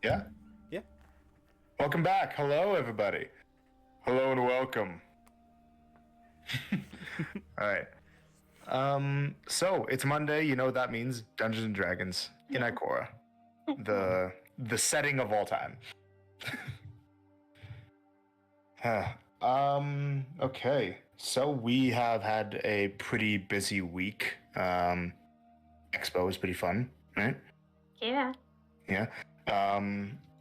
Yeah? Yeah. Welcome back. Hello, everybody. Hello and welcome. All right. So it's Monday. You know what that means? Dungeons and Dragons in IKora, the setting of all time. Okay. So we have had a pretty busy week. Expo was pretty fun, right? Yeah. Yeah.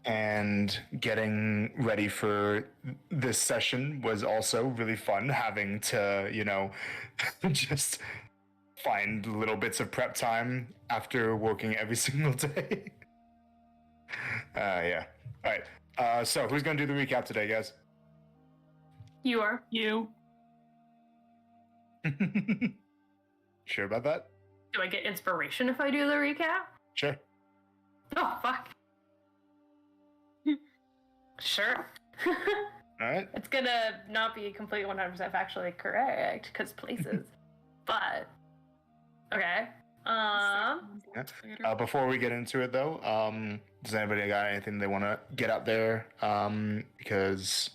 And getting ready for this session was also really fun, having to, just find little bits of prep time after working every single day. Yeah. All right. So who's going to do the recap today, guys? You are. You. Sure about that? Do I get inspiration if I do the recap? Sure. Oh, fuck. Sure. All right. It's gonna not be completely 100% factually correct, because places. But, okay. Before we get into it, though, does anybody got anything they want to get out there? Because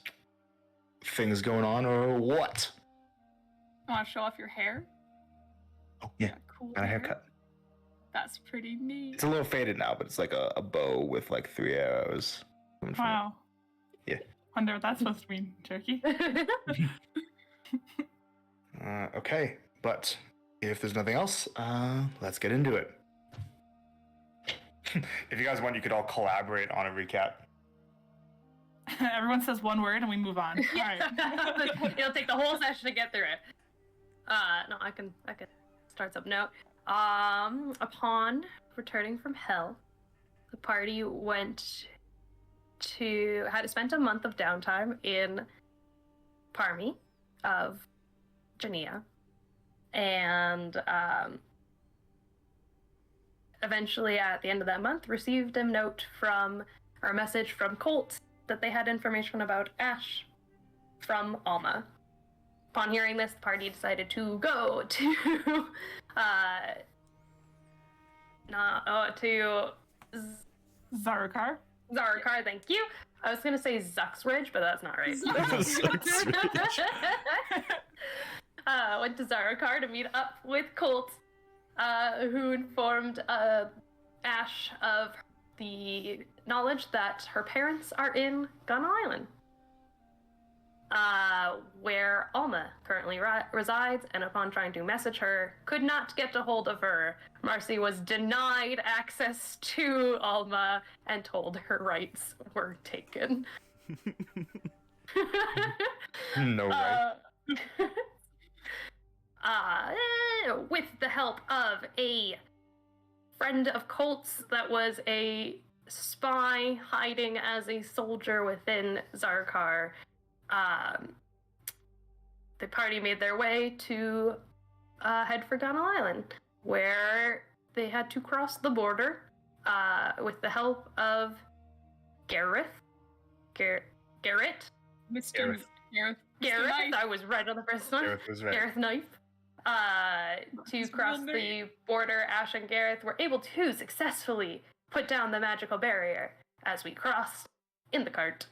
things going on or what? Want to show off your hair? Oh, yeah. Cool. Got a haircut. That's pretty neat. It's a little faded now, but it's like a bow with like 3 arrows. Wow. Yeah. Wonder what that's supposed to mean, Turkey. Okay, but if there's nothing else, let's get into it. If you guys want, you could all collaborate on a recap. Everyone says one word and we move on. All right. It'll take the whole session to get through it. No, I can start something out. Upon returning from hell, the party had spent a month of downtime in Parmy of Genea, and eventually at the end of that month received a message from Colt that they had information about Ash from Alma. Upon hearing this, the party decided to go to Zarakar. Zarakar, thank you. I was gonna say Zuxridge, but that's not right. Went to Zarakar to meet up with Colt, who informed Ash of the knowledge that her parents are in Gun Island, where Alma currently resides, and upon trying to message her, could not get a hold of her. Marcy was denied access to Alma and told her rights were taken. No way. With the help of a friend of Colt's that was a spy hiding as a soldier within Zarakar, the party made their way to head for Gunwale Island, where they had to cross the border with the help of Gareth. Garrett? Mr. Gareth. Gareth, Knife. I was right on the first one. Gareth was right. Gareth Knife. To His cross real the name. border, Ash and Gareth were able to successfully put down the magical barrier as we crossed in the cart.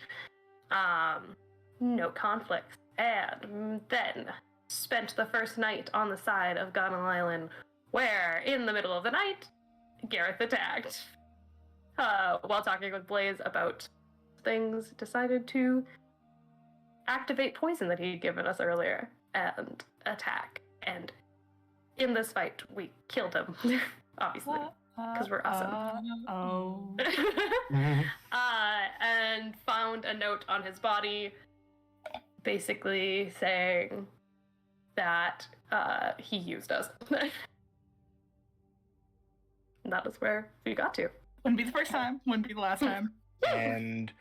No conflicts. And then spent the first night on the side of Gunwale Island, where, in the middle of the night, Gareth attacked. While talking with Blaze about things, decided to activate poison that he had given us earlier and attack. And in this fight, we killed him, obviously, because we're awesome. Oh. And found a note on his body basically saying that he used us. And that is where we got to. Wouldn't be the first time. Wouldn't be the last time. And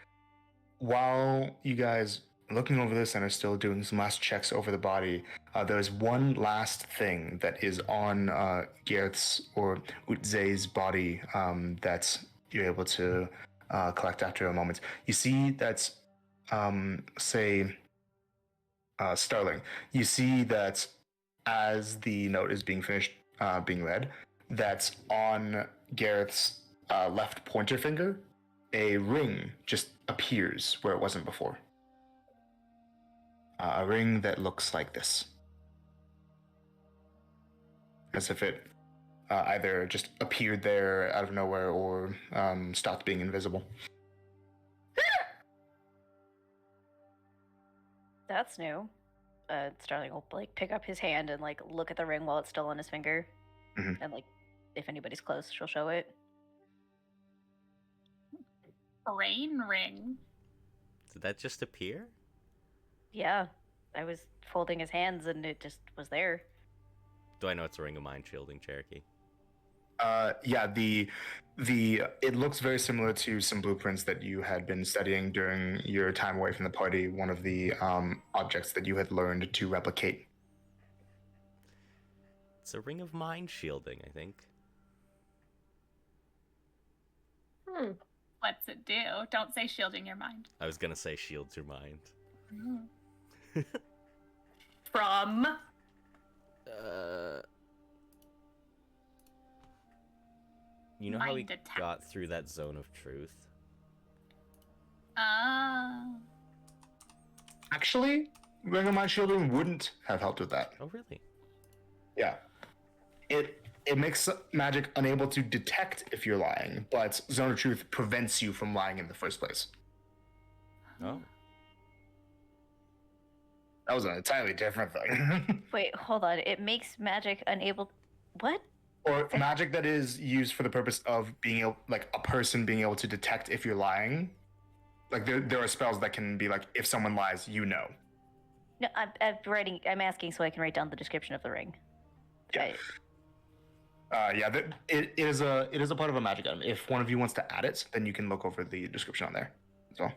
while you guys are looking over this and are still doing some last checks over the body, there's one last thing that is on Gareth's or Utze's body that you're able to collect after a moment. You see that's, Starling. You see that as the note is being finished being read, that's on Gareth's left pointer finger. a ring just appears where it wasn't before. A ring that looks like this. As if it either just appeared there out of nowhere or stopped being invisible. That's new. Starling will like pick up his hand and like look at the ring while it's still on his finger, and like if anybody's close, she'll show it. Brain ring. Did that just appear? Yeah, I was folding his hands and it just was there. Do I know it's a ring of mind shielding, Cherokee? Yeah, it looks very similar to some blueprints that you had been studying during your time away from the party. One of the objects that you had learned to replicate. It's a ring of mind shielding, I think. What's it do? Don't say shielding your mind. I was gonna say shields your mind. From? You know how we Mind attack. got through that zone of truth? Actually, Ring of Mind Shielding wouldn't have helped with that. Oh, really? Yeah. It makes magic unable to detect if you're lying, but Zone of Truth prevents you from lying in the first place. Oh. That was an entirely different thing. Wait, hold on. It makes magic unable. What? Or magic that is used for the purpose of being able, like a person being able to detect if you're lying. Like there are spells that can be like, if someone lies, you know. No, I'm asking so I can write down the description of the ring. Yeah. It is a part of a magic item. If one of you wants to add it, then you can look over the description on there. So.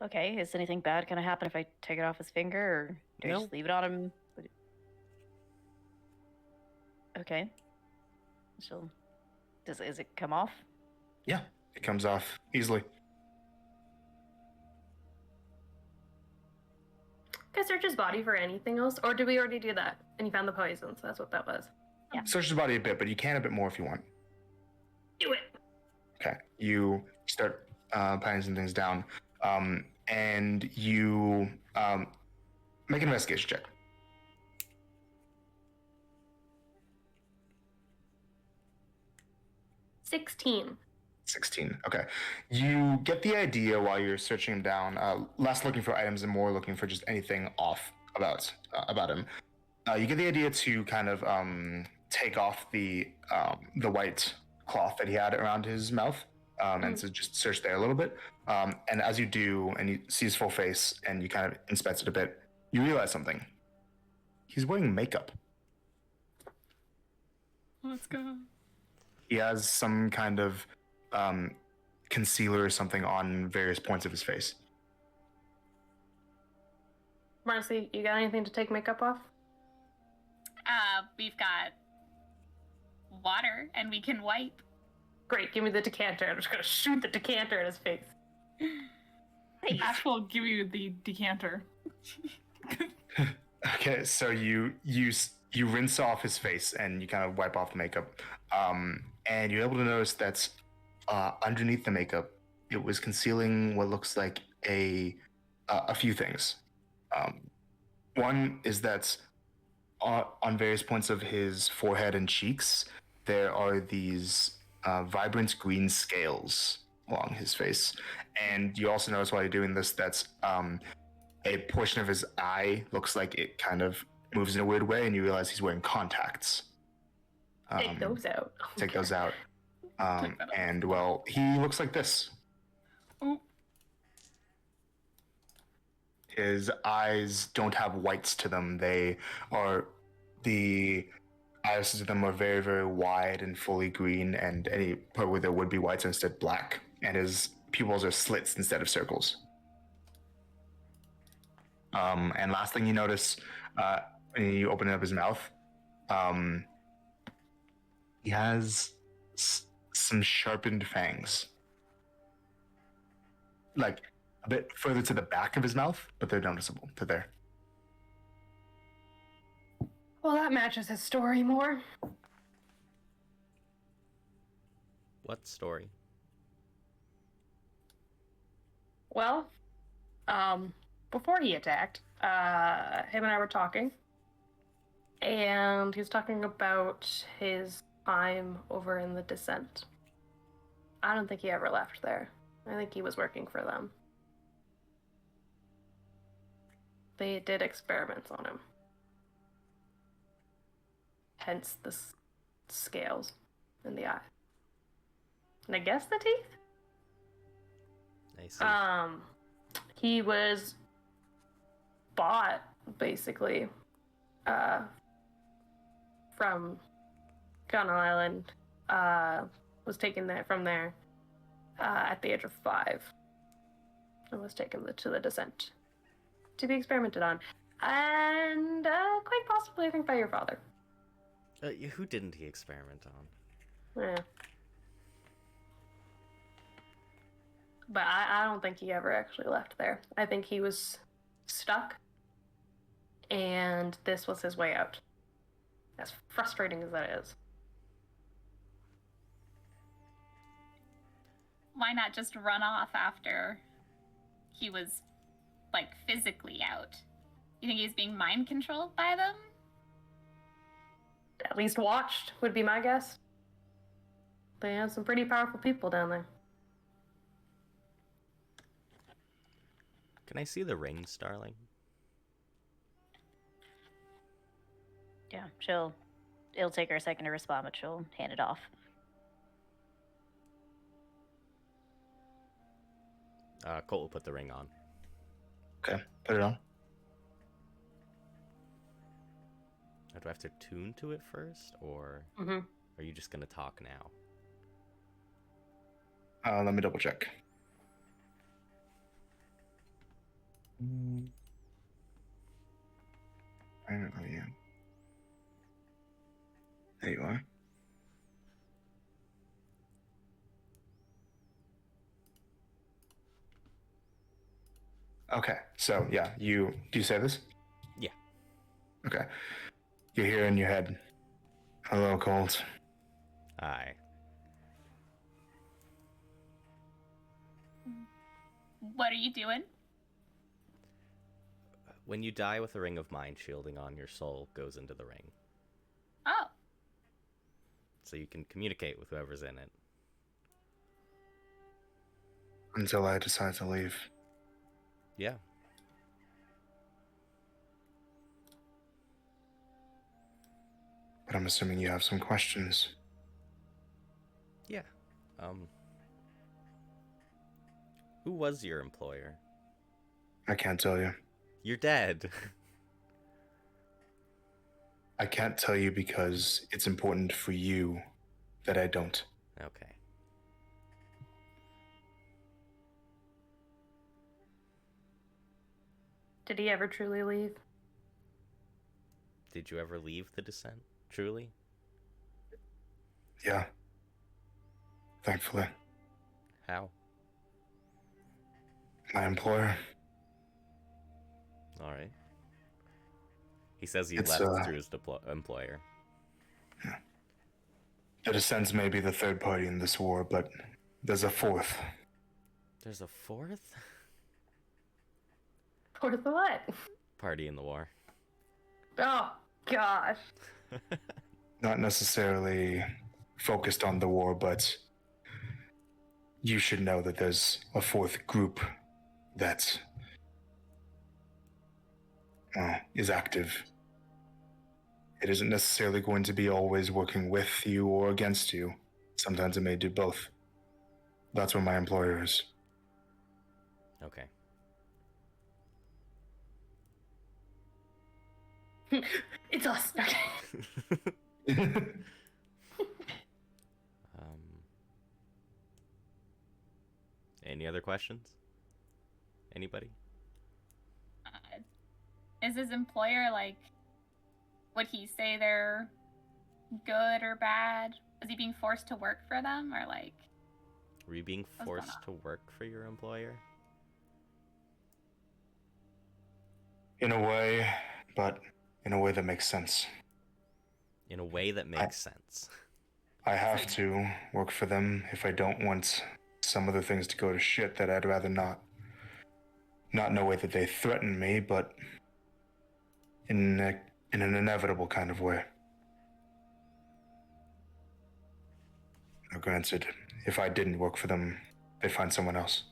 Okay, is anything bad gonna happen if I take it off his finger, or do I No. just leave it on him? Okay. So, does it come off? Yeah, it comes off easily. Can I search his body for anything else? Or did we already do that? And you found the poison, so that's what that was. Yeah. Search his body a bit, but you can a bit more if you want. Do it! Okay, you start patting some things down, and you make an investigation check. $16. 16. Okay. You get the idea while you're searching him down, less looking for items and more looking for just anything off about him. You get the idea to kind of take off the white cloth that he had around his mouth, and to just search there a little bit. And as you do, and you see his full face, and you kind of inspect it a bit, you realize something. He's wearing makeup. Let's go. He has some kind of concealer or something on various points of his face. Marcy, you got anything to take makeup off? We've got water and we can wipe. Great, give me the decanter. I'm just gonna shoot the decanter in his face. Ash will give you the decanter. Okay, so you rinse off his face and you kind of wipe off the makeup, and you're able to notice that underneath the makeup, it was concealing what looks like a few things. One is that on various points of his forehead and cheeks, there are these vibrant green scales along his face, and you also notice while you're doing this that's a portion of his eye looks like it kind of moves in a weird way, and you realize he's wearing contacts. Take those out. Take those out. Take that out. And well, he looks like this. Ooh. His eyes don't have whites to them. The irises of them are very, very wide and fully green, and any part where there would be whites are instead black. And his pupils are slits instead of circles. And last thing you notice, when you open up his mouth, he has some sharpened fangs. Like a bit further to the back of his mouth, but they're noticeable. They're there. Well, that matches his story more. What story? Well, before he attacked, him and I were talking, and he was talking about his time over in the Descent. I don't think he ever left there. I think he was working for them. They did experiments on him. Hence the scales in the eye. And I guess the teeth? I see. He was bought, basically, from Gun Island, was taken there from there at the age of 5, and was taken to the Descent to be experimented on, and quite possibly, I think, by your father. Who didn't he experiment on? Yeah. But I don't think he ever actually left there. I think he was stuck, and this was his way out. As frustrating as that is. Why not just run off after he was, like, physically out? You think he's being mind controlled by them? At least watched, would be my guess. They have some pretty powerful people down there. Can I see the ring, Starling? Yeah, it'll take her a second to respond, but she'll hand it off. Colt will put the ring on. Okay, put it on. Do I have to tune to it first, or are you just gonna talk now? Let me double check. I don't know you. There you are. Okay, so yeah, do you say this? Yeah. Okay. You hear in your head, "Hello, Colt." Aye. What are you doing? When you die with a ring of mind shielding on, your soul goes into the ring. Oh, So you can communicate with whoever's in it. Until I decide to leave. Yeah. But I'm assuming you have some questions. Yeah. Who was your employer? I can't tell you. You're dead. I can't tell you because it's important for you that I don't. Okay. Did he ever truly leave? Did you ever leave the Descent? Truly? Yeah. Thankfully. How? My employer. Alright. He says he It's, left through his employer. The Descents may be the third party in this war, but there's a fourth. There's a fourth For the what? party in the war. Oh, gosh. Not necessarily focused on the war, but you should know that there's a fourth group that is active. It isn't necessarily going to be always working with you or against you. Sometimes it may do both. That's what my employer is. Okay. It's us. Okay. Any other questions? Anybody? is his employer, like, would he say they're good or bad? Was he being forced to work for them, or, like... Were you being What's going forced to work for your employer? In a way, but in a way that makes sense. In a way that makes sense. I have to work for them if I don't want some of the things to go to shit that I'd rather not. Not in a way that they threaten me, but in an inevitable kind of way. Now, granted, if I didn't work for them, they'd find someone else.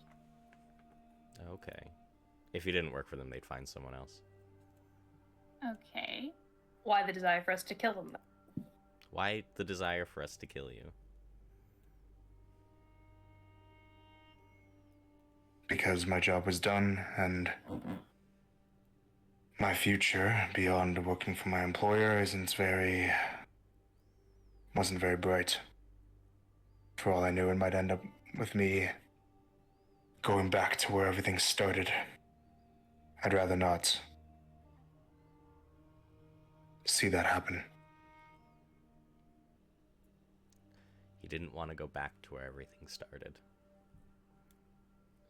Okay. If you didn't work for them, they'd find someone else. Okay. Why the desire for us to kill them? Why the desire for us to kill you? Because my job was done, and my future beyond working for my employer wasn't very bright. For all I knew, it might end up with me going back to where everything started. I'd rather not see that happen. He didn't want to go back to where everything started.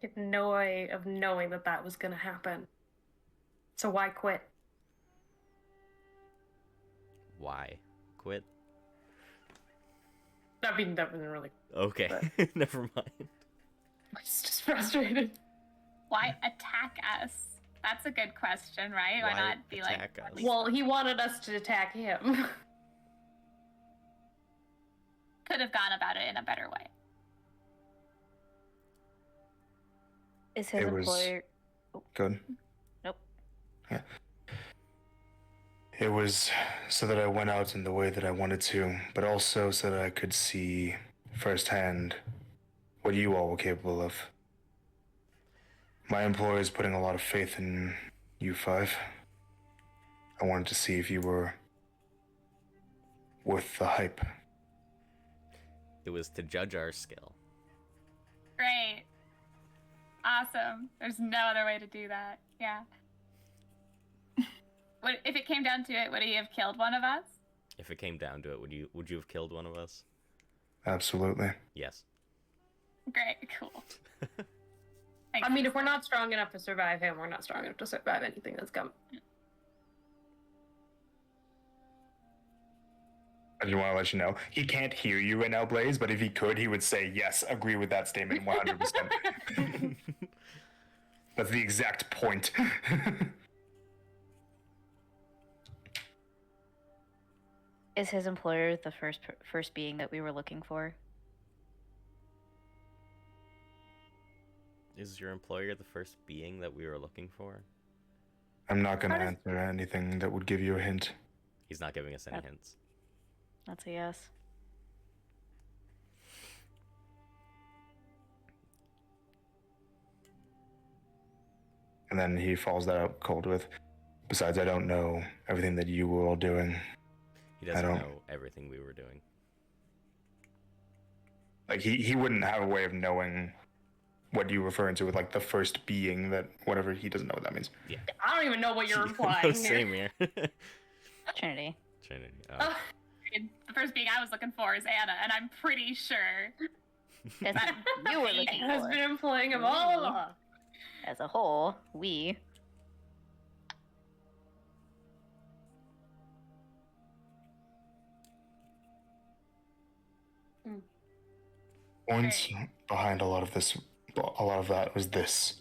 You had no way of knowing that that was going to happen. So why quit? Why quit? I mean, that wasn't really. Okay, never mind. I was just frustrated. Why attack us? That's a good question, right? Why not be like... attack us? Well, he wanted us to attack him. Could have gone about it in a better way. Is his It was- employer? Good. Nope. Yeah. It was so that I went out in the way that I wanted to, but also so that I could see firsthand what you all were capable of. My employer is putting a lot of faith in you five. I wanted to see if you were worth the hype. It was to judge our skill. Great. Awesome. There's no other way to do that. Yeah. If it came down to it, would he have killed one of us? If it came down to it, would you have killed one of us? Absolutely. Yes. Great. Cool. I mean, if we're not strong enough to survive him, we're not strong enough to survive anything that's coming. I just want to let you know, he can't hear you right now, Blaze, but if he could, he would say, yes, agree with that statement 100%. That's the exact point. Is his employer the first being that we were looking for? Is your employer the first being that we were looking for? I'm not going to answer anything that would give you a hint. He's not giving us any hints. That's a yes. And then he follows that out cold with, besides, I don't know everything that you were all doing. He doesn't know everything we were doing. Like, he wouldn't have a way of knowing what you're referring to with, like, the first being that, whatever, he doesn't know what that means. Yeah. I don't even know what you're No, implying same here. Trinity. Trinity. The first being I was looking for is Anna, and I'm pretty sure That's what you were looking Has for. been employing him all along. As a whole, we. Points behind a lot of that was this.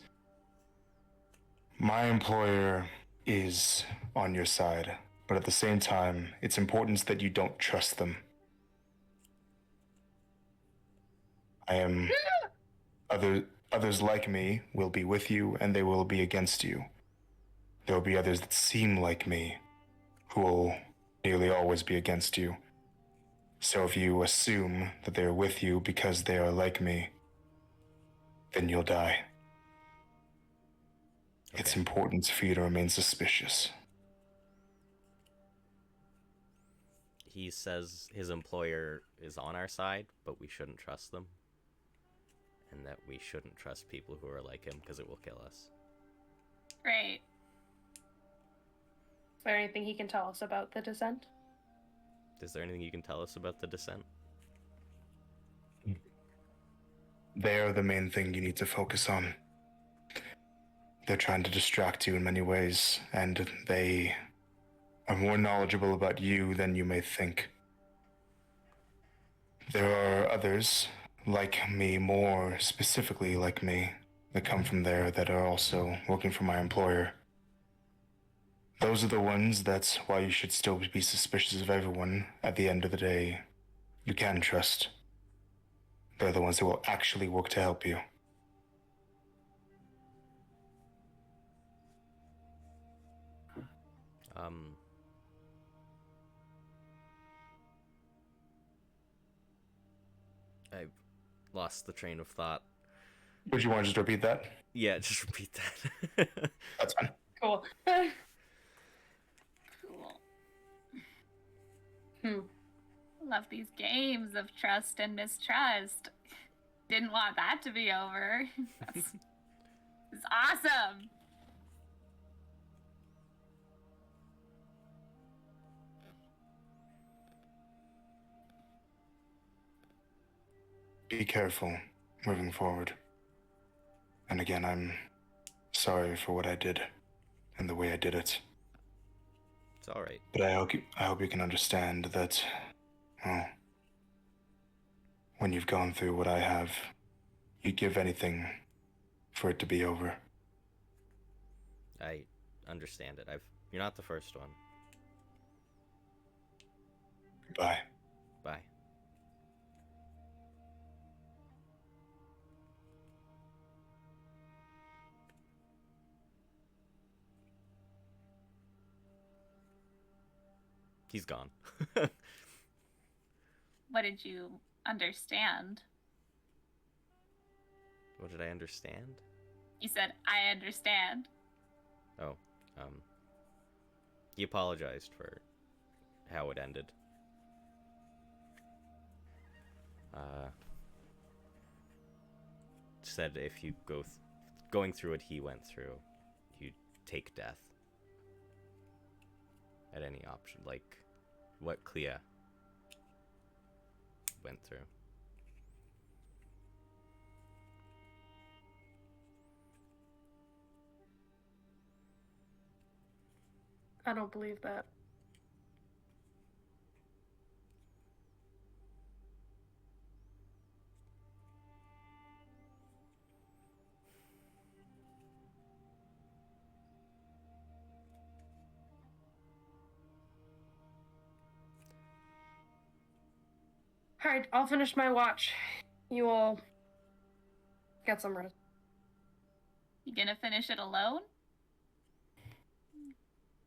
My employer is on your side, but at the same time, it's important that you don't trust them. Others like me will be with you, and they will be against you. There will be others that seem like me, who will nearly always be against you. So if you assume that they're with you because they are like me, then you'll die. Okay. It's important for you to remain suspicious. He says his employer is on our side, but we shouldn't trust them. And that we shouldn't trust people who are like him because it will kill us. Great. Is there anything he can tell us about the descent? Is there anything you can tell us about the descent? They are the main thing you need to focus on. They're trying to distract you in many ways, and they are more knowledgeable about you than you may think. There are others like me, more specifically like me, that come from there that are also working for my employer. Those are the ones that's why you should still be suspicious of everyone. At the end of the day, you can trust. They're the ones that will actually work to help you. I've lost the train of thought. Would you want to just repeat that? Yeah, just repeat that. That's fine. Cool. Cool. Love these games of trust and mistrust. Didn't want that to be over. It's awesome. Be careful moving forward. And again, I'm sorry for what I did and the way I did it. It's all right. But I hope you can understand that, well, when you've gone through what I have, you'd give anything for it to be over. I understand it. You're not the first one. Bye. Bye. He's gone. What did you understand? What did I understand? You said, I understand. Oh, he apologized for how it ended. Said if you going through what he went through, you take death at any option, like what Clea went through. I don't believe that. Alright, I'll finish my watch. You all get some rest. You gonna finish it alone?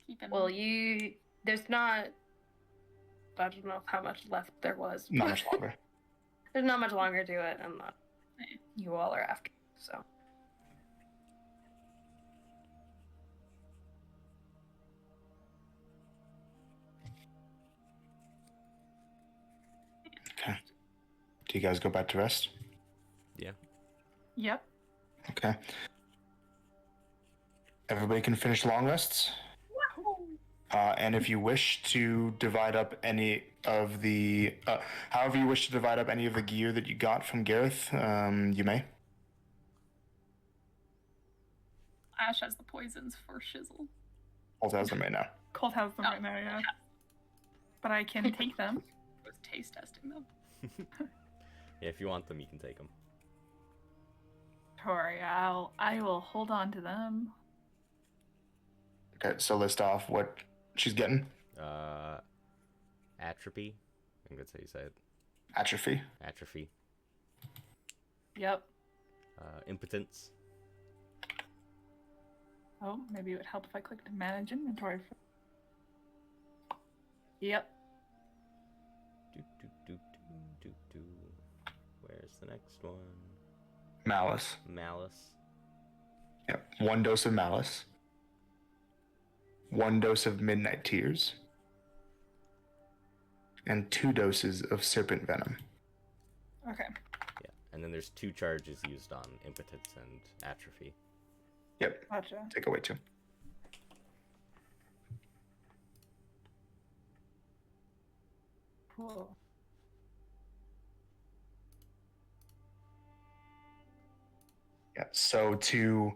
Keep him. Well, there's not, I don't know how much left there was. Not much longer. There's not much longer to it, and you all are after, so. Okay. Do you guys go back to rest? Yeah. Yep. Okay. Everybody can finish long rests. And if you wish to divide up any of the, however you wish to divide up any of the gear that you got from Gareth, you may. Ash has the poisons for Shizzle. Colt has them right now. Colt has them right now, yeah. But I can take them. I was taste testing them. Yeah, if you want them, you can take them. Sorry, I will hold on to them. Okay, so list off what she's getting. Atrophy. I think that's how you say it. Atrophy. Atrophy. Yep. Impotence. Oh, maybe it would help if I clicked manage inventory. Yep. Where's the next one? Malice. Malice. Yep. 1 dose of malice. 1 dose of midnight tears. And 2 doses of serpent venom. Okay. Yeah, and then there's 2 charges used on impotence and atrophy. Yep. Gotcha. Take away 2. Cool. Yeah, so to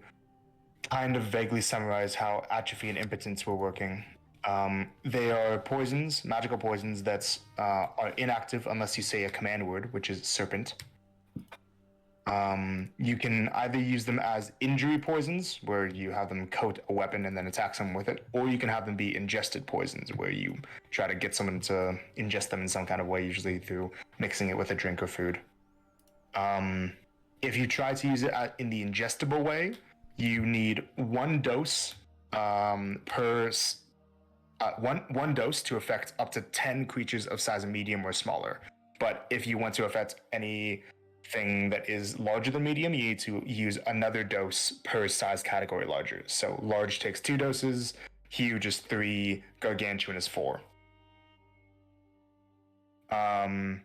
kind of vaguely summarize how atrophy and impotence were working, They are poisons, magical poisons that are inactive unless you say a command word, which is serpent. You can either use them as injury poisons, where you have them coat a weapon and then attack someone with it, or you can have them be ingested poisons, where you try to get someone to ingest them in some kind of way, usually through mixing it with a drink or food. If you try to use it in the ingestible way, you need one dose one dose to affect up to 10 creatures of size medium or smaller. But if you want to affect anything that is larger than medium, you need to use another dose per size category larger. So large takes 2 doses, huge is 3, gargantuan is 4. And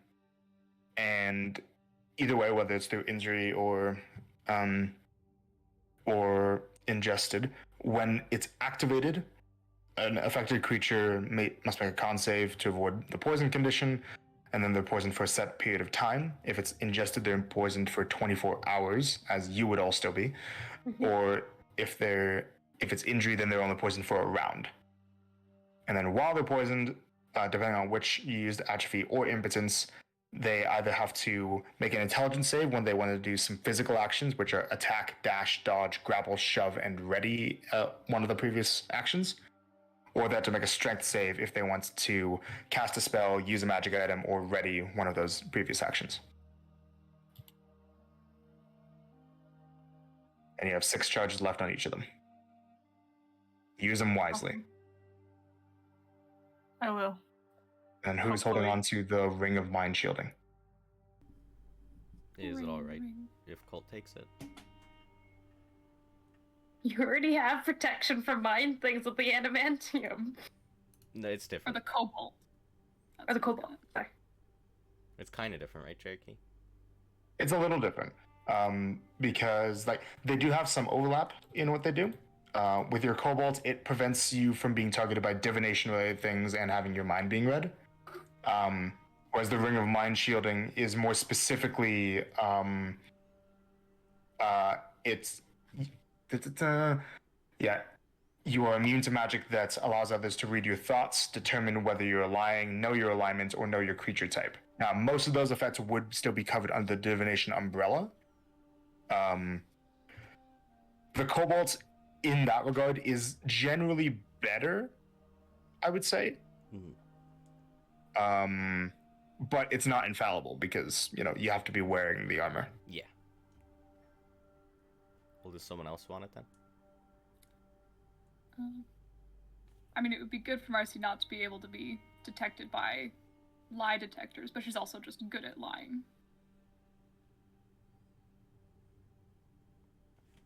either way, whether it's through injury or ingested, when it's activated, an affected creature must make a con save to avoid the poison condition, and then they're poisoned for a set period of time. If it's ingested, they're poisoned for 24 hours, as you would all still be. Or if it's injury, then they're only poisoned for a round. And then while they're poisoned, depending on which you used, atrophy or impotence, they either have to make an intelligence save when they want to do some physical actions, which are attack, dash, dodge, grapple, shove, and ready, one of the previous actions, or they have to make a strength save if they want to cast a spell, use a magic item, or ready one of those previous actions. And you have 6 charges left on each of them. Use them wisely. I will. And who's holding on to the Ring of Mind Shielding? Is it alright if Colt takes it? You already have protection from mind things with the adamantium. No, it's Or different. the cobalt. Or the cobalt. Sorry. It's kind of different, right, Cherokee? It's a little different. Because they do have some overlap in what they do. With your Cobalt, it prevents you from being targeted by divination-related things and having your mind being read. Whereas the Ring of Mind Shielding is more specifically, you are immune to magic that allows others to read your thoughts, determine whether you're lying, know your alignment, or know your creature type. Now, most of those effects would still be covered under the divination umbrella. The Cobalt, in that regard, is generally better, I would say. But it's not infallible because, you have to be wearing the armor. Yeah. Well, does someone else want it then? I mean, it would be good for Marcy not to be able to be detected by lie detectors, but she's also just good at lying.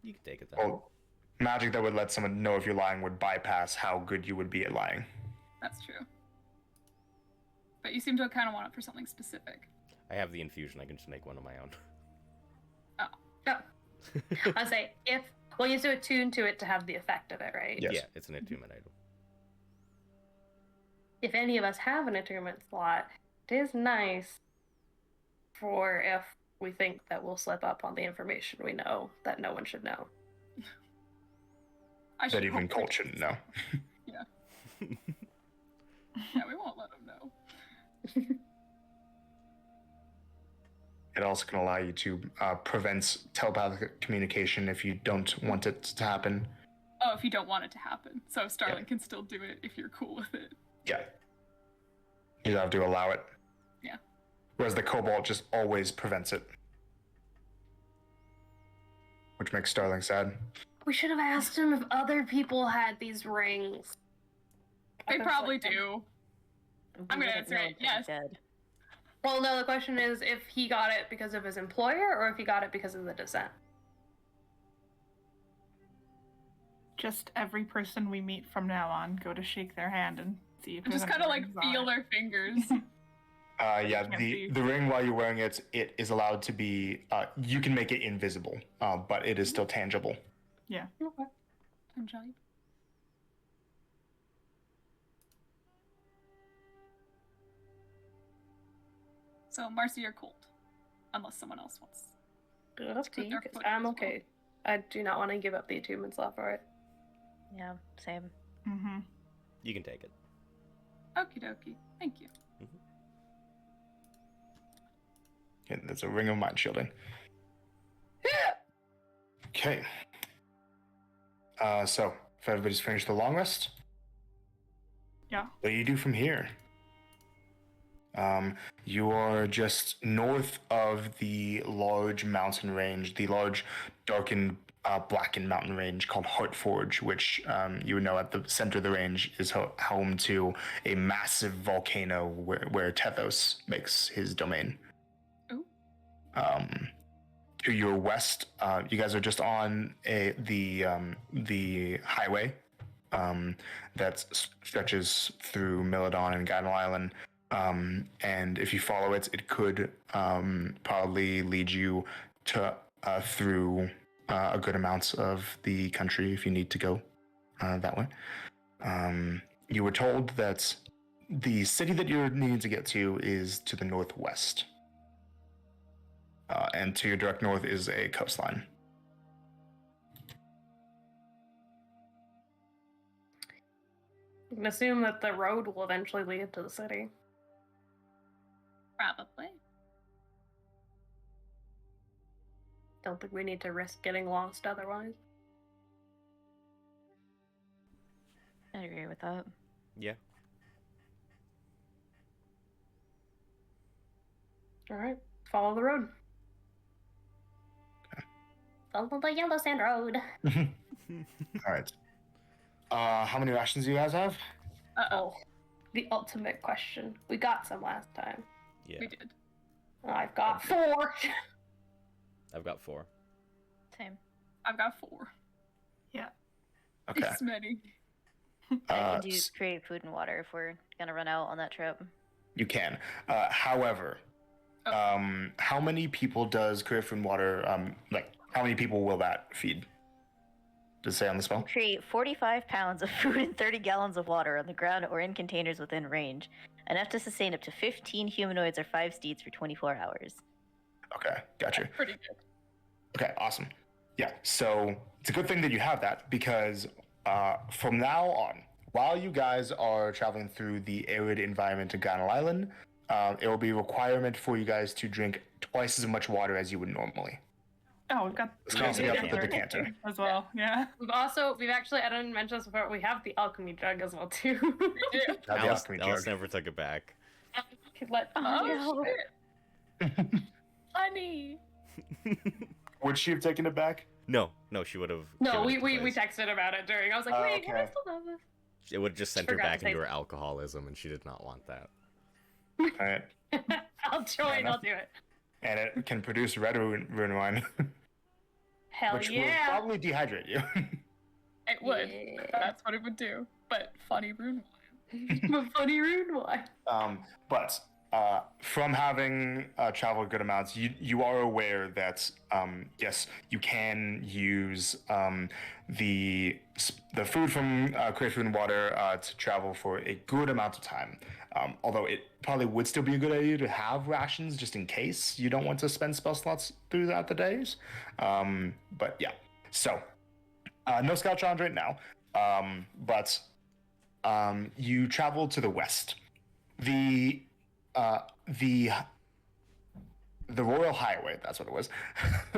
You can take it then. Well, magic that would let someone know if you're lying would bypass how good you would be at lying. That's true. But you seem to kind of want it for something specific. I have the infusion. I can just make one of my own. Oh. I'll say, you have to attune to it to have the effect of it, right? Yes. Yeah, it's an attunement item. If any of us have an attunement slot, it is nice for if we think that we'll slip up on the information we know that no one should know. That even Colt shouldn't know. Yeah. Yeah, we won't let him know. It also can allow you to prevent telepathic communication if you don't want it to happen. Oh, if you don't want it to happen. So Starling can still do it if you're cool with it. Yeah. You have to allow it. Yeah. Whereas the Cobalt just always prevents it. Which makes Starling sad. We should have asked him if other people had these rings. They probably do. I'm gonna answer it, yes. Dead. Well, no, the question is if he got it because of his employer or if he got it because of the descent. Just every person we meet from now on, go to shake their hand and see if Just kind of like feel their fingers. The ring, while you're wearing it, it is allowed to be, you can make it invisible, but it is still tangible. Yeah. Okay. Enjoy. So Marcy or Colt, unless someone else wants. Up to put you, their 'cause foot I'm as well. okay. I do not want to give up the attunement slot for it. Yeah, same. Mm-hmm. You can take it. Okie dokie. Thank you. Okay, there's a ring of mind shielding. Okay. So, if everybody's finished the long rest, Yeah. what do you do from here? You are just north of the large mountain range, the large darkened, blackened mountain range called Heartforge, which you would know at the center of the range is home to a massive volcano where Tethos makes his domain. Ooh. To your west, you guys are just on the highway that stretches through Milodon and Guidal Island. And if you follow it, it could probably lead you to through a good amount of the country if you need to go that way. You were told that the city that you're needing to get to is to the northwest. And to your direct north is a coastline. You can assume that the road will eventually lead to the city. Probably. Don't think we need to risk getting lost otherwise. I agree with that. Yeah. Alright, follow the road. Follow the yellow sand road. All right. How many rations do you guys have? Oh, the ultimate question. We got some last time. Yeah. We did. I've got 4. I've got 4. Same. I've got 4. Okay. It's many. I Uh, can do create food and water if we're gonna run out on that trip. You can. However, how many people does Career Food and Water, how many people will that feed? Does it say on the spell? Create 45 pounds of food and 30 gallons of water on the ground or in containers within range. Enough to sustain up to 15 humanoids or 5 steeds for 24 hours. Okay, gotcha. Pretty good. Okay, awesome. Yeah, so it's a good thing that you have that because from now on, while you guys are traveling through the arid environment of Guidal Island, it will be a requirement for you guys to drink twice as much water as you would normally. Oh, we've got It's constantly up with the Yeah. decanter. as well. Yeah. We've actually, I didn't mention this before, we have the alchemy jug as well, too. Have the Alice, alchemy Alice jug. never took it back. Oh, shit. Funny. Would she have taken it back? No, she would have. No, we texted about it during. I was like, Oh, wait, can I okay. still have this? It would have just sent her Forgot to back into say- her alcoholism, and she did not want that. All right. I'll join, I'll do it. And it can produce red rune wine, Hell which will yeah. probably dehydrate you. It would. Yeah. That's what it would do. But funny rune wine. But funny rune wine. But from having traveled good amounts, you are aware that yes, you can use the food from Create Food and Water to travel for a good amount of time. Although it probably would still be a good idea to have rations just in case you don't want to spend spell slots throughout the days. But yeah, so no scout challenge right now. But you travel to the west. The Royal Highway, that's what it was.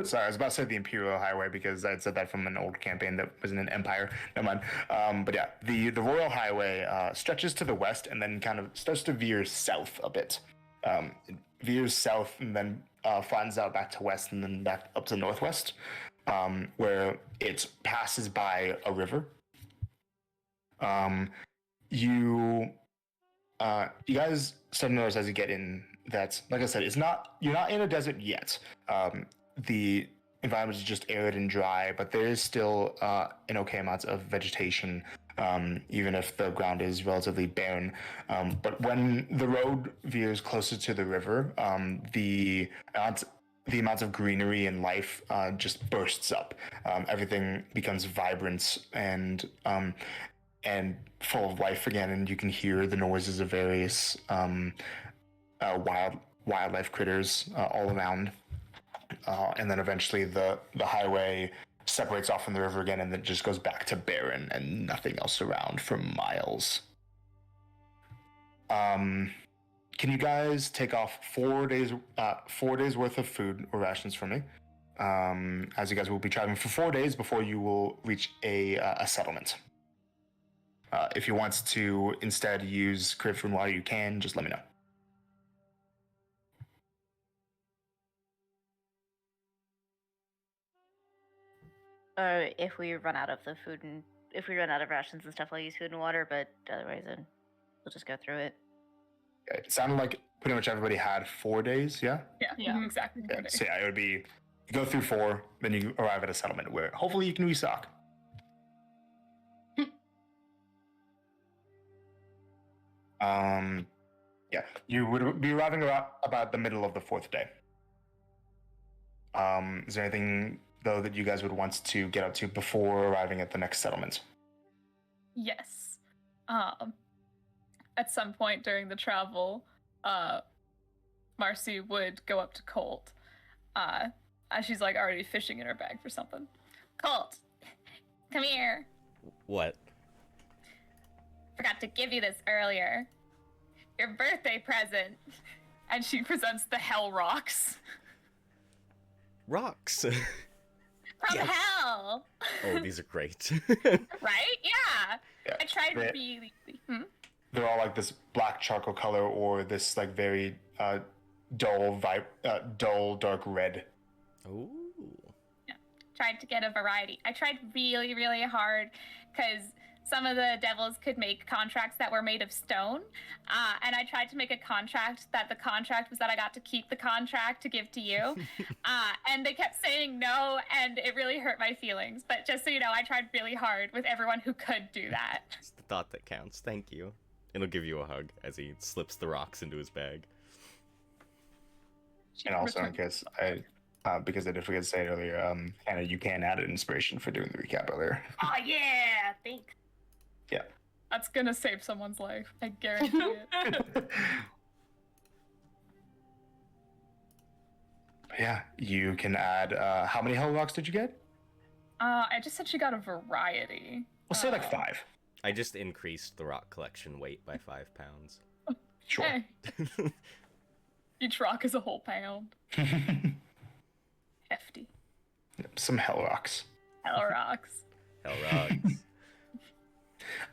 Sorry, I was about to say the Imperial Highway because I had said that from an old campaign that was in an empire. Never mind. But yeah, the Royal Highway stretches to the west and then kind of starts to veer south a bit. It veers south and then flattens out back to west and then back up to northwest, where it passes by a river. You guys start to notice as you get in that, like I said, you're not in a desert yet. The environment is just arid and dry, but there is still an okay amount of vegetation, even if the ground is relatively barren. But when the road veers closer to the river, the amount of greenery and life just bursts up. Everything becomes vibrant and full of life again, and you can hear the noises of various wildlife critters all around. And then eventually the highway separates off from the river again, and then just goes back to barren and nothing else around for miles. Can you guys take off 4 days, 4 days worth of food or rations for me? As you guys will be traveling for 4 days before you will reach a settlement. If you want to instead use crib food and water, you can. Just let me know. If we run out of the food and if we run out of rations and stuff, I'll use food and water. But otherwise, then we'll just go through it. It sounded like pretty much everybody had 4 days. Yeah. Yeah. Exactly. 4 days. So yeah, it would be you go through 4, then you arrive at a settlement where hopefully you can restock. Yeah, you would be arriving about the middle of the 4th day. Is there anything though that you guys would want to get up to before arriving at the next settlement? Yes. At some point during the travel, Marcy would go up to Colt, as she's like already fishing in her bag for something. Colt, come here. What? Forgot to give you this earlier. Your birthday present. And she presents the hell rocks. Rocks. From Yes. hell. Oh, these are great. Right? Yeah. Yeah. I tried Right. really. They're all like this black charcoal color or this like very dull dark red. Ooh. Tried to get a variety. I tried really, really hard because some of the devils could make contracts that were made of stone. And I tried to make a contract that the contract was that I got to keep the contract to give to you. And they kept saying no, and it really hurt my feelings. But just so you know, I tried really hard with everyone who could do that. It's the thought that counts. Thank you. And he'll give you a hug as he slips the rocks into his bag. And also, in case because I did forget to say it earlier, Hannah, you can add an inspiration for doing the recap earlier. Oh yeah, thanks. Yeah. That's gonna save someone's life. I guarantee it. Yeah, you can add. How many hell rocks did you get? I just said she got a variety. We'll say like 5. I just increased the rock collection weight by 5 pounds. Sure. Hey, each rock is a whole pound. Hefty. Some hell rocks. Hell rocks. Hell rocks.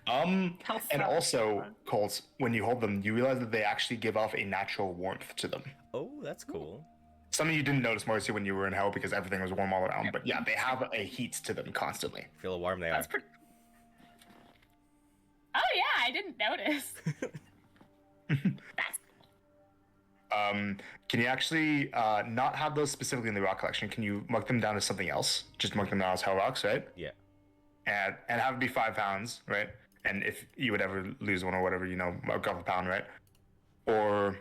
And also, Colts, when you hold them, you realize that they actually give off a natural warmth to them. Oh, that's cool. Something you didn't notice, Marcy, when you were in hell because everything was warm all around. But yeah, they have a heat to them constantly. Feel how warm they are. That's pretty. Oh yeah, I didn't notice. That's Can you actually not have those specifically in the rock collection? Can you mark them down as something else? Just mark them down as hell rocks, right? Yeah. And have it be 5 pounds, right? And if you would ever lose one or whatever, mark off a pound, right? Or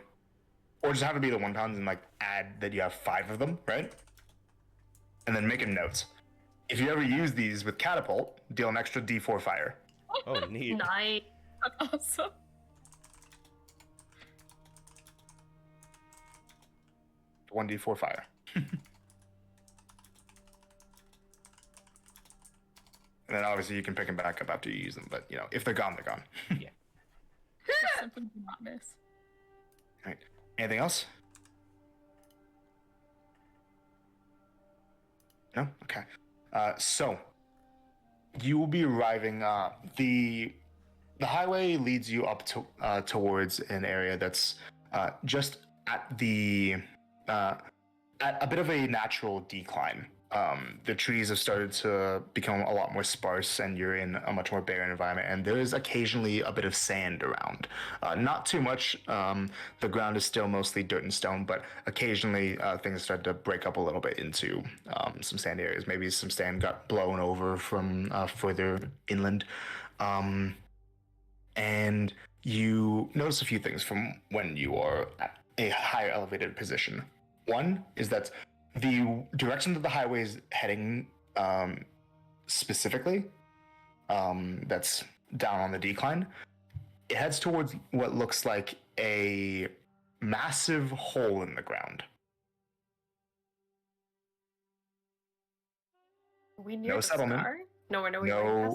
just have it be the 1 pound and like add that you have 5 of them, right? And then make a note. If you ever use these with catapult, deal an extra D4 fire. Oh, neat. Nice. awesome. One D4 fire. And then obviously you can pick them back up after you use them, but if they're gone, they're gone. Yeah. Simply do not miss. All right. Anything else? No? Okay. So you will be arriving. The highway leads you up to towards an area that's just at a bit of a natural decline. The trees have started to become a lot more sparse, and you're in a much more barren environment. And there is occasionally a bit of sand around. Not too much. The ground is still mostly dirt and stone, but occasionally things start to break up a little bit into some sand areas. Maybe some sand got blown over from further inland. And you notice a few things from when you are at a higher elevated position. One is that the direction that the highway is heading specifically, that's down on the decline, it heads towards what looks like a massive hole in the ground. We near No the settlement. star? No, we're nowhere.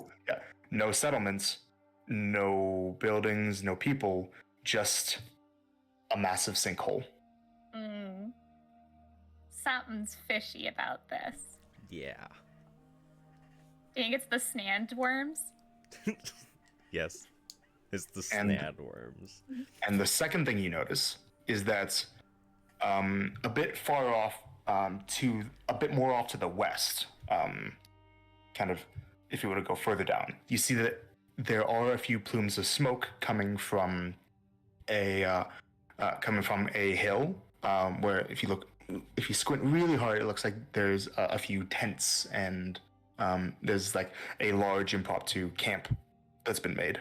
No settlements, no buildings, no people, just a massive sinkhole. Something's fishy about this. Yeah. You think it's the snandworms? Yes. It's the And- snadworms. And the second thing you notice is that a bit far off, a bit more off to the west, kind of, if you were to go further down, you see that there are a few plumes of smoke coming from a hill, where if you squint really hard, it looks like there's a few tents and there's like a large impromptu camp that's been made.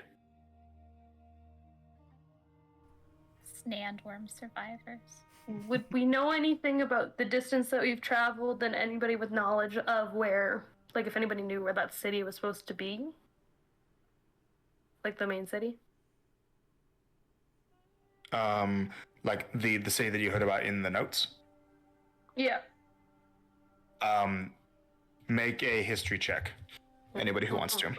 Snandworm survivors. Would we know anything about the distance that we've traveled and anybody with knowledge of where, like if anybody knew where that city was supposed to be? Like the main city? Like the city that you heard about in the notes. Yeah. Make a history check. Anybody who wants to.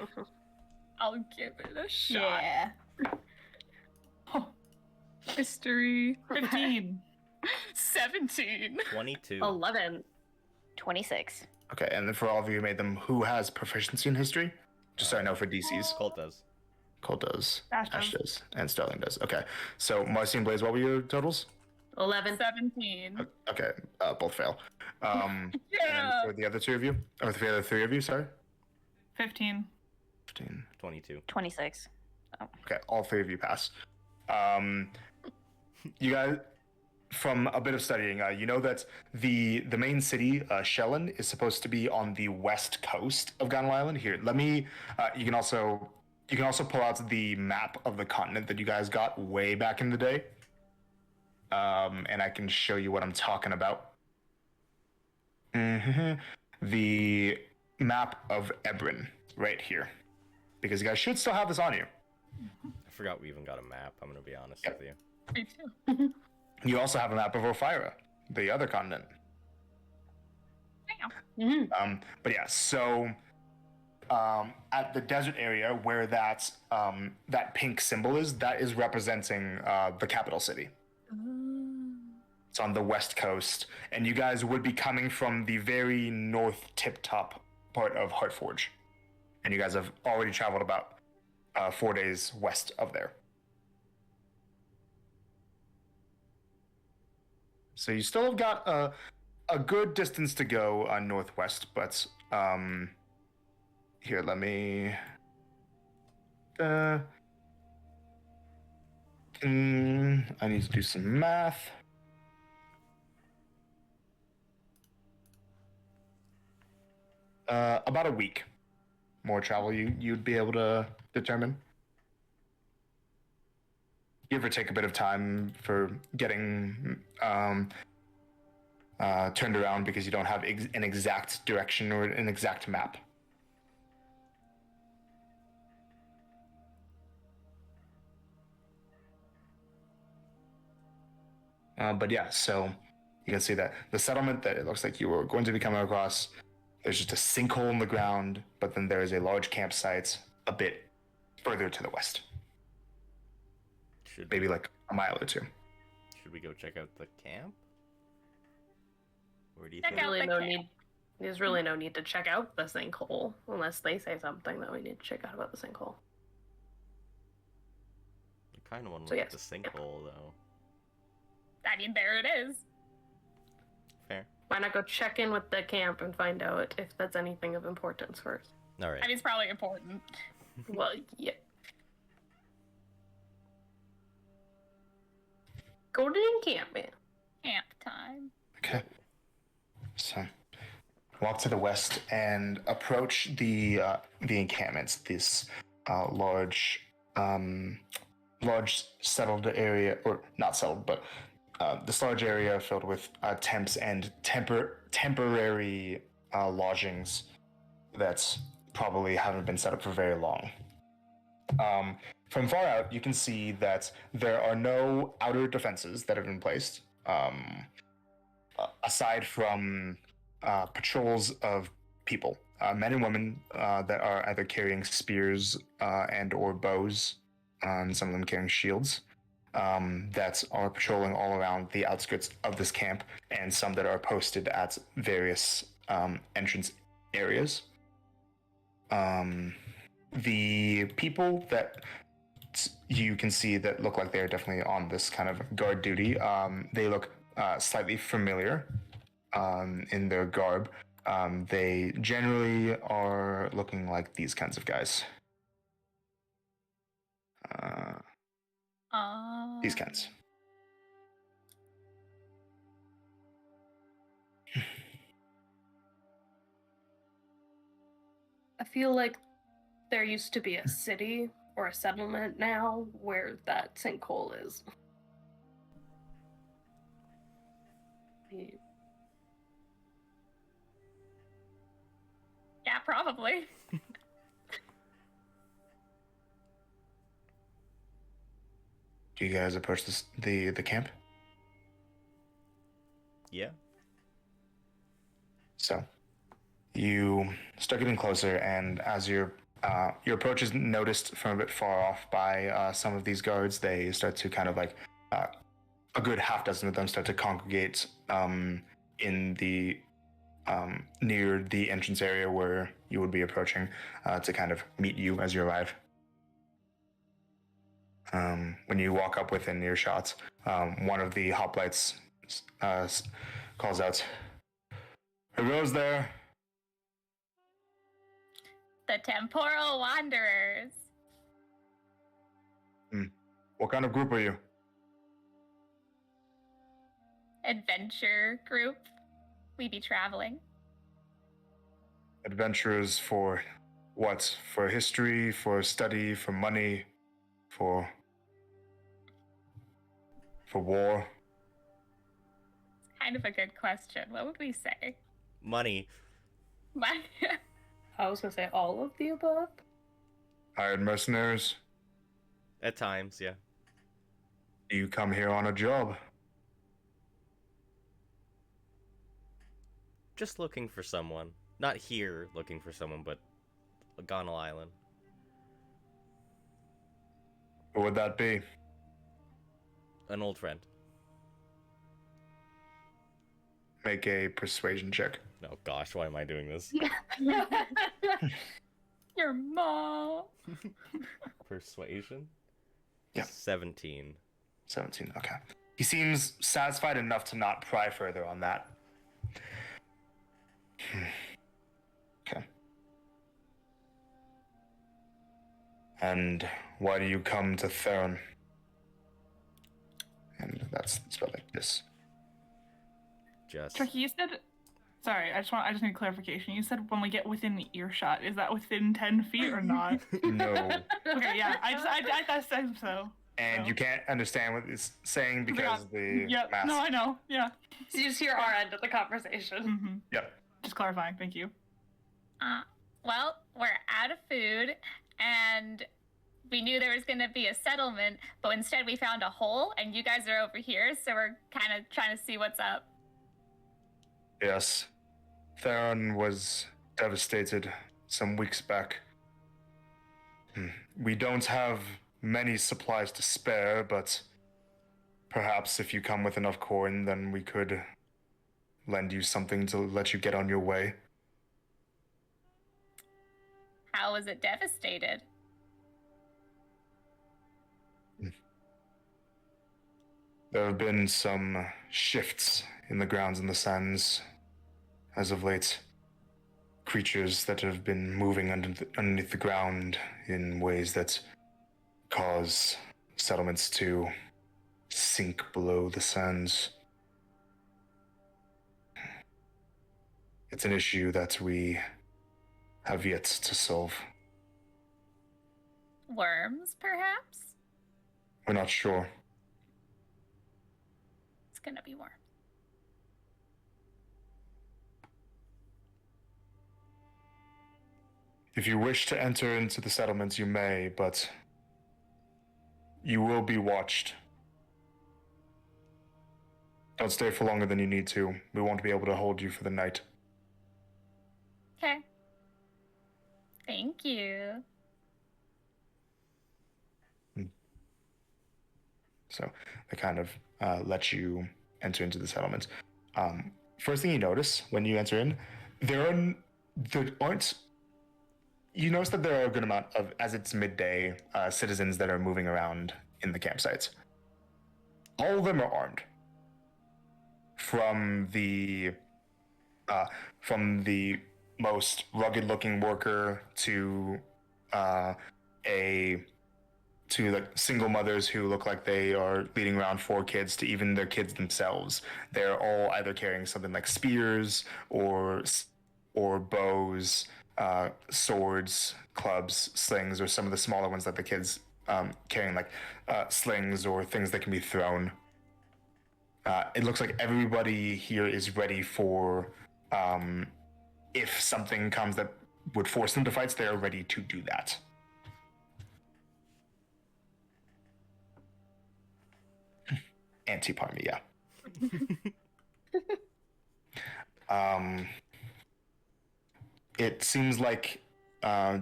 I'll give it a shot. Yeah. History. 15. 17. 22. 11. 26. Okay, and then for all of you who made them, who has proficiency in history? Just so I know for DCs. Colt does. Cole does. Ash Ash does. does. And Sterling does. Okay. So Marcy and Blaze, what were your totals? 11. 17. Okay, both fail. And Yeah. for the other two of you? Or for the other three of you, sorry? 15. 15. 22. 26. Okay, all three of you pass. You guys, from a bit of studying, you know that the main city, Shellen, is supposed to be on the west coast of Gunnel Island. Here, let me. You can also pull out the map of the continent that you guys got way back in the day, and I can show you what I'm talking about. The map of Ebrin, right here, because you guys should still have this on you. I forgot we even got a map, I'm going to be honest Yep. with you. Me too. You also have a map of Ophira, the other continent. But yeah, so at the desert area where that pink symbol is, that is representing the capital city. It's on the west coast, and you guys would be coming from the very north tip-top part of Heartforge, and you guys have already traveled about 4 days west of there. So you still have got a good distance to go northwest, but here, let me. I need to do some math. About a week more travel you'd be able to determine. Give or take a bit of time for getting turned around because you don't have an exact direction or an exact map. But yeah, so you can see that the settlement that it looks like you were going to be coming across, there's just a sinkhole in the ground, but then there is a large campsite a bit further to the west. Maybe like a mile or two. Should we go check out the camp? Where do you Check think? out Really the no camp. need. There's really no need to check out the sinkhole unless they say something that we need to check out about the sinkhole. I kind of want to So look at yes. the sinkhole, though. I mean, there it is. Fair. Why not go check in with the camp and find out if that's anything of importance first? All right. I mean, it's probably important. Well, yeah. Go to the camp, man. Camp time. Okay. So walk to the west and approach the encampments. This large settled area, or not settled, but this large area filled with tents and temporary lodgings that probably haven't been set up for very long. From far out, you can see that there are no outer defenses that have been placed, aside from patrols of people, men and women that are either carrying spears and or bows, and some of them carrying shields. that are patrolling all around the outskirts of this camp, and some that are posted at various entrance areas. The people that you can see that look like they're definitely on this kind of guard duty, they look slightly familiar in their garb. They generally are looking like these kinds of guys. These kinds. I feel like there used to be a city or a settlement now where that sinkhole is. Yeah, probably. Do you guys approach the camp? Yeah. So you start getting closer, and as your approach is noticed from a bit far off by some of these guards, they start to kind of like a good half dozen of them start to congregate in the near the entrance area where you would be approaching to kind of meet you as you arrive. When you walk up within earshot, one of the hoplites calls out, "Who goes there?" The temporal wanderers. What kind of group are you? Adventure group. We be traveling. Adventurers for what? For history, for study, for money, for war? Kind of a good question. What would we say? Money. Money. I was gonna say all of the above. Hired mercenaries? At times, yeah. Do you come here on a job? Just looking for someone. Not here looking for someone, but Gonal Island. Who would that be? An old friend. Make a persuasion check. Oh gosh, why am I doing this? Your mom. Persuasion? Yeah. 17. 17, okay. He seems satisfied enough to not pry further on that. Okay. And why do you come to Theron? And that's spelled like this. Just. Tricky, you said. Sorry, I just need clarification. You said when we get within earshot, is that within 10 feet or not? No. Okay, yeah, I said so. And So. you can't understand what it's saying because of the Yep. mask. No, I know. Yeah. So you just hear our end of the conversation. Mm-hmm. Yep. Just clarifying. Thank you. Well, we're out of food, and we knew there was going to be a settlement, but instead we found a hole, and you guys are over here, so we're kind of trying to see what's up. Yes. Theron was devastated some weeks back. We don't have many supplies to spare, but perhaps if you come with enough coin, then we could lend you something to let you get on your way. How was it devastated? There have been some shifts in the grounds and the sands as of late. Creatures that have been moving underneath the ground in ways that cause settlements to sink below the sands. It's an issue that we have yet to solve. Worms, perhaps? We're not sure. It's gonna be worms. If you wish to enter into the settlements, you may, but you will be watched. Don't stay for longer than you need to. We won't be able to hold you for the night. Okay. Thank you. So they kind of let you enter into the settlement. First thing you notice when you enter in, there aren't. You notice that there are a good amount of, as it's midday, citizens that are moving around in the campsites. All of them are armed. From the most rugged-looking worker to like single mothers who look like they are leading around 4 kids, to even their kids themselves. They're all either carrying something like spears or bows, swords, clubs, slings, or some of the smaller ones that the kids carrying like slings or things that can be thrown. It looks like everybody here is ready for if something comes that would force them to fight, they are ready to do that. Anti-Parmy, yeah. It seems like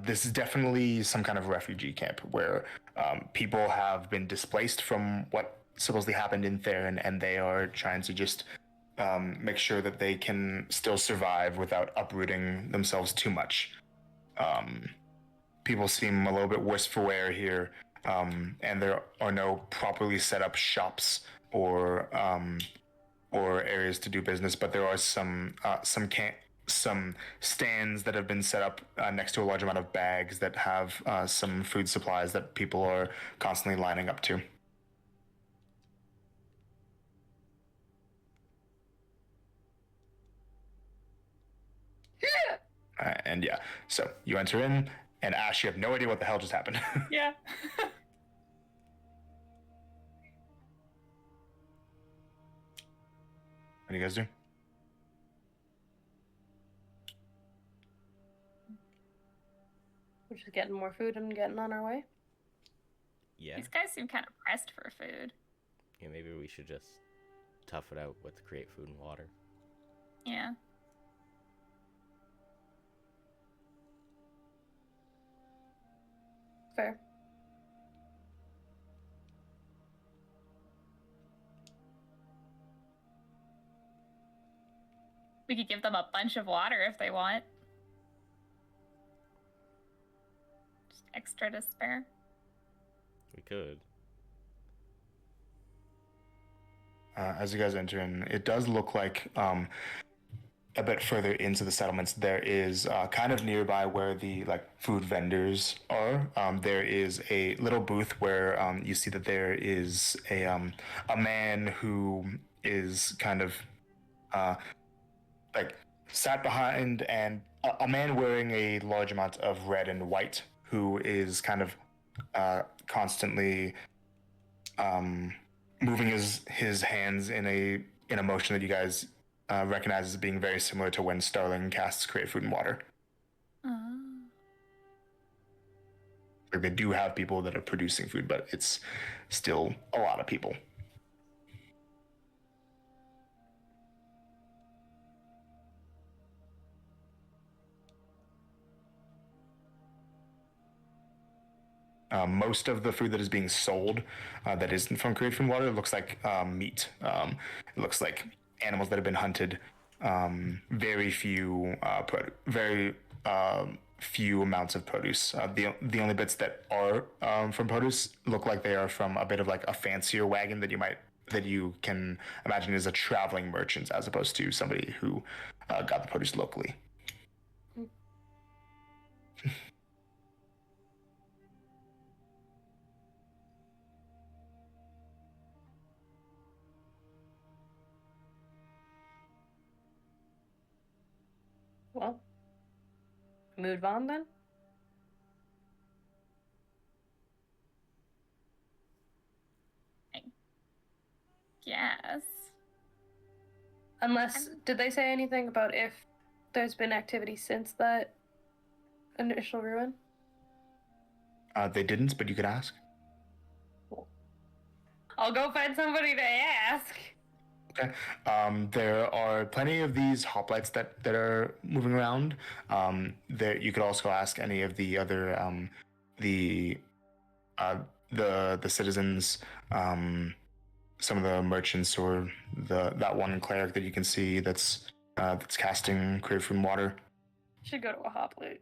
this is definitely some kind of refugee camp where people have been displaced from what supposedly happened in Theron, and they are trying to just make sure that they can still survive without uprooting themselves too much. People seem a little bit worse for wear here, and there are no properly set up shops or areas to do business, but there are some stands that have been set up next to a large amount of bags that have some food supplies that people are constantly lining up to. And yeah, so you enter in, and Ash, you have no idea what the hell just happened. Yeah. What do you guys do? We're just getting more food and getting on our way. Yeah. These guys seem kind of pressed for food. Yeah, maybe we should just tough it out with create food and water. Yeah. Fair. We could give them a bunch of water if they want. Just extra to spare. We could. As you guys enter in, it does look like a bit further into the settlements, there is kind of nearby where the like food vendors are. There is a little booth where you see that there is a man who is kind of like sat behind, and a man wearing a large amount of red and white who is kind of constantly moving his hands in a motion that you guys recognize as being very similar to when Starling casts Create Food and Water. Like they do have people that are producing food, but it's still a lot of people. Most of the food that is being sold that isn't from Create Food and Water looks like meat. It looks like animals that have been hunted. Very few few amounts of produce. The only bits that are from produce look like they are from a bit of like a fancier wagon that you can imagine is a traveling merchant as opposed to somebody who got the produce locally. Well, move on then. Yes. Unless, did they say anything about if there's been activity since that initial ruin? They didn't, but you could ask. Cool. I'll go find somebody to ask. Okay. There are plenty of these hoplites that are moving around. There, you could also ask any of the other the citizens some of the merchants or that one cleric that you can see that's casting Crave from Water. Should go to a hoplite.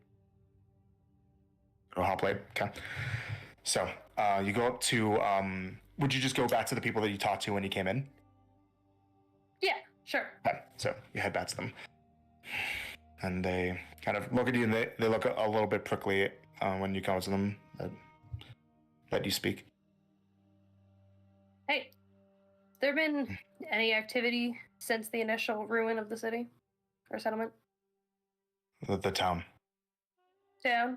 Or hoplite. Okay. So you go up to. Would you just go back to the people that you talked to when you came in? Yeah, sure. Okay. So you head back to them, and they kind of look at you, and they look a little bit prickly when you come to them. Let you speak. Hey, has there been any activity since the initial ruin of the city or settlement? The town. Town?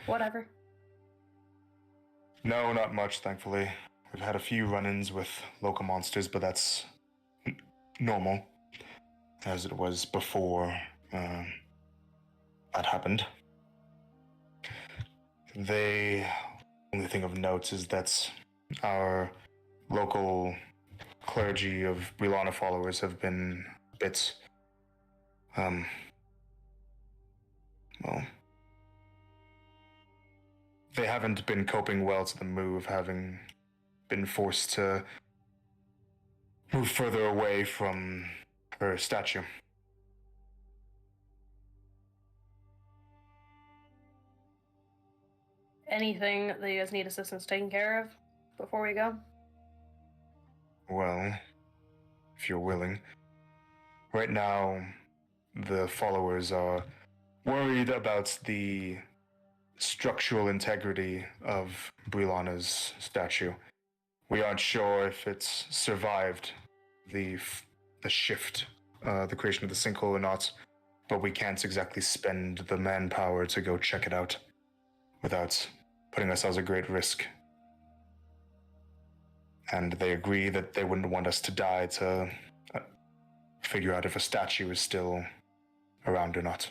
Whatever. No, not much, thankfully. We've had a few run-ins with local monsters, but that's normal, as it was before that happened. The only thing of note is that our local clergy of Brilana followers have been a bit, well, they haven't been coping well to the move, having been forced to move further away from her statue. Anything that you guys need assistance taking care of before we go? Well, if you're willing. Right now, the followers are worried about the structural integrity of Brilana's statue. We aren't sure if it's survived the shift, the creation of the sinkhole or not, but we can't exactly spend the manpower to go check it out without putting ourselves at great risk. And they agree that they wouldn't want us to die to figure out if a statue is still around or not.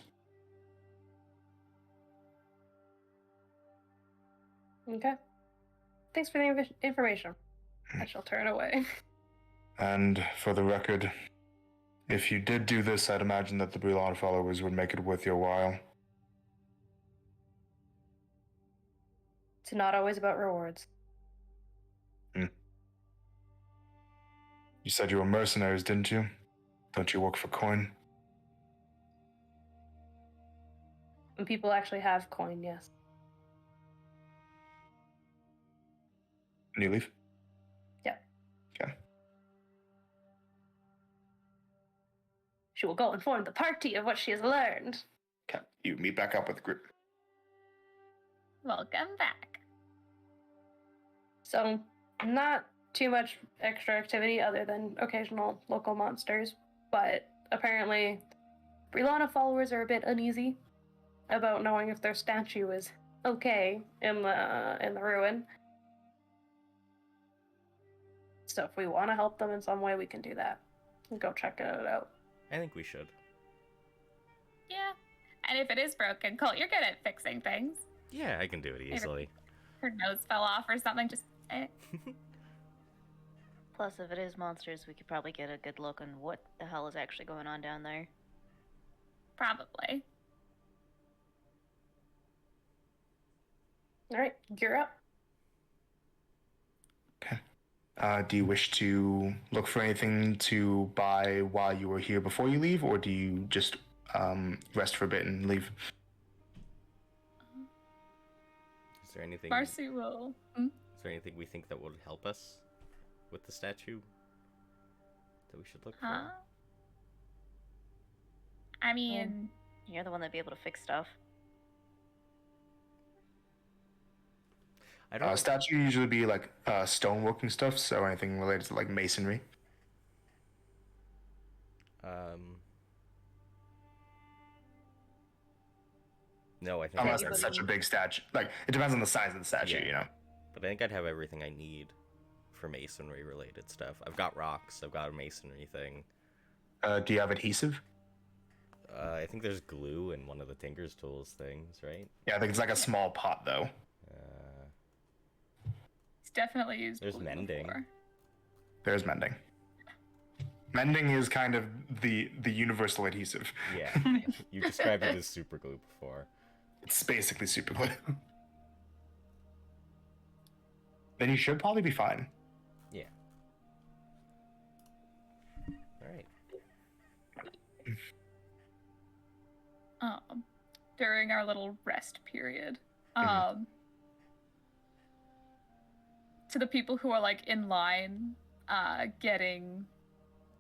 Okay. Thanks for the information. I shall turn away. And for the record, if you did do this, I'd imagine that the Brilana followers would make it worth your while. It's not always about rewards. You said you were mercenaries, didn't you? Don't you work for coin? When people actually have coin, yes. And you leave? Yeah. Okay. She will go inform the party of what she has learned. Okay. You meet back up with the group. Welcome back. So, not too much extra activity other than occasional local monsters, but apparently Brilana followers are a bit uneasy about knowing if their statue is okay in the ruin. So if we want to help them in some way, we can do that. Go check it out. I think we should. Yeah. And if it is broken, Colt, you're good at fixing things. Yeah, I can do it easily. Her nose fell off or something, just Plus, if it is monsters, we could probably get a good look on what the hell is actually going on down there. Probably. All right, gear up. Okay. Do you wish to look for anything to buy while you were here before you leave, or do you just rest for a bit and leave? Is there anything? Marcy will. Is there anything we think that would help us with the statue that we should look Huh? for? I mean, You're the one that'd be able to fix stuff. I don't. Statue usually be like stoneworking stuff, so anything related to like masonry. No, I think. Unless it's such a big statue. Like, it depends on the size of the statue, Yeah. you know? But I think I'd have everything I need for masonry related stuff. I've got rocks. I've got a masonry thing. Do you have adhesive? I think there's glue in one of the Tinker's Tools things, right? Yeah, I think it's like a small pot, though. it's definitely used. There's glue mending. before. There's mending. Mending is kind of the universal adhesive. Yeah. You described it as super glue before. It's basically super glue. Then you should probably be fine. Yeah. during our little rest period. To the people who are like in line, getting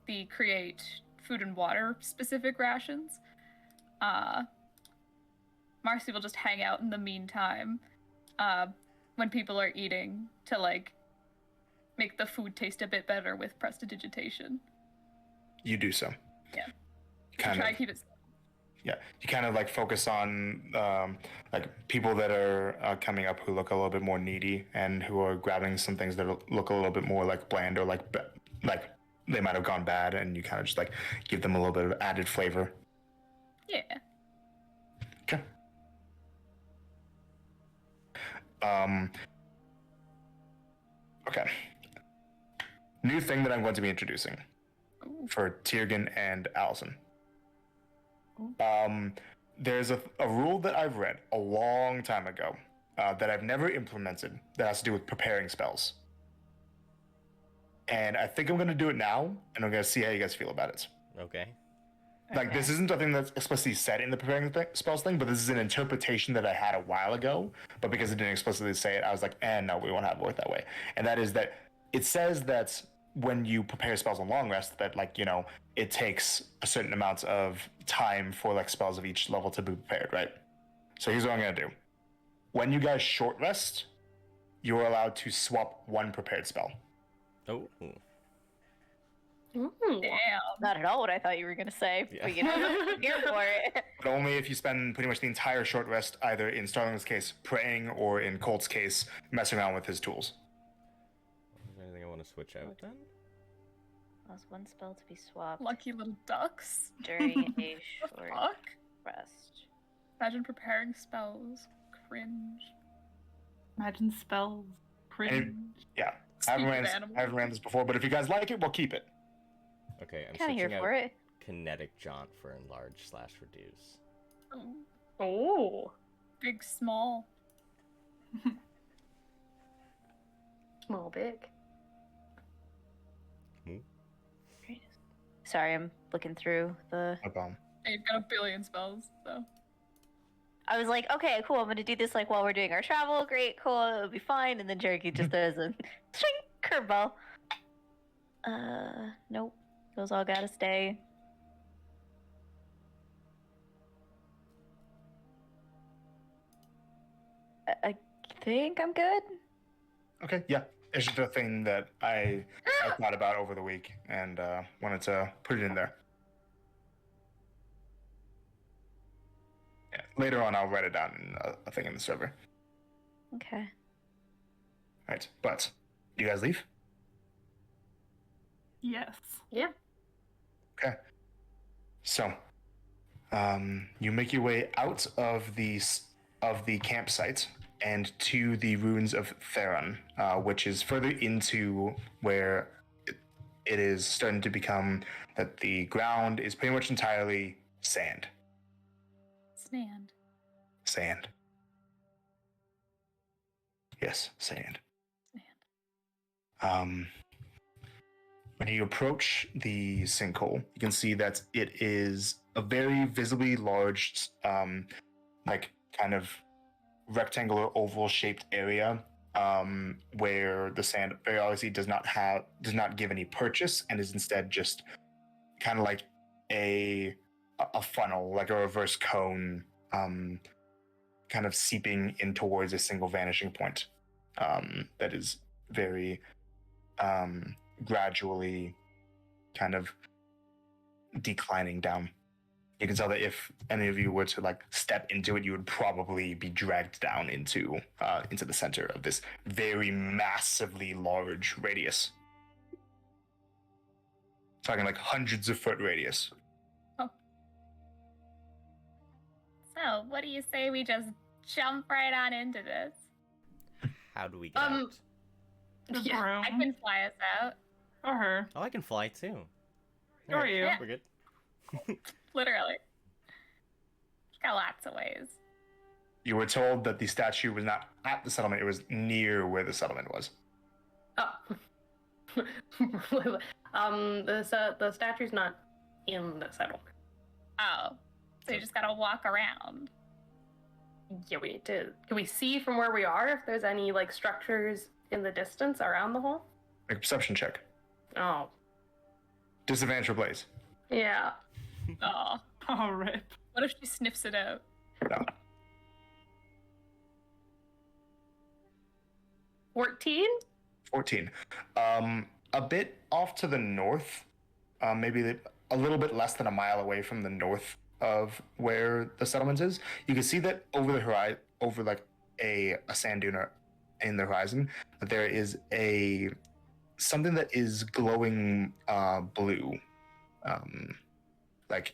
the create food and water specific rations. Marcy will just hang out in the meantime, when people are eating to like make the food taste a bit better with prestidigitation. You do so. Yeah. Try to keep it. Yeah, you kind of like focus on like people that are coming up who look a little bit more needy and who are grabbing some things that look a little bit more like bland or like they might have gone bad, and you kind of just like give them a little bit of added flavor. Yeah. Okay. Okay. New thing that I'm going to be introducing for Tiergan and Allison. There's a rule that I've read a long time ago that I've never implemented that has to do with preparing spells. And I think I'm going to do it now, and I'm going to see how you guys feel about it. Okay. Like, this isn't something that's explicitly said in the preparing spells thing, but this is an interpretation that I had a while ago. But because it didn't explicitly say it, I was like, no, we won't have it work that way. And that is that it says that when you prepare spells on long rest, that like, you know, it takes a certain amount of time for like spells of each level to be prepared, right? So here's what I'm going to do. When you guys short rest, you're allowed to swap one prepared spell. Oh. Damn. Not at all what I thought you were gonna say, Yeah. but you know, I'm here for it. But only if you spend pretty much the entire short rest, either in Starling's case, praying, or in Colt's case, messing around with his tools. Is there anything I want to switch out then? Allows one spell to be swapped Lucky little ducks. during a short Fuck. rest. Imagine preparing spells. Cringe. Imagine spells. Cringe. Yeah, I haven't ran this before, but if you guys like it, we'll keep it. Okay, I'm Kind of here switching for out it. kinetic jaunt for enlarge/reduce. Oh. Big, small. Small, big. Sorry, I'm looking through the. No problem. You've got a billion spells, so. I was like, okay, cool. I'm gonna do this like while we're doing our travel. Great, cool. It'll be fine. And then Jerky just does a swing curveball. Nope. Those all gotta stay. I think I'm good. Okay, yeah. It's just a thing that I thought about over the week and wanted to put it in there. Yeah, later on, I'll write it down in a thing in the server. Okay. All right, but you guys leave? Yes. Yeah. Okay. So, you make your way out of the campsite and to the ruins of Theron, which is further into where it is starting to become that the ground is pretty much entirely sand. Sand. Sand. Yes, sand. When you approach the sinkhole, you can see that it is a very visibly large, like kind of rectangular oval shaped area, where the sand very obviously does not give any purchase and is instead just kind of like a funnel, like a reverse cone, kind of seeping in towards a single vanishing point, that is very gradually kind of declining down. You can tell that if any of you were to like step into it, you would probably be dragged down into the center of this very massively large radius. Talking like hundreds of foot radius. Oh. So, what do you say we just jump right on into this? How do we get out? The Yeah, broom. I can fly us out. Or her. Oh, I can fly too. Or you. Yeah. We're good. Literally. Got lots of ways. You were told that the statue was not at the settlement, it was near where the settlement was. Oh. the statue's not in the settlement. Oh. So you just gotta walk around. Yeah, we need to. Can we see from where we are if there's any like structures in the distance around the hole? Make a perception check. Oh, Disadvantage for Blaze. yeah. Oh, Oh, rip. what if she sniffs it out? No. 14? 14. A bit off to the north, maybe a little bit less than a mile away from the north of where the settlement is. You can see that over the horizon, over like a sand dune in the horizon, there is something that is glowing blue, like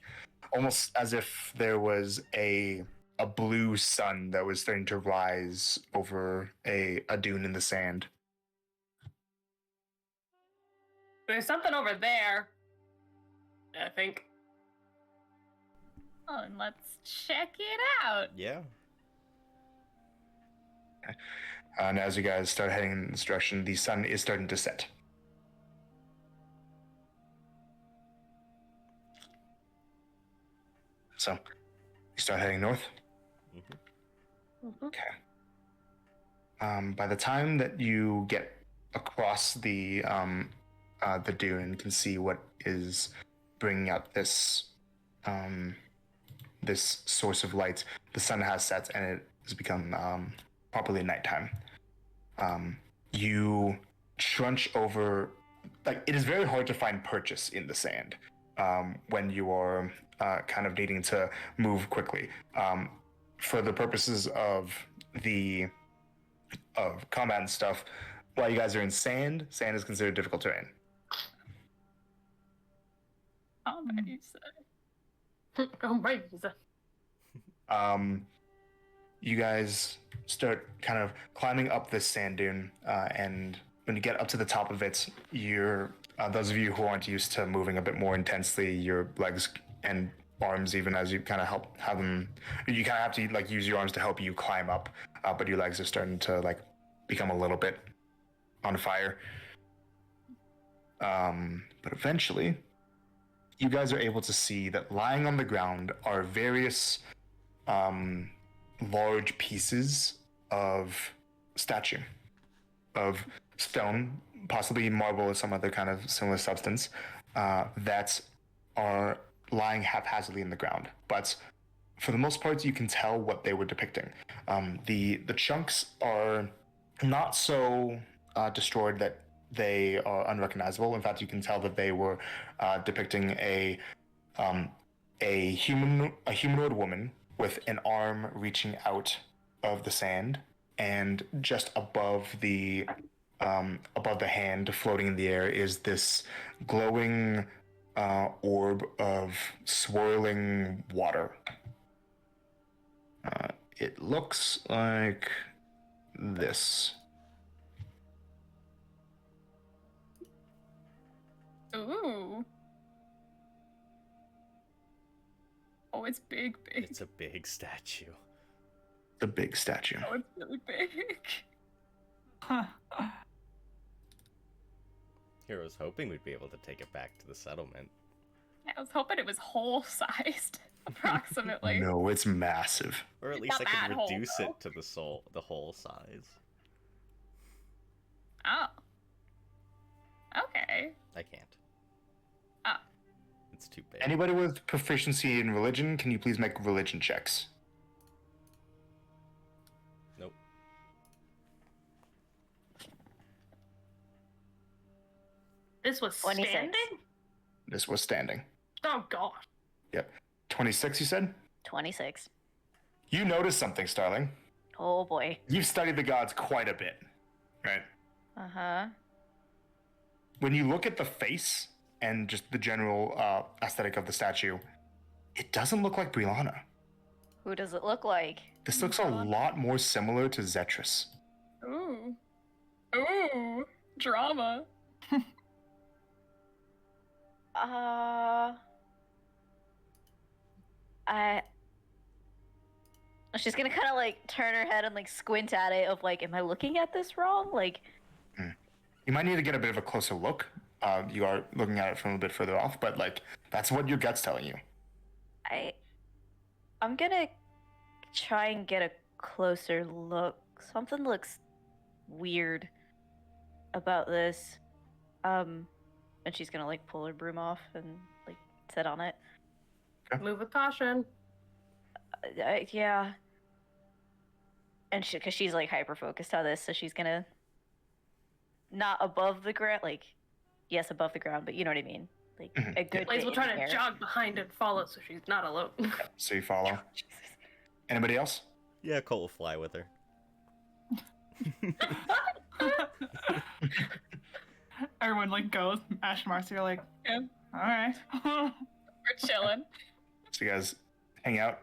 almost as if there was a blue sun that was starting to rise over a dune in the sand. There's something over there. I think. Oh, and let's check it out. Yeah. And as you guys start heading in this direction, the sun is starting to set. So, you start heading north. Mm-hmm. Okay. By the time that you get across the dune and can see what is bringing out this this source of light, the sun has set and it has become properly nighttime. You trunch over, like it is very hard to find purchase in the sand when you are kind of needing to move quickly. For the purposes of combat and stuff, while you guys are in sand is considered difficult terrain. Oh, my Oh, right. You guys start kind of climbing up this sand dune, and when you get up to the top of it, you're those of you who aren't used to moving a bit more intensely, your legs and arms, even as you kind of have them, you kind of have to like use your arms to help you climb up, but your legs are starting to like become a little bit on fire. But eventually, you guys are able to see that lying on the ground are various large pieces of statue, of stone, possibly marble or some other kind of similar substance, that are lying haphazardly in the ground. But for the most part, you can tell what they were depicting. The chunks are not so destroyed that they are unrecognizable. In fact, you can tell that they were depicting a humanoid woman with an arm reaching out of the sand, and just above the hand, floating in the air, is this glowing orb of swirling water. It looks like this. Ooh. Oh, it's big. It's a big statue. The big statue. Oh, it's really big. Here, I was hoping we'd be able to take it back to the settlement. I was hoping it was whole-sized, approximately. No, it's massive. Or at It's least I not could that whole, reduce though. it to the whole size. Oh. Okay. I can't. Oh. It's too big. Anybody with proficiency in religion, can you please make religion checks? Nope. This was 26. standing? This was standing. Oh, God. Yep. 26, you said? 26. You noticed something, Starling. Oh boy. You've studied the gods quite a bit, right? Uh-huh. When you look at the face and just the general aesthetic of the statue, it doesn't look like Brianna. Who does it look like? This looks a lot more similar to Zetris. Ooh. Ooh. Drama. She's gonna kind of like turn her head and like squint at it of like, am I looking at this wrong? Like, You might need to get a bit of a closer look. You are looking at it from a bit further off, but like that's what your gut's telling you. I'm gonna try and get a closer look. Something looks weird about this. And she's gonna like pull her broom off and like sit on it. Move with caution. Yeah. And because she's like hyper focused on this, so she's gonna not above the ground, like yes, above the ground, but you know what I mean. Like a good. Blaze bit will in try the to air. jog behind and follow, so she's not alone. So you follow. Anybody else? Yeah, Colt will fly with her. Everyone like goes. Ash and Marcy are like, Yeah. all right. We're chilling. So you guys hang out.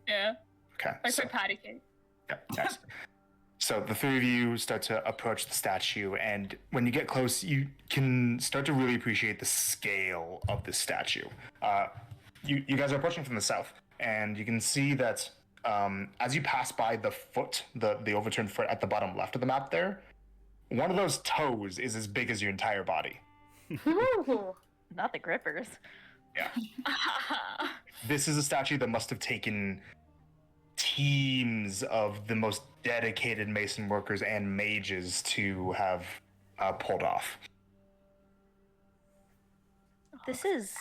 Yeah. Okay. Like So, for patty cake. yeah, nice. So the three of you start to approach the statue, and when you get close, you can start to really appreciate the scale of the statue. You guys are approaching from the south, and you can see that as you pass by the foot, the overturned foot at the bottom left of the map there, one of those toes is as big as your entire body. Not the grippers. Yeah. This is a statue that must have taken teams of the most dedicated mason workers and mages to have pulled off. This is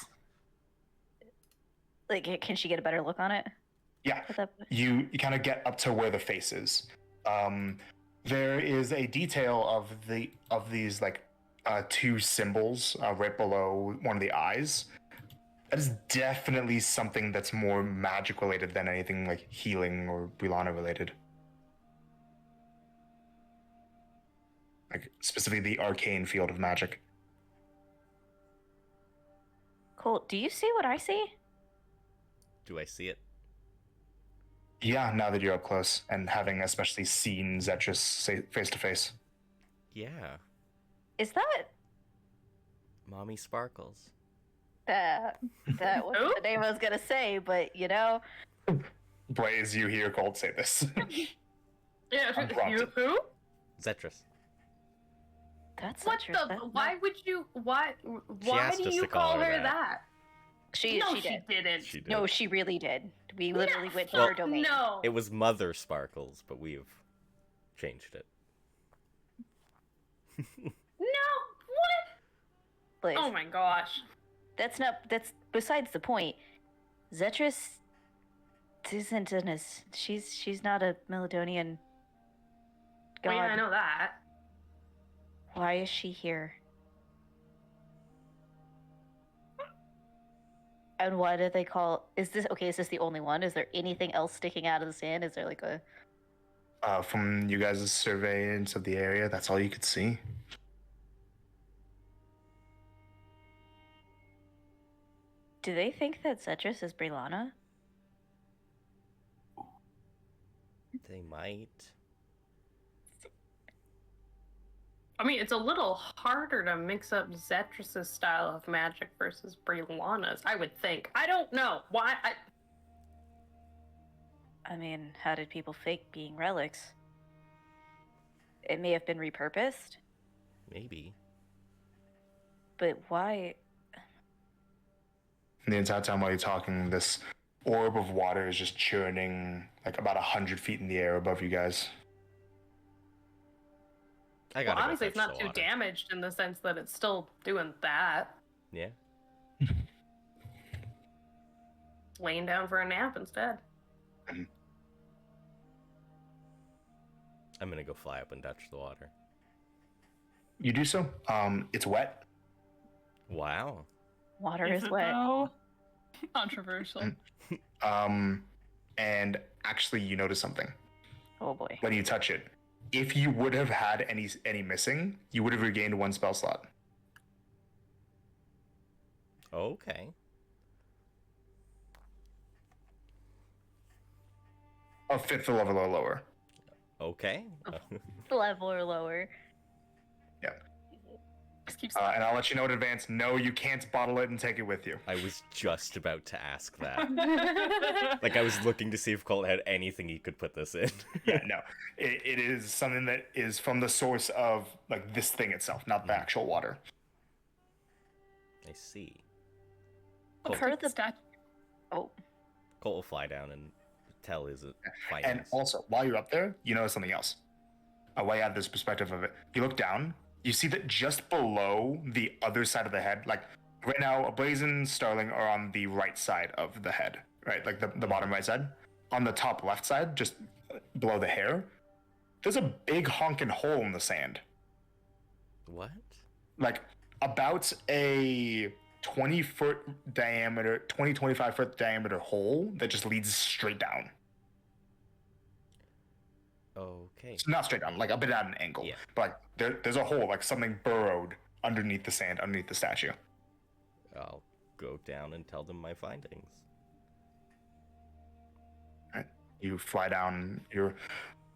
like, can she get a better look on it? Yeah, At that point? you kind of get up to where the face is. There is a detail of these like two symbols right below one of the eyes. That is definitely something that's more magic related than anything like healing or Brilana related. Like specifically the arcane field of magic. Colt, do you see what I see? Do I see it? Yeah, now that you're up close and having especially seen Zetris face to face. Yeah. Is that Mommy Sparkles. that was Who? the name I was gonna say, but you know, Blaze, you hear Colt say this. Yeah, I'm you prompted. who? Zetris. that's What interesting. the? Why would you? Why asked do us you to call call her her that. that? She No, she she did. didn't. She did. No, she really did. We literally went to Well- her domain. No. It was Mother Sparkles, but we've changed it. No. What? Blaze, Oh my gosh. that's besides the point. Zetris isn't she's not a Meladonian god. Well, yeah, I know that. Why is she here? And why did they call? Is this the only one? Is there anything else sticking out of the sand? Is there like a? From you guys' surveillance of the area, that's all you could see. Do they think that Zetris is Brilana? They might. I mean, it's a little harder to mix up Zetris' style of magic versus Brilana's, I would think. I don't know. Why? I mean, how did people fake being relics? It may have been repurposed, Maybe. but why? And the entire time while you're talking, this orb of water is just churning like about 100 feet in the air above you guys. I Well, gotta obviously, go it's fetch not the too water. damaged in the sense that it's still doing that. Yeah. Laying down for a nap instead. I'm gonna go fly up and touch the water. You do so. It's wet. Wow. Water Is is it wet. though? Controversial. And actually, you notice something Oh boy. when you touch it. If you would have had any missing, you would have regained one spell slot. Okay. A fifth level or lower. Okay. Level or lower. Yeah. Just keeps And I'll let you know in advance. No, you can't bottle it and take it with you. I was just about to ask that. Like, I was looking to see if Colt had anything he could put this in. Yeah, no. It is something that is from the source of like this thing itself, not the actual water. I see. I'll Per take the- statue. Oh, Colt will fly down and tell his And findings. also, while you're up there, you notice something else. While you have this perspective of it, you look down, you see that just below the other side of the head, like right now, Blaze and Starling are on the right side of the head, right? Like the bottom right side. On the top left side, just below the hair, there's a big honking hole in the sand. What? Like about a 20-foot diameter, 25-foot diameter hole that just leads straight down. Okay. So not straight down, like a bit at an angle. Yeah. But like there's a hole, like something burrowed underneath the sand, underneath the statue. I'll go down and tell them my findings. Right. You fly down.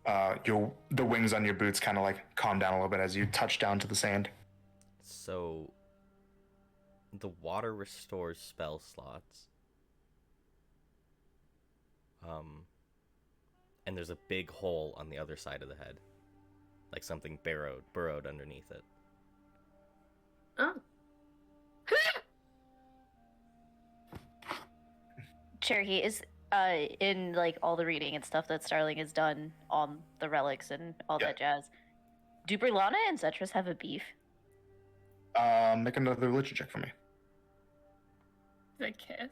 The wings on your boots kind of like calm down a little bit as you touch down to the sand. So, the water restores spell slots. And there's a big hole on the other side of the head. Like something burrowed underneath it. Oh. Cherokee is in like all the reading and stuff that Starling has done on the relics and all Yeah. that jazz. Do Brilana and Zetris have a beef? Make another religion check for me. The kiss.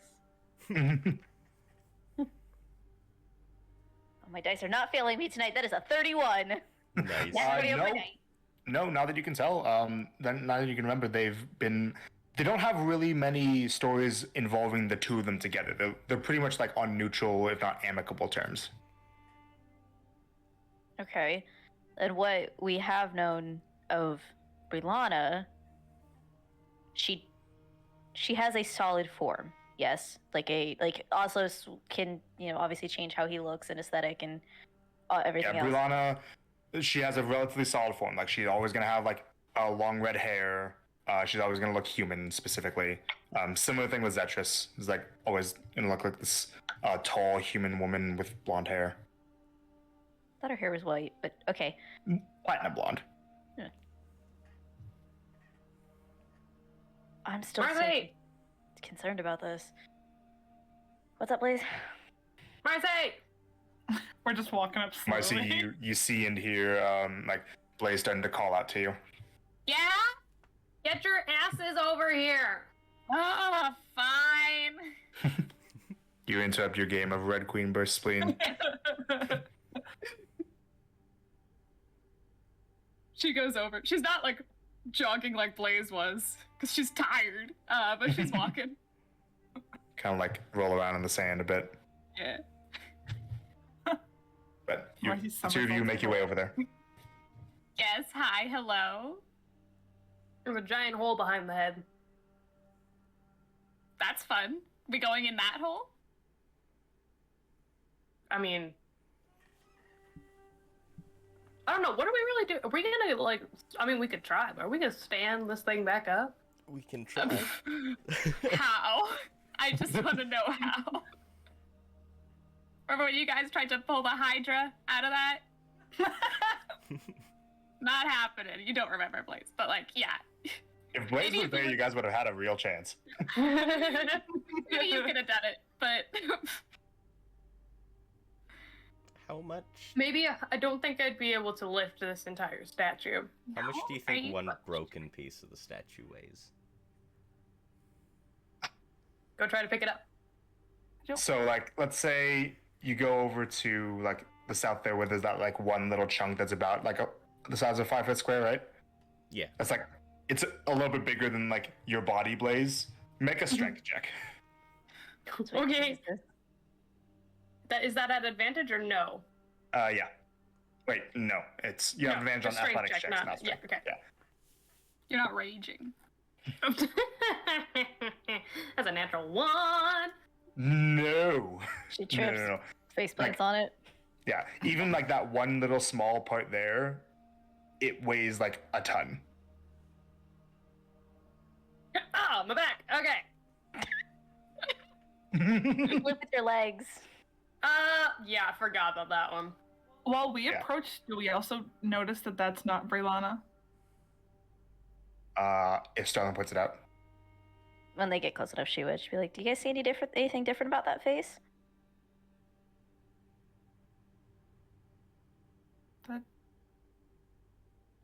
Oh, my dice are not failing me tonight. That is a 31. Nice. Everybody no. overnight. No, now that you can tell, then now that you can remember, they don't have really many stories involving the two of them together. They're pretty much like on neutral, if not amicable terms. Okay. And what we have known of Brilana, she has a solid form. Yes, like Oslos can obviously change how he looks and aesthetic and everything Yeah, else. Brilana, she has a relatively solid form. Like she's always gonna have like long red hair. She's always gonna look human specifically. Similar thing with Zetris. Is like always gonna look like this tall human woman with blonde hair, Thought her hair was white, but okay. platinum blonde. I'm still so Marcy! concerned about this. What's up, Blaze? Marcy! We're just walking up slowly. Marcy, you see and hear like Blaze starting to call out to you. Yeah? Get your asses over here! Oh, fine. You interrupt your game of Red Queen Burst Spleen. She goes over. She's not like jogging like Blaze was, because she's tired. But she's walking. Kind of like roll around in the sand a bit. Yeah. But Marcy's the two of you make your way over there. Yes, hi, hello. There's a giant hole behind the head. That's fun. We going in that hole? I mean, I don't know. What do we really do? Are we gonna like? I mean, we could try, but are we gonna stand this thing back up? We can try. How? I just want to know how. Remember when you guys tried to pull the Hydra out of that? Not happening. You don't remember, Blaze, but like, yeah. If Blaze Maybe was if there, you- you guys would have had a real chance. Maybe you could have done it, but How much? Maybe I don't think I'd be able to lift this entire statue. How much do you Are think you- one broken piece of the statue weighs? Go try to pick it up. So, like, let's say you go over to like the south there, where there's that like one little chunk that's about like the size of a 5-foot square, right? Yeah. That's like it's a little bit bigger than like your body, Blaze. Make a strength check. Okay. Is that at advantage or no? Yeah. Wait, no. It's you have No, advantage on just strength athletics check, checks, not- not strength. yeah, okay. Yeah. You're not raging. That's a natural 1. No. She No, trips. no, no. Face plants on it. Yeah. Even like that one little small part there, it weighs like a ton. Oh, my back. Okay. Live with your legs. Yeah, I forgot about that one. While we Yeah. approach, do we also notice that that's not Braylana? If Starling puts it out. When they get close enough, she would. She'd be like, "Do you guys see anything different about that face?"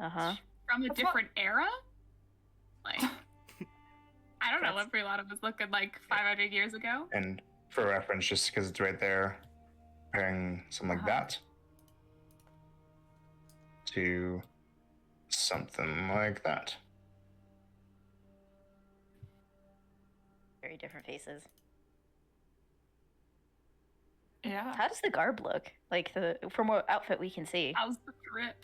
Uh-huh. from a That's different era. Like, I don't know That's- what Brelana was looking like 500 years ago. And for reference, just because it's right there, comparing something like that to something like that. Very different faces. Yeah. How does the garb look? Like from what outfit we can see. How's the drip?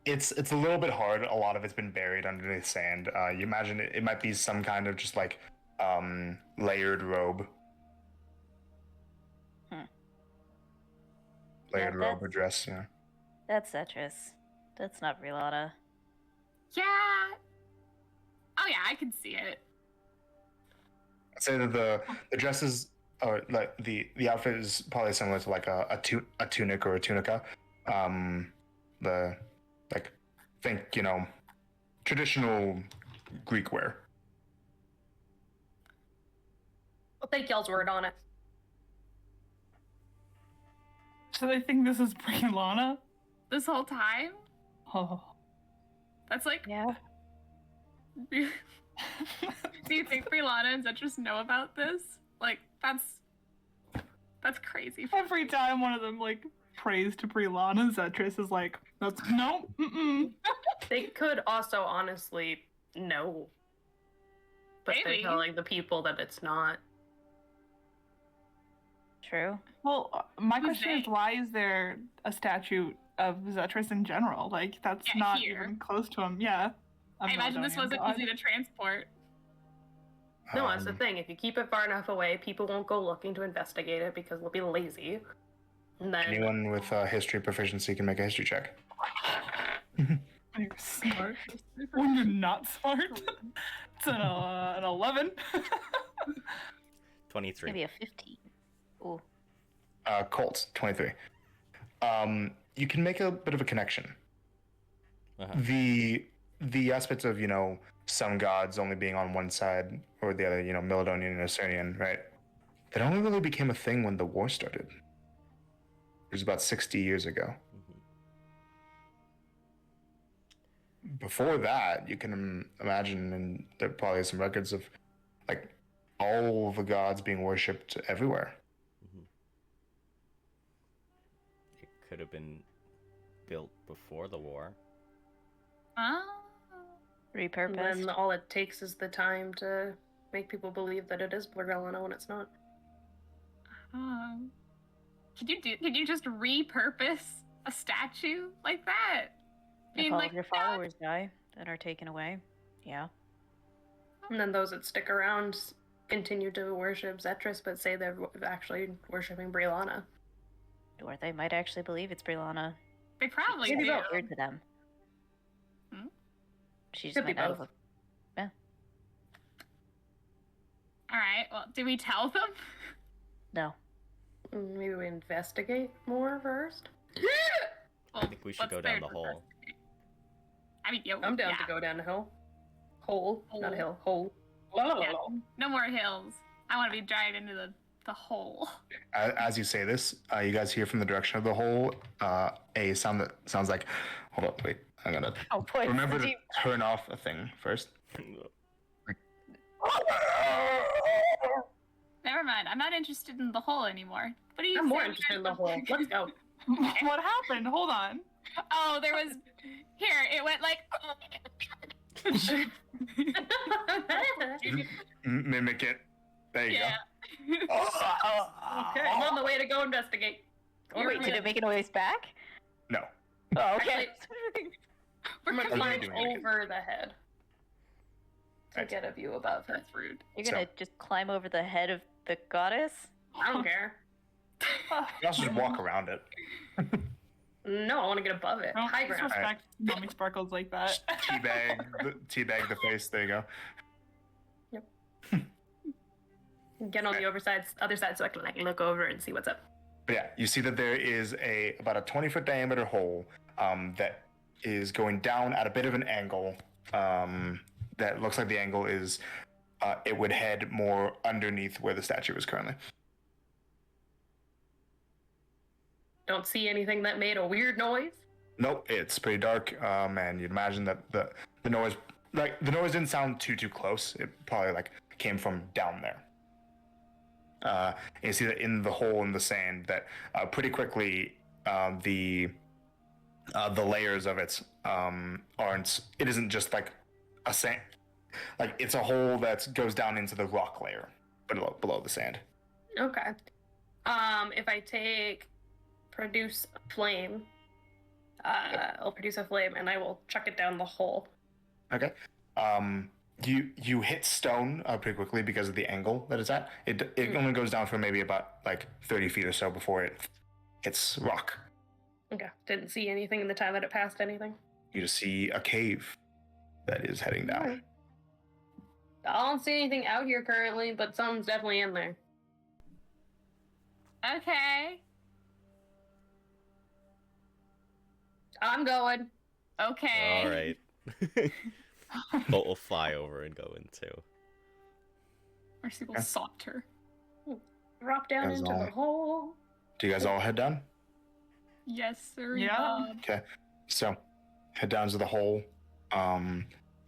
It's a little bit hard. A lot of it's been buried underneath sand. You imagine it might be some kind of just like layered robe. Layered Yeah, robe or dress, yeah. That's Cetrus. That's not Brelana. Yeah. Oh yeah, I can see it. I'd say that the dresses or like the outfit is probably similar to like a tunic or a tunica. The like think, traditional Greek wear. I'll take y'all's word on it. So they think this is Brelana? This whole time? Oh. That's like. Yeah. Do you think Brelana and Zetrus know about this? Like, that's crazy. Every time one of them like prays to Brelana, Zetrus is like, "That's no, mm-mm." They could also honestly know. But Maybe. they're telling the people that it's not. True. Well, my Who's question is, they? why is there a statue of Zetrus in general? Like, that's Yeah, not here. even close to him. Yeah. I imagine this wasn't God. easy to transport. No, that's the Um, thing. If you keep it far enough away, people won't go looking to investigate it because they'll be lazy. And then Anyone with history proficiency can make a history check. You're smart. When you're not smart, it's an 11. 23. Maybe a 15. Ooh. Colt, 23. You can make a bit of a connection. Uh-huh. The aspects of, some gods only being on one side or the other, Milidonian and Ocernian, right? That only really became a thing when the war started. It was about 60 years ago. Before that, you can imagine, and there probably is some records of, like, all the gods being worshipped everywhere. It could have been built before the war. Oh. And Repurposed. then all it takes is the time to make people believe that it is Brelana when it's not. Could you just repurpose a statue like that? If all of your followers die that are taken away. Yeah. And then those that stick around continue to worship Zetrus, but say they're actually worshipping Brelana. Or they might actually believe it's Brelana. They probably Maybe do. both. Weird to them. Hmm? She just Could be might not both. have. All right. Well, do we tell them? No. Maybe we investigate more first. Well, I think we should what's go down there the to hole. investigate? I mean, yo, I'm down yeah. to go down the hill. Hole, not a hill. Hole. Yeah. No more hills. I want to be dragged into the hole. As you say this, you guys hear from the direction of the hole a sound that sounds like, hold up, wait, I'm gonna Oh boy. remember to turn off a thing first. Never mind. I'm not interested in the hole anymore. What are you? I'm more saying? interested in the hole. Let's go. What happened? Hold on. Oh, there was. Here, it went like. Mimic it. There you Yeah. Okay, I'm on the way to go investigate. Wait, did it make a noise back? go. No. Oh, okay. I'm gonna What are you climb doing again? over the head to Right. get a view above it. That's rude. You're gonna just climb over the head of the goddess? I don't care. You also just walk around it. No, I want to get above it. Don't High ground. disrespect Mommy Sparkles like that. Teabag the face. There you go. Get on the other side so I can like look over and see what's up. But yeah, you see that there is about a 20-foot diameter hole that is going down at a bit of an angle. That looks like the angle is it would head more underneath where the statue is currently. Don't see anything that made a weird noise. Nope, it's pretty dark, and you'd imagine that the noise, like the noise, didn't sound too close. It probably like came from down there. You see that in the hole in the sand that pretty quickly the layers of it aren't. It isn't just like a sand, like it's a hole that goes down into the rock layer below the sand. Okay. If I take produce a flame, I'll produce a flame and I will chuck it down the hole. Okay. You hit stone pretty quickly because of the angle that it's at. It only goes down for maybe about like 30 feet or so before it hits rock. Okay. Didn't see anything in the time that it passed anything. You just see a cave that is heading down. Alright. I don't see anything out here currently, but something's definitely in there. Okay. I'm going. Okay. All right. Bolt will fly over and go in too. Mercy will saunter. Drop down That's into all. the hole. Do you guys all head down? Yes, sir. Yeah. Bob. Okay. So head down to the hole,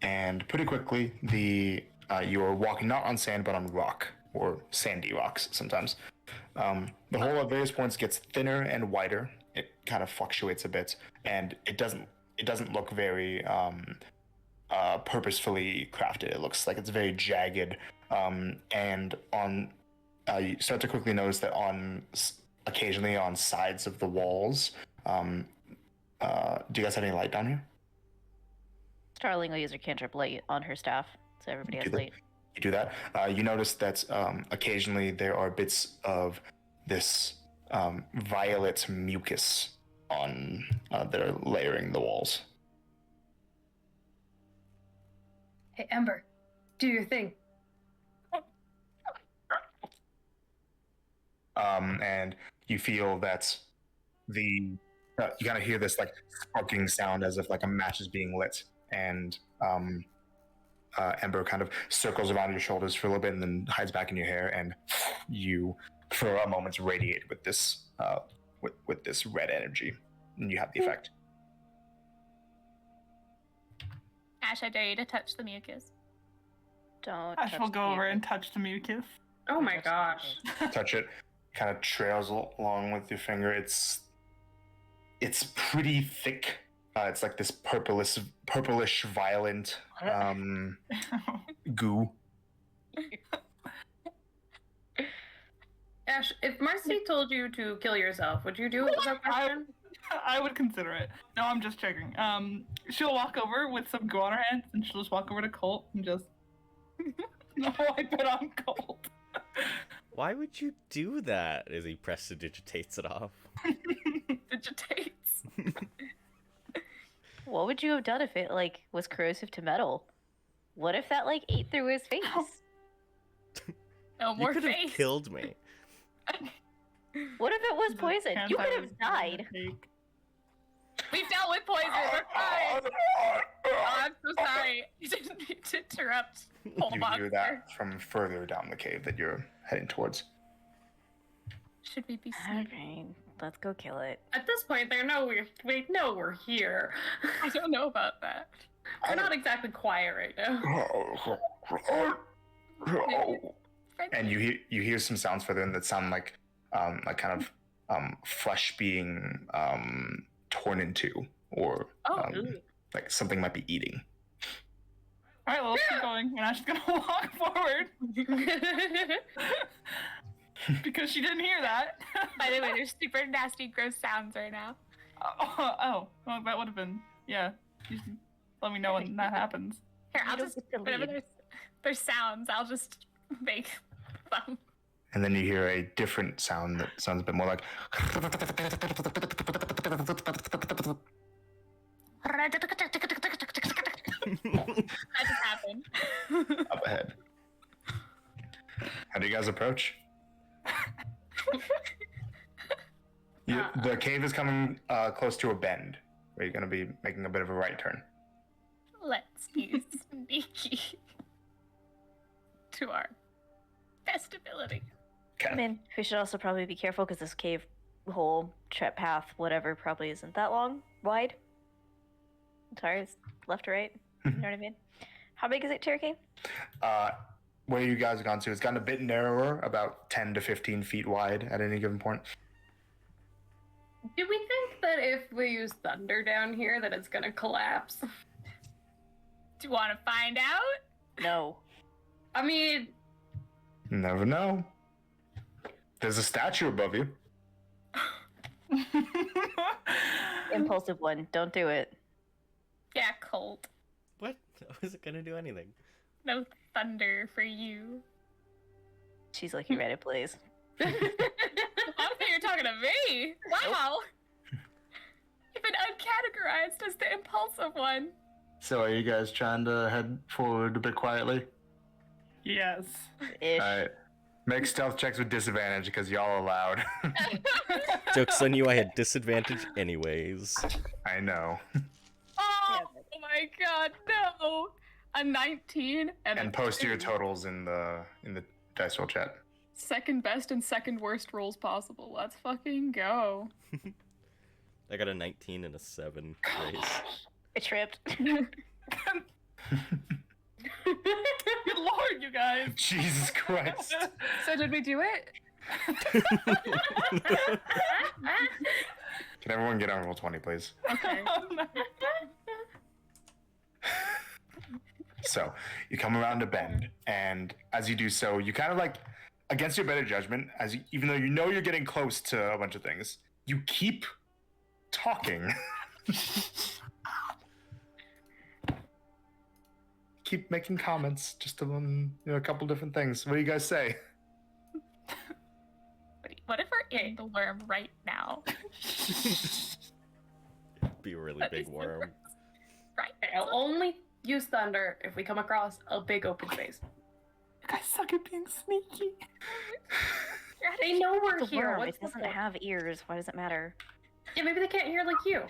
and pretty quickly you're walking not on sand but on rock or sandy rocks sometimes. The hole at various points gets thinner and wider. It kind of fluctuates a bit, and it doesn't look very purposefully crafted. It looks like it's very jagged, and on you start to quickly notice that occasionally on sides of the walls. Do you guys have any light down here? Starling will use her cantrip light on her staff, so everybody has Do that. light. You do that. You notice that occasionally there are bits of this violet mucus on that are layering the walls. Hey, Ember, do your thing. And you feel that you kind of hear this like sparking sound as if like a match is being lit, and Ember kind of circles around your shoulders for a little bit and then hides back in your hair, and you, for a moment, radiate with this with this red energy, and you have the effect. Ash, I dare you to touch the mucus. Don't. Ash touch will the go over mucus. and touch the mucus. Oh my Touch the gosh. mucus. Touch it, kind of trails along with your finger. It's pretty thick. It's like this purplish violet goo. Ash, if Marcy told you to kill yourself, would you do it without question? I would consider it. No, I'm just checking. She'll walk over with some goo on her hands, and she'll just walk over to Colt and just wipe it on Colt. Why would you do that? As he prestidigitates it off. Vegetates. What would you have done if it like was corrosive to metal? What if that like ate through his face? No You more could have face. killed me. What if it was The poison? You could campfire have died. cake. We've dealt with poison. We're fine. Oh, I'm so sorry. I didn't mean to interrupt. Whole You hear that from further down the cave that you're heading towards. Should we be All safe? right, let's go kill it. At this point, they know we're here. I don't know about that. We're not exactly quiet right now. And you hear some sounds further in that sound like kind of flesh being torn into, or like something might be eating. All right, well, let's keep going. And Ash is gonna walk forward because she didn't hear that. By the way, there's super nasty, gross sounds right now. Well, that would have been, yeah. You should let me know when that happens. Here, I'll You don't just get to whenever lead. there's sounds, I'll just make them. And then you hear a different sound that sounds a bit more like That just happened. up ahead. How do you guys approach? The cave is coming close to a bend where you're going to be making a bit of a right turn. Let's be sneaky to our best ability. Okay. I mean, we should also probably be careful because this cave whole trip path, whatever, probably isn't that long, wide. Sorry, it's left to right. You know what I mean? How big is it, Cherokee? Where you guys have gone to, it's gotten a bit narrower, about 10 to 15 feet wide at any given point. Do we think that if we use thunder down here, that it's gonna collapse? Do you want to find out? No. I mean, Never know. There's a statue above you. Impulsive one. Don't do it. Yeah, Colt. What? How is it gonna do anything? No thunder for you. She's looking right at Blaze. I thought you were talking to me. Wow. You've been uncategorized as the impulsive one. So are you guys trying to head forward a bit quietly? Yes. Ish. Alright. Make stealth checks with disadvantage because y'all are loud. Joke's on you, I had disadvantage anyways. I know. Oh, my god, no. A 19 and And a post your 2. totals in the dice roll chat. Second best and second worst rolls possible. Let's fucking go. I got a 19 and a 7 raise. I tripped. Good lord, you guys. Jesus Christ. So did we do it? Can everyone get on roll 20, please? Okay. So you come around a bend, and as you do so, you kind of like, against your better judgment, even though you know you're getting close to a bunch of things, you keep talking. Keep making comments, just on a couple different things. What do you guys say? What if we're in the worm right now? Be a really That big is the worm. worst. Right. I'll only use thunder if we come across a big open space. You guys suck at being sneaky. They know we're The here. worm, What's it the doesn't point? have ears. Why does it matter? Yeah, maybe they can't hear like you.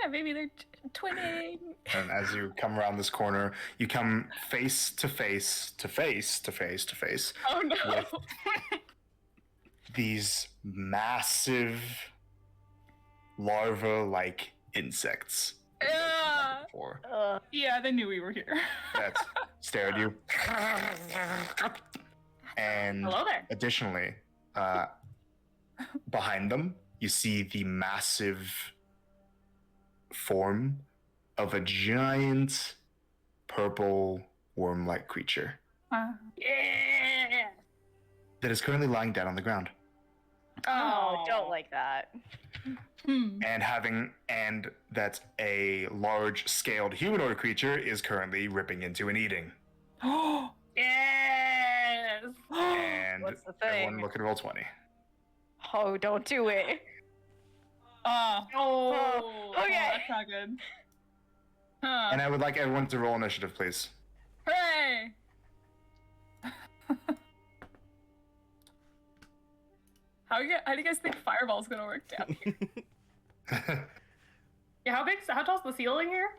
Yeah, maybe they're twinning. And as you come around this corner, you come face to face to face to face to face Oh no. with these massive larva-like insects that you've never seen before. Yeah, they knew we were here. That stare at you. And Hello there. additionally, behind them, you see the massive form of a giant purple worm-like creature Yeah. that is currently lying dead on the ground. Oh, don't like that. And that a large scaled humanoid creature is currently ripping into and eating. Yes. And What's the everyone thing? look at roll 20. Oh, don't do it. Oh. Okay. That's not good. Huh. And I would like everyone to roll initiative, please. Hooray! How do you guys think Fireball's gonna work down here? Yeah, how tall's the ceiling here?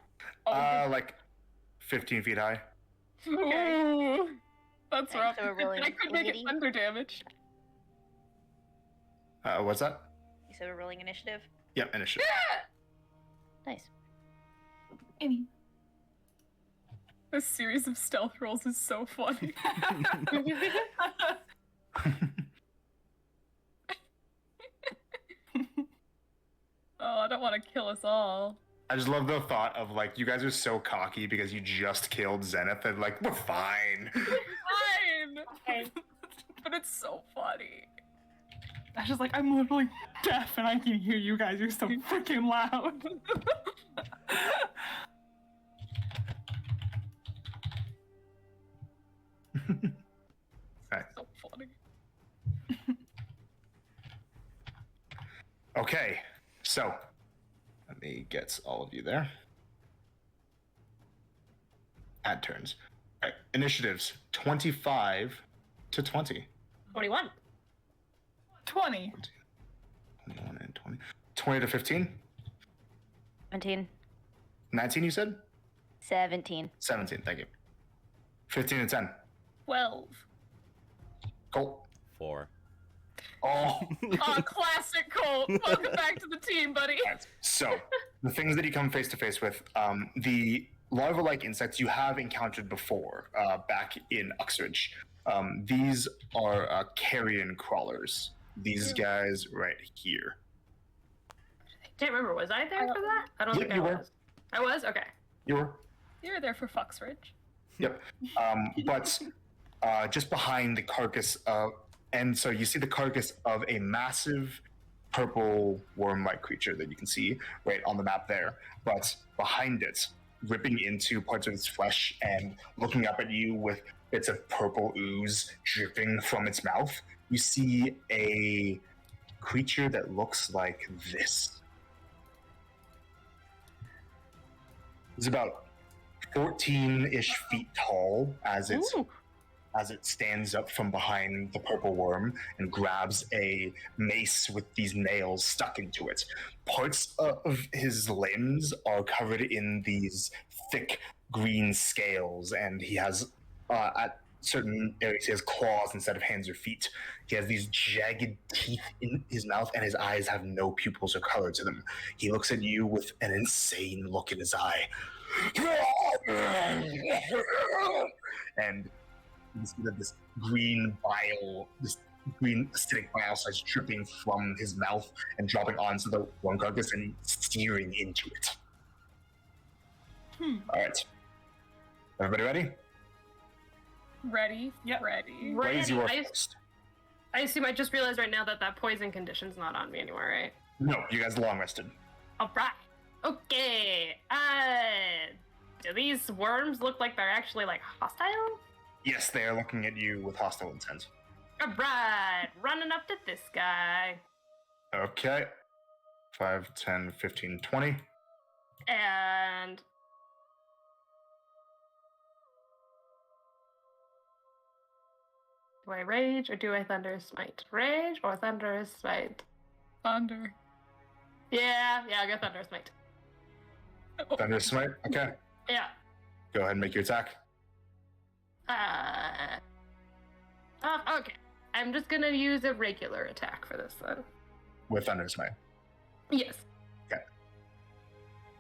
Like 15 feet high. Okay. Ooh, that's Okay, rough. so we're rolling I could make it 80? thunder damage. What's that? You said we're rolling initiative? Yep, initiative. Nice. Any. This series of stealth rolls is so funny. Oh, I don't want to kill us all. I just love the thought of like you guys are so cocky because you just killed Zenith and like we're fine. Fine! But it's so funny. I was just like, I'm literally deaf and I can hear you guys. You're so freaking loud. Right. So funny. Okay, so let me get all of you there. Add turns. All right, initiatives 25 to 20. 21. 20. 21 and 20. 20 to 15. 17. 19, you said? 17. 17, thank you. 15 and 10. 12. Colt. 4. Oh. Classic Colt. Welcome back to the team, buddy. Alright, so, the things that you come face to face with, the larva-like insects you have encountered before, back in Uxbridge. These are carrion crawlers. These guys right here. Can't remember. Was I there for that? I don't Yep, think I you were. was. I was? Okay. You were? You were there for Foxridge. Yep. But just behind the carcass of, and so you see the carcass of a massive purple worm-like creature that you can see right on the map there. But behind it, ripping into parts of its flesh and looking up at you with bits of purple ooze dripping from its mouth, you see a creature that looks like this. It's about 14-ish feet tall as it stands up from behind the purple worm and grabs a mace with these nails stuck into it. Parts of his limbs are covered in these thick green scales, and he has, at certain areas, he has claws instead of hands or feet. He has these jagged teeth in his mouth, and his eyes have no pupils or color to them. He looks at you with an insane look in his eye. And you see that this green bile, this green acidic bile starts dripping from his mouth and dropping onto the worm carcass and searing into it. Alright. Everybody ready? Ready? Yep. Ready. Raise your I first. assume I just realized right now that poison condition's not on me anymore, right? No, you guys long rested. Alright. Okay. Do these worms look like they're actually like hostile? Yes, they are looking at you with hostile intent. Alright. Running up to this guy. Okay. 5, 10, 15, 20. And do I rage or do I thunder smite? Rage or thunder smite? Thunder. Yeah, I'll go thunder smite. Thunder Smite. Okay. Yeah. Go ahead and make your attack. Okay. I'm just gonna use a regular attack for this then. With Thunder Smite. Yes. Okay.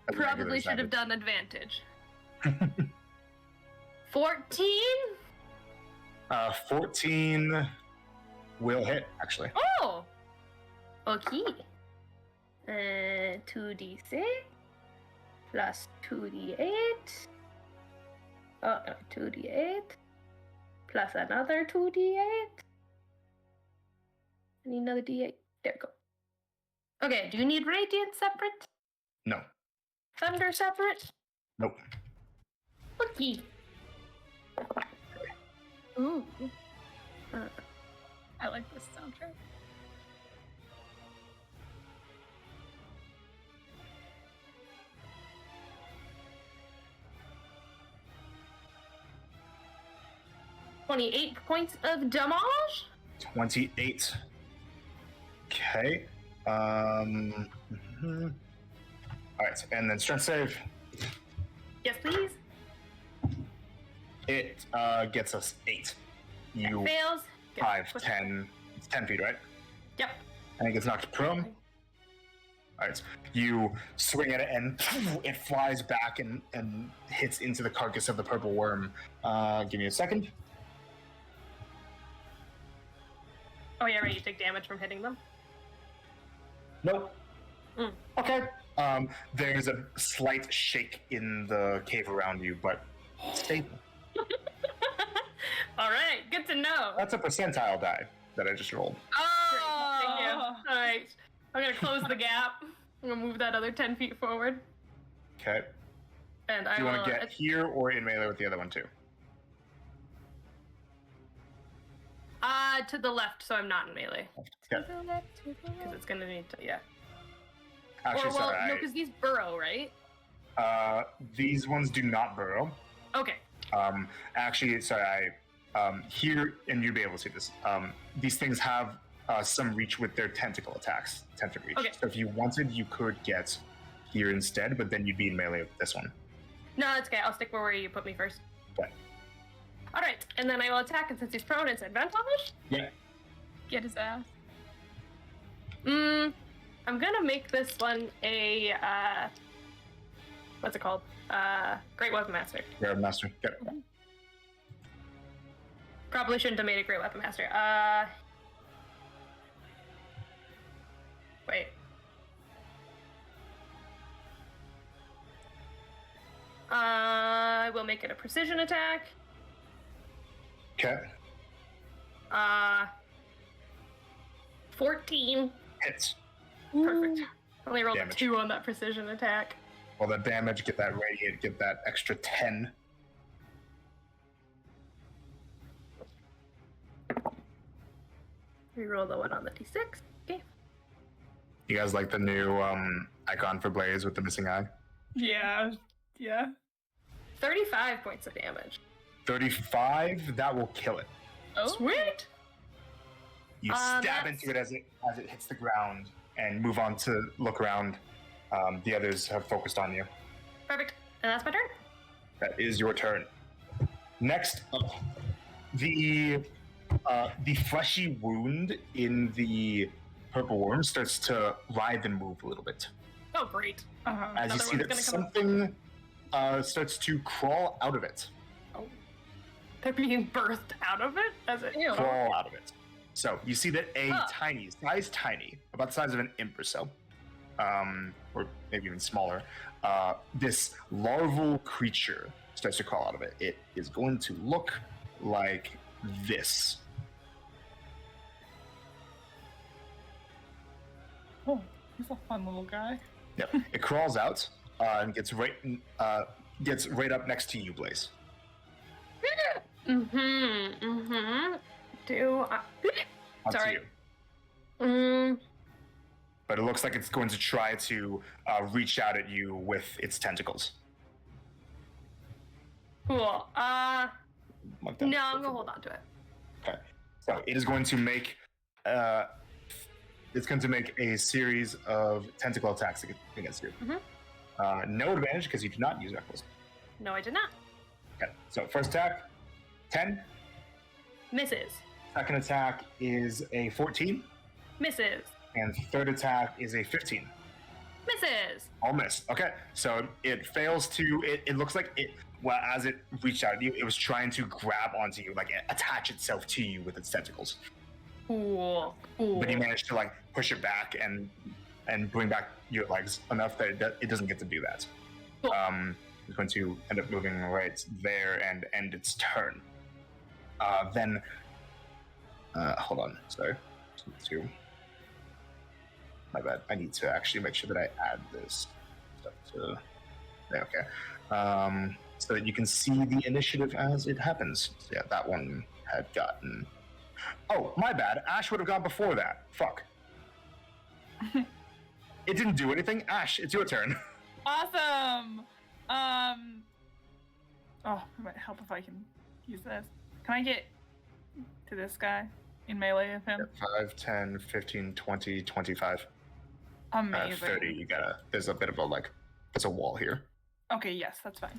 As a Probably regular should have savage. done advantage. 14? 14 will hit, actually. Oh! Okay. 2d6 plus 2d8. Oh, no, 2d8 plus another 2d8. I need another d8. There we go. Okay, do you need radiant separate? No. Thunder separate? Nope. Okay. Ooh. I like this soundtrack. $28 points of damage? 28. Okay. Mhm. Alright, and then strength save. Yes, please. It gets us 8. You Fails. Good. 5, 10. It's 10 feet, right? Yep. And it gets knocked prone. Alright. You swing at it and it flies back and hits into the carcass of the purple worm. Give me a second. Oh yeah, right. You take damage from hitting them. Nope. Mm. Okay. There's a slight shake in the cave around you, but stable. All right, good to know. That's a percentile die that I just rolled. Great, thank you. All right, I'm gonna close the gap. I'm gonna move that other 10 feet forward, Okay. and Do I you will. want to get here or in melee with the other one too? To the left, so I'm not in melee, Okay. because it's gonna need to. Yeah. Actually, or well, sorry. no, because these burrow, right? These ones do not burrow. Okay. Actually, sorry. Here, and you'll be able to see this. These things have some reach with their tentacle attacks. 10 foot reach. Okay. So if you wanted, you could get here instead, but then you'd be in melee with this one. No, that's okay. I'll stick where you put me first. Okay. All right, and then I will attack, and since he's prone, it's advantage. Yeah. Get his ass. I'm gonna make this one a what's it called? Great Weapon Master. Grab master. Yep. Probably shouldn't have made a Great Weapon Master. Wait. I will make it a precision attack. Okay. 14. Hits. Perfect. Only rolled Damage. a 2 on that precision attack. Well, that damage, get that radiant, get that extra 10. Reroll the one on the d6. Okay. You guys like the new icon for Blaze with the missing eye? Yeah. 35 points of damage. 35, that will kill it. Oh, Sweet. You stab into it as it hits the ground and move on to look around. The others have focused on you. Perfect. And that's my turn. That is your turn. Next up, the fleshy wound in the purple worm starts to writhe and move a little bit. Oh, great. As you Another see one's that gonna come up. something starts to crawl out of it. They're being birthed out of it as it. Ew. Crawl out of it. So you see that tiny, about the size of an imp or so, or maybe even smaller, this larval creature starts to crawl out of it. It is going to look like this. Oh, he's a fun little guy. Yep. It crawls out and gets right up next to you, Blaze. Do I... Up Sorry. to you. But it looks like it's going to try to reach out at you with its tentacles. Cool. Like that. No, I'm gonna hold on to it. Okay. So it is going to make a series of tentacle attacks against you. No advantage because you did not use reckless. No, I did not. Okay. So first attack, 10. Misses. Second attack is a 14, Misses. and third attack is a 15. Misses. All miss. Okay, so it fails to. It looks like it. Well, as it reached out at you, it was trying to grab onto you, like attach itself to you with its tentacles. Cool. But you managed to like push it back and bring back your legs enough that it doesn't get to do that. Cool. It's going to end up moving right there and end its turn. Then, hold on. Sorry. My bad. I need to actually make sure that I add this stuff to there. Okay. So that you can see the initiative as it happens. So yeah, that one had gotten. Oh, my bad. Ash would have gone before that. Fuck. It didn't do anything. Ash, it's your turn. Awesome. Oh, it might help if I can use this. Can I get to this guy in melee of him? 5, 10, 15, 20, 25. Amazing. 30. You gotta. There's a bit of a there's a wall here. Okay, yes, that's fine.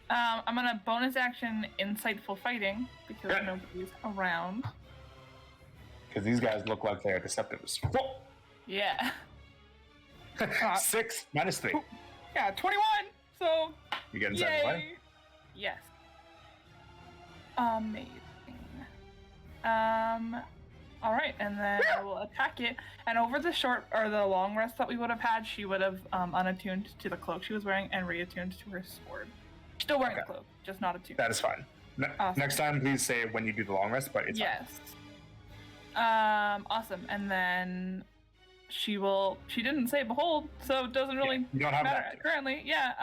I'm gonna bonus action insightful fighting because Okay. nobody's around. Because these guys look like they're deceptives. Whoa! Yeah. 6 minus 3. Yeah, 21. So You get inside the line? yay. Yes. Amazing. All right, and then I will attack it. And over the short or the long rest that we would have had, she would have unattuned to the cloak she was wearing and reattuned to her sword. Still wearing the cloak, just not attuned. That is fine. Awesome. Next time, please say when you do the long rest, but it's Yes. Awesome. And then she didn't say behold, so it doesn't really you don't have matter that. currently. Yeah.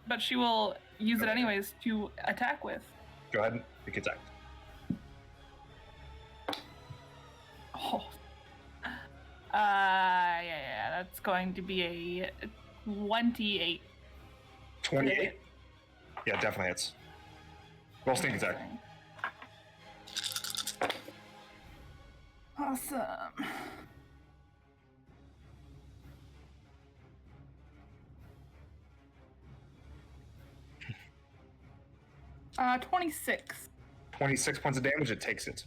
But she will use it anyways to attack with. Go ahead and pick attack. Oh. Yeah, that's going to be a 28. 28. Yeah, definitely hits. Roll sneak attack. Awesome. Uh, 26. 26 points of damage, it takes it.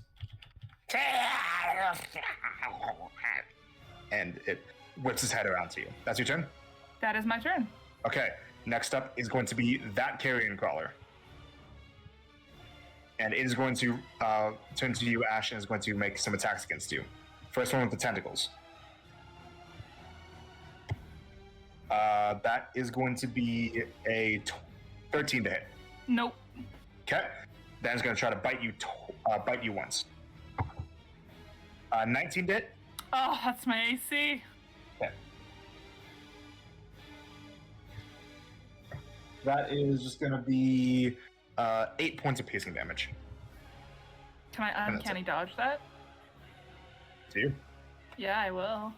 and it whips his head around to you. That's your turn? That is my turn. Okay, next up is going to be that carrion crawler. And it is going to turn to you, Ash, and is going to make some attacks against you. First one with the tentacles. That is going to be a 13 to hit. Nope. Okay. Then it's going to try to bite you once. 19 to hit. Oh, that's my AC. Okay. That is just going to be 8 points of piercing damage. Can I uncanny dodge that? To you. Yeah, I will.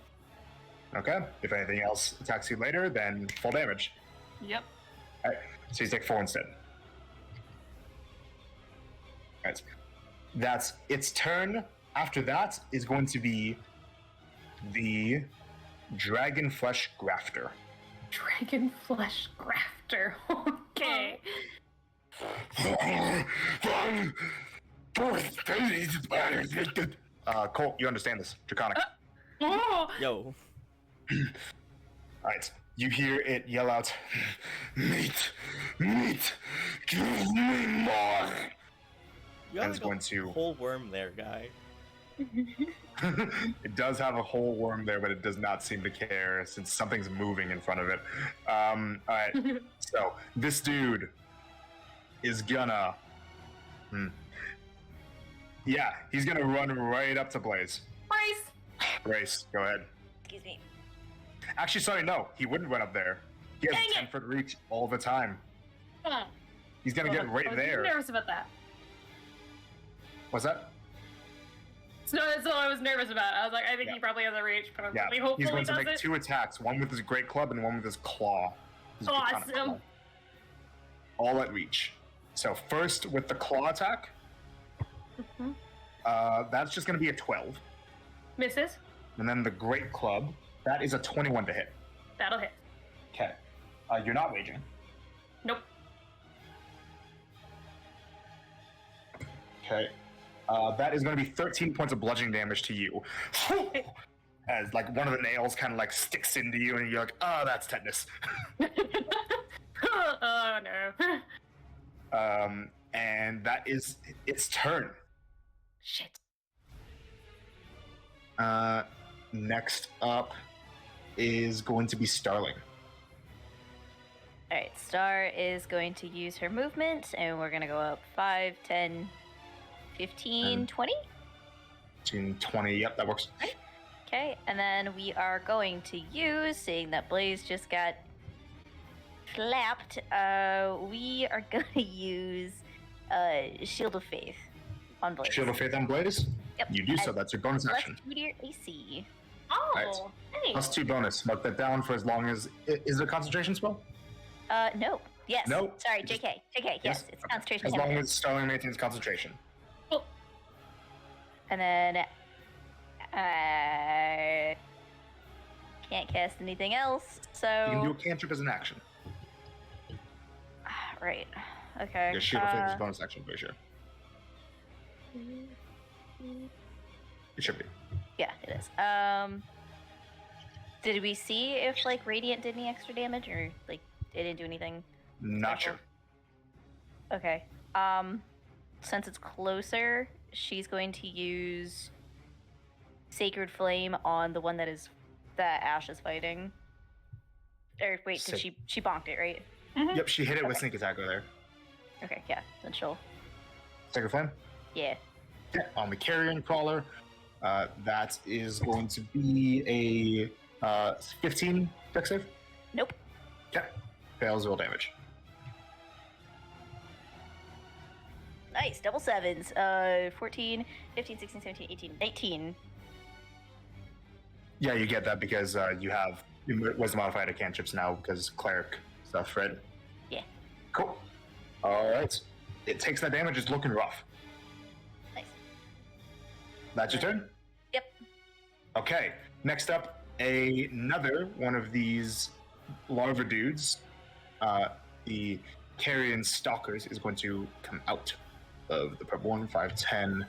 Okay. If anything else attacks you later, then full damage. Yep. All right. So you take 4 instead. All right. That's its turn. After that is going to be the Dragon Flesh Grafter. Dragon flesh grafter. Okay. Colt, you understand this. Draconic. Oh! Yo. Alright. You hear it yell out, meat, give me more. You And have it's like going a to- whole worm there, guy. It does have a whole worm there, but it does not seem to care since something's moving in front of it. Alright. So, this dude is gonna... Yeah, he's gonna run right up to Blaze. Brace! Grace, go ahead. Excuse me. Actually, sorry, no. He wouldn't run up there. He has Dang a it. 10-foot reach all the time. Huh. He's gonna get right I was there. nervous about that. What's that? No, that's all I was nervous about. I was like, I think Yeah. he probably has a reach, but I'm Yeah, really hopeful he's he going to does make it. 2 attacks, one with his great club and one with his claw. His draconic Awesome. claw. All at reach. So first with the claw attack, Mhm. that's just going to be a 12. Misses. And then the great club, that is a 21 to hit. That'll hit. Okay. You're not raging. Nope. Okay. That is going to be 13 points of bludgeoning damage to you. As like one of the nails kind of like sticks into you, and you're like, "Oh, that's tetanus." Oh no. And that is its turn. Shit. Next up is going to be Starling. Alright, Star is going to use her movement, and we're going to go up 5, 10, 15, 20? 20. Yep, that works. Okay, and then we are going to use, seeing that Blaze just got clapped, we are going to use Shield of Faith on Blaze. Shield of Faith on Blaze. Yep. You do so. and That's your bonus plus action. 2 to your AC. Oh, Right. thanks. Plus 2 bonus. Mark that down for as long as. Is it a concentration spell? No. Yes. No. Sorry, Just- JK. JK, yes. It's Okay. concentration. As long damage. as Starling maintains concentration. And then can't cast anything else, so You can do a cantrip as an action. right. Okay. Your Shield of Faith is a bonus action, pretty sure. It should be. Yeah, it is. Did we see if like Radiant did any extra damage, or like it didn't do anything? Not Special. sure. Okay. Since it's closer, she's going to use Sacred Flame on the one that Ash is fighting. Or wait, did Sick. she bonked it, right? Yep, she hit it with Okay. sneak attack earlier. Okay, yeah, then she'll Sacred Flame? yeah. Yeah, on the carrion crawler. That is going to be a 15 dex save. Nope. Okay. Fails roll damage. Nice, double sevens. 14, 15, 16, 17, 18, 19. Yeah, you get that because you have wisdom modified cantrips now because cleric stuff, right? Yeah. Cool. All right. It takes that damage. It's looking rough. Nice. That's your turn? Yep. Okay. Next up, another one of these larva dudes, the carrion stalkers, is going to come out of the purple one. 5, 10,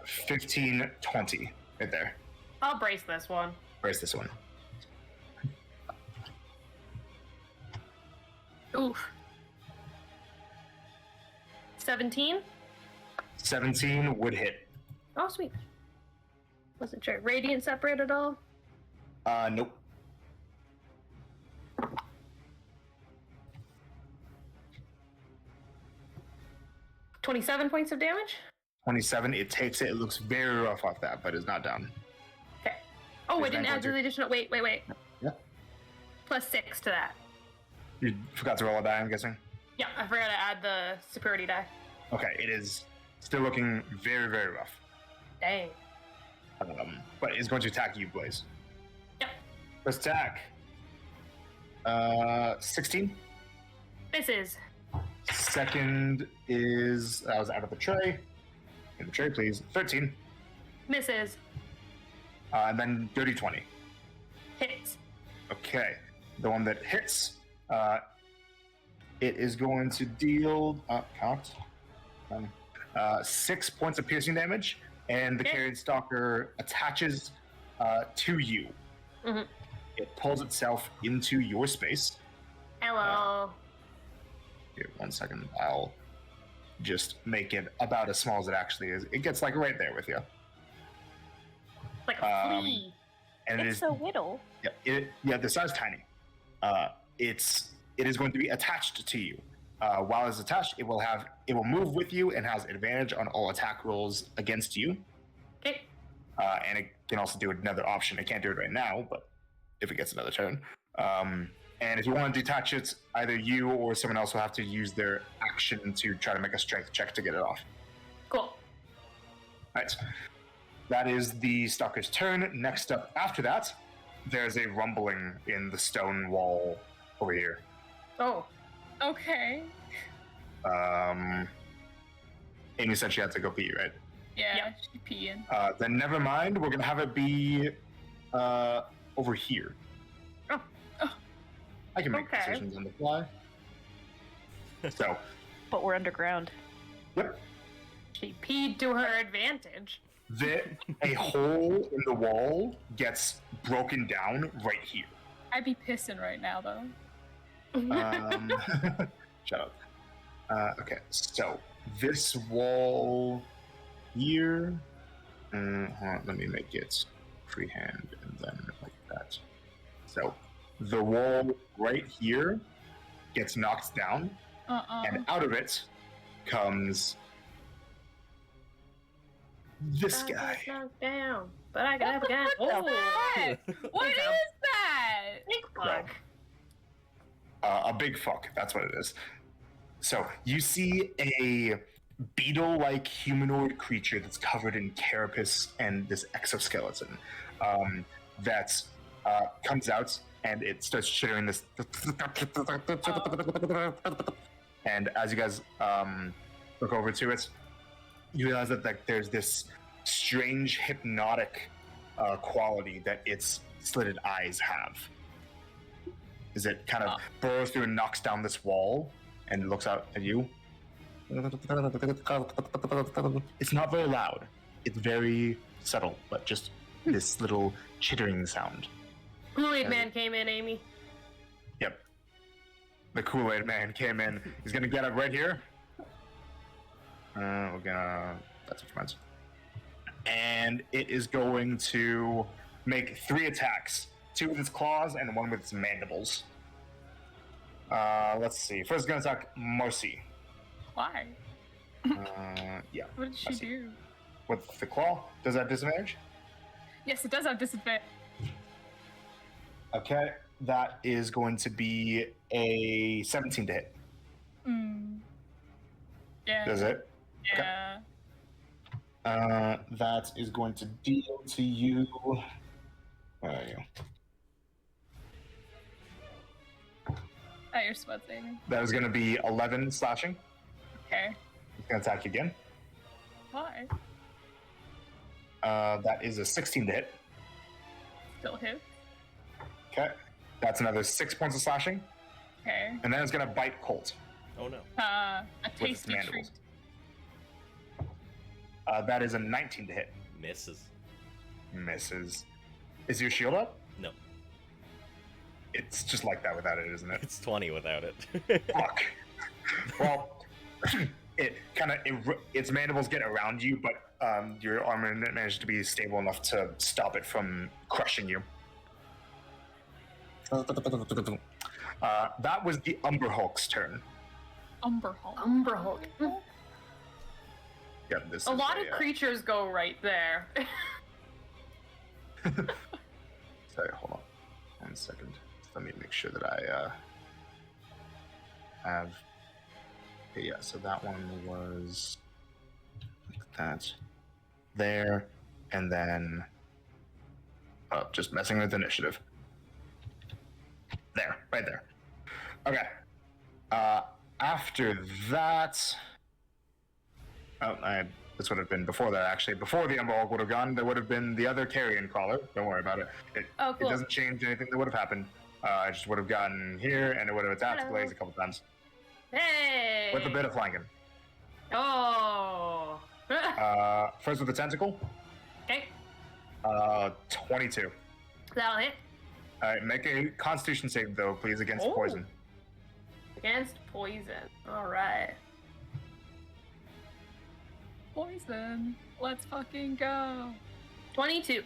15, 20. Right there. I'll brace this one. Where's this one? Oof. 17? 17 would hit. Oh, sweet. Wasn't sure. Radiant separate at all? Nope. $27 points of damage? 27, it takes it. It looks very rough off that, but is not down. Okay. Oh, I There's didn't nine add to the additional. Wait. Yeah. Plus 6 to that. You forgot to roll a die, I'm guessing? Yeah, I forgot to add the superiority die. Okay, it is still looking very, very rough. Dang. But it's going to attack you, Blaze. Yep. First attack. 16. Misses. Second is, that was out of the tray. In the tray, please. 13. Misses. And then dirty 20. Hits. Okay. The one that hits, it is going to deal, count, 6 points of piercing damage, and the Okay. carried stalker attaches to you. Mm-hmm. It pulls itself into your space. Hello. Here, 1 second. I'll just make it about as small as it actually is. It gets like right there with you. Like a flea. And it It's is so little. yeah, the size tiny. It is going to be attached to you. While it's attached, it will move with you and has advantage on all attack rolls against you. Okay. And it can also do another option. It can't do it right now, but if it gets another turn. And if you want to detach it, either you or someone else will have to use their action to try to make a strength check to get it off. Cool. Right. That is the stalker's turn. Next up after that, there's a rumbling in the stone wall over here. Oh. Okay. Amy said she had to go pee, right? Yeah, she's peeing. Then never mind. We're gonna have it be over here. Oh. I can make Okay. decisions on the fly. So, But we're underground. yep. She peed to her advantage. A hole in the wall gets broken down right here. I'd be pissing right now, though. Shut up. Okay, so this wall here. Hold on, let me make it freehand and then like that. So the wall right here gets knocked down, and out of it comes this I guy. got knocked down, but I got up again. What is that? What Big is that? Big fuck. A big fuck. That's what it is. So you see a beetle-like humanoid creature that's covered in carapace and this exoskeleton that comes out and it starts chittering this. And as you guys look over to it, you realize that like there's this strange hypnotic quality that its slitted eyes have. As it kind of burrows through and knocks down this wall and looks out at you. It's not very loud. It's very subtle, but just this little chittering sound. Kool-Aid Man came in, Amy. Yep. The Kool-Aid Man came in. He's gonna get up right here. We're gonna. That's what friends. And it is going to make 3 attacks: 2 with its claws and 1 with its mandibles. Let's see. First, gonna attack Marcy. Why? Yeah. What did she Marcy. do? With the claw, does that disadvantage? Yes, it does have disadvantage. Okay, that is going to be a 17 to hit. Yeah. Does it? Yeah. That is going to deal to you. Where are you? Oh, you're sweating. That is going to be 11 slashing. Okay. It's going to attack you again. Why? That is a 16 to hit. Still hit. Okay, that's another 6 points of slashing, Okay. and then it's going to bite Colt. Oh no. A With its tasty mandibles. treat. That is a 19 to hit. Misses. misses. Is your shield up? No, It's just like that without it, isn't it? it's 20 without it. Fuck. Well, its mandibles get around you, but your armor managed to be stable enough to stop it from crushing you. That was the Umber Hulk's turn. Umber Hulk. Umber Hulk. Yeah, this A is lot of creatures go right there. Sorry, hold on. 1 second. Let me make sure that I have. Okay, yeah, so that one was like that there, and then just messing with initiative. There, right there. Okay. After that, this would have been before that, actually. Before the Umber Hulk would have gone, there would have been the other carrion crawler. Don't worry about it. It Cool. doesn't change anything that would have happened. I just would have gotten here, and it would have attacked Hello. Blaze a couple times. Hey! With a bit of flanking. Oh! First with the tentacle. Okay, 22. that'll hit. Alright, make a constitution save, though, please, against Oh. poison. Against poison. Alright. Poison. Let's fucking go. 22.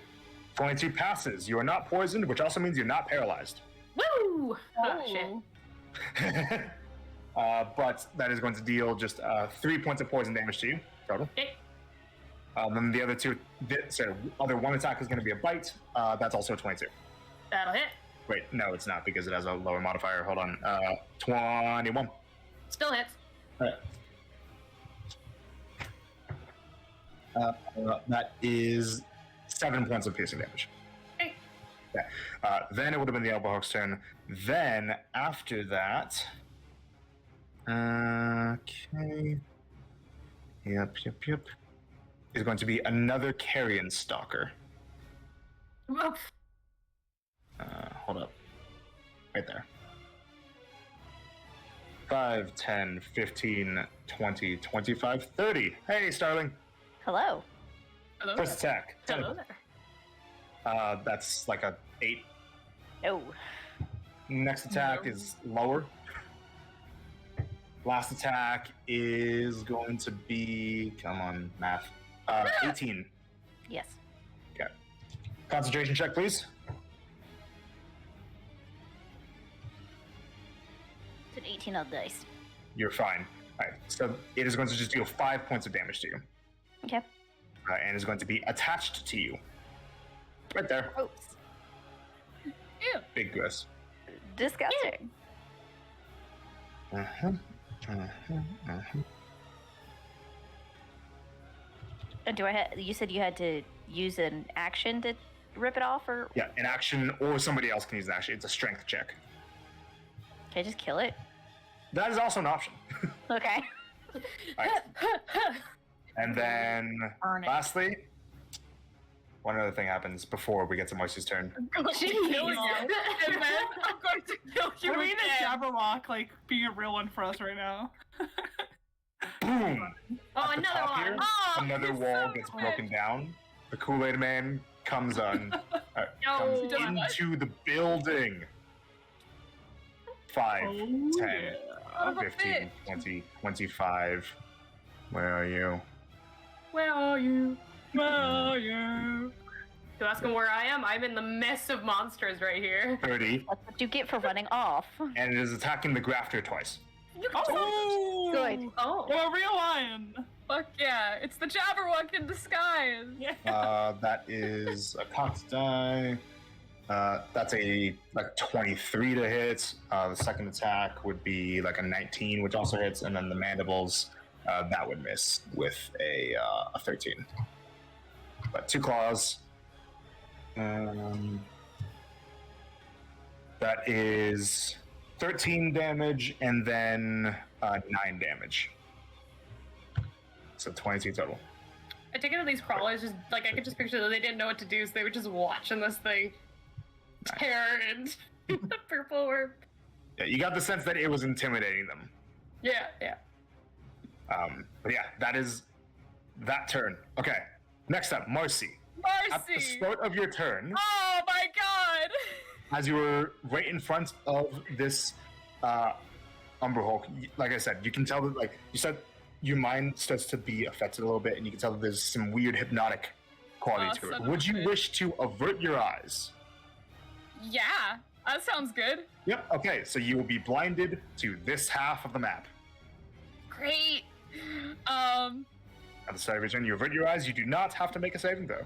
22 passes. You are not poisoned, which also means you're not paralyzed. Woo! Oh, shit. But that is going to deal just 3 points of poison damage to you total. Okay. Then the other other one attack is going to be a bite. That's also a 22. That'll hit. Wait, no, it's not because it has a lower modifier. Hold on. 21. Still hits. That is 7 points of piercing damage. Okay. Yeah. Then it would have been the Elbow Hulk's turn. Then after that. Okay. Yep. Is going to be another Carrion Stalker. Woof. Hold up. Right there. 5, 10, 15, 20, 25, 30. Hey, Starling. Hello. Hello. First attack. Hello Tentacle. there. That's like a 8. Oh. Next attack No. is lower. Last attack is going to be, come on, math. 18. Yes. Okay. Concentration check, please. It's an 18 on the dice. You're fine. All right. So it is going to just deal 5 points of damage to you. Okay. And is going to be attached to you. Right there. Gross. Ew. Big gross. Disgusting. Uh-huh. And you said you had to use an action to rip it off, or Yeah, an action, or somebody else can use an action. It's a strength check. can I just kill it? That is also an option. Okay. Alright. And then, Burn it. lastly, one other thing happens before we get to Marcy's turn. I'm going to kill you. And then I'm going to kill you We need a again. Jabberwock, like, being a real one for us right now. Boom! Oh, At the another top one. here, Oh, another you're wall so gets quick. broken down. The Kool-Aid Man comes comes No. into the building. 5, 10, Son of a 15, bitch. 20, 25. Where are you? Where are you? Where are you? You ask him where I am? I'm in the mess of monsters right here. 30. That's what you get for running off. And it is attacking the grafter twice. Oh! Good. Oh. You're a real lion! Fuck yeah, it's the Jabberwock in disguise. Yeah. That is a cocked die. That's a 23 to hit. The second attack would be like a 19, which also hits, and then the mandibles that would miss with a 13. But 2 claws. That is 13 damage and then 9 damage. So 22 total. I take it that these crawlers just I could just picture that they didn't know what to do, so they were just watching this thing tear and the purple orb. Yeah, you got the sense that it was intimidating them. Yeah, yeah. But yeah, that is that turn. Okay, next up, Marcy. at the Marcy! start of your turn, Oh my god! as you were right in front of this Umber Hulk, like I said, you can tell that, like you said, your mind starts to be affected a little bit, and you can tell that there's some weird hypnotic quality Oh, to it. son of Would a you bitch. wish to avert your eyes? Yeah, that sounds good. Yep. Okay, so you will be blinded to this half of the map. Great. At the start of your turn, you avert your eyes. You do not have to make a saving throw.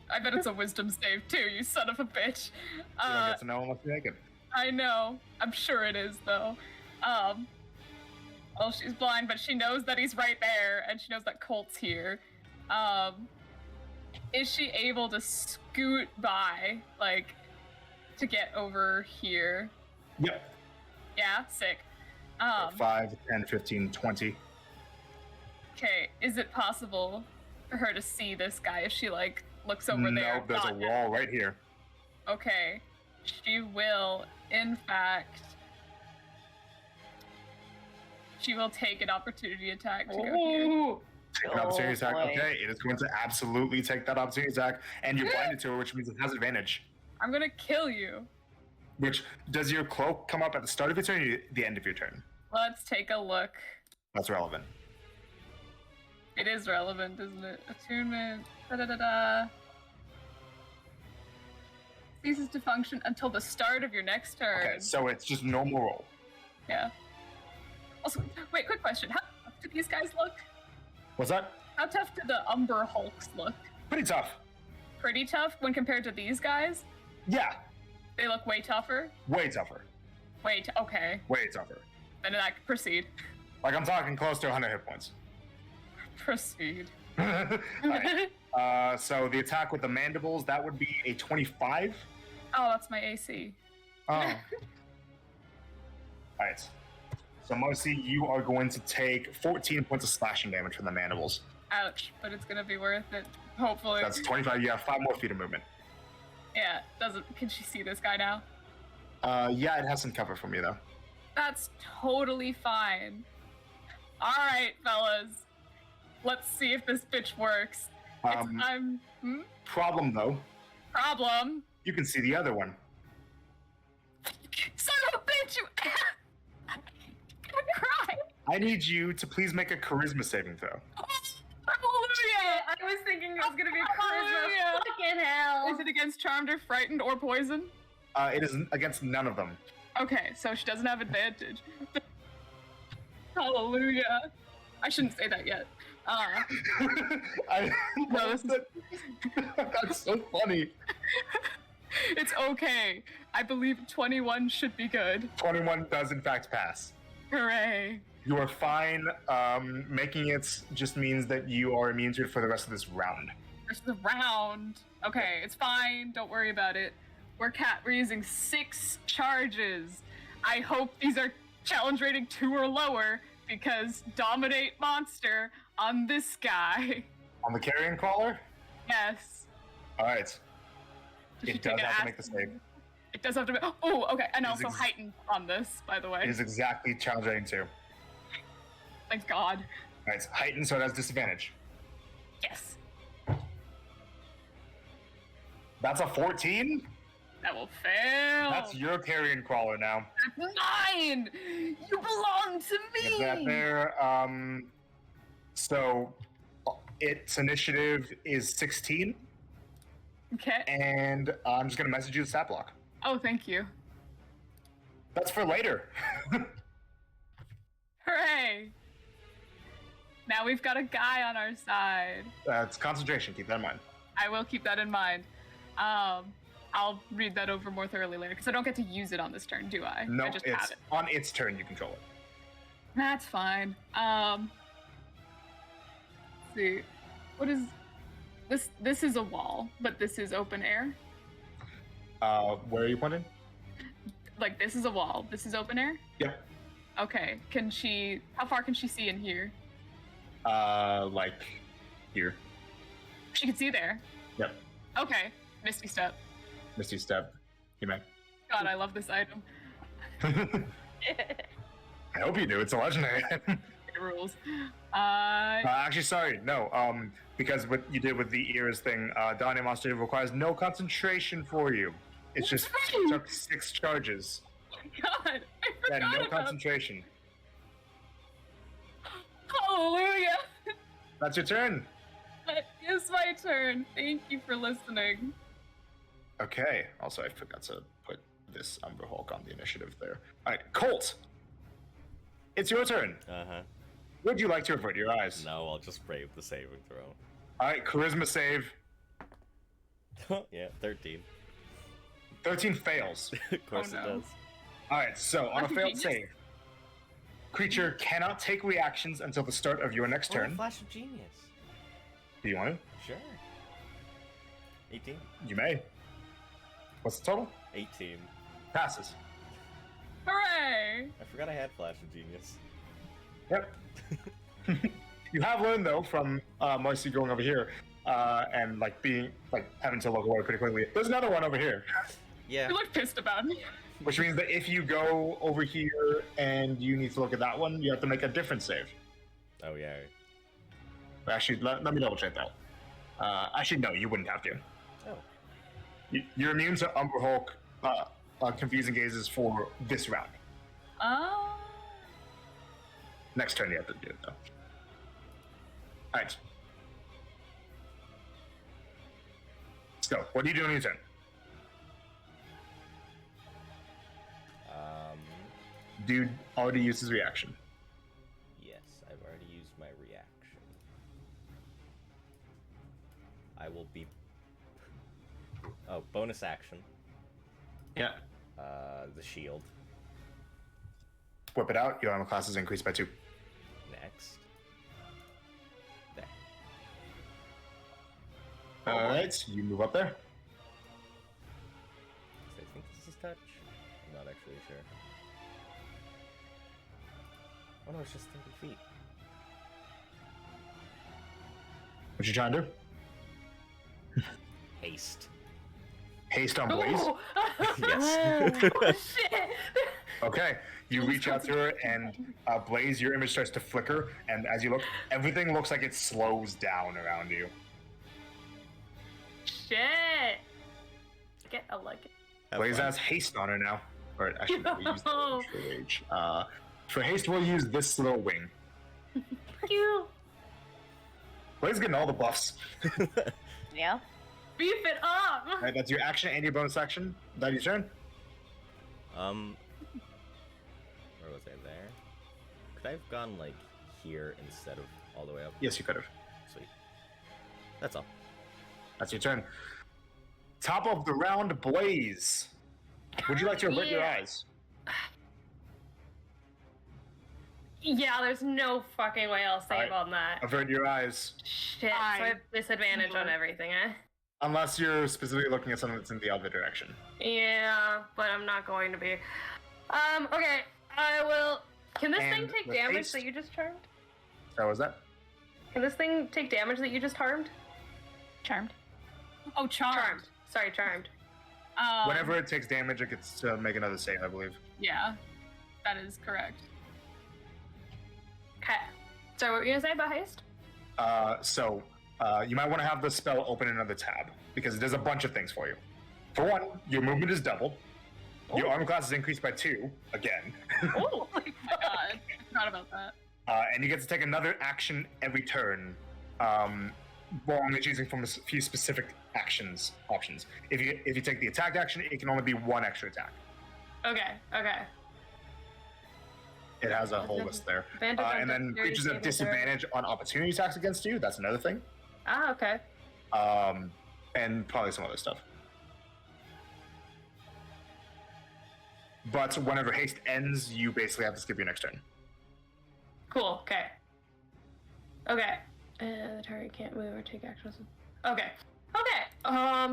I bet it's a wisdom save too, you son of a bitch. You don't get to know unless you make it. I know. I'm sure it is though. Well, she's blind, but she knows that he's right there, and she knows that Colt's here. Is she able to scoot by, like, to get over here? Yep. Yeah, sick. 5, 10, 15, 20. Okay, is it possible for her to see this guy if she, like, looks over there? No, there's a Not- wall right here. Okay, she will, in fact, she will take an opportunity attack to go here. Ooh. Take an opportunity attack. boy. Okay, it is going to absolutely take that opportunity attack, and you're blinded to her, which means it has advantage. I'm gonna kill you. Which, does your cloak come up at the start of your turn or the end of your turn? Let's take a look. That's relevant. It is relevant, isn't it? Attunement. Da-da-da-da. Ceases to function until the start of your next turn. Okay, so it's just normal roll. Yeah. Also, wait, quick question. How tough do these guys look? What's that? How tough do the Umber Hulks look? Pretty tough. Pretty tough when compared to these guys? Yeah, They look way tougher? way tougher. Wait, okay. Way tougher. Then I can proceed. Like, I'm talking close to 100 hit points. Proceed. Alright. So the attack with the mandibles, that would be a 25. Oh, that's my AC. Oh. Alright. So Marcy, you are going to take 14 points of slashing damage from the mandibles. Ouch, but it's gonna be worth it. Hopefully. That's 25. You have 5 more feet of movement. Yeah, can she see this guy now? Yeah, it has some cover from you though. That's totally fine. Alright, fellas. Let's see if this bitch works. Problem though, Problem. you can see the other one. Son of a bitch, you I'm gonna cry. I need you to please make a charisma saving throw. Hallelujah! I was thinking it was gonna be charisma. Hallelujah. Fucking hell. Is it against charmed or frightened or poison? It is against none of them. Okay, so she doesn't have advantage. Hallelujah. I shouldn't say that yet. I No, this is- That's so funny. It's okay. I believe 21 should be good. 21 does in fact pass. Hooray. You are fine. Making it just means that you are immune to it for the rest of this round. There's the round. Okay, it's fine. Don't worry about it. We're using 6 charges. I hope these are challenge rating 2 or lower because dominate monster on this guy. On the carrion crawler? Yes. Alright. Does she It take does an have to make the action? save. It does have to be. Oh, okay. And It is also heightened on this, by the way. It is exactly challenge rating 2. Thank God. Alright, it's heightened, so it has disadvantage. Yes. That's a 14? That will fail. That's your carrion crawler now. That's 9. You belong to Get me. that there. So its initiative is 16, Okay. and I'm just gonna message you the stat block. Oh, thank you. That's for later. Hooray. Now we've got a guy on our side. It's concentration. Keep that in mind. I will keep that in mind. I'll read that over more thoroughly later because I don't get to use it on this turn, do I? No, I just it's have it. on its turn. You control it. That's fine. Let's see. What is this? This is a wall, but this is open air. Where are you pointing? Like this is a wall. This is open air. Yep. Okay. How far can she see in here? Like here. She can see there. Yep. Okay. Misty step. Misty step. You may. God, I love this item. I hope you do. It's a legendary. It rules. Actually, sorry, no. Because what you did with the ears thing, Donnie Monster requires no concentration for you. It's just took 6 charges. God, I forgot Yeah, no about concentration. Hallelujah! That's your turn. That is my turn. Thank you for listening. Okay. Also, I forgot to put this Umber Hulk on the initiative there. All right, Colt. It's your turn. Uh-huh. Would you like to avert your eyes? No, I'll just brave the saving throw. All right, charisma save. Yeah, 13. 13 fails. Of course Oh, it no. does. All right, so on a failed Genius. save, creature cannot take reactions until the start of your next turn. Flash of Genius. Do you want to? Sure. 18. You may. What's the total? 18. Passes. Hooray! I forgot I had Flash of Genius. Yep. You have learned though from Marcy going over here and like being like having to look away pretty quickly. There's another one over here, Yeah. You look pissed about me. which means that if you go over here and you need to look at that one, you have to make a different save. Oh, yeah. Actually, let me double check that. Actually, no, you wouldn't have to. Oh. You're immune to Umber Hulk confusing gazes for this round. Next turn you have to do it though. Alright. Let's go. What are you doing on your turn? Dude already used his reaction. Yes, I've already used my reaction. I will be... Oh, bonus action. Yeah. The shield. Whip it out. Your armor class is increased by 2. Next. There. Alright, you move up there. I think this is touch. I'm not actually sure. Oh no, it's just 30 feet. What you trying to do? Haste. Haste on Blaze. Oh, Yes. shit! Okay, you reach out to her, and Blaze, your image starts to flicker, and as you look, everything looks like it slows down around you. Shit! I like it. Have Blaze fun. has haste on her now. Or actually, no, we use the for rage. For haste, we'll use this little wing. You Blaze is getting all the buffs. Yeah. beef it up! Alright, that's your action and your bonus action. That your turn. Where was I there? Could I have gone like here instead of all the way up? Yes, you could have. Sweet. That's all. That's your turn. Top of the round, Blaze. Would you like to avert your Yeah. eyes? Yeah, there's no fucking way I'll save Alright. on that. Avert your eyes. Shit, so I have disadvantage on everything, eh? Unless you're specifically looking at something that's in the other direction. Yeah, but I'm not going to be. Okay, I will. Can this thing And take with damage haste- that you just harmed? So was that? Can this thing take damage that you just harmed? Charmed. Oh, charmed. Charmed. Sorry, charmed. Whenever it takes damage, it gets to make another save, I believe. Yeah, that is correct. Okay. So what were you gonna say about haste? You might want to have the spell open another tab because it does a bunch of things for you. For one, your movement is doubled. Your armor class is increased by 2 again, Oh, God, I forgot about that. and you get to take another action every turn. While only choosing from a few specific options. If you take the attack action, it can only be 1 extra attack. okay. It has a whole list there. Advantage on And then dexterity creatures have saving throw. disadvantage on opportunity attacks against you. That's another thing. Ah, okay. And probably some other stuff. But whenever haste ends, you basically have to skip your next turn. Cool. Okay. The target can't move or take actions. Okay.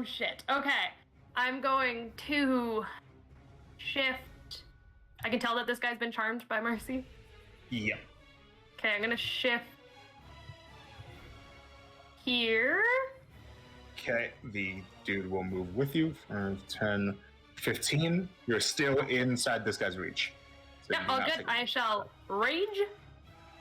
Shit. Okay. I'm going to shift. I can tell that this guy's been charmed by Mercy. Yep. Okay, I'm gonna shift here. Okay, the dude will move with you for 10, 15. You're still inside this guy's reach. So Yeah, you do all not good. take- I shall rage.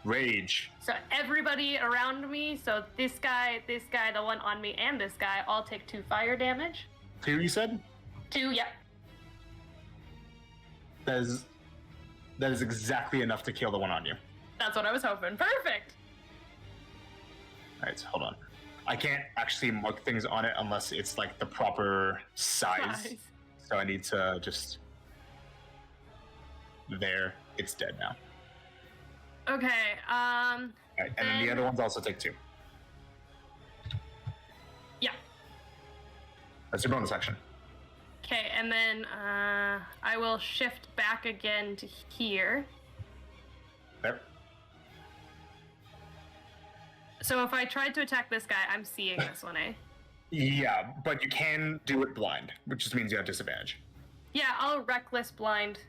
Rage. So everybody around me, so this guy, the one on me, and this guy, all take 2 fire damage. 2, you said? 2, yep. That is exactly enough to kill the one on you. That's what I was hoping. Perfect. Alright, so hold on. I can't actually mark things on it unless it's like the proper size. Nice. So I need to just... There. It's dead now. Okay, Alright, and then the other ones also take 2. Yeah. That's your bonus action. Okay, and then I will shift back again to here. There. So if I tried to attack this guy, I'm seeing this one, eh? Yeah, but you can do it blind, which just means you have disadvantage. Yeah, I'll reckless blind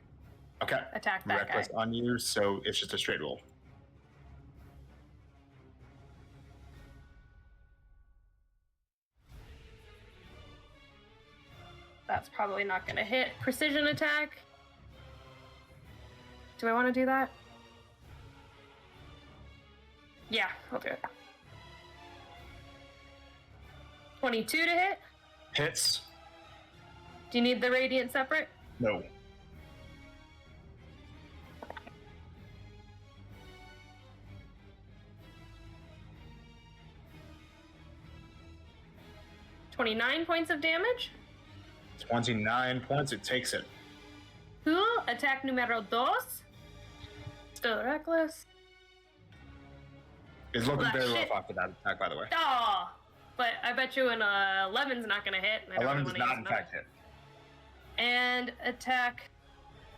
Okay. attack that Reckless guy. on you, so it's just a straight roll. That's probably not going to hit. Precision attack. Do I want to do that? Yeah, I'll do it. 22 to hit. Hits. Do you need the radiant separate? No. $29 points of damage. 29 points, it takes it. Cool. Attack numero 2. Still reckless. It's looking Ah, very shit. rough after that attack, by the way. Oh, but I bet you an 11's not gonna hit. And I don't 11 really does wanna not, use in fact, hit. And attack.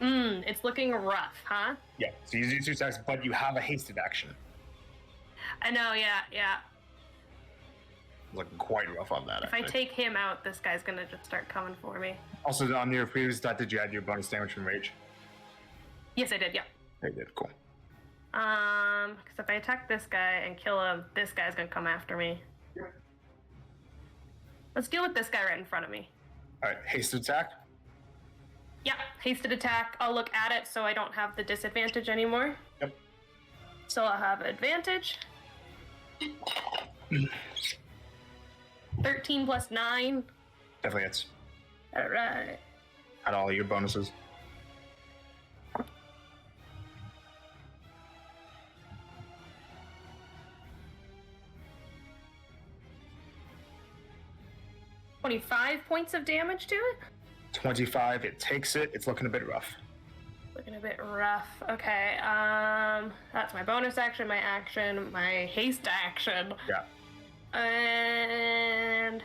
It's looking rough, huh? Yeah, so you use 2 attacks, but you have a hasted action. I know, yeah. It's looking quite rough on that, If I actually. take him out, this guy's gonna just start coming for me. Also, on your previous attack, did you add your bonus damage from rage? Yes, I did, yeah. You did, cool. Because if I attack this guy and kill him, this guy's gonna come after me. Let's deal with this guy right in front of me. Alright, hasted attack. Yeah, hasted attack. I'll look at it so I don't have the disadvantage anymore. Yep. So I'll have advantage. 13 plus 9. Definitely hits. Alright. Add all your bonuses. $25 points of damage to it. 25, it takes it. It's looking a bit rough. Looking a bit rough. Okay, that's my bonus action, my action, my haste action. Yeah. And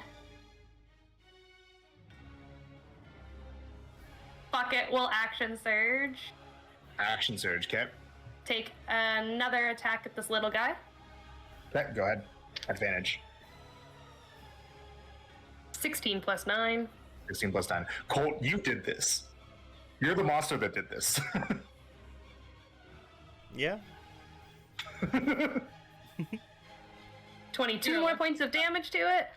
fuck it, we'll action surge. Action surge, okay. Take another attack at this little guy. Okay, go ahead. Advantage. 16 plus 9. 16 plus 9. Colt, you did this. You're the monster that did this. Yeah. 22 more points of damage to it.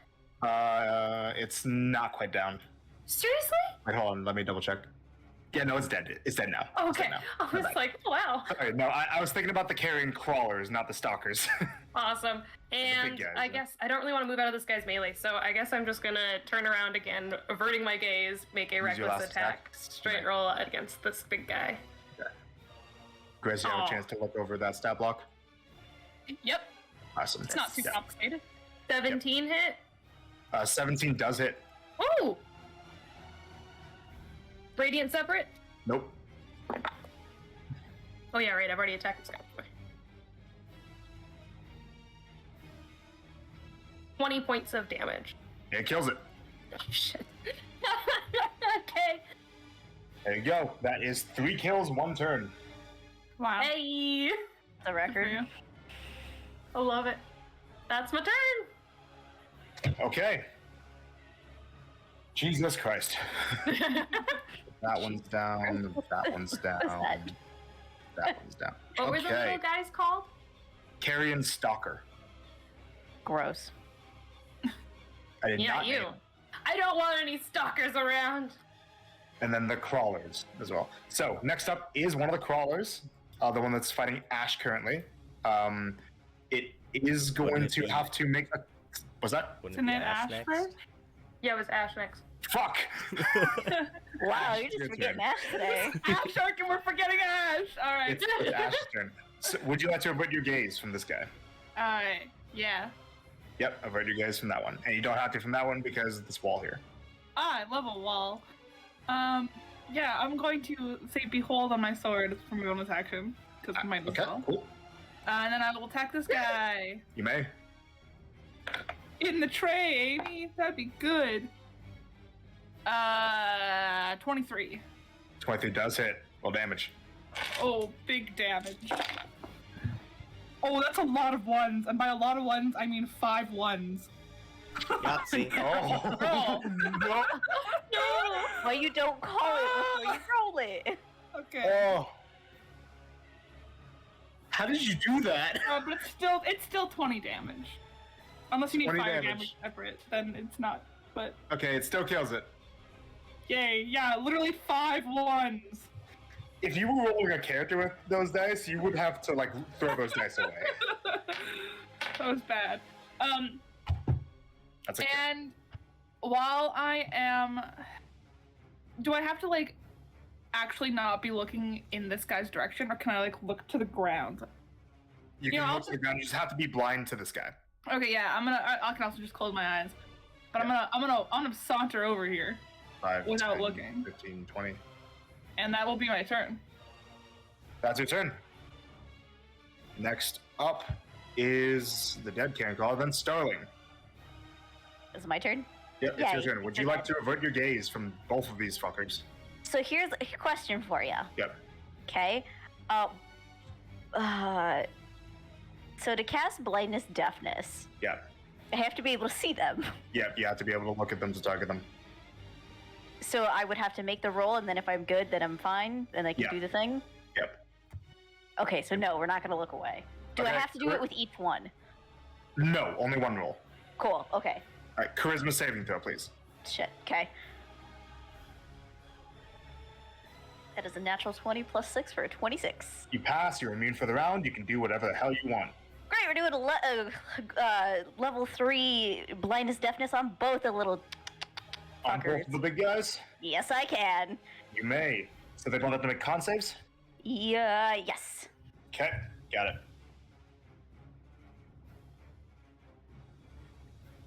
It's not quite down. Seriously? Wait, hold on. Let me double check. Yeah, no, it's dead. It's dead now. It's Okay. dead now. I My was bad. like, wow. Sorry, no, I was thinking about the carrying crawlers, not the stalkers. Awesome. And guys, I yeah. guess I don't really want to move out of this guy's melee, so I guess I'm just gonna turn around again, averting my gaze, make a your reckless last attack, attack? straight Right. roll against this big guy. Grace, you have Aw. a chance to look over that stat block? Yep, Awesome. it's not too Yeah. complicated. 17 hit. 17 does hit. Ooh! Radiant separate? Nope. Oh yeah, right, I've already attacked this guy. 20 points of damage. It kills it. Shit. Okay. There you go. That is 3 kills, 1 turn. Wow. Hey! The Good for record. you. I love it. That's my turn! Okay. Jesus Christ. That one's down. That one's down. that? That one's down. What were the little guys called? Carrion Stalker. Gross. I did Yeah, not you. name. I don't want any stalkers around. And then the crawlers as well. So next up is one of the crawlers, the one that's fighting Ash currently. It is going Wouldn't it to be- have to make a. Was that? Wouldn't Isn't it it be Ash Ash next? first? Yeah, it was Ash next. Fuck! Wow, you're just Your forgetting turn. Ash today. Ash, Shark, we're forgetting Ash. All right. It's Ash's turn. So, would you like to avert your gaze from this guy? Yeah. Yep, avert your gaze from that one. And you don't have to from that one because of this wall here. I love a wall. Yeah, I'm going to say behold on my sword for my bonus action because I might as Okay, well. cool. And then I will attack this guy You may. in the tray, Amy. That'd be good. 23. 23 does hit. Roll damage. Oh, big damage. Oh, that's a lot of ones, and by a lot of ones, I mean 5 ones. Yahtzee. Oh! no! Why you don't call it before you roll it? Okay. Oh! How did you do that? But it's still 20 damage. Unless you need 20 fire damage. damage separate, then it's not. But Okay, it still kills it. yay, yeah, literally 5 ones. If you were rolling a character with those dice, you would have to, like, throw those dice away. That was bad. That's a kill. And while I am, do I have to like actually not be looking in this guy's direction, or can I like look to the ground? You you can know, look to the ground, you just have to be blind to this guy. Okay, yeah, I can also just close my eyes, but I'm gonna saunter over here, 5, Without 10, looking. 15, 20. and that will be my turn. That's your turn. Next up is the dead Karen Call, then Starling. Is it my turn? Yep, Yeah, it's your turn. Would you it's like to avert your gaze from both of these fuckers? So here's a question for you. Yep. Okay. So to cast blindness deafness, Yep. I have to be able to see them. Yep, you have to be able to look at them to target them. So I would have to make the roll, and then if I'm good, then I'm fine, and I can Yeah. do the thing. Yep. Okay, so no, we're not gonna look away. Do I Okay, have to do it with each one? No, only one roll. Cool. Okay. Alright, charisma saving throw, please. Shit. Okay. That is a natural 20 plus 6 for a 26. You pass, you're immune for the round, you can do whatever the hell you want. Great, we're doing a level 3 blindness deafness on both the little. On both Fuckers. of the big guys, Yes, I can. you may. So they don't have to make con saves? Yeah. Yes. Okay, got it.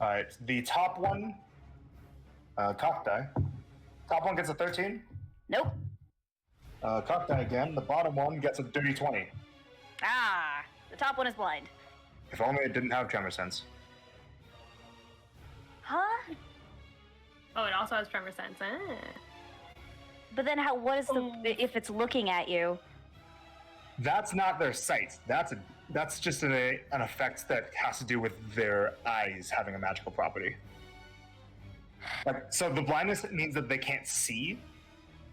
Alright, the top one, cock die. Top one gets a 13. Nope. Cock die again. The bottom one gets a dirty 20. Ah, the top one is blind. If only it didn't have tremor sense. Huh? Oh, it also has tremor sense. But then how? What is Oh. if it's looking at you? That's not their sight. That's just an effect that has to do with their eyes having a magical property. Like, so the blindness means that they can't see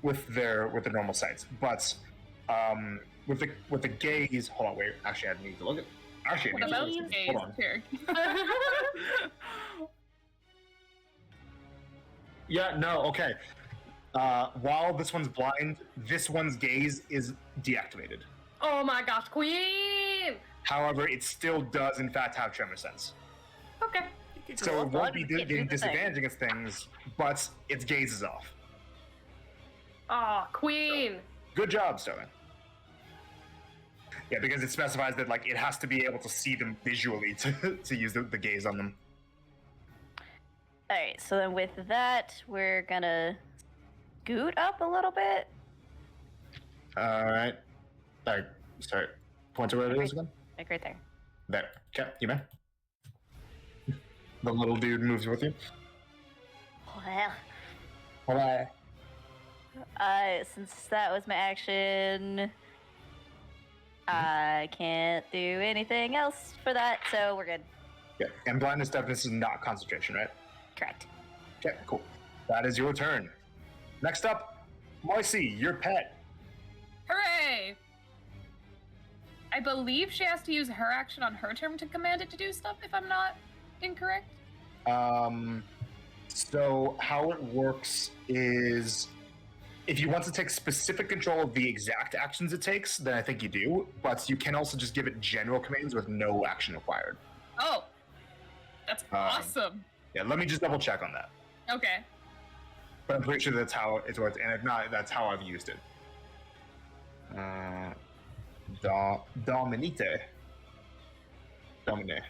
with their normal sights, but with the gaze. Hold on, wait. Actually, I need to look at. Actually, I need to about look you? at this. Hold on. Here. Yeah. No. Okay. While this one's blind, this one's gaze is deactivated. Oh my gosh, Queen! However, it still does, in fact, have tremor sense. Okay. So Well it won't done, be you can't do getting the thing. disadvantage against things, but its gaze is off. Aw, Queen! Good job, Sterling. Yeah, because it specifies that like it has to be able to see them visually to use the gaze on them. All right. So then with that, we're gonna scoot up a little bit. All right. Sorry. Point to where it is again. Like right there. There. Okay, you may. The little dude moves with you. Well, Hello. since that was my action, I can't do anything else for that, so we're good. Yeah, and blindness deafness is not concentration, right? Correct. Okay, cool. That is your turn. Next up, Marcy, your pet. Hooray! I believe she has to use her action on her turn to command it to do stuff, if I'm not incorrect. So how it works is if you want to take specific control of the exact actions it takes, then I think you do. But you can also just give it general commands with no action required. Oh, that's awesome. Yeah, let me just double check on that. Okay. But I'm pretty sure that's how it works, and if not, that's how I've used it. Dominite. Domine.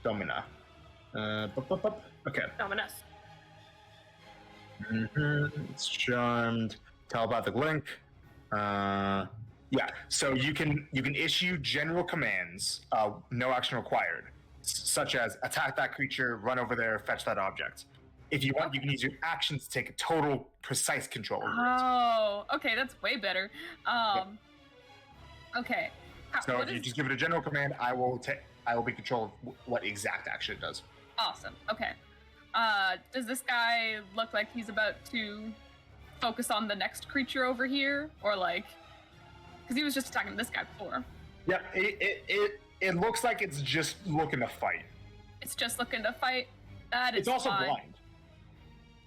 Domina. Okay. Dominus. It's charmed. Telepathic link. Yeah. So you can issue general commands, no action required, such as attack that creature, run over there, fetch that object. If you want, you can use your action to take total precise control over it. Oh, okay, that's way better. Okay. So if you just give it a general command, I will be in control of what exact action it does. Awesome. Okay. Does this guy look like he's about to focus on the next creature over here, or like, because he was just attacking this guy before? Yeah, it looks like it's just looking to fight. It's just looking to fight. That is It's also fine. blind,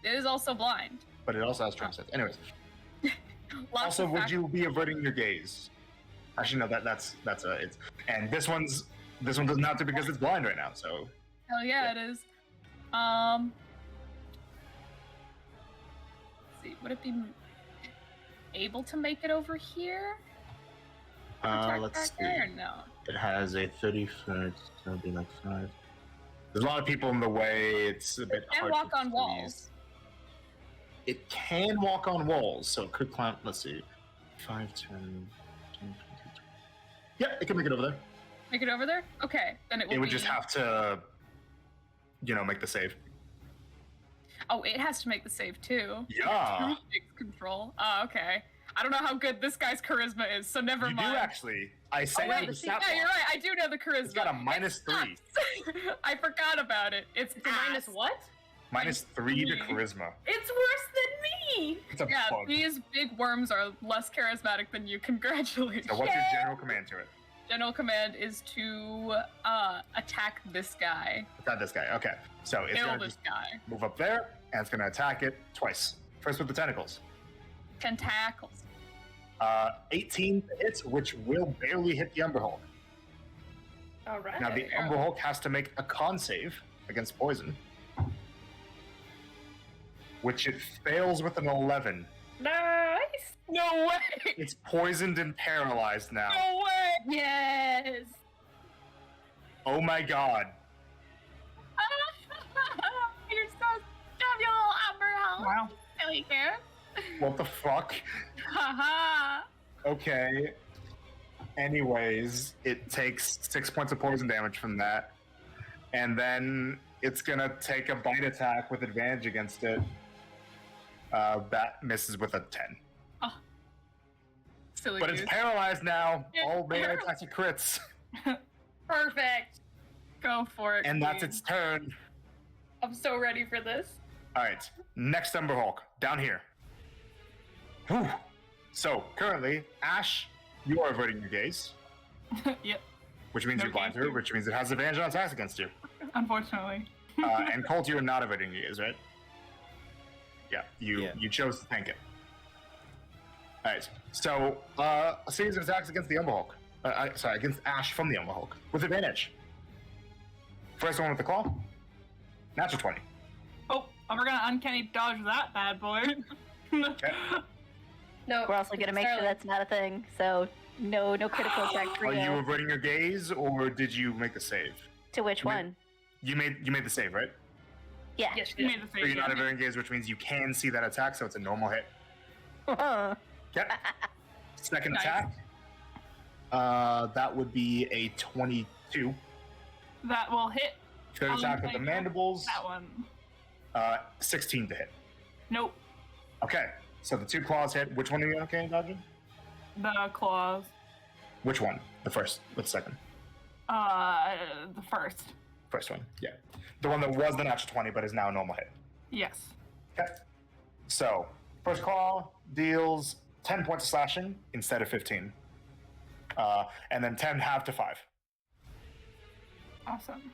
It is also blind. but it also has turn sense. Anyways, Lots also, of would fact- you be averting your gaze? Actually, no. That's it's. And this one doesn't have to because it's blind right now. So Hell yeah, it is. Let's see, would it be able to make it over here? Attack let's back there, see. or no? It has a 30 foot. So it'll be like 5. There's a lot of people in the way. It's a bit It can hard walk to on squeeze. walls. It can walk on walls, so it could climb. Let's see, 5, 10, 10, 20. Yeah, it can make it over there. Make it over there? Okay, then it will It would be... just have to, make the save. Oh, it has to make the save too. Yeah. Takes control. Oh, okay. I don't know how good this guy's charisma is, so never You mind. do actually. I Oh, sent wait, you the yeah, stat you're block. right. I do know the charisma. It's got a minus It 3. sucks. I forgot about it. It's It's a minus ass. what? Minus 3 to 3. charisma. It's worse than me! It's a Yeah, bug. these big worms are less charismatic than you. Congratulations. So what's your general command to it? General command is to attack this guy. Attack this guy. Okay. So it's Kill gonna this just guy. move up there, and it's gonna attack it twice. First with the tentacles. Tentacles. 18 hits, which will barely hit the Umber Hulk. Alright. Now the Yeah. Umber Hulk has to make a con save against poison, which it fails with an 11. Nice! No way! It's poisoned and paralyzed now. No way! Yes! Oh my god. You're so dumb, you little Umber Hulk. Wow. Silly kid. What the fuck? Haha. Okay. Anyways, it takes 6 points of poison damage from that. And then it's gonna take a bite attack with advantage against it. That misses with a 10. Silly But it's goose. paralyzed now. It's All melee paralyzed. attacks are crits. Perfect! Go for it. And that's queen. its turn. I'm so ready for this. Alright, next Umber Hulk, down here. Whew. So, currently, Ash, you are averting your gaze, Yep, which means No you're blind to gaze. it, which means it has advantage on attacks against you. unfortunately. And Colt, you are not averting your gaze, right? Yeah, Yeah. you chose to tank it. Alright, so, a series of attacks against the Umber Hulk. Against Ash from the Umber Hulk, with advantage. First one with the claw, natural 20. Oh, we're gonna uncanny dodge that bad boy. Okay. No. We're also gonna make sure that's not a thing. So no critical attack for Are you you. averting your gaze, or did you make the save? To which Ma- one? You made the save, right? Yeah. Yes, You yes. made the So you're save. not Yeah. averting gaze, which means you can see that attack, so it's a normal hit. Yep. Second Nice. attack. That would be a 22. That will hit Third attack with the mandibles. that one. 16 to hit. Nope. Okay. So the 2 claws hit. Which one are you okay dodging? The claws. Which one? The first. What's the second? The first. First one. Yeah. The one that was the natural 20, but is now a normal hit. Yes. Okay. So first claw deals 10 points of slashing instead of 15. And then 10 half to 5. Awesome.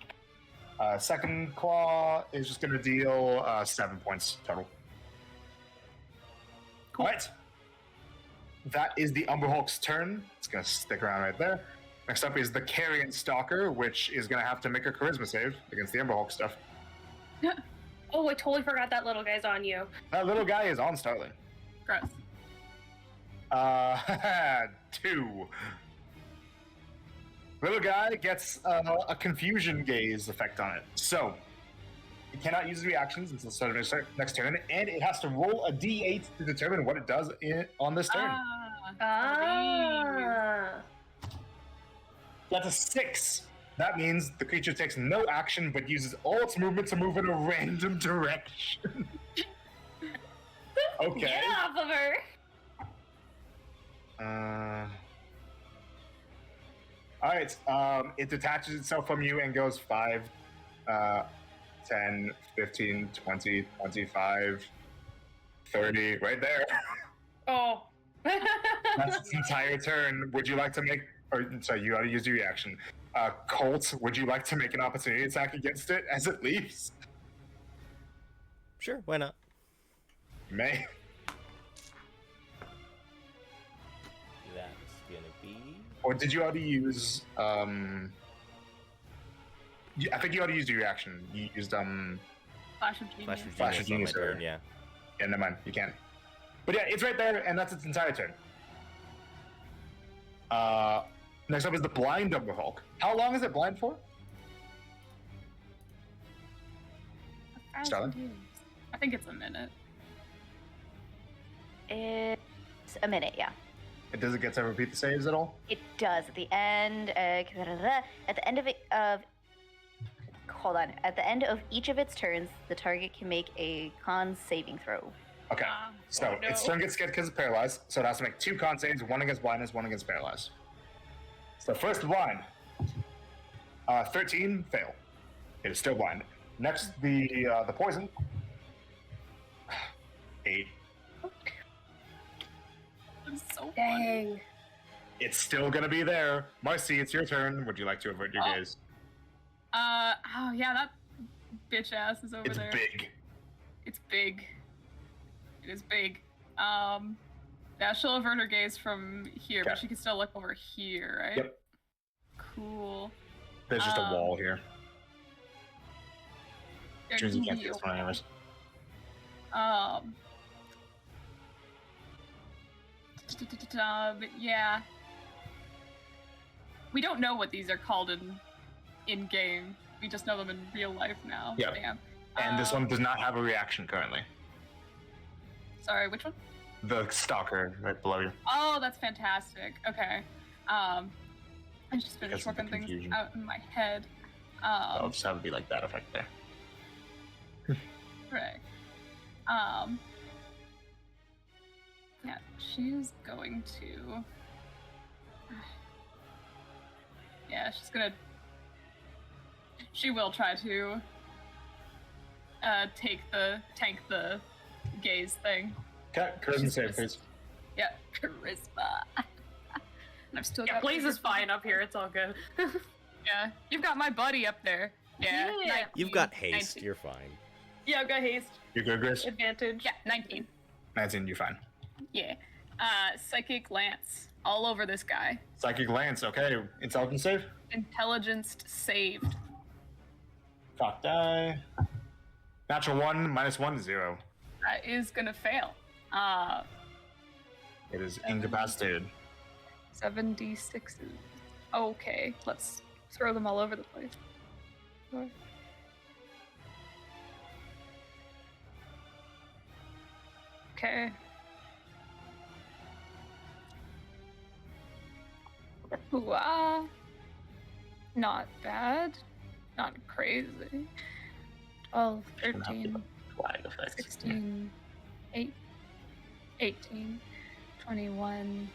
Second claw is just going to deal 7 points total. All right. That is the Umber Hulk's turn. It's going to stick around right there. Next up is the Carrion Stalker, which is going to have to make a charisma save against the Umber Hulk stuff. Oh, I totally forgot that little guy's on you. That little guy is on Starling. Gross. 2. Little guy gets a confusion gaze effect on it. So, it cannot use reactions until the start of its next turn, and it has to roll a d8 to determine what it does on this turn. That's a 6. That means the creature takes no action but uses all its movement to move in a random direction. Okay. Get off of her! Alright, it detaches itself from you and goes 5, 10, 15, 20, 25, 30, right there. Oh. That's its entire turn. Would you like to make, or sorry, you already used your reaction. Colt, would you like to make an opportunity attack against it as it leaves? Sure, why not? You may. That's gonna be... Or did you already use, I think you already used your reaction. You used, Flash of Genius. Flash of on Genius, my turn, or- yeah. Yeah, never mind, you can't. But yeah, it's right there, and that's its entire turn. Next up is the Blind Umber Hulk. How long is it blind for? Starling? I think it's a minute. It's a minute, yeah. Does it get to repeat the saves at all? It does at the end. At the end of it, hold on. At the end of each of its turns, the target can make a con saving throw. Okay, so its turn gets skipped because it's paralyzed, so it has to make 2 con saves, 1 against blindness, 1 against paralyzed. So first blind. 13, fail. It is still blind. Next, the poison. 8. It's so funny. Dang. It's still gonna be there. Marcy, it's your turn. Would you like to avert your gaze? Oh yeah, that bitch ass is over It's there. big. It's big. It is big. Yeah, she'll avert her gaze from here, but Okay. she can still look over here, right? Yep. Cool. There's just a wall here. There Which means you can can't be see a this one anyways. But yeah. We don't know what these are called in game. We just know them in real life now. Yep. Damn. And this one does not have a reaction currently. Sorry, which one? The stalker right below you. Oh, that's fantastic. Okay. I just Because finished of the working things confusion. out in my head. I'll just have it be like that effect there. Right. Yeah, she's going to. Yeah, she's gonna. She will try to tank the gaze thing. Okay, charisma save, please. Yeah, charisma. And I've still Yeah, got Blaze is fine up here. It's all good. Yeah, you've got my buddy up there. Yeah, Yeah. 19. You've got haste, 19. you're fine. Yeah, I've got haste. You're good, Grace? Advantage. Yeah, 19. 19, you're fine. Yeah. Psychic Lance. All over this guy. Psychic Lance, okay. Intelligence save? Intelligence saved. Cock die. Natural 1, -1, 0. That is gonna fail. It is incapacitated. 7d6s. Okay, let's throw them all over the place. Sure. Okay. Ooh, not bad. Not crazy. 12, Gonna have to 13, flag effects. 16, 18, 21,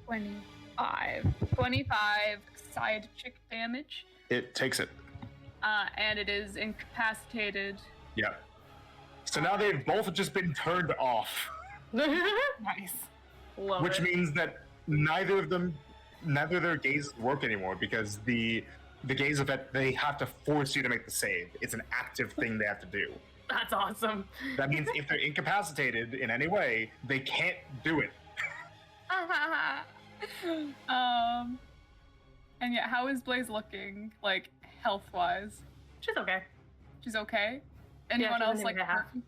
25. 25 side chick damage. It takes it. And it is incapacitated. Yeah. So now they've both just been turned off, Nice. Love which it. means that neither of their gazes work anymore because the gaze effect, they have to force you to make the save. It's an active thing they have to do. That's awesome. That means if they're incapacitated in any way, they can't do it. And yeah, how is Blaze looking, like, health-wise? She's okay. She's okay? Anyone she's else, in like, the half. hurting?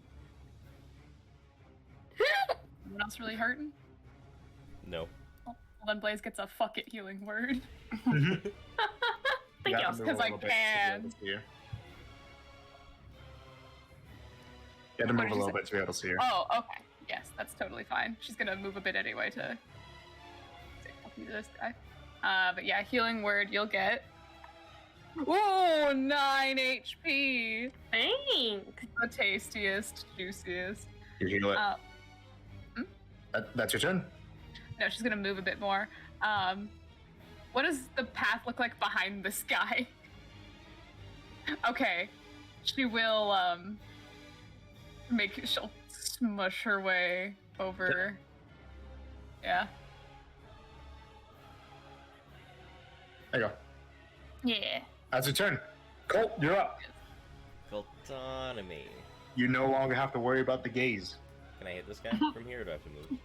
Anyone else really hurting? No. Well, then Blaze gets a fuck it healing word. Thank You you. have to move a 'cause I little bit to be can. able to see her. You have to What move did a you little say? bit to be able to see her. Oh, okay. Yes, that's totally fine. She's gonna move a bit anyway to say fuck you to this guy. But yeah, healing word you'll get. Ooh, 9 HP. Thanks. The tastiest, juiciest. You heal it. That's your turn. No, she's gonna move a bit more. What does the path look like behind this guy? Okay, she will she'll smush her way over. Yeah. There you go. Yeah. That's your turn. Colt, you're up. Autonomy. You no longer have to worry about the gaze. Can I hit this guy from here, or do I have to move?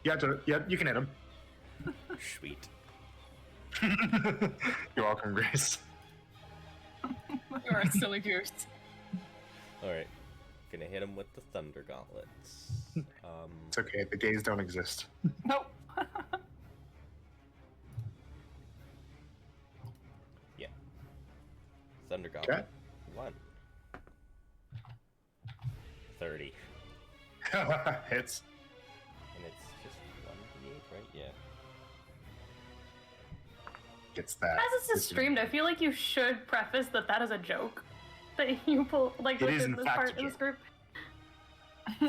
Yeah, you can hit him. Sweet. You're welcome, Grace. You're a silly goose. Alright. Gonna hit him with the Thunder Gauntlets. It's okay, the gaze don't exist. Nope. Yeah. Thunder Gauntlet. 1. 30. Hits. And it's just 1d8, right? Yeah. Gets that. As this is streamed, I feel like you should preface that is a joke. That you pull, like, It is, within in this fact, part a of this joke. group.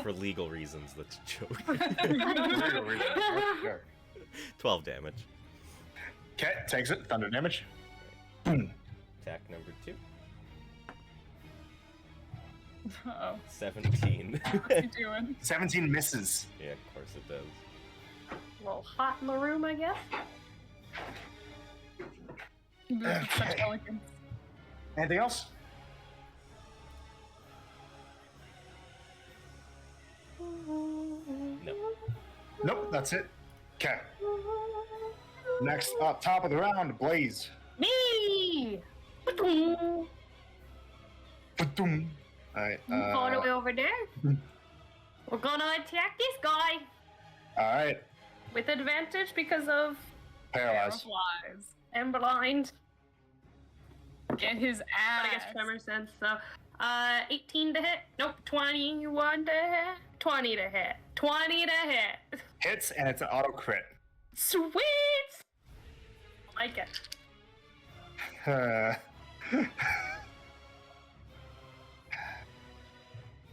For legal reasons, that's a joke. Real reason. Sure. 12 damage. Okay, takes it. Thunder damage. Boom. Attack number 2. Uh-oh. 17. What's he doing? 17 misses. Yeah, of course it does. A little hot in the room, I guess. He moves with such Okay. elegance. Anything else? No. Nope, that's it. Okay. Next up, top of the round, Blaze. Me! Ba-doom. Alright, All the way over there. We're gonna attack this guy alright. with advantage because of Paralyzed. Flies. I'm blind. Get his But ass. I guess tremor sense, so 18 to hit. Nope, 21 to hit. 20 to hit. 20 to hit. Hits, and it's an auto crit. Sweet! Like it.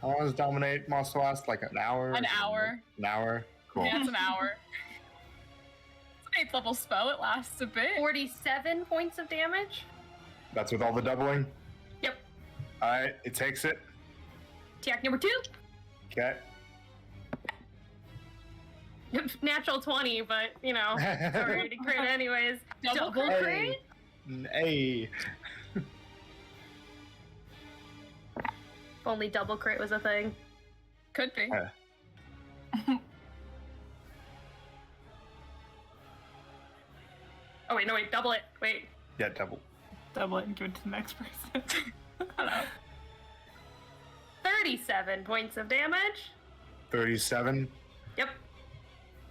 How long does Dominate Monster last? Like an hour? An hour. An hour? Cool. Yeah, it's an hour. It's an 8th level spell. It lasts a bit. 47 points of damage. That's with all the doubling? Yep. Alright, it takes it. Attack number 2. Okay. Natural 20, but, you know, sorry to crit anyways. Double crit? Hey. Hey. If only double crit was a thing. Could be. Oh, wait, no, wait, double it. Wait. Yeah, double. Double it and give it to the next person. 37 points of damage. 37. Yep.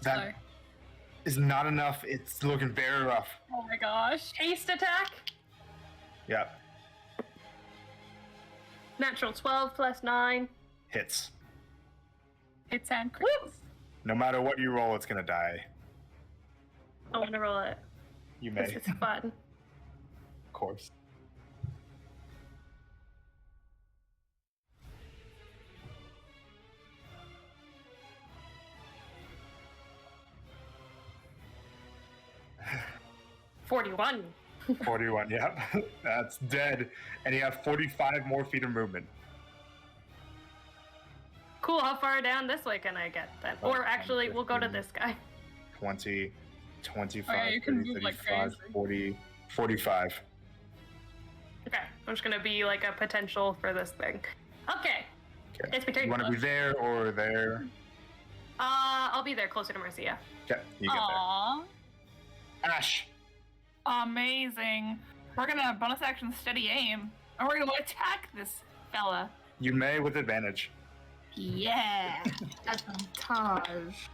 That Sorry. is not enough. It's looking very rough. Oh my gosh. Haste attack. Yeah. Natural 12 plus 9. Hits. Hits and crits. No matter what you roll, it's gonna die. I want to roll it. You may. 'Cause it's fun. Of course. $41. 41, yep. That's dead. And you have 45 more feet of movement. Cool, how far down this way can I get then? Oh, Or actually, we'll go to 15. this guy. 20, 25, Oh, yeah, you can 30, move like 35, crazy. 40, 45. Okay, I'm just gonna be like a potential for this thing. Okay, Okay. It's my turn. You want to be there or there? I'll be there closer to Mercy, yeah. Okay, you get Aww. there. Ash. Amazing. We're gonna bonus action steady aim, and we're gonna attack this fella. You may with advantage. Yeah. Advantage.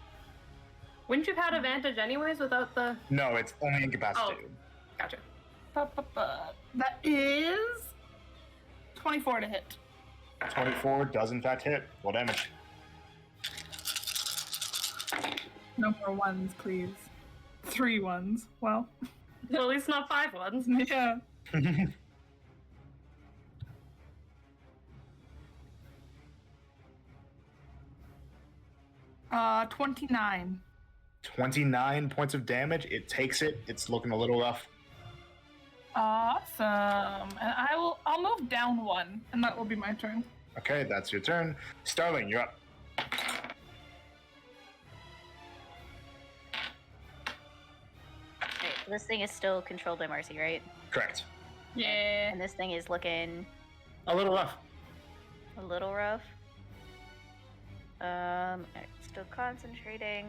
Wouldn't you have had advantage anyways without the... No, it's only incapacitated. Gotcha. That is 24 to hit. 24 does in fact hit. Full damage. No more ones, please. 3 ones. Well, Well, at least not 5 ones. yeah. 29. 29 points of damage. It takes it. It's looking a little rough. Awesome. And I'll move down 1, and that will be my turn. Okay, that's your turn. Starling, you're up. Right, so this thing is still controlled by Marcy, right? Correct. Yeah. And this thing is looking A little rough. a little rough. Alright, still concentrating.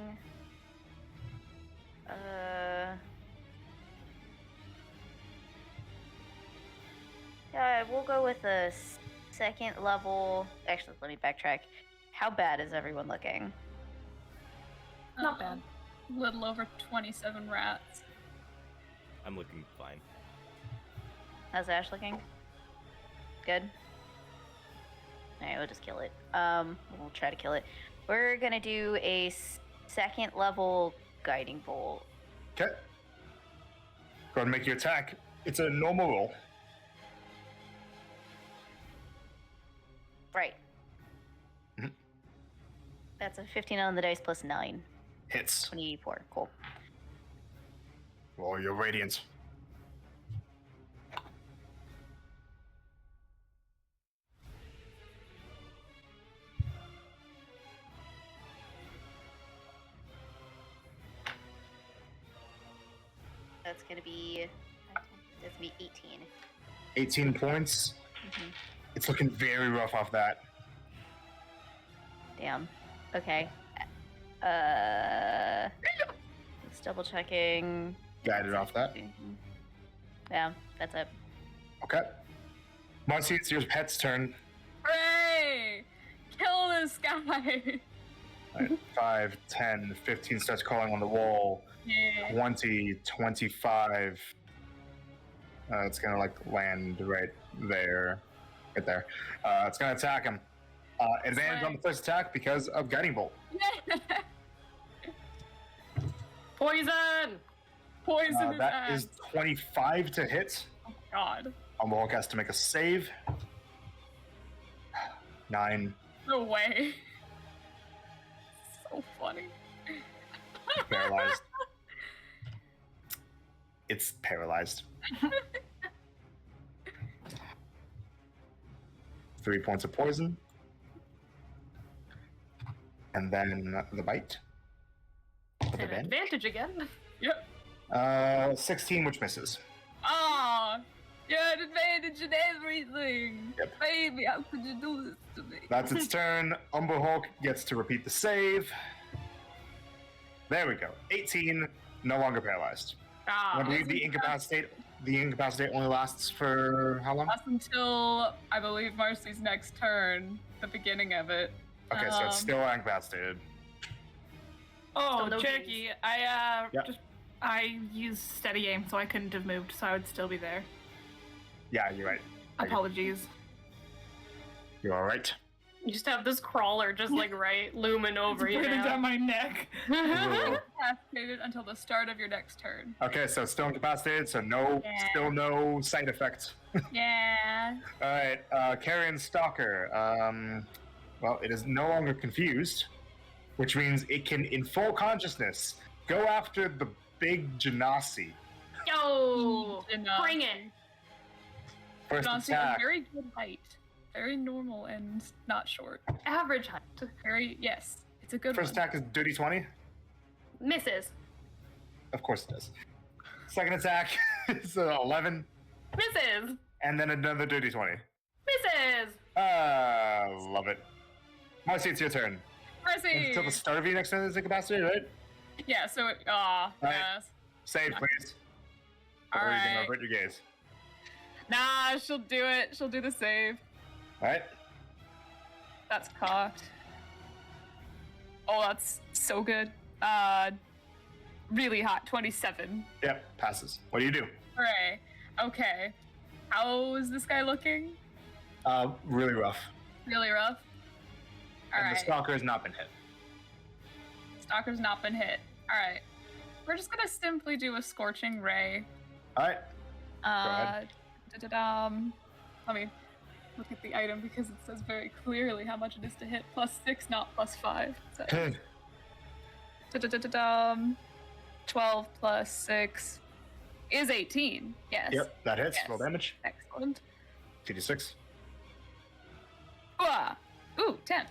Yeah, we'll go with a second level. Actually, let me backtrack. How bad is everyone looking? Not bad. Little over 27 rats. I'm looking fine. How's Ash looking? Good? Alright, we'll just kill it. We'll try to kill it. We're gonna do a second level guiding bolt. Okay. Go ahead and make your attack. It's a normal roll. Right. Mhm. That's a 15 on the dice plus 9. Hits. 24. Cool. Roll your radiance. That's gonna be 18. 18 points. Mhm. It's looking very rough off that. Damn. Okay. Just double checking. Guided off that. Yeah, that's it. Okay. Marcy, it's your pet's turn. Hooray! Kill this guy! Right. 5, 10, 15 starts calling on the wall. Yeah. 20, 25. It's gonna like land right there. Right there. It's gonna attack him. Advantage on the first attack because of Guiding Bolt. Poison! Poison his That ass. is 25 to hit. Oh god. Umberhawk has to make a save. 9. No way. So funny. Paralyzed. It's paralyzed. 3 points of poison. And then the bite. With And advantage. advantage again. Yep. 16, which misses. Ah, you had advantage in everything. Yep. Baby, how could you do this to me? That's its turn. Umberhawk gets to repeat the save. There we go. 18, no longer paralyzed. I believe the incapacitate only lasts for how long? That's until I believe Marcy's next turn, the beginning of it. Okay, so it's still incapacitated. Oh, Still no Cherokee. Yep. I used steady aim, so I couldn't have moved, so I would still be there. Yeah, you're right. Apologies. You're all right. You just have this crawler just like right looming over you Breathing now. down my neck. Incapacitated until the start of your next turn. Okay, so still incapacitated, so Yeah. still no side effects. Yeah. All right, Carrion Stalker. Well, it is no longer confused, which means it can, in full consciousness, go after the big Genasi. Yo! Enough. Bring it! First Honestly, a attack. very good height. Very normal and not short. Average height. Very, yes. It's a good First one. attack is dirty 20. Misses. Of course it does. Second attack is 11, Misses. and then another dirty 20. Misses. Love it. Marcy, it's your turn. Mercy! Until the start of your next turn is incapacitated, right? Yeah, so it, Right. yes. Save, please. All Or are you right. gonna avert your gaze? Nah, she'll do it. She'll do the save. Alright. That's cocked. Oh, that's so good. Really hot. 27. Yep, passes. What do you do? Hooray. Okay. How is this guy looking? Really rough. Really rough? And the Alright. stalker has not been hit. Stalker's not been hit. Alright. We're just gonna simply do a scorching ray. Alright. Let me look at the item because it says very clearly how much it is to hit. +6, not +5. So, 12 plus 6 is 18. Yes. Yep, that hits. Yes. Roll damage. Excellent. 2d6. Ooh, 10.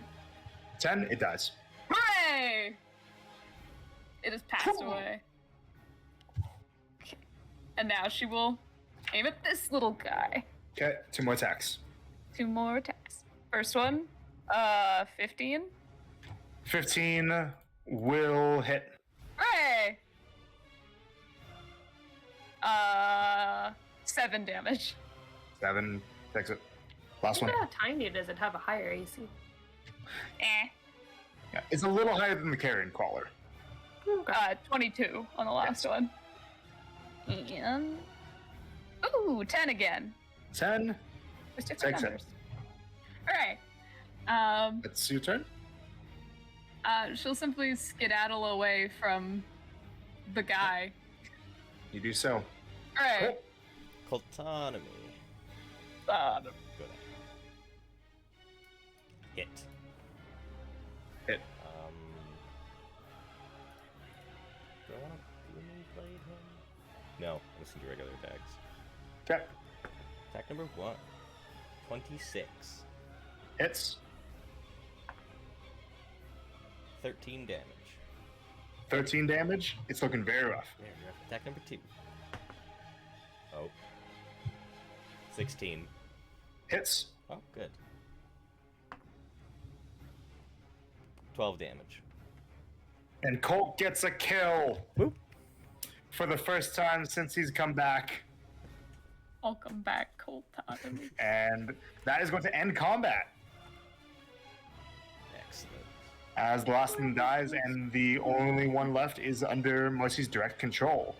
10, it dies. Hooray! It has passed away. Okay. And now she will aim at this little guy. Okay, 2 more attacks. 2 more attacks. First one, 15. 15 will hit. Hooray! 7 damage. 7 takes it. Last Look one. at how tiny does it have a higher AC? Yeah, it's a little higher than the carrion crawler. 22 on the last one. And ooh, 10 again. 10. There's different Takes it. numbers. All right. It's your turn. She'll simply skedaddle away from the guy. You do so. All right. Coltonomy. Uh, Go down. Hit. Hit. Do I want to booming blade him? No, I'm just gonna do regular attacks. Okay. Attack number 1. 26. Hits. 13 damage. 13 damage. It's looking very rough. There, rough. Attack number 2. Oh. 16. Hits. Oh, good. 12 damage. And Colt gets a kill. Whoop. For the first time since he's come back. welcome back, Coltonomy. And that is going to end combat. Excellent. As the last one dies, and the only one left is under Mercy's direct control.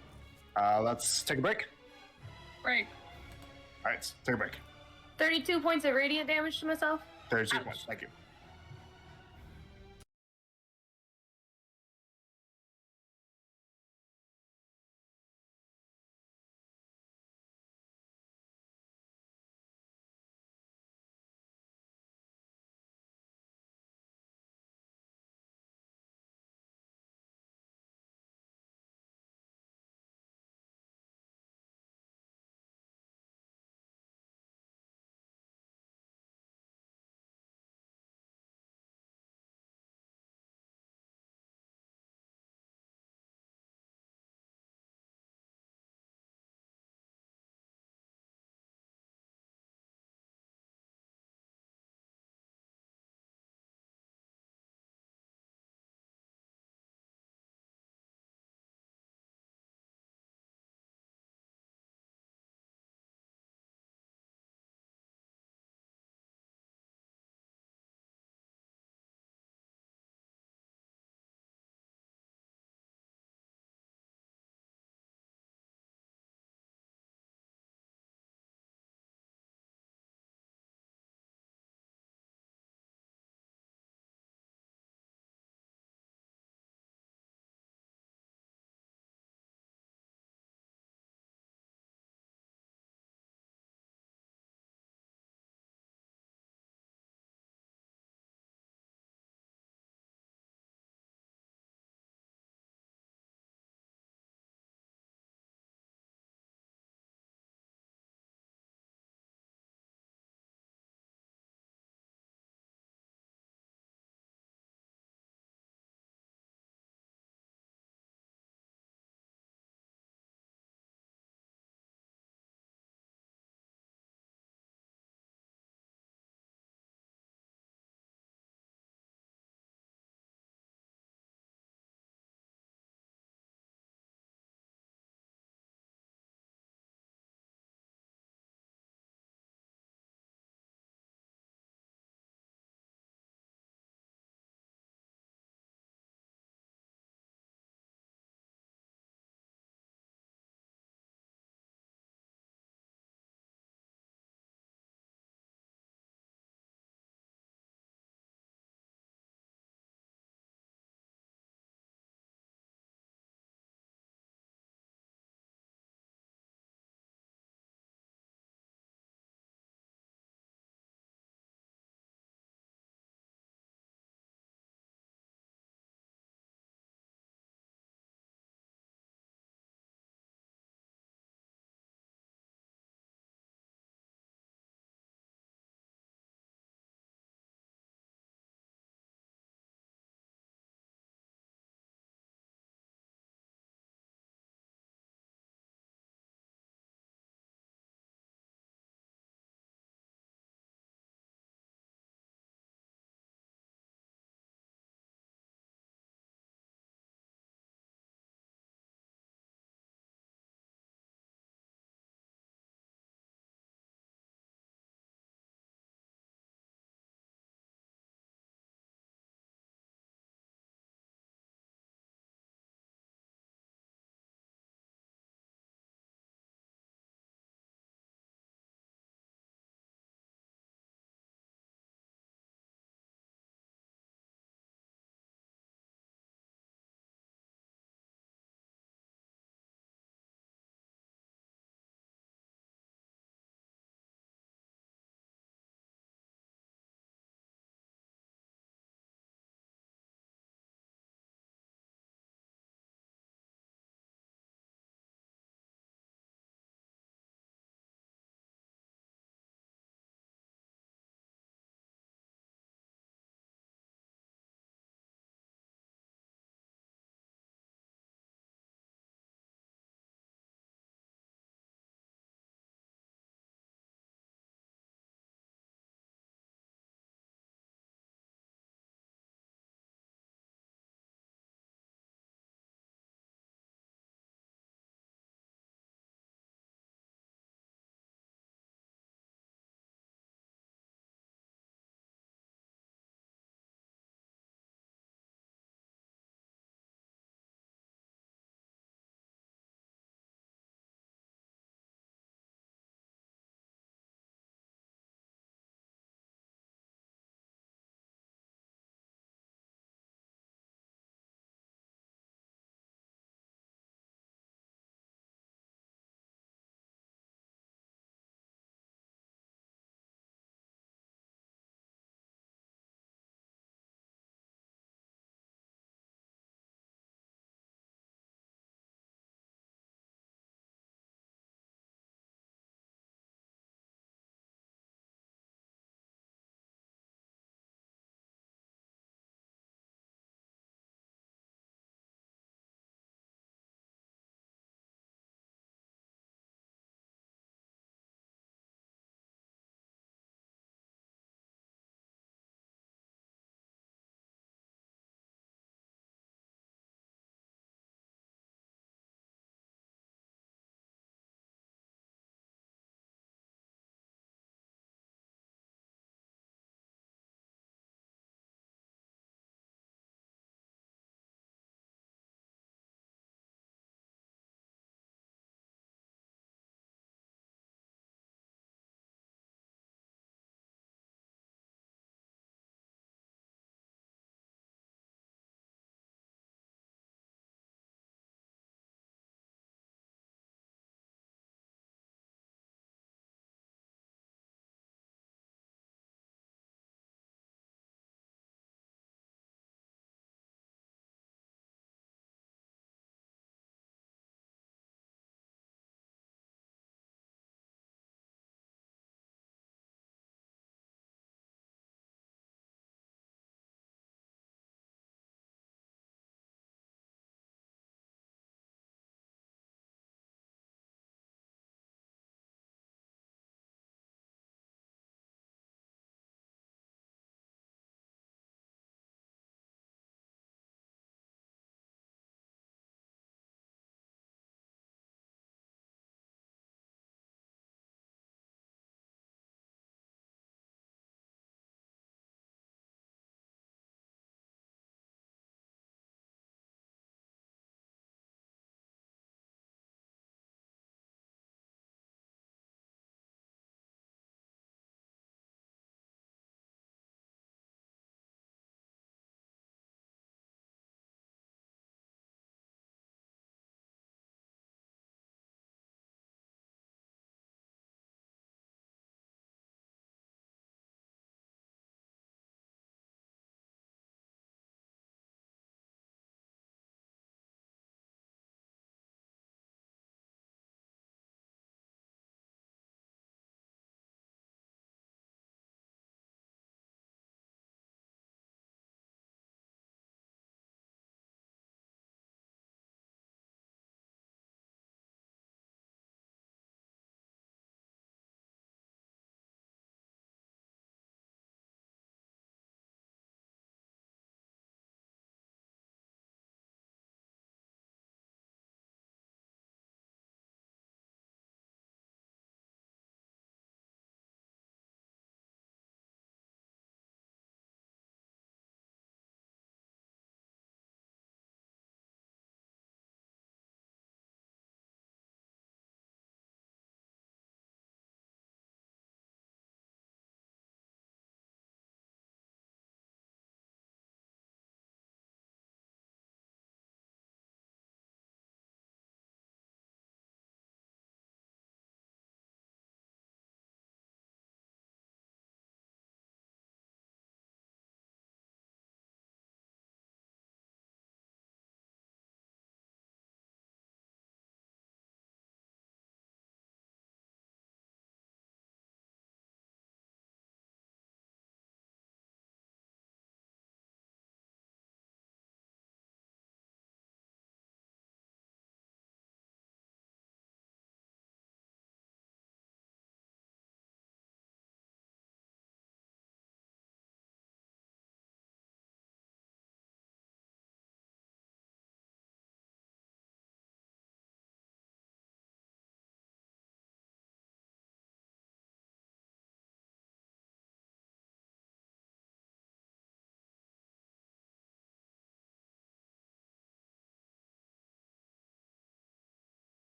Let's take a break. Break. All right, take a break. 32 points of radiant damage to myself. 32 Ouch. points. Thank you.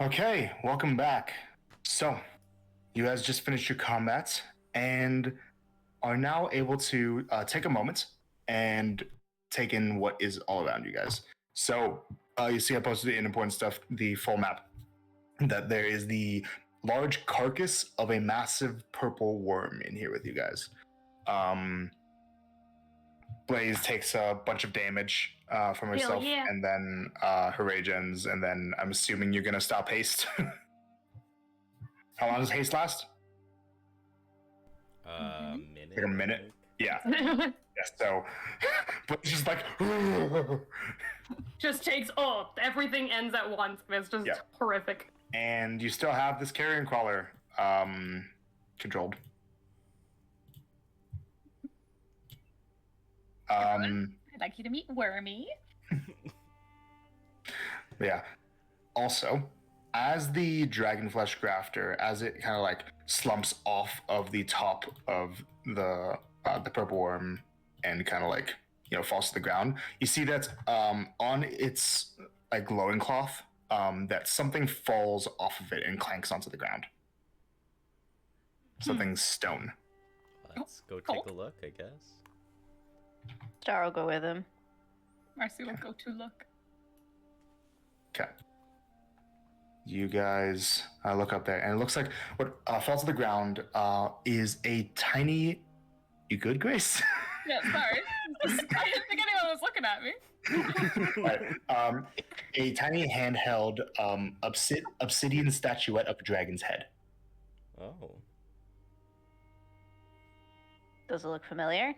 Okay, welcome back. So, you guys just finished your combats and are now able to take a moment and take in what is all around you guys. So, you see I posted in important stuff, the full map, that there is the large carcass of a massive purple worm in here with you guys. Blaze takes a bunch of damage from herself, yeah. and then her regens, and then I'm assuming you're gonna stop haste. How long does haste last? Minute. Like a I minute? think. Yeah. Yeah. So, but it's just like, Just takes everything ends at once. It's just Yeah. horrific. and you still have this carrion crawler controlled. I'd like you to meet Wormy. Yeah. Also, as the dragonflesh grafter, as it kind of like slumps off of the top of the purple worm and kind of like falls to the ground, you see that on its like glowing cloth, that something falls off of it and clanks onto the ground. Something stone. Let's go Cool. take a look, I guess. Star will go with him. Marcy will go to look. Okay. You guys look up there, and it looks like what fell to the ground is a tiny. You good, Grace? Yeah, sorry. I didn't think anyone was looking at me. Right. A tiny handheld obsidian statuette of a dragon's head. Oh. Does it look familiar?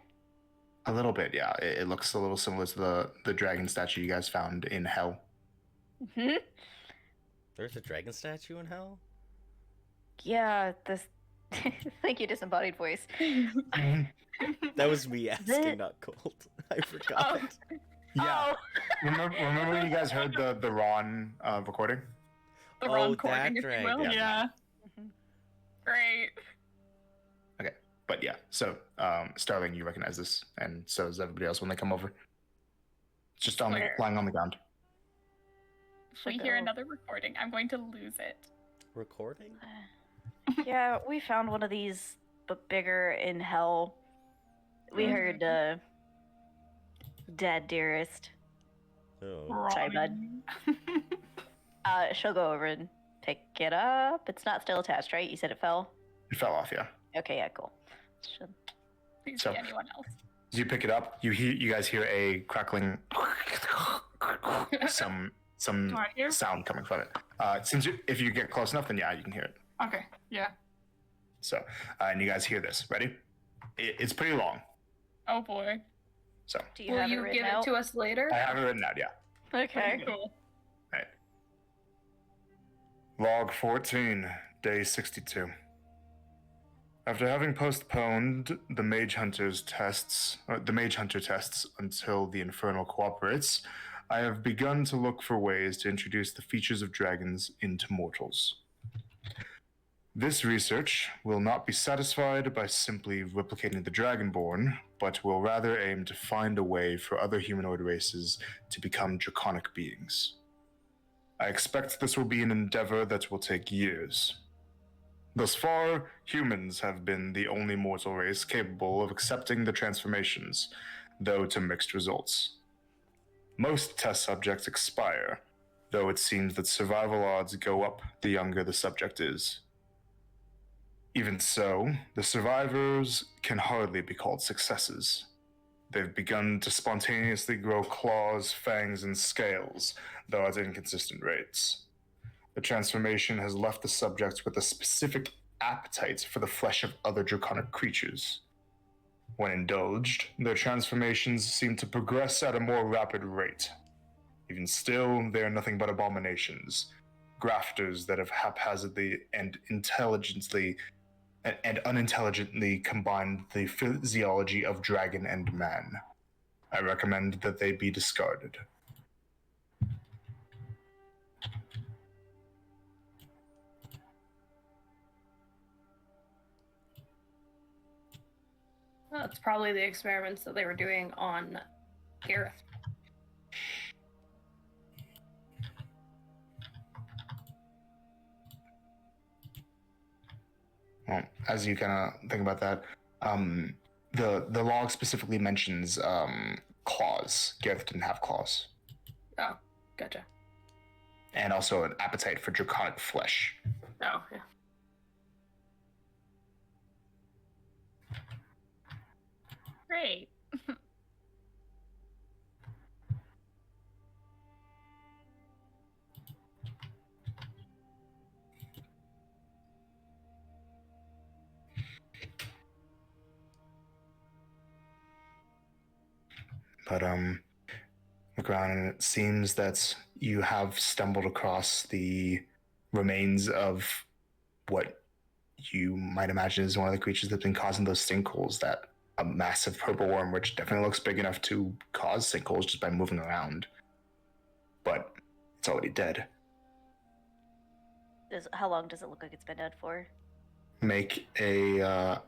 A little bit, yeah. It looks a little similar to the dragon statue you guys found in Hell. Hmm. There's a dragon statue in hell? Yeah. This. Thank you, disembodied voice. That was me asking, it- not Colt. I forgot. Yeah. Oh. Remember when you guys heard the Ron recording? The Oh, wrong that cording, if you dragon. will. Yeah. Great. But yeah, so Starling, you recognize this, and so does everybody else when they come over. It's just lying on the ground. If we hear another recording, I'm going to lose it. Recording? Yeah, we found one of these, but bigger in hell. We heard Dad Dearest. Oh. Sorry, bud. She'll go over and pick it up. It's not still attached, right? You said it fell? It fell off, yeah. Okay, yeah, cool. Should... Please So- be anyone else. As you pick it up, you guys hear a crackling, some Do I hear? sound coming from it. If you get close enough, then yeah, you can hear it. Okay, yeah. So, and you guys hear this. Ready? It's pretty long. Oh boy. So Do you Will have it you written give out? it to us later? I have it written out. Yeah. Okay. Cool. Log 14, day 62. After having postponed the Mage Hunter tests until the Infernal cooperates, I have begun to look for ways to introduce the features of dragons into mortals. This research will not be satisfied by simply replicating the Dragonborn, but will rather aim to find a way for other humanoid races to become draconic beings. I expect this will be an endeavor that will take years. Thus far, humans have been the only mortal race capable of accepting the transformations, though to mixed results. Most test subjects expire, though it seems that survival odds go up the younger the subject is. Even so, the survivors can hardly be called successes. They've begun to spontaneously grow claws, fangs, and scales, though at inconsistent rates. The transformation has left the subjects with a specific appetite for the flesh of other draconic creatures. When indulged, their transformations seem to progress at a more rapid rate. Even still, they are nothing but abominations, grafters that have haphazardly and unintelligently combined the physiology of dragon and man. I recommend that they be discarded. That's probably the experiments that they were doing on Gareth. as you kind of think about that, the log specifically mentions claws. Gareth didn't have claws, Oh, gotcha. and also an appetite for draconic flesh. Oh, yeah. Great. But look around, and it seems that you have stumbled across the remains of what you might imagine is one of the creatures that's been causing those sinkholes. That a massive purple worm, which definitely looks big enough to cause sinkholes just by moving around, but it's already dead. How long does it look like it's been dead for? Make a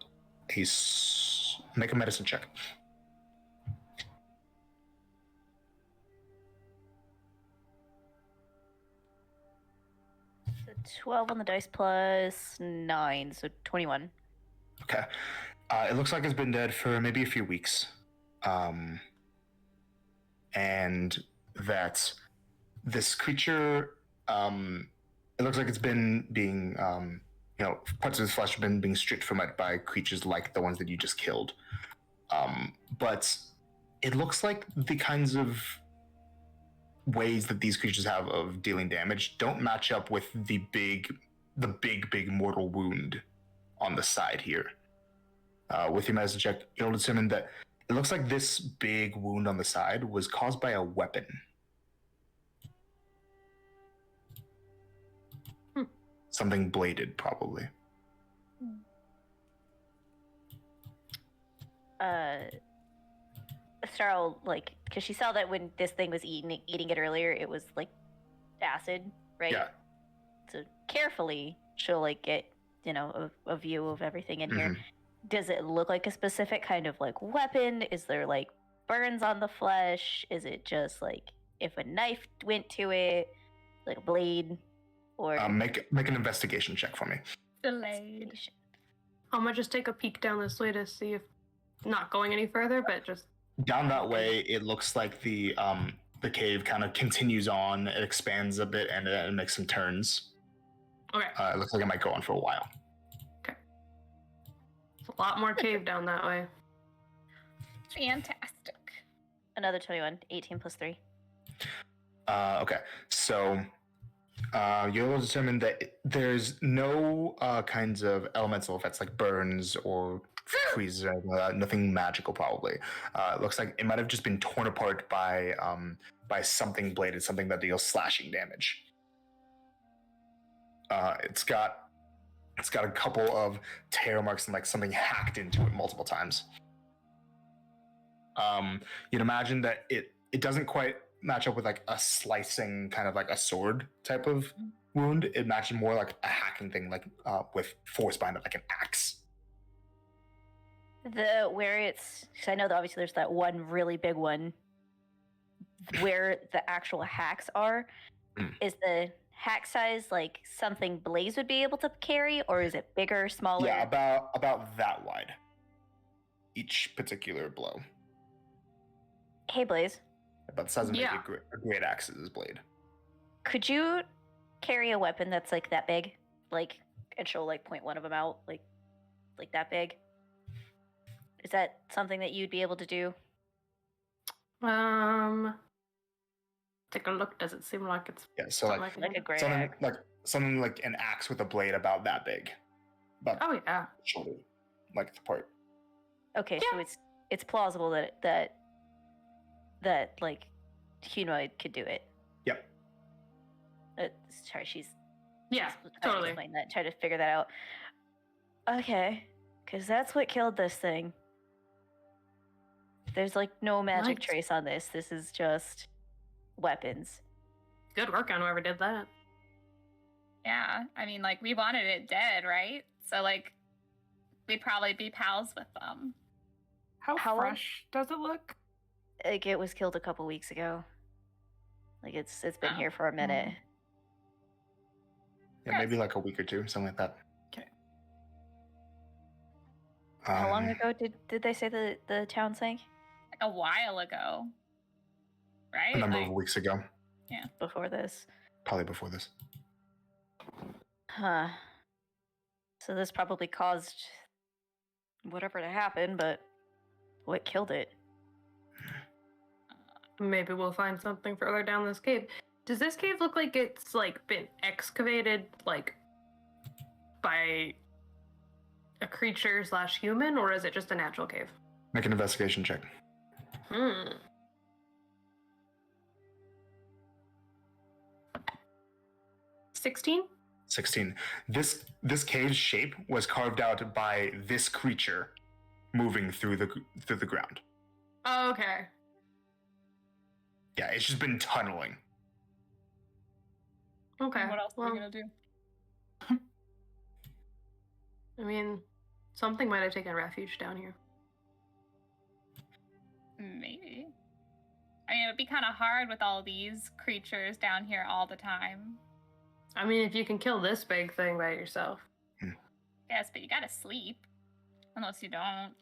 make a medicine check. So 12 on the dice plus 9, so 21. Okay. It looks like it's been dead for maybe a few weeks. And that this creature, it looks like it's been being, parts of its flesh have been being stripped from it by creatures like the ones that you just killed. But it looks like the kinds of ways that these creatures have of dealing damage don't match up with the big mortal wound on the side here. With your medicine check, you'll determine that it looks like this big wound on the side was caused by a weapon. Something bladed, probably. Starl, like, because she saw that when this thing was eating it earlier, it was like acid, right? Yeah. So carefully, she'll like get a view of everything in here. Does it look like a specific kind of like weapon? Is there like burns on the flesh? Is it just like if a knife went to it, like a blade, or Make an investigation check for me. Delayed. I'm gonna just take a peek down this way to see if not going any further, but just Down that way, it looks like the cave kind of continues on. It expands a bit and it makes some turns. okay. It looks like it might go on for a while. It's a lot more cave down that way. Fantastic. another 21, 18 plus 3. Okay, so you're able to determine that there's no kinds of elemental effects like burns or freezes or anything like that. Nothing magical, probably. It looks like it might have just been torn apart by something bladed, something that deals slashing damage. It's got a couple of tear marks and like something hacked into it multiple times. You'd imagine that it doesn't quite match up with like a slicing kind of like a sword type of wound. It matches more like a hacking thing, like with force behind it, like an axe. Where it's, because I know that obviously there's that one really big one. Where the actual hacks are, is the hack size like something Blaze would be able to carry, or is it bigger, smaller? Yeah, about that wide. Each particular blow. Hey, Blaze, About the size of maybe Yeah. a great axe's blade. could you carry a weapon that's like that big, like, and she'll like point one of them out, like that big? Is that something that you'd be able to do? Take a look. Does it seem like it's Yeah, so something like Like a great something axe? something like an axe with a blade about that big, about Oh yeah. shoulder, like the part. Okay, so it's plausible that like humanoid could do it. Yep. Sorry, she's Yeah, trying to totally. explain that, try to figure that out. Okay, because that's what killed this thing. There's like no magic What? trace on this. This is just weapons. Good work on whoever did that. Yeah, I mean, like, we wanted it dead, right? So, like, we'd probably be pals with them. How How long- fresh does it look? Like it was killed a couple weeks ago. Like it's been Oh. here for a minute. Yeah, maybe like a week or two, something like that. How long ago did they say the town sank? Like a while ago, right? A number Like, of weeks ago, Before this? probably before this. Huh. So this probably caused whatever to happen, but what killed it? Maybe we'll find something further down this cave. Does this cave look like it's like been excavated like by a creature / human, or is it just a natural cave? Make an investigation check. 16? 16. This cave's shape was carved out by this creature moving through the ground. Oh, okay. Yeah, it's just been tunneling. Okay. What else are well, we gonna do? I mean, something might have taken refuge down here. maybe. I mean, it would be kind of hard with all these creatures down here all the time. I mean, if you can kill this big thing by yourself. Yes, but you gotta sleep. Unless you don't.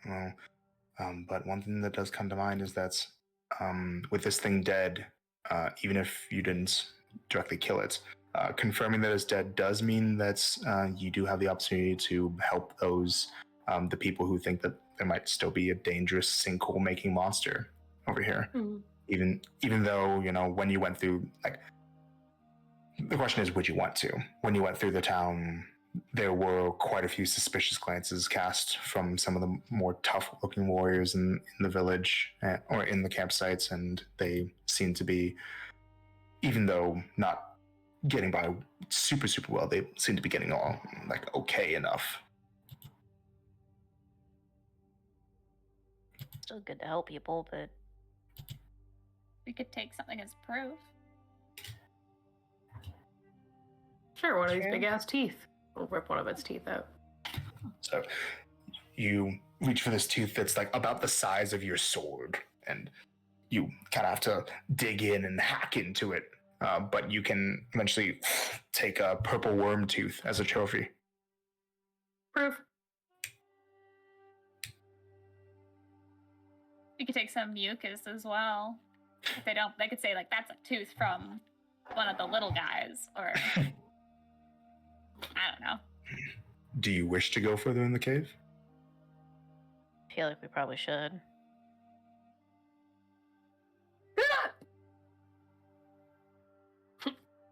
Well, but one thing that does come to mind is that with this thing dead, even if you didn't directly kill it, confirming that it's dead does mean that you do have the opportunity to help those the people who think that there might still be a dangerous sinkhole-making monster over here. Even though, you know, when you went through, like, the question is, would you want to? When you went through the town, there were quite a few suspicious glances cast from some of the more tough-looking warriors in the village or in the campsites, and they seem to be, even though not getting by super well, they seem to be getting all like okay enough. Still good to help people, but We could take something as proof. Sure, one of these True. big ass teeth. We'll rip one of its teeth out. So you reach for this tooth that's like about the size of your sword, and you kind of have to dig in and hack into it. But you can eventually take a purple worm tooth as a trophy. Proof. We could take some mucus as well. If they don't, they could say like that's a tooth from one of the little guys, or I don't know. Do you wish to go further in the cave? I feel like we probably should.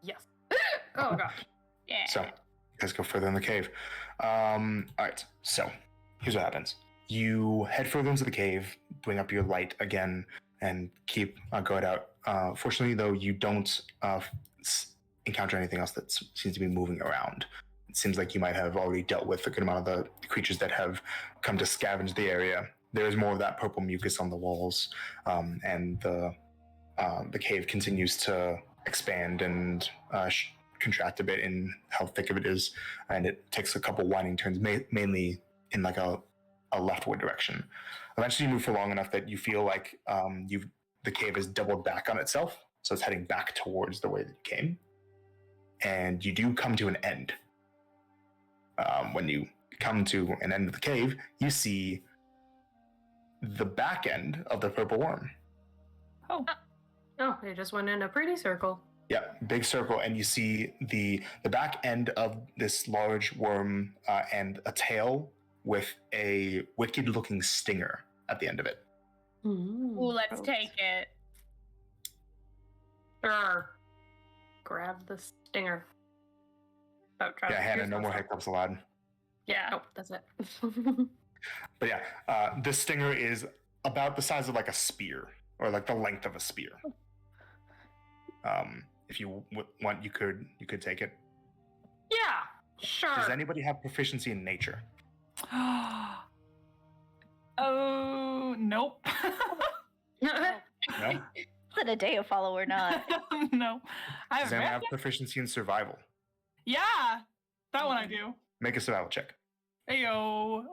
Yes. Oh gosh. Yeah. So, you guys go further in the cave. All right, so here's what happens. You head further into the cave, bring up your light again, and keep going out. Fortunately, though, you don't encounter anything else that seems to be moving around. It seems like you might have already dealt with a good amount of the creatures that have come to scavenge the area. There is more of that purple mucus on the walls, and the cave continues to expand and contract a bit in how thick of it is, and it takes a couple winding turns, mainly in like a leftward direction. Eventually, you move for long enough that you feel like the cave has doubled back on itself, so it's heading back towards the way that you came, and you do come to an end. When you come to an end of the cave, you see the back end of the purple worm. Oh, it just went in a pretty circle. Yeah, big circle, and you see the back end of this large worm and a tail with a wicked-looking stinger at the end of it. Ooh, let's gross. take it. Grab the stinger. Oh, try Yeah, to Hannah, pierce no more myself. hiccups allowed. Yeah, nope, that's it. But yeah, this stinger is about the size of like a spear, or like the length of a spear. If you want, you could take it. Yeah, sure. Does anybody have proficiency in nature? Oh, nope. No. Is it a day of follow or not? No. I Does have anyone have proficiency in survival? Yeah, that one I do. Make a survival check. Hey, yo,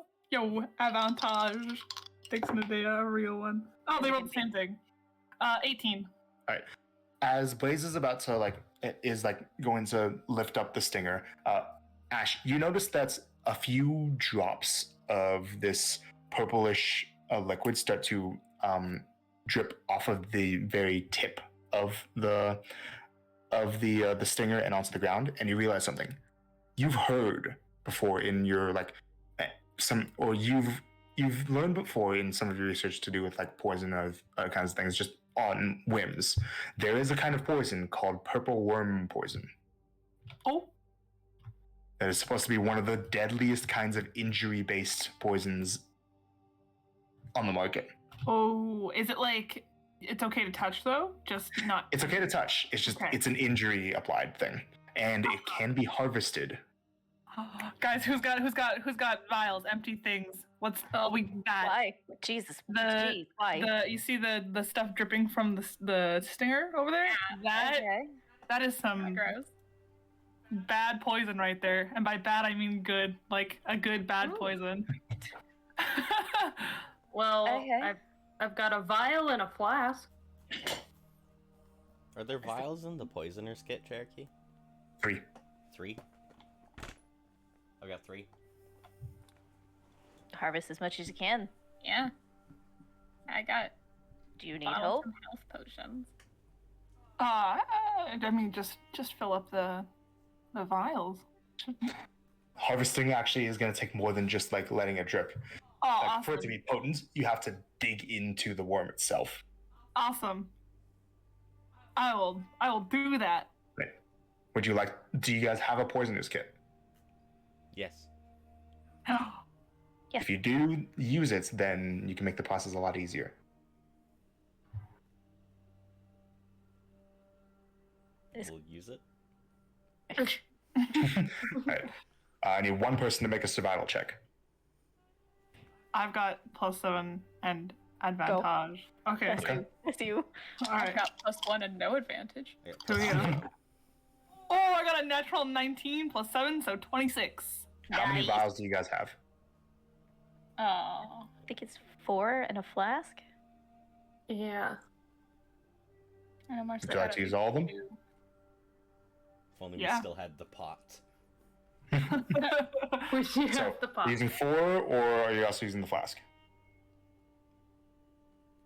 advantage. Takes a day, a real one. Oh, they wrote the same thing. 18. As Blaze is about to is going to lift up the stinger, Ash, you notice that a few drops of this purplish liquid start to drip off of the very tip of the stinger and onto the ground, and you realize something. You've heard before in your you've learned before in some of your research to do with like poison and other kinds of things, just on whims. There is a kind of poison called purple worm poison. Oh. That is supposed to be one of the deadliest kinds of injury-based poisons on the market. Oh, is it like it's okay to touch though? Just not. It's okay to touch. It's just it's an injury applied thing, and it can be harvested. Guys, who's got vials, empty things? What's we got? Why? Jesus. Jeez, why? You see the stuff dripping from the stinger over there? That is some Gross. bad poison right there. And by bad I mean good, like a good bad poison. Well, I've got a vial and a flask. Are there vials in the poisoner's kit, Cherokee? 3. 3? I've got 3. Harvest as much as you can. Yeah. I got. Do you need bottles help? of health potions. I mean, just fill up the vials. Harvesting actually is going to take more than just like letting it drip. Oh, like, awesome. For it to be potent, you have to dig into the worm itself. Awesome. I will do that. Right. Would you like? Do you guys have a poisonous kit? Yes. Yes. If you do use it, then you can make the process a lot easier. We'll use it. Right. I need one person to make a survival check. I've got +7 and advantage. Okay. That's you. All I right. got +1 and no advantage. I got Here we go. Oh, I got a natural 19 +7, so 26. How many vials do you guys have? Oh. I think it's 4 and a flask. Yeah. And how much Would you like to use all of them? If only we Yeah. still had the pot. We should So, have the pot. using 4, or are you also using the flask?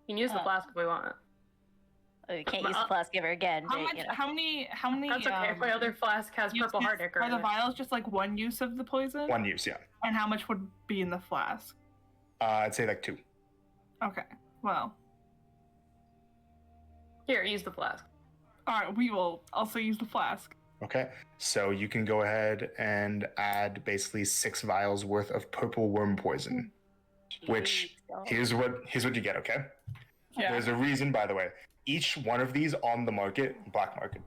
You can use the flask if we want. Oh, you can't use the flask ever again. How but, much? you know. How many? That's okay. My other flask has purple heart ichor. Are the in it. vials just like one use of the poison? One use, yeah. And how much would be in the flask? I'd say like 2. Okay. Well. Here, use the flask. All right. We will also use the flask. Okay, so you can go ahead and add basically 6 vials worth of purple worm poison. Which here's what you get. Okay, Yeah. There's a reason, by the way. Each one of these on the market, black market,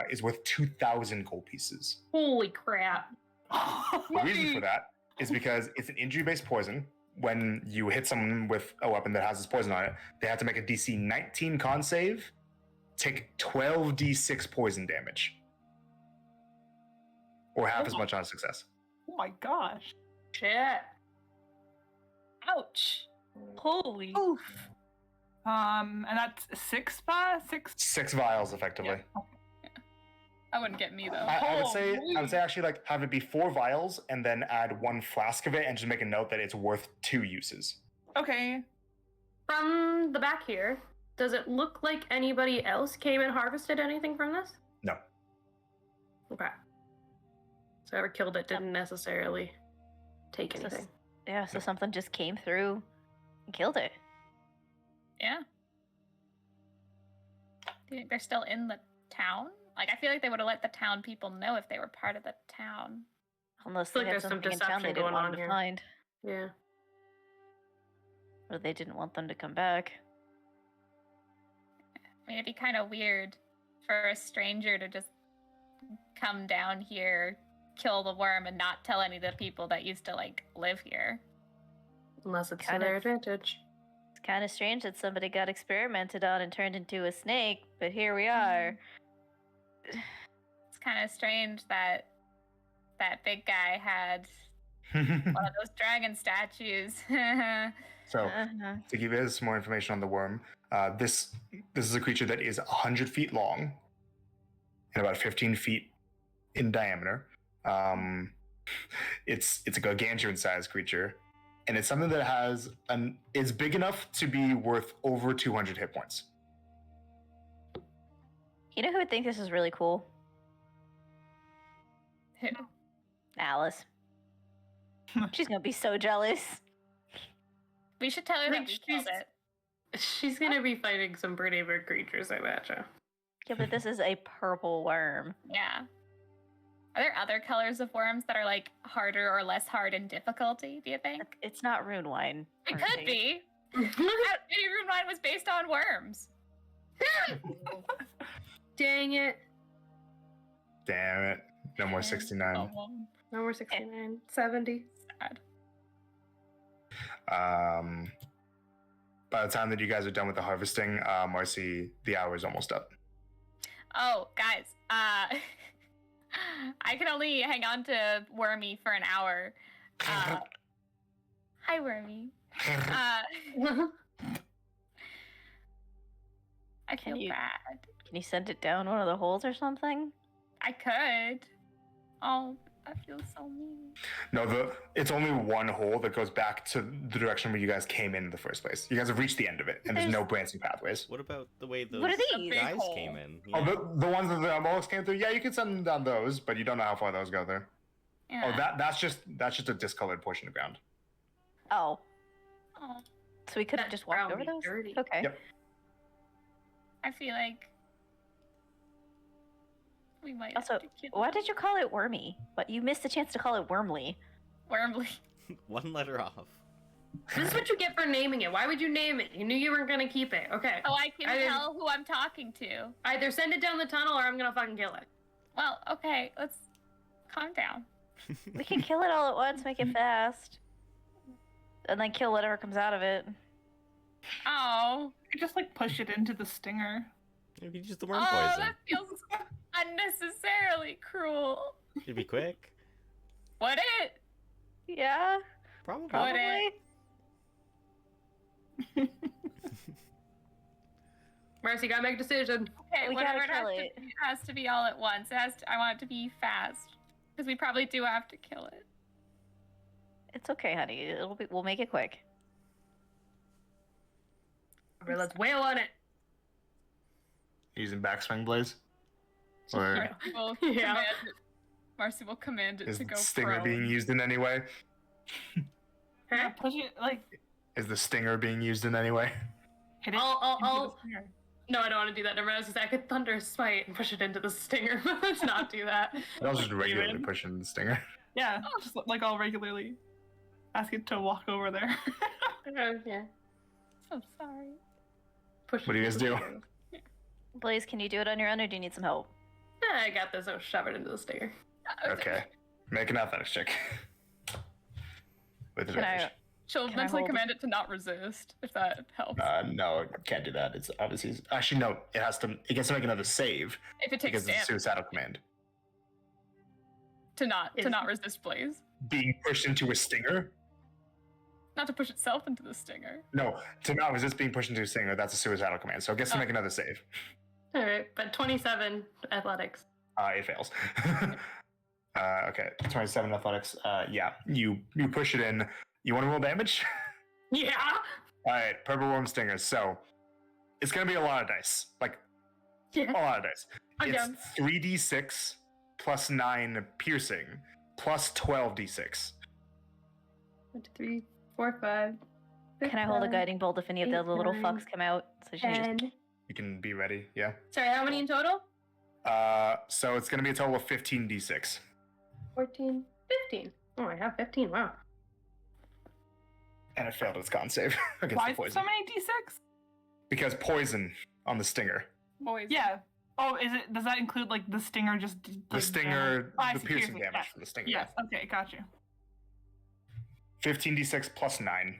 is worth 2,000 gold pieces. Holy crap! The reason for that is because it's an injury-based poison. When you hit someone with a weapon that has this poison on it, they have to make a DC 19 con save, take 12d6 poison damage, or half as much on success. Oh my gosh. Shit. Ouch. Holy. Oof. And that's 6 vials. 6 vials, effectively. That wouldn't get me though. I would say actually like have it be 4 vials and then add 1 flask of it and just make a note that it's worth 2 uses. Okay. From the back here, does it look like anybody else came and harvested anything from this? No. Okay. So whoever killed it didn't necessarily take anything. Yeah, so something just came through and killed it. Yeah. Do you think they're still in the town? Like, I feel like they would have let the town people know if they were part of the town. Unless Feel they like had there's some something in town they deception didn't going want on them to here. find. Yeah. Or they didn't want them to come back. I mean, it'd be kind of weird for a stranger to just come down here, kill the worm, and not tell any of the people that used to, like, live here. Unless it's to Kind their of. advantage. It's kind of strange that somebody got experimented on and turned into a snake, but here we are. It's kind of strange that that big guy had one of those dragon statues. So, Uh-huh. to give you guys some more information on the worm, this is a creature that is 100 feet long and about 15 feet in diameter. It's a gargantuan-sized creature, and it's something that is big enough to be worth over 200 hit points. You know who would think this is really cool? Who? Alice. She's gonna be so jealous. We should tell her I that think we killed she's- it. She's gonna be fighting some pretty big creatures, I imagine. Yeah, but this is a purple worm. Yeah. Are there other colors of worms that are like harder or less hard in difficulty, do you think? It's not rune wine. It or could tea. be. Maybe Rune Wine was based on worms. Dang it. Damn it. No more 69. Oh, well. No more 69. 70. Sad. By the time that you guys are done with the harvesting, Marcy, the hour is almost up. Oh, guys. I can only hang on to Wormy for an hour. Hi, Wormy. I Can feel you- bad. Can you send it down one of the holes or something? I could. Oh, that feels so mean. No, it's only one hole that goes back to the direction where you guys came in the first place. You guys have reached the end of it, and there's no branching pathways. What about the way those What are these? guys Big hole. came in? Oh, Yeah. the ones that the mollusks came through? Yeah, you can send them down those, but you don't know how far those go there. Yeah. Oh, that's just a discolored portion of ground. Oh, Oh, so we could have That just walked brown over be those? dirty. Okay. Yep. I feel like we might Also, have to kill why did you call it Wormy? But you missed the chance to call it Wormly. Wormly. One letter off. This is what you get for naming it. Why would you name it? You knew you weren't gonna keep it. Okay. Oh, I can I didn't- tell who I'm talking to. Either send it down the tunnel or I'm gonna fucking kill it. Well, okay, let's calm down. We can kill it all at once, make it fast. And then kill whatever comes out of it. Oh, You just like push it into the stinger. Maybe just the worm oh, poison. that feels unnecessarily cruel. It'd be quick. Would it? Yeah, Probably. Would probably. it? Mercy, gotta make a decision. Okay, We whatever gotta it has, kill to it. be, it has to be all at once. I want it to be fast. Because we probably do have to kill it. It's okay, honey. We'll make it quick. Okay, let's wail on it. Using backswing blaze? Or Marcy will Yeah. command it. Marcy will command it is to go stinger prone. being used in any way? Yeah, push it like Is the stinger being used in any way? hit it. I'll- into I'll- the stinger. No, I don't want to do that. Never mind. I was gonna say I could thunder smite and push it into the stinger, but let's not do that. That was just regularly Even. pushing the stinger. Yeah, just like all regularly. Ask it to walk over there. Yeah. So sorry. Push What do you it guys into do? the stinger. Blaze, can you do it on your own, or do you need some help? I got this. I'll shove it into the stinger. Okay. Make an athletics check. With Can I? advantage. She'll Can I mentally hold- command it to not resist, if that helps. No, it can't do that. It's obviously actually no. It gets to make another save If it takes because it's a damage suicidal command. to not It's- resist Blaze. Being pushed into a stinger? Not to push itself into the stinger. No, to not resist being pushed into a stinger. That's a suicidal command. So it gets to Oh. make another save. All right, but 27 athletics. It fails. Okay, 27 athletics. Yeah, you push it in. You want to roll damage? Yeah. All right, purple worm stingers. So it's gonna be a lot of dice, like Yeah. a lot of dice. Again. It's 3d6 plus 9 piercing plus 12d6. 1, 2, 3, 4, 5. Can I hold a guiding bolt if any of the eight, little nine, fucks come out? So she can just 10. You can be ready. Yeah. Sorry, how many in total? So it's gonna be a total of 15d6. 14, 15. Oh, I have 15. Wow. And it failed its con save against Why the is poison. so many d6? Because poison on the stinger. Boys. Yeah. Oh, is it? Does that include like the stinger? Just The like, stinger, damage? Oh, I the see, piercing damage yeah. from the stinger. Yes. Okay, got you. 15d6 plus 9.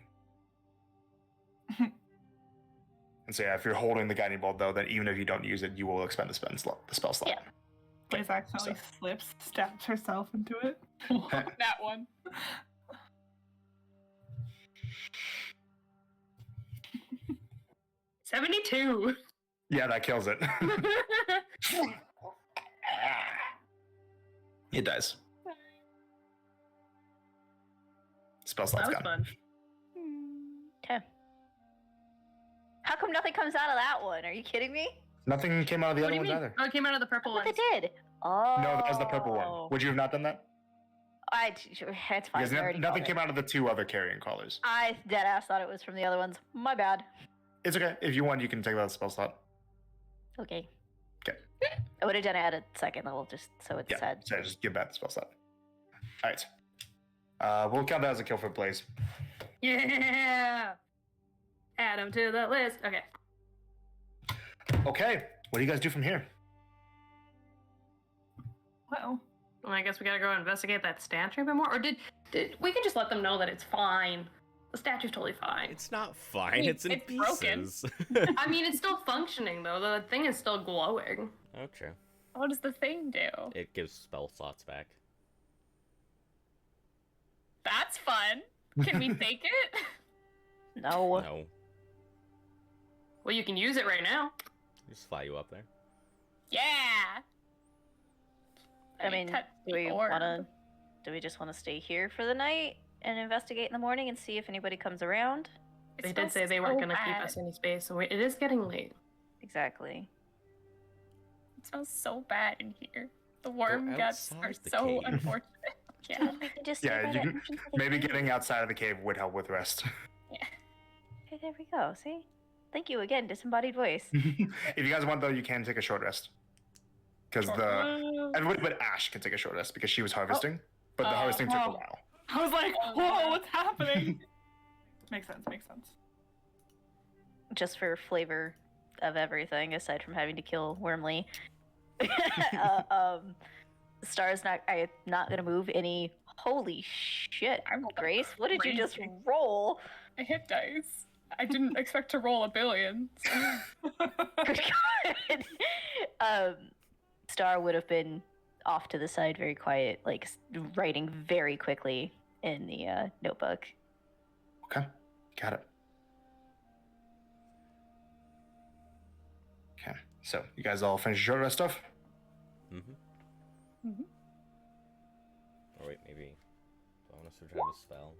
And so yeah, if you're holding the guiding bolt though, then even if you don't use it, you will expend the spell slot. Yeah. Blaze accidentally slips, stabs herself into it. That one. 72. Yeah, that kills it. It dies. Spell That slot's was gone. fun. Okay. How come nothing comes out of that one? Are you kidding me? Nothing came out of the What other do you ones mean? either. Oh, it came out of the purple What one. they did? Oh. No, that was the purple one. Would you have not done that? It's fine. Because I already nothing called came it. out of the two other carrying callers. I deadass thought it was from the other ones. My bad. It's okay. If you want, you can take that spell slot. Okay. Okay. I would have done it at a second level just so it's Yeah. said. So just give back the spell slot. All right. We'll count that as a kill for Blaze. Yeah. Add him to the list. Okay. Okay. What do you guys do from here? Well, Well, I guess we gotta go investigate that statue a bit more. Or did we can just let them know that it's fine? The statue's totally fine. It's not fine. mean, It's in it's broken. pieces. I mean, it's still functioning though. The thing is still glowing. Oh, true. What does the thing do? It gives spell slots back. That's fun. Can we take it? No. No. Well, you can use it right now. Just fly you up there. Yeah. I mean, touch do the we orb. wanna do we just wanna stay here for the night and investigate in the morning and see if anybody comes around? It They did smells say they weren't so gonna keep bad. us any space, so it is getting late. Exactly. It smells so bad in here. The worm guts are outside the so cave. unfortunate. Yeah. We can just Yeah, stay by you the can- entrance of the Maybe cave. getting outside of the cave would help with rest. Okay, there we go. See? Thank you again, disembodied voice. If you guys want, though, you can take a short rest. Because everybody but Ash can take a short rest because she was harvesting, but the harvesting took a oh. while. I was like, Oh, whoa, no. what's happening? Makes sense. Just for flavor of everything, aside from having to kill Wormley. Star's not gonna move any. Holy shit, I rolled a Grace! What did you just crazy. roll? I hit dice. I didn't expect to roll a billion. Good God. Star would have been off to the side, very quiet, like writing very quickly in the notebook. Okay, got it. Okay, so you guys all finish your short rest stuff? Mm-hmm. Or wait, maybe bonus or try to spell.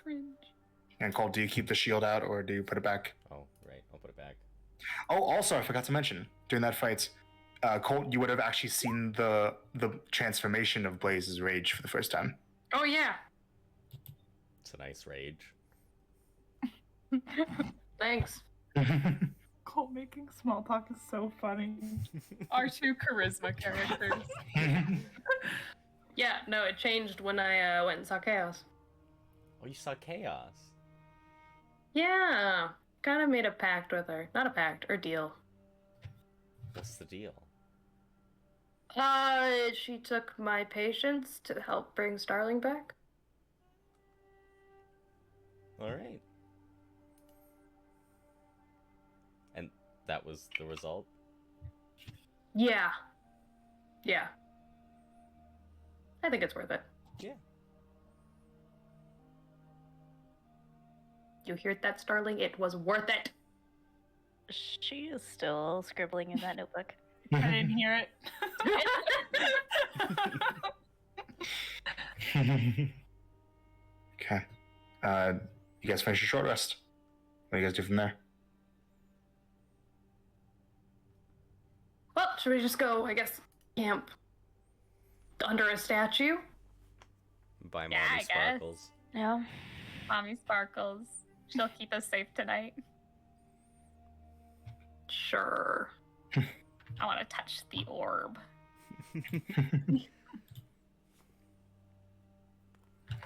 Cringe. And Cole, do you keep the shield out or do you put it back? Oh, right. I'll put it back. Oh, also, I forgot to mention, during that fight, Colt, you would have actually seen the transformation of Blaze's rage for the first time. Oh yeah. It's a nice rage. Thanks. Colt making small talk is so funny. Our two charisma characters. Yeah, no, it changed when I went and saw Chaos. Oh, you saw chaos. Yeah, kind of made a pact with her. Not a pact, or deal. What's the deal? She took my patience to help bring Starling back. All right. And that was the result? Yeah. Yeah. I think it's worth it. Yeah. You hear that, Starling? It was worth it. She is still scribbling in that notebook. I didn't hear it. Okay. You guys finish your short rest. What do you guys do from there? Well, should we just go, I guess, camp under a statue? Buy Mommy Yeah, I guess. Sparkles. No. Mommy Sparkles. She'll keep us safe tonight. Sure. I want to touch the orb.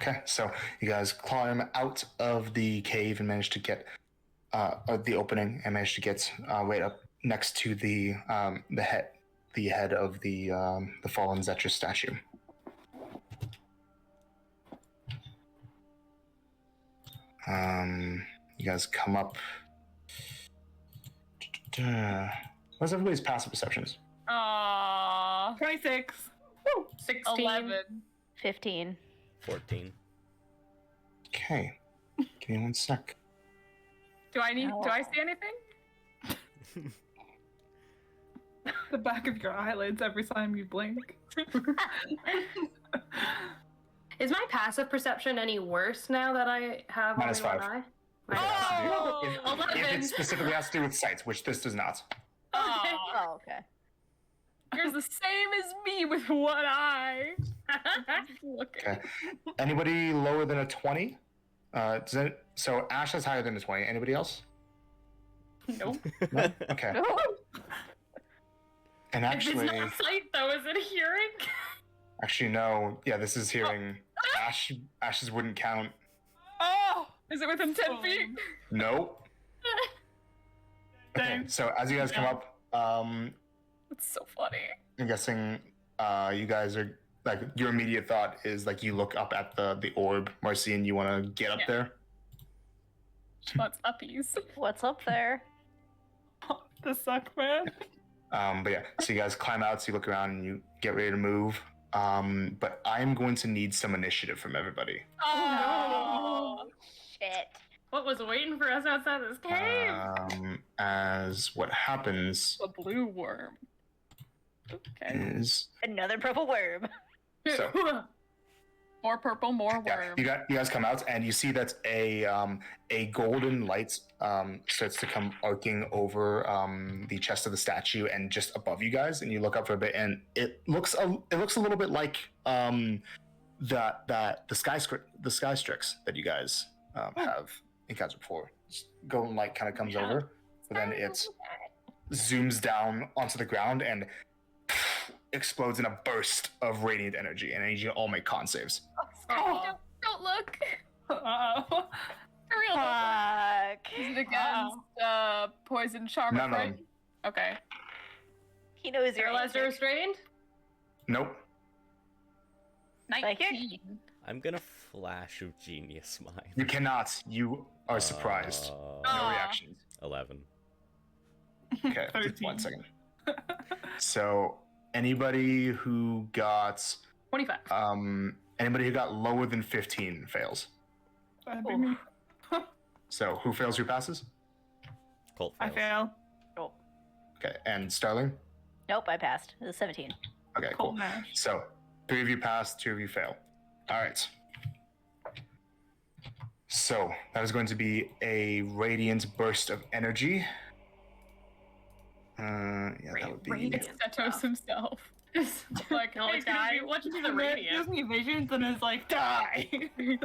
Okay, so you guys climb out of the cave and manage to get the opening and manage to get right up next to the head of the fallen Zetra statue. You guys come up. What's everybody's passive perceptions? Aww. 26. Woo! 16. 11. 15. 14. Okay, give me one sec. Do I see anything? The back of your eyelids every time you blink. Is my passive perception any worse now that I have only -5. one eye? If it has to do- Oh, if it 11. specifically has to do with sights, which this does not. Okay. Oh, okay. You're the same as me with one eye. Looking. Okay. Anybody lower than a 20? So Ash has higher than a 20. Anybody else? Nope. No? Okay. And If actually, it's not sight, though, is it hearing? actually no. Yeah, this is hearing. Ash's wouldn't count. Oh, is it within 10 feet? Nope. Okay. Dang. So as you guys come up, That's so funny. I'm guessing you guys are like your immediate thought is like you look up at the orb, Marcy, and you want to get up Yeah. there. She wants uppies. What's up there? The suck, man. But yeah, so you guys climb out, so you look around and you get ready to move. But I'm going to need some initiative from everybody. Oh, Shit. What was waiting for us outside this cave? As what happens the blue worm. Okay. is Another purple worm. so More purple, more yeah, worm. you guys come out and you see that a golden light starts to come arcing over the chest of the statue and just above you guys, and you look up for a bit, and it looks a little bit like the sky strix that you guys have encountered before. This golden light kind of comes over, but then it zooms down onto the ground and explodes in a burst of radiant energy, and I need you to all make con saves. Oh, don't look. Uh-oh. For real. Fuck. Is it against poison charm? None of right? them. Okay. He knows your Paralyzed or answer. restrained? Nope. 19. I'm gonna flash of genius mind. You cannot. You are surprised. No Aw. reactions. 11. Okay, just 13. 1 second. So, anybody who got 25. anybody who got lower than 15 fails. That'd be me. So, who fails? Who passes? Colt I fails. fail. Okay, and Starling. Nope, I passed. It was 17. Okay, Cold cool. mash. So, 3 of you pass, 2 of you fail. All right. So that is going to be a radiant burst of energy. Yeah, that would be. Radiant. Setos himself. Like, no, it's gonna be watching the Gives radiant. me visions and is like, die!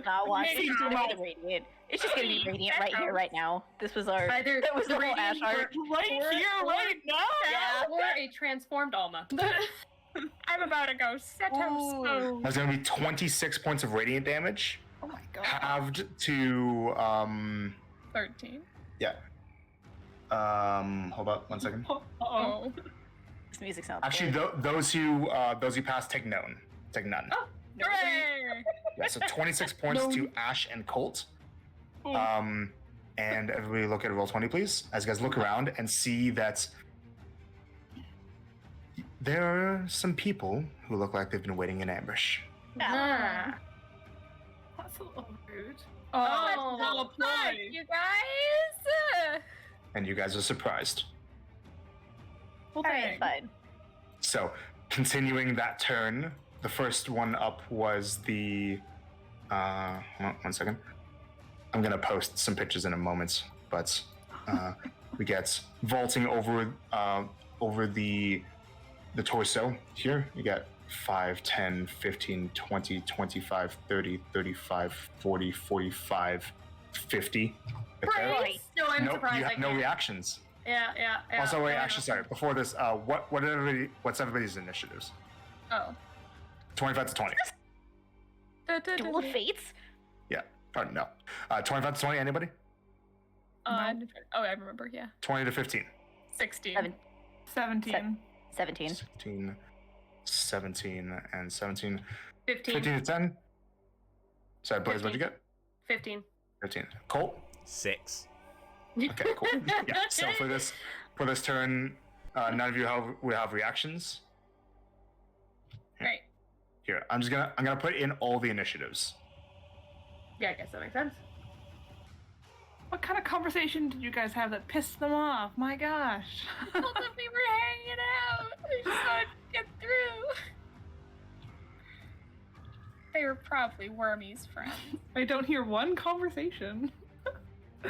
Not watching. Maybe It's too gonna much. be radiant. It's just gonna be radiant right here, right now. This was our. Either That was the whole radiant ash art. Right here, right now! Yeah, or a transformed Alma. I'm about to go Setos. Ooh. That's going to be 26 points of radiant damage, Oh my god. halved to 13. hold up 1 second. Uh-oh. Oh. This music sounds. Actually, good. those who pass take none. Take none. Oh. Hooray! Yeah, so 26 points to Ash and Colt. And everybody look at roll 20, please. As you guys look around and see that there are some people who look like they've been waiting in ambush. Ah. That's a little rude. Oh, well Hi, played. you guys! And you guys are surprised. Well, Alright, dang. fine. So, continuing that turn, the first one up was the. Hold on 1 second. I'm gonna post some pictures in a moment, but we get vaulting over the torso here. You got 5, 10, 15, 20, 25, 30, 35, 40, 45, 50. Right there. Right. No, I'm Nope, surprised. you I have no can't. reactions. Yeah. Also, wait, Yeah. actually, sorry. Before this, what's everybody's initiatives? Oh. 25 to 20. Duel of Fates? Oh, no. 25 to 20, anybody? Oh, I remember, yeah. 20 to 15. 16. 17. 17. 16, 17, and 17. 15. 15 to 10. Sorry, Blaze, what'd you get? 15. 15. Colt? 6. Okay, cool. Yeah, so for this turn, none of you will have reactions. Great. Here, I'm gonna put in all the initiatives. Yeah, I guess that makes sense. What kind of conversation did you guys have that pissed them off? My gosh. Well, that we were hanging out. We just thought to get through. They were probably Wormy's friends. I don't hear one conversation. Oh,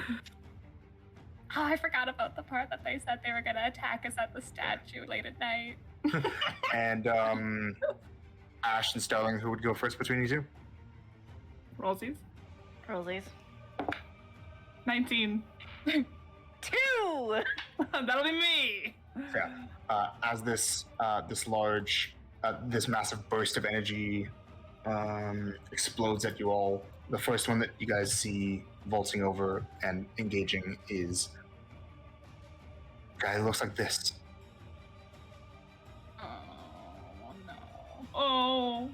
I forgot about the part that they said they were gonna attack us at the statue late at night. And Ash and Sterling, who would go first between you two? Rollsies. Rosie's. 19. 2! That'll be me. Yeah. As this this massive burst of energy explodes at you all, the first one that you guys see vaulting over and engaging is a guy who looks like this. Oh no. Oh.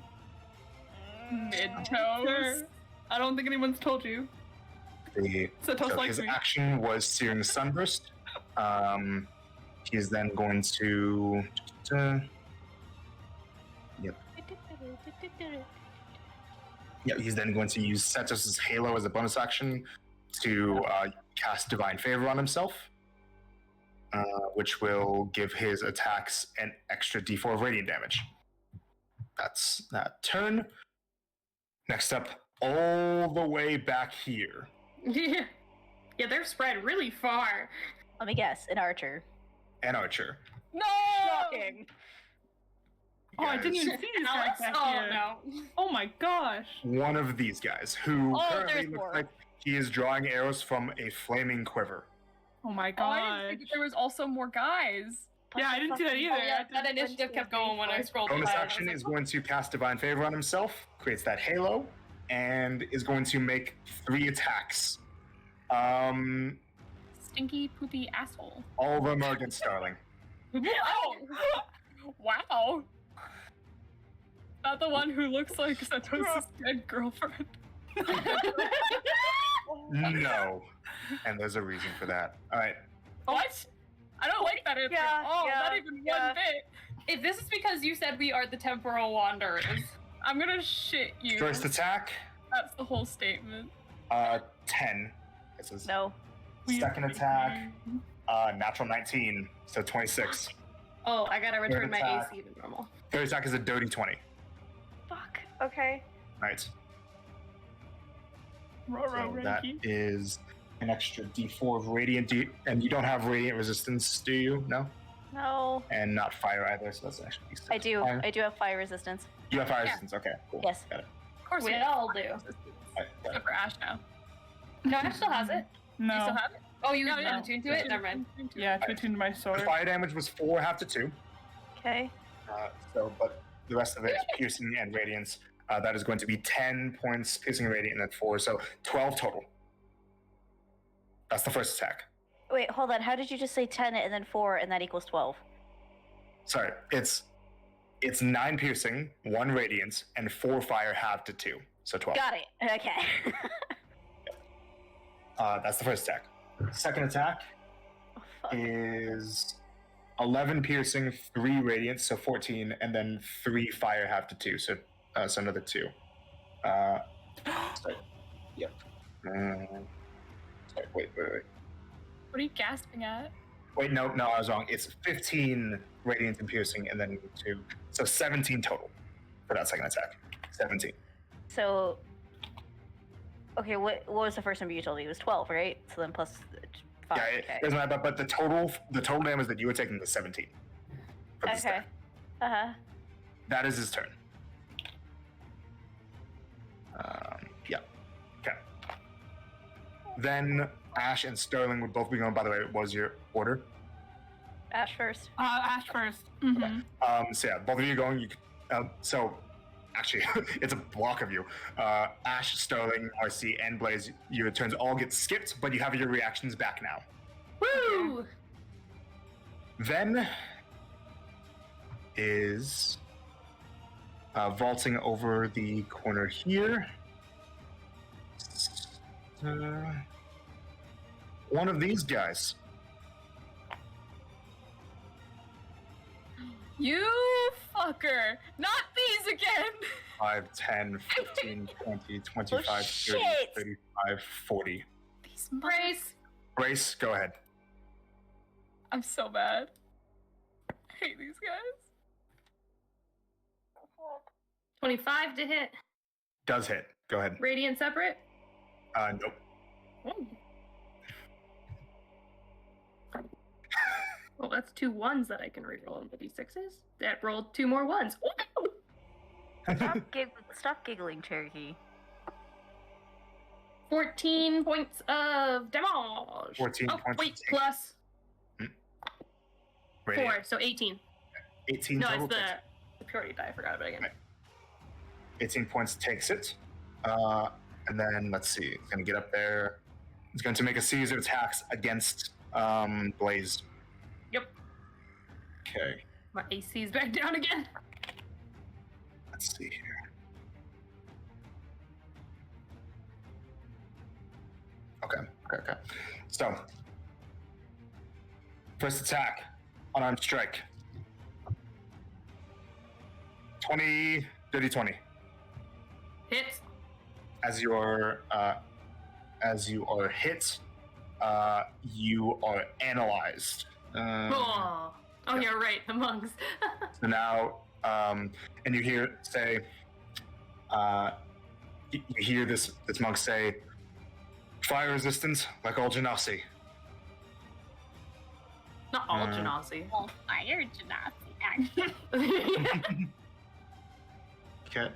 Mid Sir, toes. I don't think anyone's told you. So toast So likes his me. action was Searing Sunburst. He is then going to. Yep, he's then going to use Setos' Halo as a bonus action to cast Divine Favor on himself, which will give his attacks an extra d4 of radiant damage. That's that turn. Next up, all the way back here. Yeah. Yeah, they're spread really far. Let me guess, an archer. An archer. No! Shocking. Oh, I didn't Guys, even see these guys Alex? back Oh, here. no. Oh my gosh. one of these guys who Oh, currently there's looks more. like he is drawing arrows from a flaming quiver. Oh my Oh, I gosh. didn't think there was also more guys. Yeah, I didn't see that either. Oh, yeah, that initiative kept going when I scrolled Bonus by. I action was is like, going to cast Divine Favor on himself, creates that halo, and is going to make 3 attacks. Stinky poopy asshole. All of them are against Starling. Wow! Wow! Not the one who looks like Sato's dead girlfriend. No. And there's a reason for that. All right. What? I don't like that answer. Yeah, oh, yeah, not even yeah. one bit. If this is because you said we are the temporal wanderers, I'm gonna shit you. First attack, That's the whole statement. 10. This is No. second attack, natural 19, so 26. oh, I gotta return my attack. AC to normal. Third attack is a dirty 20. Fuck. Okay. Right. Roro So that Reiki. is an extra d4 of radiant. And you don't have radiant resistance, do you? No? No. And not fire either, so that's actually I do. Fire. I do have fire resistance. You have fire Yeah. resistance, okay, cool. Yes. Got it. Of course We we all do. All right, got it. Except for Ash now. No, Ash still has it. No. You still have it? Oh, you No, yeah. attuned to it? Never mind. Yeah, I tuned my The sword. fire damage was 4, half to 2. Okay. But the rest of it is piercing and radiance. That is going to be 10 points piercing and radiant, and then 4, so 12 total. That's the first attack. Wait, hold on. How did you just say 10 and then 4 and that equals 12? Sorry, it's 9 piercing, 1 radiance, and 4 fire, half to 2, so 12. Got it. Okay. That's the first attack. Second attack Oh, fuck. is 11 piercing, 3 radiance, so 14, and then 3 fire, half to 2, so another 2. Sorry. Yep. Sorry, wait. What are you gasping at? Wait, no, I was wrong. It's 15 radiant and piercing, and then 2. So 17 total for that second attack. 17. So, okay, what was the first number you told me? It was 12, right? So then plus 5. Yeah, it okay. doesn't matter, but the total damage that you were taking was 17. For this Okay. attack. Uh-huh. That is his turn. Yeah. Okay. Then Ash and Sterling would both be going. By the way, what was your order? Ash first. Ash first. Mm-hmm. So yeah, both of you going. You so actually, it's a block of you. Ash, Sterling, RC, and Blaze. Your turns all get skipped, but you have your reactions back now. Woo! Then is vaulting over the corner here. One of these guys. You fucker! Not these again! 5, 10, 15, 20, 25, Oh, 30, shit. 35, 40. These Brace! Grace, go ahead. I'm so mad. I hate these guys. 25 to hit. Does hit. Go ahead. Radiant separate? Nope. Oh. Well, that's 2 1s that I can reroll on the d6s. That rolled 2 more 1s. Woo! Stop giggling, Cherokee. 14 points of damage. 14 oh, points wait, of plus Radiant. 4, so 18. 18 No, total it's takes the purity die. I forgot about it again. Right. 18 points takes it. And then, let's see. It's going to get up there. It's going to make a series of attacks against Blaze. Yep. Okay. My AC is back down again. Let's see here. Okay. So, first attack, unarmed strike. 20, dirty 20. Hits. As you are hit, you are analyzed. Oh, yeah, right, the monks. So now, and you hear say, you hear this monk say, fire resistance like all Genasi. Not all Genasi. Well, fire genasi. Okay.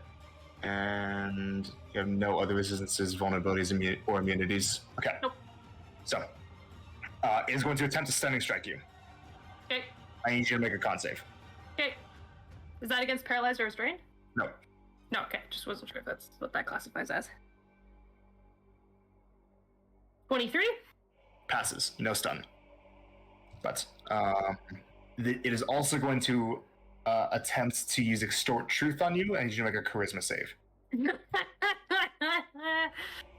And you have no other resistances, vulnerabilities, or immunities. Okay. Nope. So, is going to attempt a stunning strike you. Okay. I need you to make a con save. Okay. Is that against paralyzed or restrained? No. No, okay. Just wasn't sure if that's what that classifies as. 23? Passes. No stun. But it is also going to attempt to use extort truth on you, and you need to make a charisma save.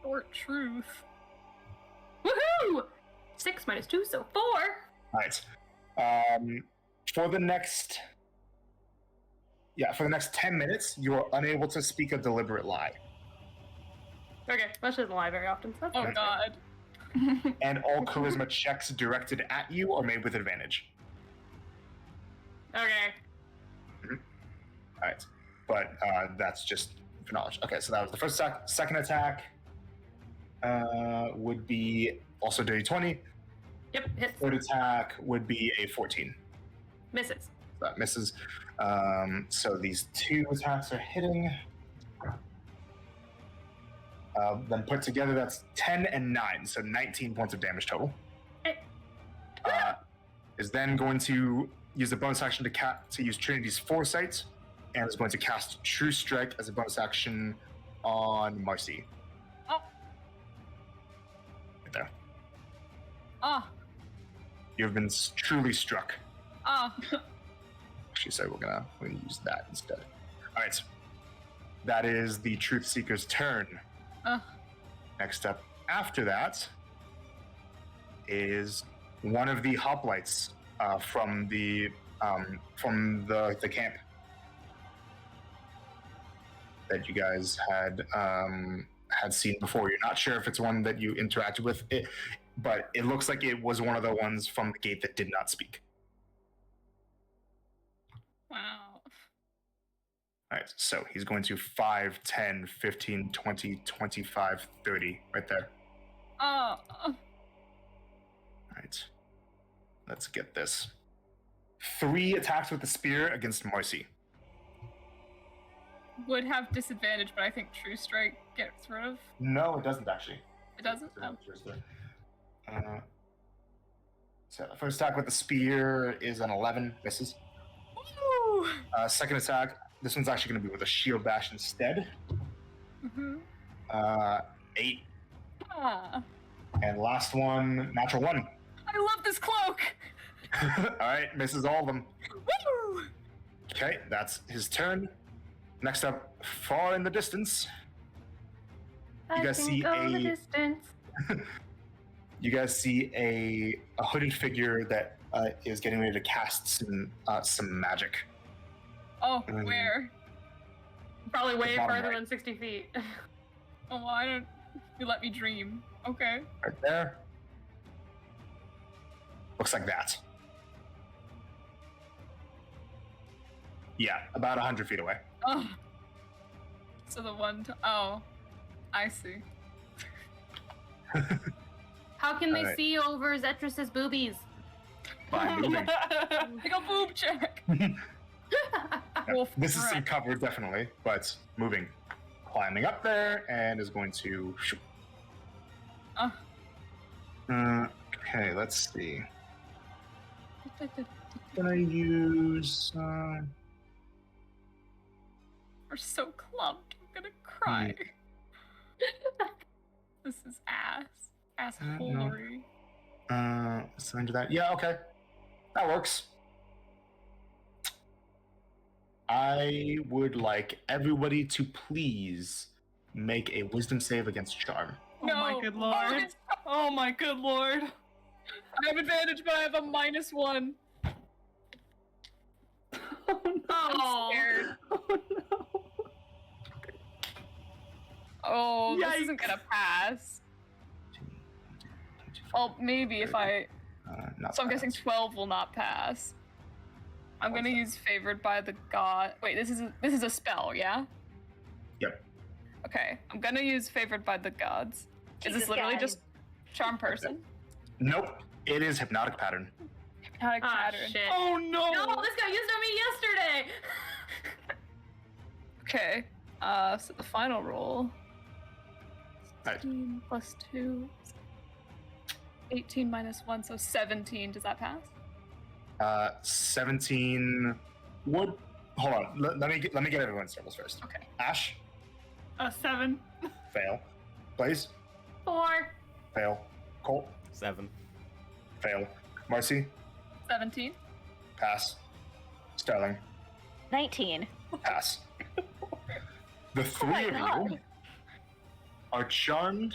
Or truth. Woohoo! 6 minus 2, so 4. All right. For the next 10 minutes, you are unable to speak a deliberate lie. Okay, that doesn't lie very often. So that's Oh good. god. And all charisma checks directed at you are made with advantage. Okay. All right. But that's just for knowledge. Okay, so that was the first attack. Second attack would be also dirty 20. Yep, hits. Third attack would be a 14. Misses. That misses. So these 2 attacks are hitting. Then put together, that's 10 and 9, so 19 points of damage total. Okay. Is then going to use a bonus action to use Trinity's Foresight, and is going to cast True Strike as a bonus action on Marcy. Oh. Right there. Oh. You have been truly struck. Oh. Actually, so we're gonna use that instead. All right. That is the Truth Seeker's turn. Next up after that is one of the hoplites from the camp that you guys had seen before. You're not sure if it's one that you interacted with, but it looks like it was one of the ones from the gate that did not speak. Wow. All right, so he's going to 5, 10, 15, 20, 25, 30, right there. Oh. All right, let's get this. 3 attacks with the spear against Marcy. Would have disadvantage, but I think True Strike gets rid of. No, it doesn't actually. It doesn't? Oh. So the first attack with the spear is an 11, misses. Woo! Second attack, this one's actually going to be with a shield bash instead. Mm-hmm. 8. Ah. And last one, natural 1. I love this cloak! All right, misses all of them. Woo! Okay, that's his turn. Next up, far in the distance, you guys see you guys see a hooded figure that is getting ready to cast some magic. Oh, where? Probably way Bottom farther right. than 60 feet. Oh, well, I don't. You let me dream. Okay. Right there. Looks like that. Yeah, about 100 feet away. Oh. So the one oh, I see. How can they Alright. see over Zetrus's boobies? By moving. Like a boob check. Yeah, this is some cover, definitely, but moving. Climbing up there, and is going to shoot. Okay, let's see. Can I use... We're so clumped. I'm gonna cry. This is ass No. holery. So into that. Yeah, okay. That works. I would like everybody to please make a wisdom save against charm. Oh my good lord. Oh my good lord. I have advantage, but I have a -1. Oh, Scared. Oh no. Oh, this isn't gonna pass. Well, maybe if I. Not So I'm bad. guessing 12 will not pass. I'm gonna use favored by the god. Wait, this is a spell, yeah? Yep. Okay, I'm gonna use favored by the gods. Is Jesus, this literally guys. just charm person? Nope. It is hypnotic pattern. Hypnotic ah, pattern. shit. Oh no. No, this got used on me yesterday. Okay. So the final roll. Right. 16 plus 2. 18 minus 1, so 17. Does that pass? 17 would. Hold on. Let me get everyone's rolls first. Okay. Ash, 7. fail. Blaze, 4. fail. Colt, 7. fail. Marcy, 17. pass. Sterling, 19. pass. The three my of you God. are charmed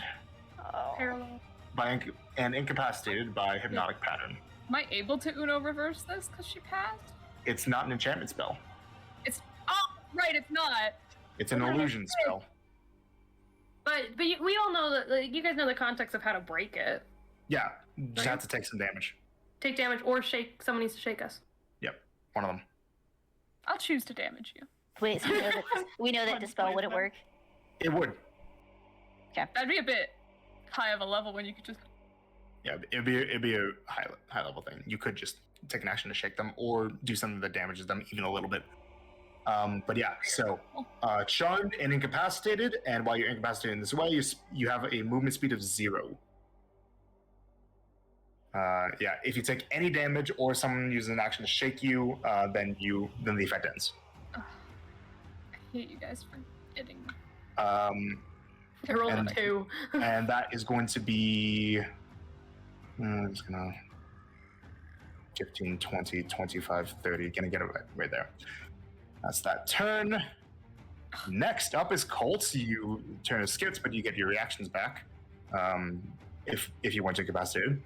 Oh. Parallel. by and incapacitated by hypnotic pattern. Am I able to Uno reverse this because she passed? It's not an enchantment spell. Oh, right, it's not. It's an illusion spell. But we all know that, like, you guys know the context of how to break it. Yeah, you just have to take some damage. Take damage or shake. Someone needs to shake us. One of them. I'll choose to damage you. Wait, so we know that dispel wouldn't work. It would. That'd be a bit high of a level when you could just. Yeah, it'd be a high level thing. You could just take an action to shake them, or do something that damages them even a little bit. But yeah, so charmed and incapacitated, and while you're incapacitated in this way, you have a movement speed of 0. Yeah, if you take any damage or someone uses an action to shake you, then the effect ends. I hate you guys for getting. I rolled And- a 2. And that is going to be. I'm just gonna 15, 20, 25, 30. Gonna get it right there. That's that turn. Next up is Colt. You turn is skipped, but you get your reactions back. If you weren't incapacitated.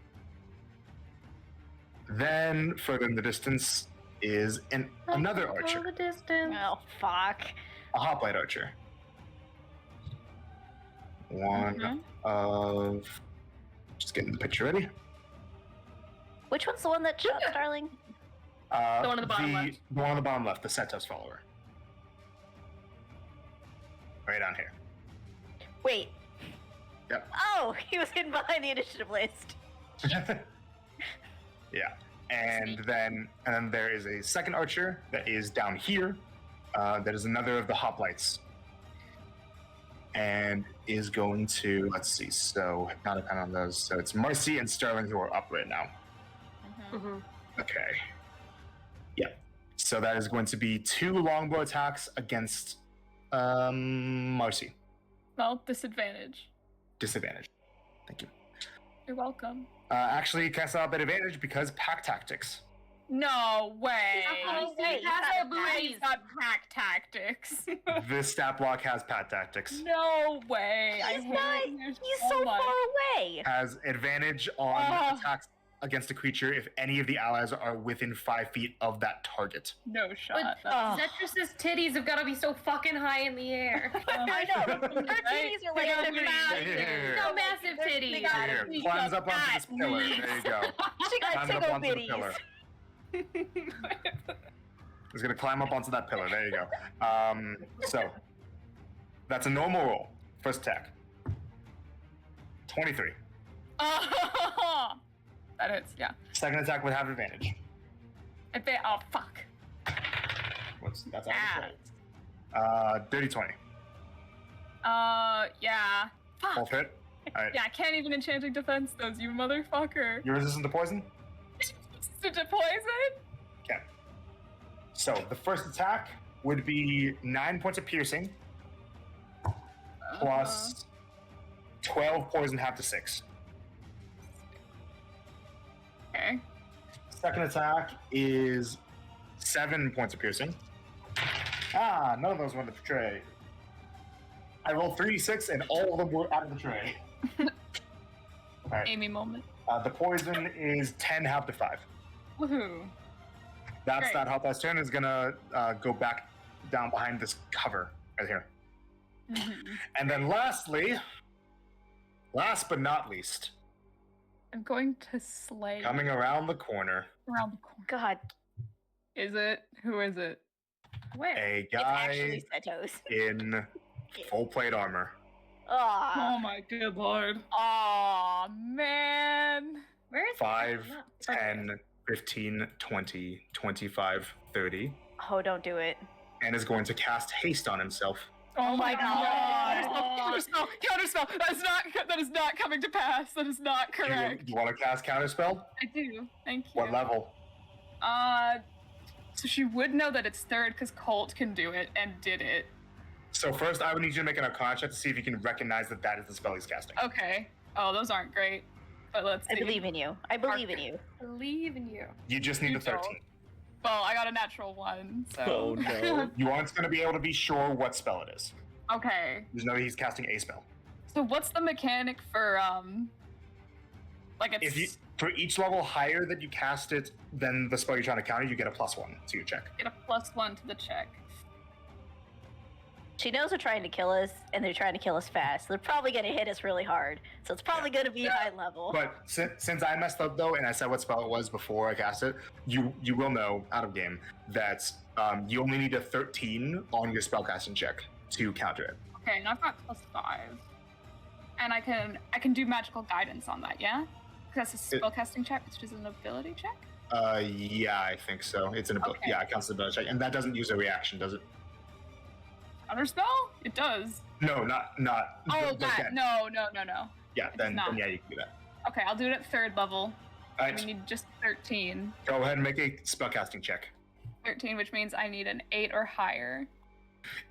Then further in the distance is another Go archer, the distance. Oh, fuck. a hoplite archer. One Mhm. of. Just getting the picture ready. Which one's the one that shot Starling? The one on the bottom left. The one on the bottom left, the Setos follower. Right on here. Wait. Yep. Oh, he was hidden behind the initiative list. Yeah. And then there is a second archer that is down here. That is another of the hoplites. And is going to, let's see, so not a pen on those. So it's Marcy and Sterling who are up right now. Mhm. Okay. Yeah. So that is going to be 2 longbow attacks against Marcy. Well, disadvantage. Disadvantage. Thank you. You're welcome. Actually, cast out at advantage because pack tactics. No way. Oh, wait, he has he's a got booty. He's got pack tactics. This stat block has pat tactics. No way. I He's hate not. you He's so much. far away. Has advantage on Ah. attacks against a creature if any of the allies are within 5 feet of that target. No shot. But Oh. Zetrus's titties have got to be so fucking high in the air. I know. Her titties are like They the gotta be Here. No massive titties. They got Here, be climbs up onto fat this pillar. knees. There you go. She got Climbs up tickle onto the pillar. bitties. He's gonna climb up onto that pillar. There you go. So That's a normal roll. First attack. 23. Oh, that hits. Yeah. Second attack would have advantage. Oh fuck. That's out of dirty 20. Yeah. Fuck. Both hit. All right. Yeah, I can't even enchanting defense those, you motherfucker. You're resistant to poison? Resistant to poison? Okay. So the first attack would be 9 points of piercing plus 12 poison, half to 6. Okay. Second attack is 7 points of piercing. None of those went to the tray. I rolled 3d6 and all of them were out of the tray. All right. Amy moment. The poison is 10, half to 5. Woohoo. That's Great. that hot dice turn is gonna go back down behind this cover right here. And then lastly, last but not least, I'm going to slay coming around the corner, around the corner. God, Is it? Who is it? Where? a it's guy actually Setos. in full plate armor. Ah, Oh my good lord. Oh man. Where is 5, Not- okay. 10, 15, 20, 25, 30, oh, don't do it. and is going to cast haste on himself. Oh my God. Counterspell! Counterspell! That is not coming to pass. That is not Do correct. you want to cast Counterspell? I do. Thank you. What level? So she would know that it's third because Colt can do it and did it. So first, I would need you to make an Arcana check to see if you can recognize that that is the spell he's casting. Okay. Oh, those aren't great. But let's see. I believe in you. I believe in you. Believe in you. You just need You a 13. don't. Well, I got a natural 1, so. Oh no. You aren't going to be able to be sure what spell it is. Okay. You just know he's casting a spell. So what's the mechanic for like it's If you, for each level higher that you cast it than the spell you're trying to counter, you get a +1 to your check. get a +1 to the check. She knows they're trying to kill us, and they're trying to kill us fast. They're probably going to hit us really hard, so it's probably going to be high level. But since I messed up though, and I said what spell it was before I cast it, you will know out of game that you only need a 13 on your spellcasting check to counter it. Okay, and I've got +5. And I can do magical guidance on that, yeah? Because that's a spellcasting check, which is an ability check? Yeah, I think so. It's an ability. Okay. Yeah, it counts as an ability check, and that doesn't use a reaction, does it? Counterspell? It does. No, not. Oh, the that. deck. No. Yeah, it's then not. yeah, you can do that. Okay, I'll do it at 3rd level. All We right, need just 13. go ahead and make a spellcasting check. 13, which means I need an 8 or higher.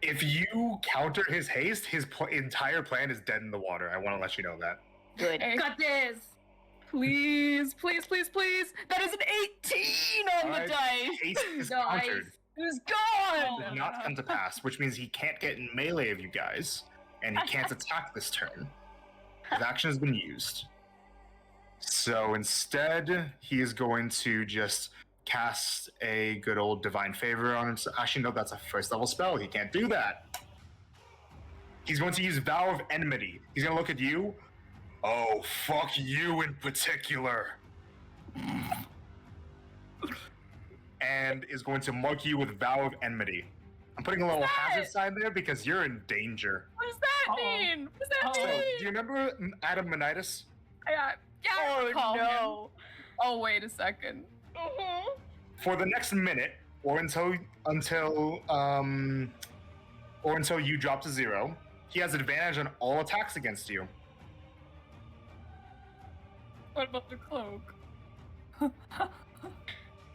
If you counter his haste, his entire plan is dead in the water. I want to let you know that. Good. Okay. Got this. Please. That is an 18 on Alright. the dice. Haste is Nice. countered. It was It gone. does not come to pass, which means he can't get in melee of you guys, and he can't attack this turn. His action has been used. So instead, he is going to just cast a good old Divine Favor on himself. Actually, no, that's a first level spell. He can't do that. He's going to use Vow of Enmity. He's going to look at you. Oh, fuck you in particular. And is going to mark you with Vow of Enmity. I'm putting a little hazard sign there because you're in danger. What does that Uh-oh. mean? What does that So, mean? do you remember Adam Menitis? Yeah, I recall him. no. Oh, wait a second. For the next minute, or until you drop to 0, he has advantage on all attacks against you. What about the cloak?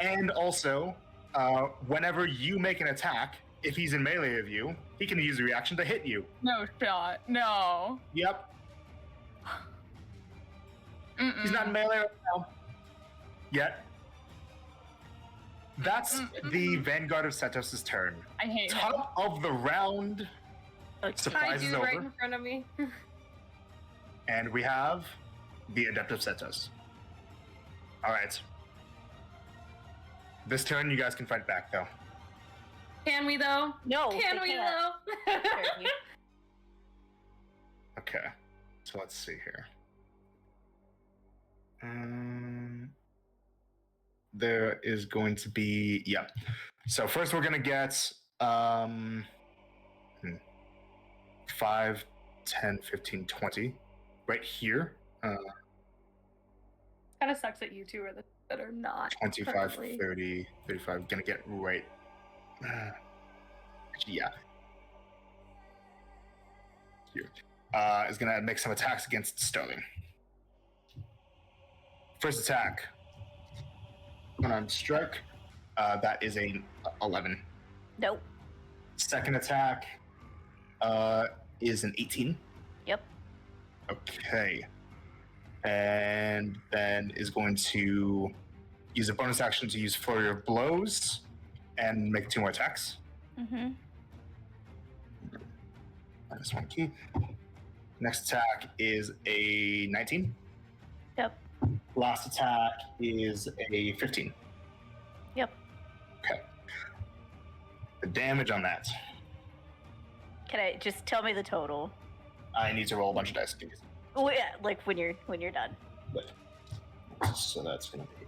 And also, whenever you make an attack, if he's in melee of you, he can use a reaction to hit you. No shot. No. Yep, Mm-mm. he's not in melee right now. Yet. That's the Vanguard of Setos' turn. I hate him. Top of the round, Hi, surprise is dude, right over, in front of me. and we have the Adept of Setos. All right. This turn, you guys can fight back, though. Can we though? No. Can they we can't. though? Okay, so let's see here. There is going to be, yeah. So first we're gonna get 5, 10, 15, 20. Right here. Kind of sucks that you two are the that are not 25, currently. 30, 35. Gonna get right. Yeah. Here. Is gonna make some attacks against Sterling. First attack. Unarmed strike. That is a 11. Nope. Second attack is an 18. Yep. Okay. And then is going to use a bonus action to use Flurry of Blows and make 2 more attacks. Mm-hmm. Minus 1 key. Next attack is a 19. Yep. Last attack is a 15. Yep. Okay. The damage on that. Can I just tell me the total? I need to roll a bunch of dice. Oh yeah, like when you're done. So that's gonna be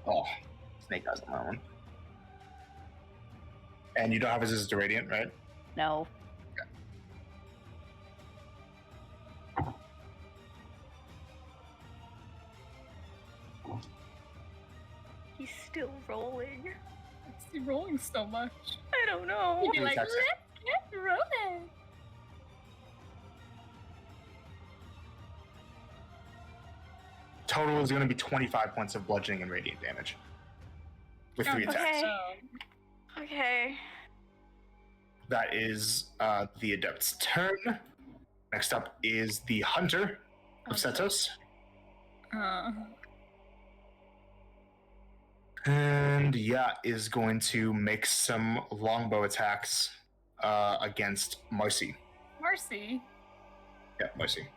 Snake eyes on that one. And you don't have resistance to radiant, right? No. He's still rolling. What's he rolling so much? I don't know. He'd be He like, attacks let's get rolling. Total is going to be 25 points of bludgeoning and radiant damage. With 3 attacks. Okay. Okay. That is the Adept's turn. Next up is the Hunter of Setos. And is going to make some longbow attacks against Marcy. Marcy. Yeah, Marcy.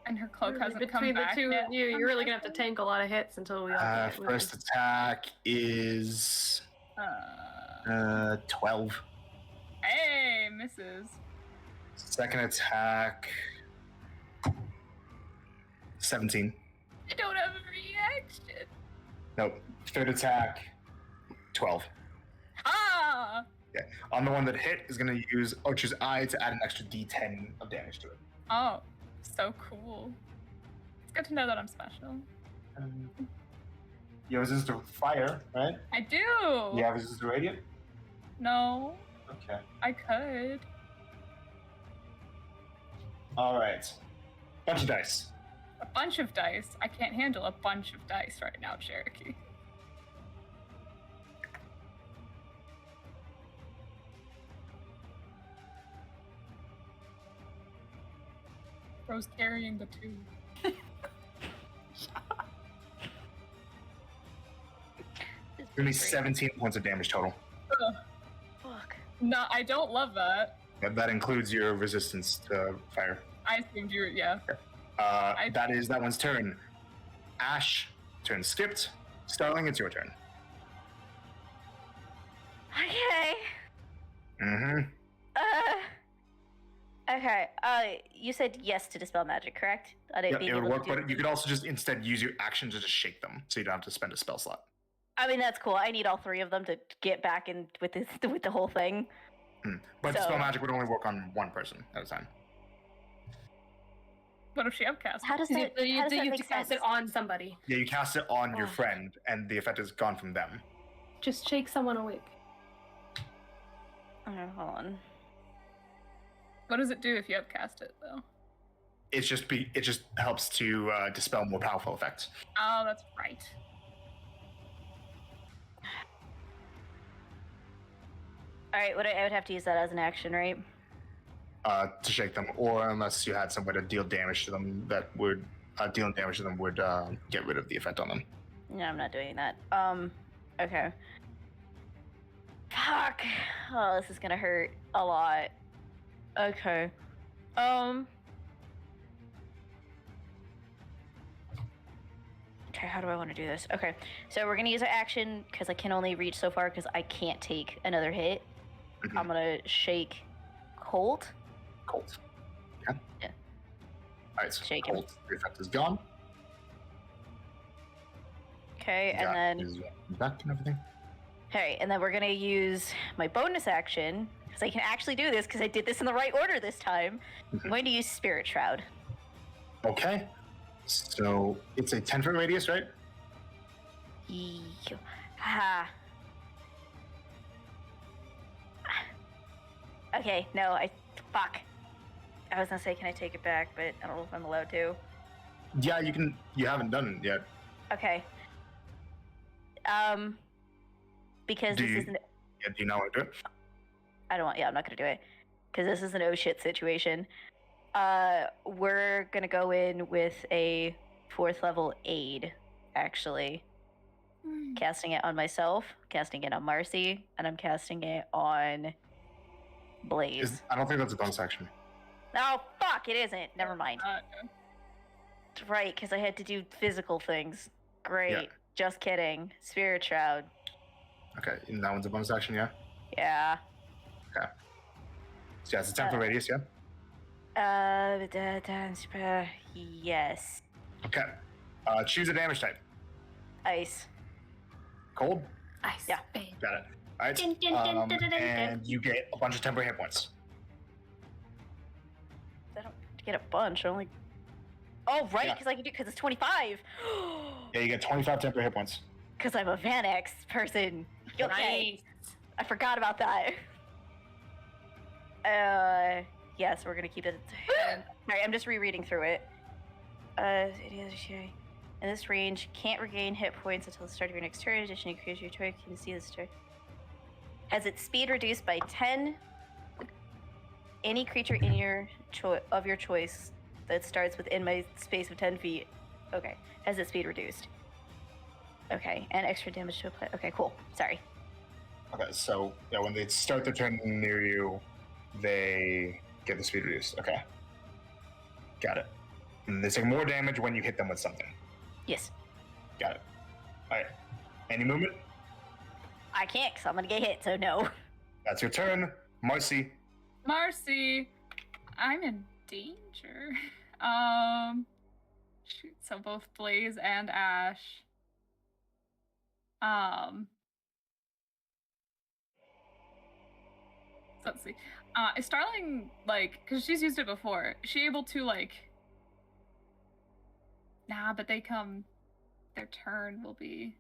And her cloak hasn't come Between the back two yet. of you, you're really gonna have to tank a lot of hits until we all get First attack is 12. Hey, misses. Second attack 17. I don't have a reaction. Nope. Third attack 12. Ah! On the one that hit is going to use Archer's Eye to add an extra d10 of damage to it. Oh, so cool. It's good to know that I'm special. You have resistance to fire, right? I do. You have resistance to radiant? No, Okay. I could. All right. Bunch of dice. A bunch of dice. I can't handle a bunch of dice right now, Cherokee. Rose carrying the 2. Give me 17 points of damage total. Ugh. Fuck. No, I don't love that. That includes your resistance to fire. I assumed you were, yeah. That is that one's turn. Ash, turn skipped. Starling, it's your turn. Okay. Mm-hmm. Okay. You said yes to dispel magic, correct? Yep, it would work, but you could also just instead use your action to just shake them, so you don't have to spend a spell slot. I mean, that's cool. I need all 3 of them to get back in with this with the whole thing. But So- spell magic would only work on one person at a time. What if she upcast? How does You, that? you, how does that you make have to cast sense? it on somebody. Yeah, you cast it on your Ugh. friend, and the effect is gone from them. Just shake someone awake. Okay, hold on. What does it do if you upcast it, though? It just helps to dispel more powerful effects. Oh, that's right. All right, I would have to use that as an action, right? To shake them, or unless you had some way to deal damage to them, that would dealing damage to them would get rid of the effect on them. No, I'm not doing that. Okay. Fuck. Oh, this is gonna hurt a lot. Okay. Okay, how do I want to do this? Okay, so we're gonna use our action because I can only reach so far because I can't take another hit. Mhm. I'm gonna shake Colt. Colt. Okay. Yeah. Alright, so Shake him. Colt, the effect is gone. Okay, Got and then his back and everything. okay, and then we're gonna use my bonus action because I can actually do this because I did this in the right order this time. I'm going to use Spirit Shroud. Okay. So it's a 10-foot radius, right? Ah. Okay, no, fuck. I was gonna say, can I take it back, but I don't know if I'm allowed to. Yeah, you can. You haven't done it yet. Okay. Because Do this you- isn't. Yeah, do you not want to do it? I don't want. Yeah, I'm not gonna do it. Because this is an oh shit situation. We're gonna go in with a 4th level aid, actually. Casting it on myself, casting it on Marcy, and I'm casting it on Blaze. I don't think that's a bonus action. Oh, fuck, it isn't. Never mind. Right, because I had to do physical things. Great. Yeah. Just kidding. Spirit Shroud. Okay, and that one's a bonus action, yeah? Yeah. Okay. So yeah, it's a 10-foot radius, yeah? Yes. Okay. Choose a damage type. Ice. Cold? Ice. Yeah. Babe. Got it. Alright. Dun, dun, dun, dun, dun, dun, dun. And you get a bunch of temporary hit points. I don't get a bunch. I only. Oh, right, Yeah. because I can do because it's 25. Yeah, you get 25 temporary hit points. Because I'm a Vanex person. Okay. Nice. I forgot about that. Yeah, so we're gonna keep it. Sorry, I'm just rereading through it. In this range, can't regain hit points until the start of your next turn. In addition, you create your turn. Can see this turn. Has its speed reduced by 10. Any creature in your of your choice that starts within my space of 10 feet. Okay, has its speed reduced. Okay, and extra damage to apply. Okay, cool. Sorry. Okay, so yeah, when they start their turn near you, they get the speed reduced. Okay. Got it. And they take more damage when you hit them with something. Yes. Got it. Alright. Any movement? I can't because I'm gonna get hit, so no. That's your turn. Marcy. Marcy, I'm in danger. Shoot, so both Blaze and Ash. So let's see. Is Starling, like, because she's used it before, is she able to, like... Nah, but they come... Their turn will be...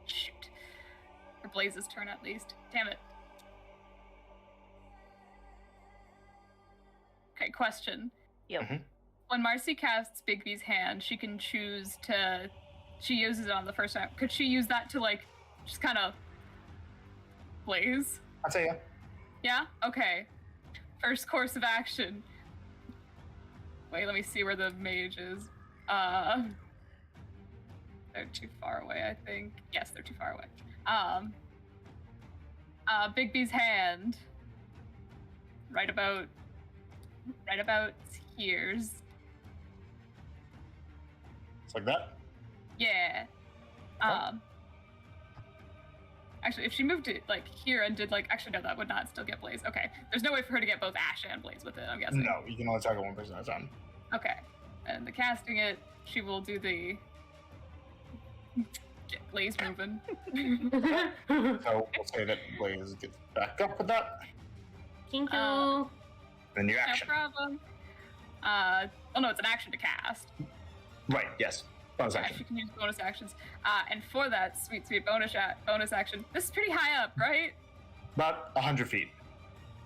Shoot. Or Blaze's turn, at least. Damn it. Okay, question. Yep. Mhm. When Marcy casts Bigby's hand, she can choose to... She uses it on the first time. Could she use that to, like, just kind of... Blaze? I'd say yeah. Yeah? Okay. First course of action. Wait, let me see where the mage is. They're too far away, I think. Yes, they're too far away. Bigby's hand. Right about here's. It's like that. Yeah. Actually, if she moved it like here and did like, actually no, that would not still get Blaze. Okay, there's no way for her to get both Ash and Blaze with it. I'm guessing. No, you can only target one person at a time. Okay, and the casting it, she will do the get Blaze moving. So we'll say that Blaze gets back up with that. Thank you. Then your No action. problem. Oh no, it's an action to cast. Right, yes. Bonus Yeah, action. she can use bonus actions. And for that sweet bonus action, this is pretty high up, right? About 100 feet.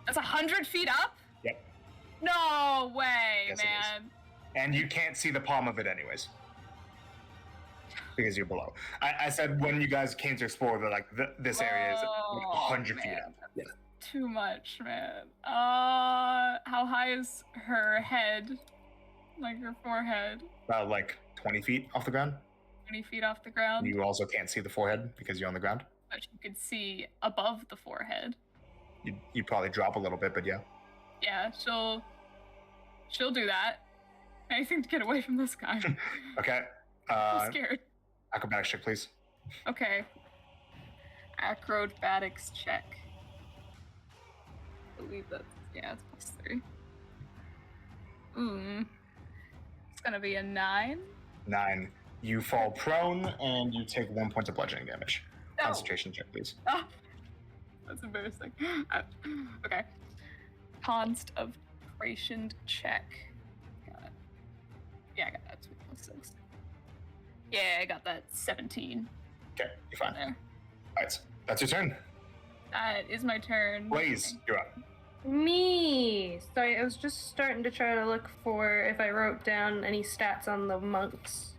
That's 100 feet up? Yep. No way, Yes, it is. man. And you can't see the palm of it anyways. Because you're below. I said when you guys came to explore, that like this area is like Oh, 100 feet man. up. Yeah. Too much, man. How high is her head? Like her forehead? About like 20 feet off the ground. 20 feet off the ground? You also can't see the forehead because you're on the ground. But you could see above the forehead. You probably drop a little bit, but yeah. Yeah, she'll do that. Anything to get away from this guy. Okay. I'm scared. Acrobatics check, please. Okay. Acrobatics check. I believe that's, yeah, it's +3. It's gonna be a 9. 9. You fall prone and you take 1 point of bludgeoning damage. No. Concentration check, please. Ah, that's embarrassing. Okay. Constitution check. Got it. Yeah, I got that. 2+6. Yeah, I got that 17. Okay, you're fine. There. Alright, that's your turn. That is my turn. Blaze, you're up. Me. Sorry, I was just starting to try to look for if I wrote down any stats on the monks.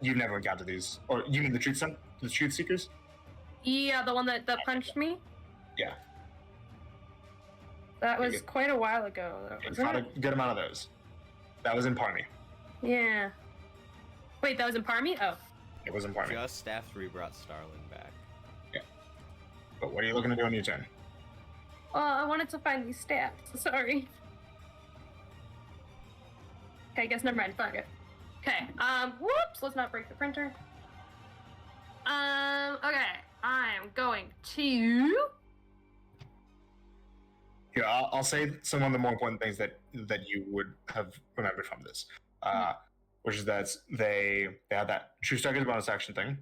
You've never encountered these. Or you mean the truth seekers? Yeah, the one that punched me? Yeah. That Pretty was good. quite a while ago, though, You wasn't fought a it? good amount of those. That was in Parmy. Yeah. Wait, that was in Parmy? Oh. It was in Parmy. Just after we brought Starling back. But what are you looking to do on your turn? Oh, I wanted to find these stats. Sorry. Okay, I guess never mind. Fuck it. Okay. Whoops. Let's not break the printer. Okay. I'm going to. Here, I'll say some of the more important things that you would have remembered from this, which is that they have that true strike bonus action thing.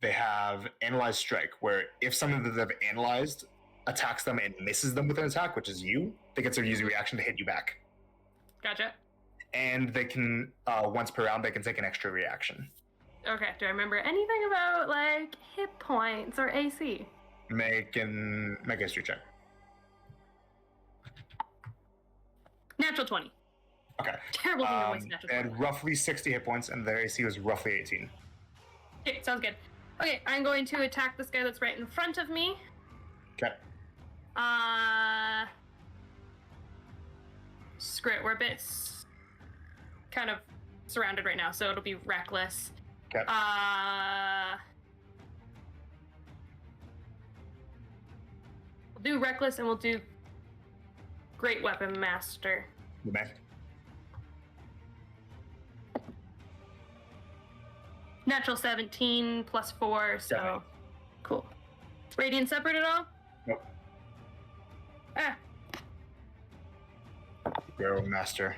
They have analyze strike, where if something that they've analyzed attacks them and misses them with an attack, which is you, they get to use a reaction to hit you back. Gotcha. And they can once per round they can take an extra reaction. Okay. Do I remember anything about like hit points or AC? Make a history check. Natural 20. Okay. Terrible thing to waste natural They 20. had roughly 60 hit points, and their AC was roughly 18. Okay, sounds good. Okay, I'm going to attack this guy that's right in front of me. Okay. Screw it, we're a bit kind of surrounded right now, so it'll be reckless. Okay. We'll do reckless and we'll do great weapon master. You may. Natural 17 plus 4, so Definitely. cool. Radiant separate at all? Nope. Ah, Go, master.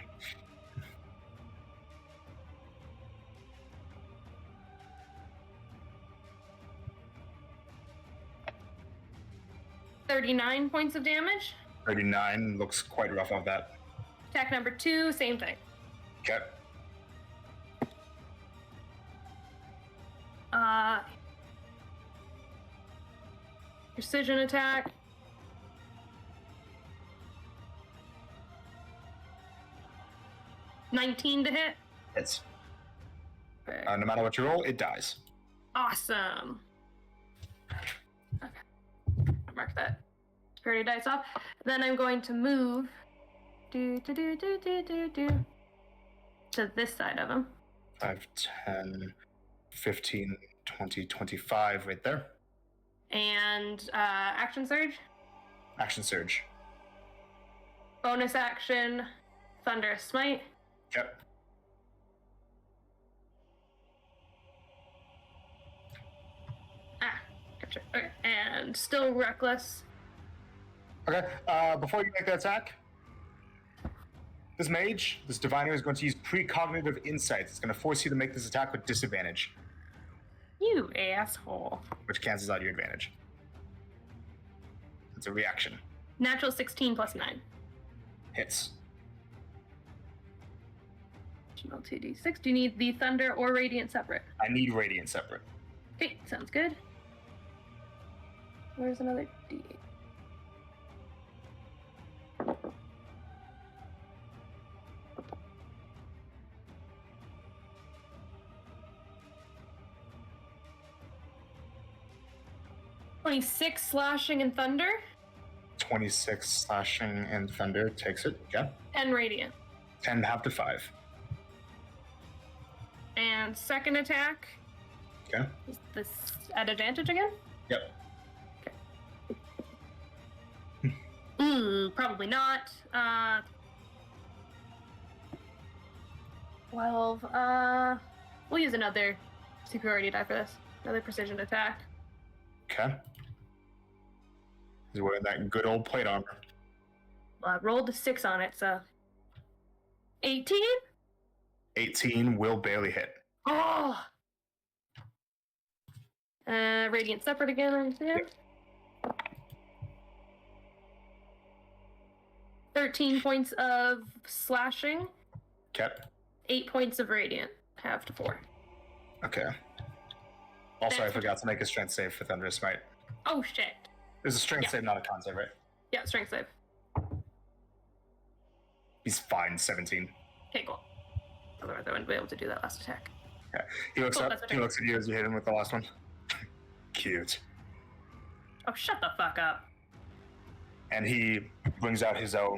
$39 points of damage. 39 looks quite rough off that. Attack number 2, same thing. Okay. Precision attack. $19 to hit. Hits. Okay. No matter what you roll, it dies. Awesome. Okay. Mark that security dice off. Then I'm going to move to this side of him. 5, 10, 15, 20, 25 right there. And action surge. Action surge. Bonus action, thunderous smite. Yep. Gotcha. Okay. And still reckless. Okay. Before you make that attack, this mage, this diviner, is going to use precognitive insight. It's going to force you to make this attack with disadvantage, You asshole. which cancels out your advantage. It's a reaction. Natural 16 plus 9. Hits. Additional 2d6. Do you need the thunder or radiant separate? I need radiant separate. Okay, sounds good. Where's another d8? $26 slashing and thunder, 26 slashing and thunder takes it. Yeah. 10 radiant. 10 half to 5. And second attack, Okay. is this at advantage again? Yep. Ooh, probably not. 12. We'll use another superiority die for this. Another precision attack. Okay. He's wearing that good old plate armor. Well, I rolled a 6 on it, so. 18? 18 will barely hit. Oh! Radiant separate again, I understand. 13 points of slashing, Okay. 8 points of radiant, half to 4. Okay. Also, I That's- forgot to make a strength save for Thunderous Smite. Oh shit. There's a strength Yeah. save, not a con save, right? Yeah, strength save. He's fine, 17. Okay, cool. Otherwise, I wouldn't be able to do that last attack. Okay. He looks Cool, up. that's okay. He looks at you as you hit him with the last one. Cute. Oh, shut the fuck up. And he brings out his own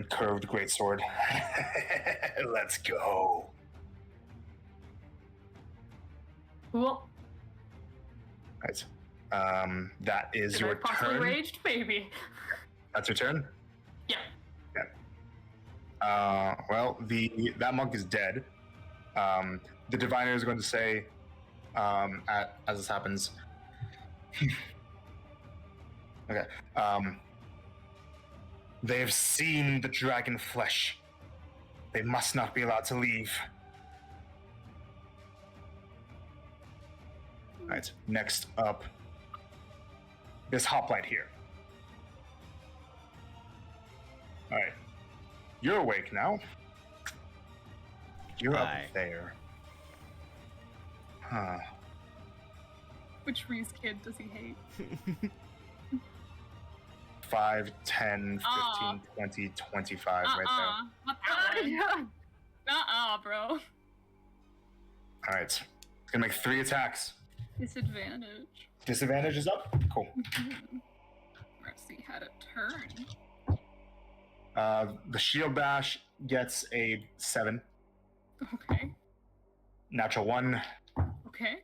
curved greatsword. Let's go. Cool. Right. That is Did your I possibly turn. raged? Maybe. That's your turn. Yeah. Well, that monk is dead. The diviner is going to say, as this happens. Okay. They have seen the dragon flesh. They must not be allowed to leave. Alright, next up. This hoplite here. Alright. You're awake now. You're Hi. up there. Huh. Which Reese kid does he hate? 5, 10, 15, Aw. 20, 25 right there. What the one? Bro. Alright. It's gonna make 3 attacks. Disadvantage. Disadvantage is up? Cool. Let's see how to turn. The shield bash gets a 7. Okay. Natural 1. Okay.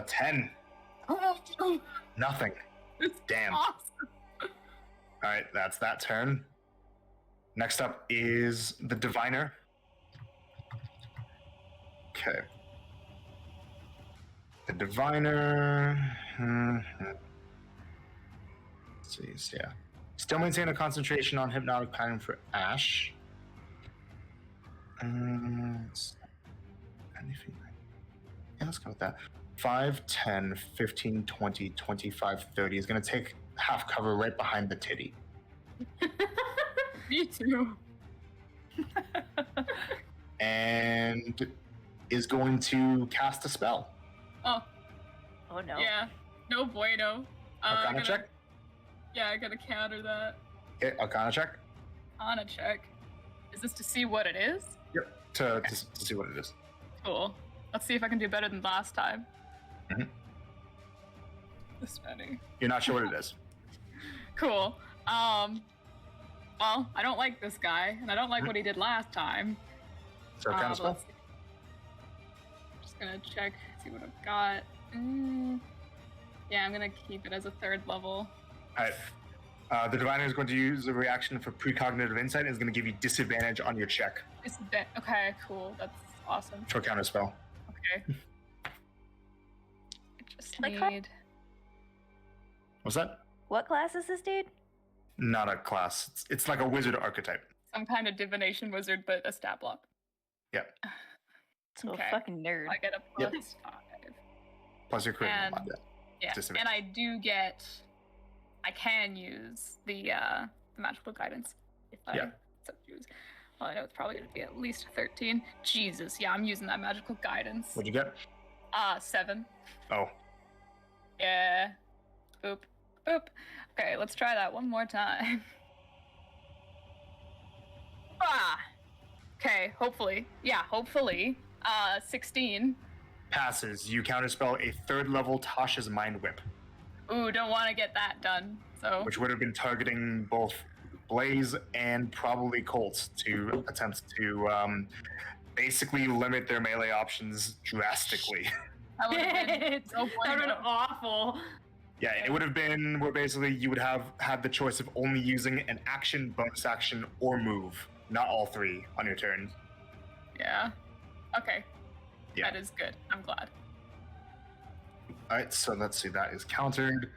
10. Oh, Nothing. it's Damn. awesome. Alright, that's that turn. Next up is the diviner. Okay. The diviner. Let's see, so yeah. Still maintain a concentration on hypnotic pattern for Ash. Anything? Yeah, let's go with that. 5, 10, 15, 20, 25, 30 is going to take half cover right behind the titty. Me too. And is going to cast a spell. Oh, Oh no. yeah. No bueno. Arcana gonna- check? Yeah, I gotta counter that. Okay, Arcana check. On a check. Is this to see what it is? Yep, to see what it is. Cool. Let's see if I can do better than last time. Mhm. This many. You're not sure what it is. Cool. Well, I don't like this guy, and I don't like what he did last time. So Arcana But spell? let's see. Just gonna check, see what I've got. Yeah, I'm gonna keep it as a 3rd level. Alright. The diviner is going to use a reaction for precognitive insight and is going to give you disadvantage on your check Okay, cool. That's awesome. for counter spell. Okay. I just Like how- need. What's that? What class is this dude? Not a class. It's like a wizard archetype. Some kind of divination wizard, but a stat block. Yeah. So Okay. fucking nerd. I get a Yep. +5. Plus your charisma And- mod. Yeah, Disadvantage. and I do get. I can use the magical guidance if I Yeah. so choose. Well, I know it's probably going to be at least 13. Jesus, yeah, I'm using that magical guidance. What'd you get? 7. Oh. Yeah. Boop. Boop. Okay, let's try that one more time. Okay, hopefully. Yeah, hopefully. 16. Passes. You counterspell a 3rd level Tasha's Mind Whip, Ooh, don't want to get that done. So. which would have been targeting both Blaze and probably Colt to attempt to basically limit their melee options drastically. That would have been That so would have been bueno. awful. Yeah, it would have been where basically you would have had the choice of only using an action, bonus action, or move, not all 3 on your turn. Yeah. Okay. Yeah. That is good. I'm glad. All right, so let's see. That is countered.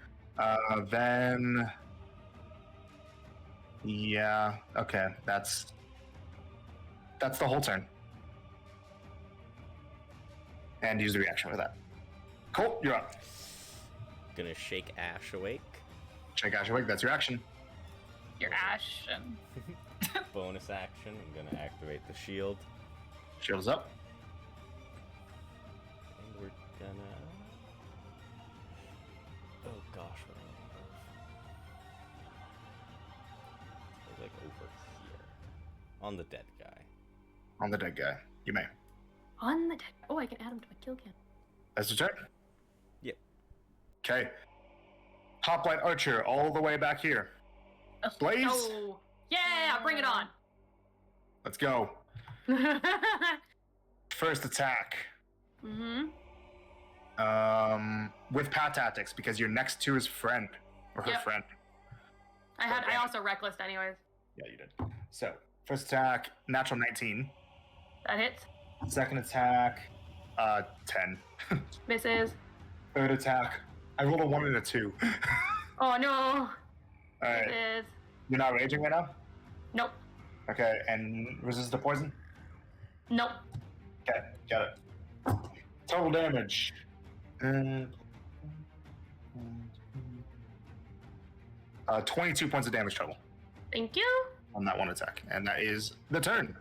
Then, yeah, okay. That's the whole turn. And use the reaction for that. Cool, you're up. Gonna shake Ash awake. Check Ash awake. That's your action. your ash and Bonus action. I'm gonna activate the shield. Shield's up. And we're gonna. Oh gosh, what am I of? Like over here. On the dead guy. On the dead guy. You may. On the deck. Oh, I can add him to my kill cam. That's your turn. Yep. Okay. Hoplite Archer all the way back here. Blaze, Oh, yeah, bring it on. let's go. First attack. Mm-hmm. With Pat Tactics, because you're next to his friend. Or her Yep. friend. I also reckless anyways. Yeah, you did. So, first attack, natural 19. That hits. Second attack, 10. Misses. Third attack, I rolled a 1 and a 2. Oh no. Alright, Misses. you're not raging right now? Nope. Okay, and resist the poison? Nope. Okay, got it. Total damage. 22 points of damage total Thank you. on that one attack. And that is the turn.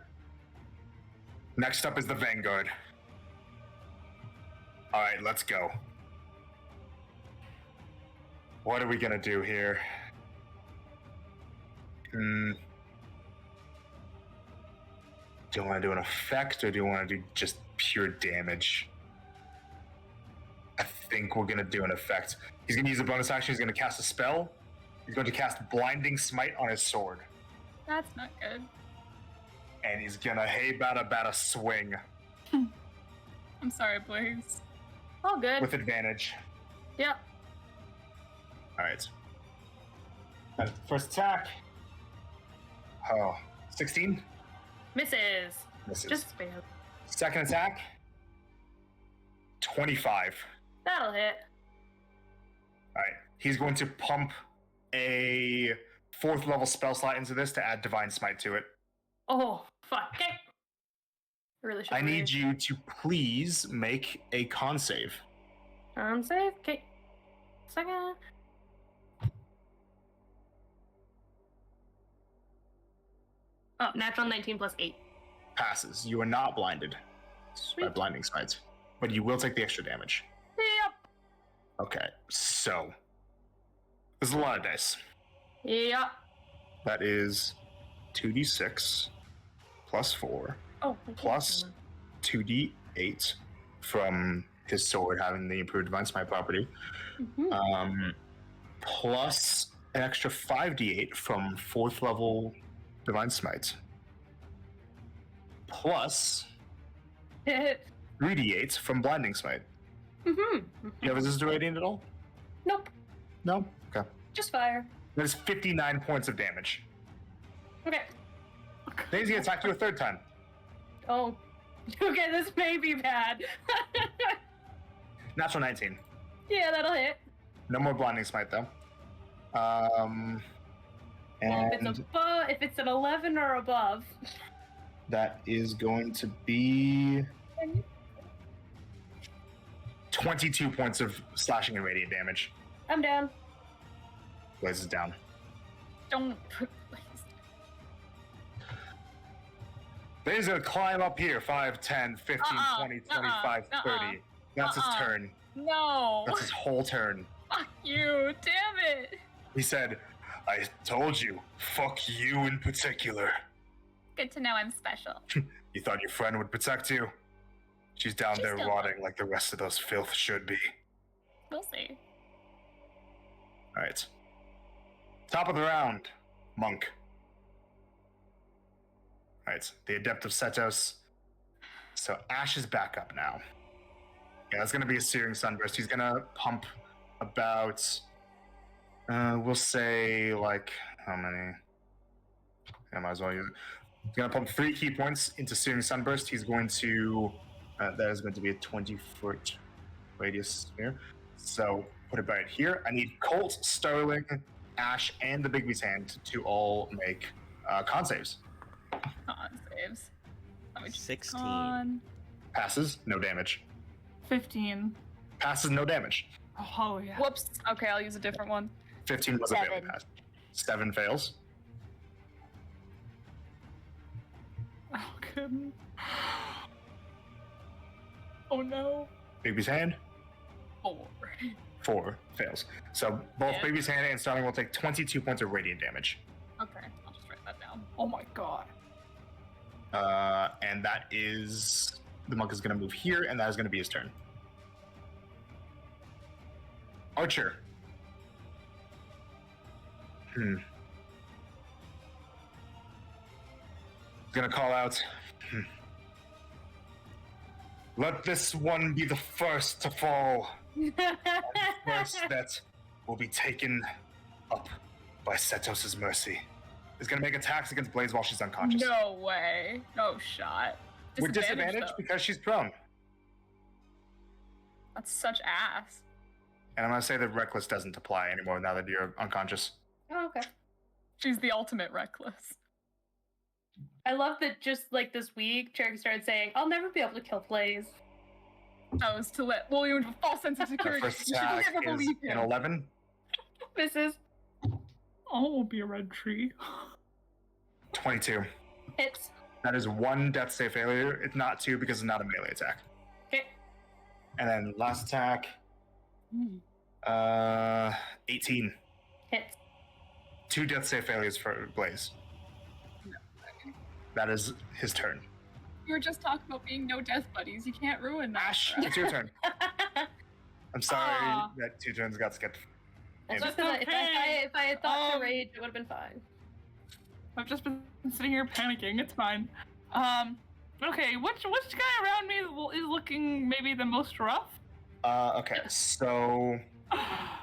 Next up is the Vanguard. Alright, let's go. What are we gonna do here? Do you want to do an effect, or do you want to do just pure damage? I think we're going to do an effect. He's going to use a bonus action. He's going to cast a spell. He's going to cast Blinding Smite on his sword. that's not good. And he's going to hey bada swing I'm sorry, Blaze. All good. with advantage. Yep. Alright. First attack. Oh, 16? Misses. Misses. Just fail. Second attack. 25. That'll hit. Alright. He's going to pump a 4th level spell slot into this to add Divine Smite to it. Oh, fuck. Okay. Really should. I need you to please make a con save. Save. Okay. Second. Oh, natural 19 plus 8. Passes. You are not blinded by Sweet. blinding smites, but you will take the extra damage. Yep. Okay, so there's a lot of dice. Yep. That is 2d6 plus 4 Oh. plus 2d8 from his sword having the improved divine smite property, Mhm. plus an extra 5d8 from 4th level divine smite, plus Hit. 3d8 from blinding smite. Mm-hmm. You have resistance to radiant at all? Nope. No? Okay. Just fire. That is 59 points of damage. Okay. Then he's gonna attack you a 3rd time. Oh. Okay, this may be bad. Natural 19. Yeah, that'll hit. No more blinding smite though. Well, And if it's an 11 or above. that is going to be 22 points of slashing and radiant damage. I'm down. Blaze is down. Don't put Blaze. Blaze is gonna climb up here. 5, 10, 15, 20, 25, 30. That's his turn. No. That's his whole turn. Fuck you. Damn it. He said, I told you, fuck you in particular. Good to know I'm special. You thought your friend would protect you? She's down She's there still rotting like the rest of those filth should be. We'll see. Alright. Top of the round, Monk. Alright, the Adept of Setos. So Ash is back up now. Yeah, that's gonna be a Searing Sunburst. He's gonna pump about, we'll say, like, how many? I might as well use it. He's gonna pump 3 key points into Searing Sunburst. He's going to, that is going to be a 20-foot radius here. So put it right here. I need Colt, Starling, Ash, and the Bigby's Hand to all make con saves. Con saves. Let me just 16. con. Passes, no damage. 15. Passes, no damage. Oh, yeah. Whoops. Okay, I'll use a different one. 15 was a failing 7. pass. 7 fails. 11. Oh no. Baby's hand, 4. 4 fails. So both Yeah. Baby's hand and Starling will take 22 points of radiant damage. Okay, I'll just write that down. Oh my god. And that is the monk is going to move here, and that is going to be his turn. Archer. He's going to call out. Let this one be the first to fall. And the first that will be taken up by Setos' mercy. Is going to make attacks against Blaze while she's unconscious. No way. No shot. With disadvantage though. because she's prone. That's such ass. And I'm going to say that Reckless doesn't apply anymore now that you're unconscious. Oh, okay. She's the ultimate reckless. I love that just like this week, Cherokee started saying, I'll never be able to kill Blaze. That was to let William have a false sense of The security. first You should attack never is believe an him. 11. Misses. Oh, it won't be a red tree. 22. Hits. That is 1 death save failure. It's not 2 because it's not a melee attack. Okay. And then last attack, 18. Hits. 2 death save failures for Blaze. That is his turn. We were just talking about being no death buddies. You can't ruin that. Ash, for us. it's your turn. I'm sorry Aw. that 2 turns got skipped. That's Yeah. just 'cause if I had thought to Um, rage, it would have been fine. I've just been sitting here panicking. It's fine. Okay, which guy around me is looking maybe the most rough? Okay, so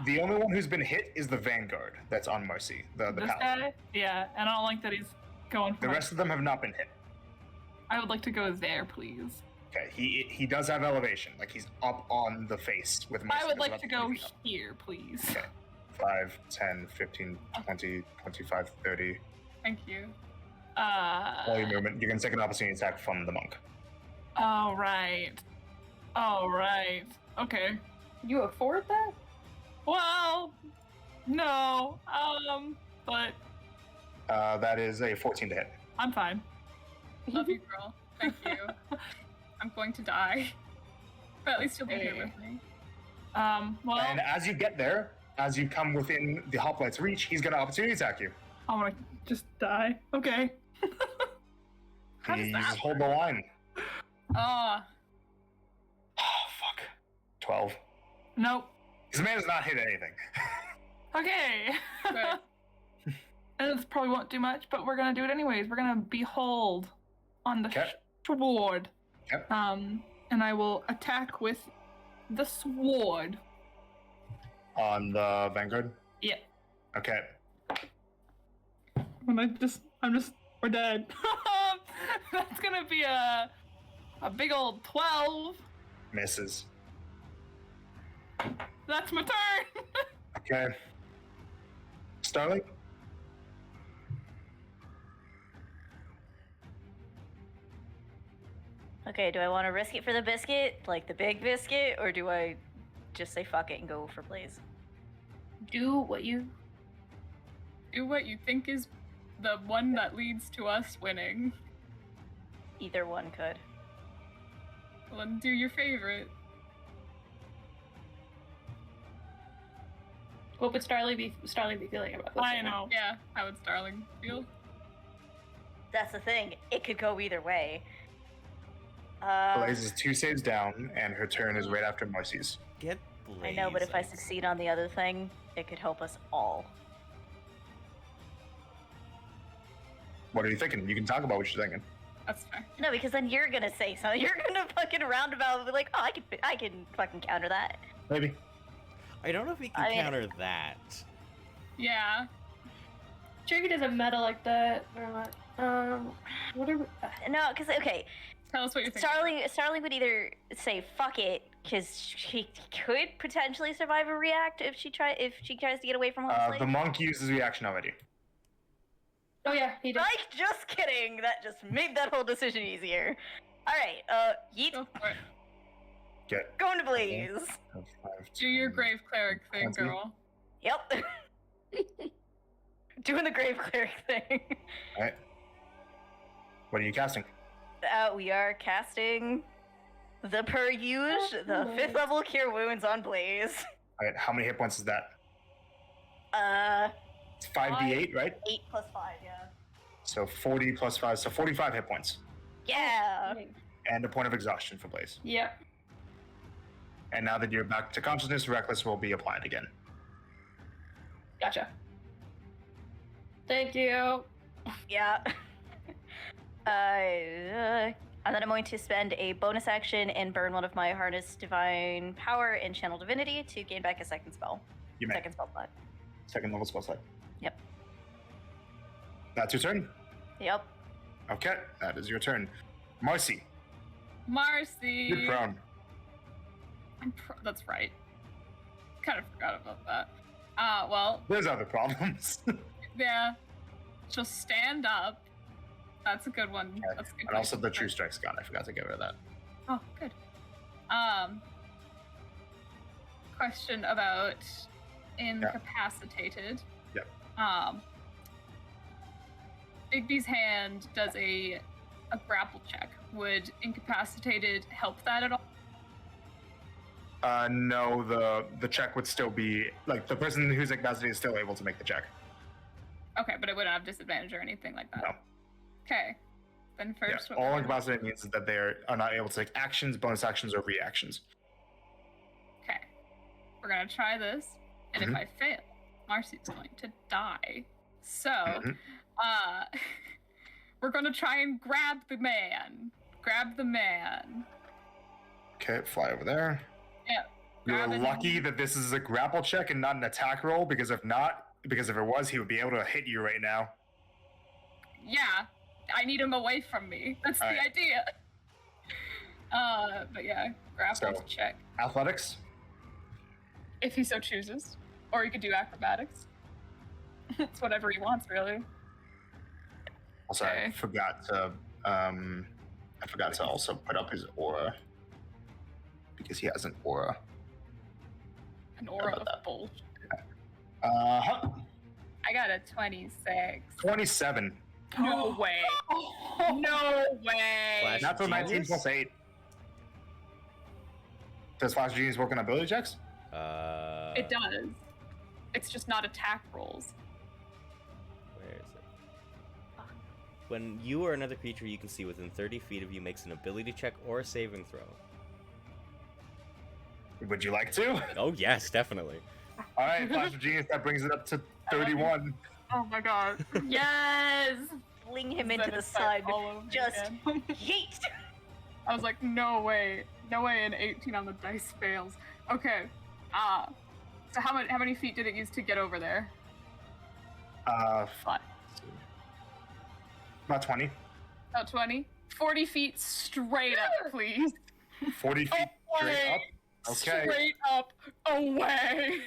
the only one who's been hit is the Vanguard that's on Mercy, the This paladin. guy? Yeah, and I don't like that he's going for The my- rest of them have not been hit. I would like to go there, please. Okay, he does have elevation, like he's up on the face with Mercy. I would There's like about to go 20 feet up. here, please. Okay. 5, 10, 15, 20, 25, 30. Thank you. All your movement. You can take an opportunity attack from the monk. All right. All right. Okay. Can you afford that? Well, no. But That is a 14 to hit. I'm fine. Love you, girl. Thank you. I'm going to die. But at least you'll be here Hey. with me. Well, And as you get there, as you come within the Hoplight's reach, he's going to opportunity attack you. I want to just die. Okay. How does He that uses hold the line. Oh, Oh, fuck. 12. Nope. This man has not hit anything. Okay. good. And this probably won't do much, but we're gonna do it anyways. We're gonna behold on the Okay. sword. Yep. And I will attack with the sword. On the Vanguard? Yeah. Okay. When we're dead. That's gonna be a big old 12. Misses. That's my turn. Okay. Starling? Okay, do I want to risk it for the biscuit, like the big biscuit, or do I just say fuck it and go for Blaze? Do what you. Do what you think is the one that leads to us winning. Either one could. Well, then do your favorite. What would Starling be feeling about this? I know. Yeah, how would Starling feel? That's the thing. It could go either way. Blaze is 2 saves down, and her turn is right after Marcy's. Get Blaze. I know, but if I succeed on the other thing, it could help us all. What are you thinking? You can talk about what you're thinking. That's fair. No, because then you're gonna say something. You're gonna fucking roundabout be like, oh, I can fucking counter that. Maybe. I don't know if we can I mean- counter that. Yeah. Cherokee doesn't meta like that. Or what? What are we? No, because okay, Tell us what you're thinking. Starling would either say fuck it because she could potentially survive a react if she tries to get away from home The slave. monk uses reaction already. Oh yeah, he did. Like, just kidding. That just made that whole decision easier. All right, yeet, Go for it. Get going to Blaze. 5, Do your 10. grave cleric thing, 20. girl. Yep. Doing the grave cleric thing. Alright. What are you casting? We are casting the per use, the 5th level Cure Wounds on Blaze. All right, how many hit points is that? It's 5d8, right? 8 plus 5, yeah. So 40 plus 5, so 45 hit points. Yeah. And a point of exhaustion for Blaze. Yep. And now that you're back to consciousness, Reckless will be applied again. Gotcha. Thank you. Yeah. And then I'm going to spend a bonus action and burn one of my Harness Divine Power and Channel Divinity to gain back a second spell. You may. Second spell slot. Second level spell slot. Yep. That's your turn. Yep. Okay, that is your turn. Marcy, Marcy. you're prone. That's right. Kind of forgot about that. Well, There's other problems. yeah. She'll stand up. That's a good one. That's a good And also one. the True Strike's gone. I forgot to get rid of that. Oh, good. Question about incapacitated. Yep. Bigby's hand does a grapple check. Would incapacitated help that at all? No, the check would still be like the person who's incapacitated is still able to make the check. Okay, but it wouldn't have disadvantage or anything like that. No. Okay. Then Yeah, first, what all we're- incapacitated means is that they are not able to take actions, bonus actions, or reactions. Okay. We're gonna try this, and Mhm. if I fail, Marcy's going to die. So, Mhm. we're gonna try and grab the man. Grab the man. Okay, fly over there. Yeah. You're Grab his- lucky that this is a grapple check and not an attack roll, because if it was, he would be able to hit you right now. Yeah, I need him away from me. That's the Alright. idea. But yeah, grapple So- check. Athletics? If he so chooses. Or he could do acrobatics. It's whatever he wants, really. Also, I Okay. forgot to also put up his aura. Because he has an aura. An aura about of that? bullshit. Uh-huh. I got a 26. 27. No way. No way. Flash Natural 19 Genius? plus 8. Does Flash Genius work on ability checks? It does. It's just not attack rolls. Where is it? When you or another creature you can see within 30 feet of you makes an ability check or a saving throw. Would you like to? Oh yes, definitely. All right, Flash of Genius, that brings it up to 31. Oh my god. Yes. Fling him into Then the it starts sun. all over Just again. yeet. I was like, no way. No way an 18 on the dice fails. Okay. So how many feet did it use to get over there? About 20. About 20? 40 feet straight up, please. 40 feet straight Away. up. Okay. Straight up away.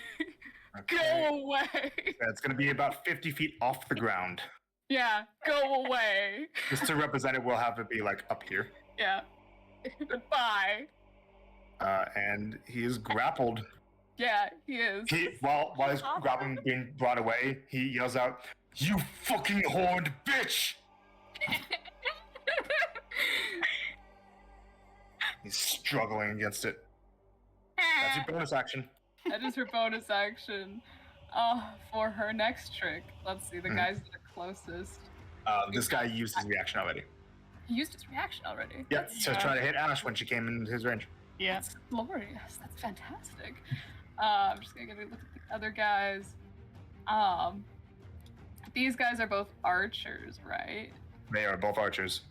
Okay. Go away. It's going to be about 50 feet off the ground. Yeah, go away. Just to represent it, we'll have it be like up here. Yeah. Goodbye. And he is grappled. Yeah, he is. While his grappling being brought away, he yells out, "You fucking horned bitch!" He's struggling against it. That's your bonus action. That is her bonus action. For her next trick, let's see, the guys that are closest. This guy used his reaction already. He used his reaction already. Yeah, to try to hit Ash when she came in his range. Yeah. That's glorious. That's fantastic. I'm just gonna give a look at the other guys. These guys are both archers, right? They are both archers.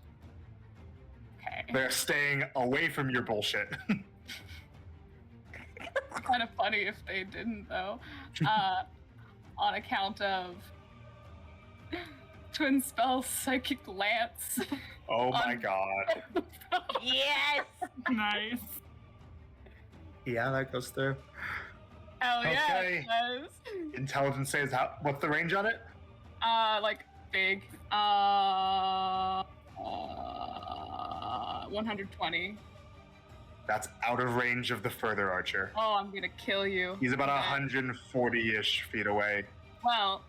Okay. They're staying away from your bullshit. Kind of funny if they didn't, though. On account of twin spell psychic lance. Oh my god. Yes. Nice. Yeah, that goes through. Hell yeah, Okay. it does. Intelligence says what's the range on it? Like big. 120. That's out of range of the further archer. Oh, I'm gonna kill you. He's about Okay. 140-ish feet away. Well,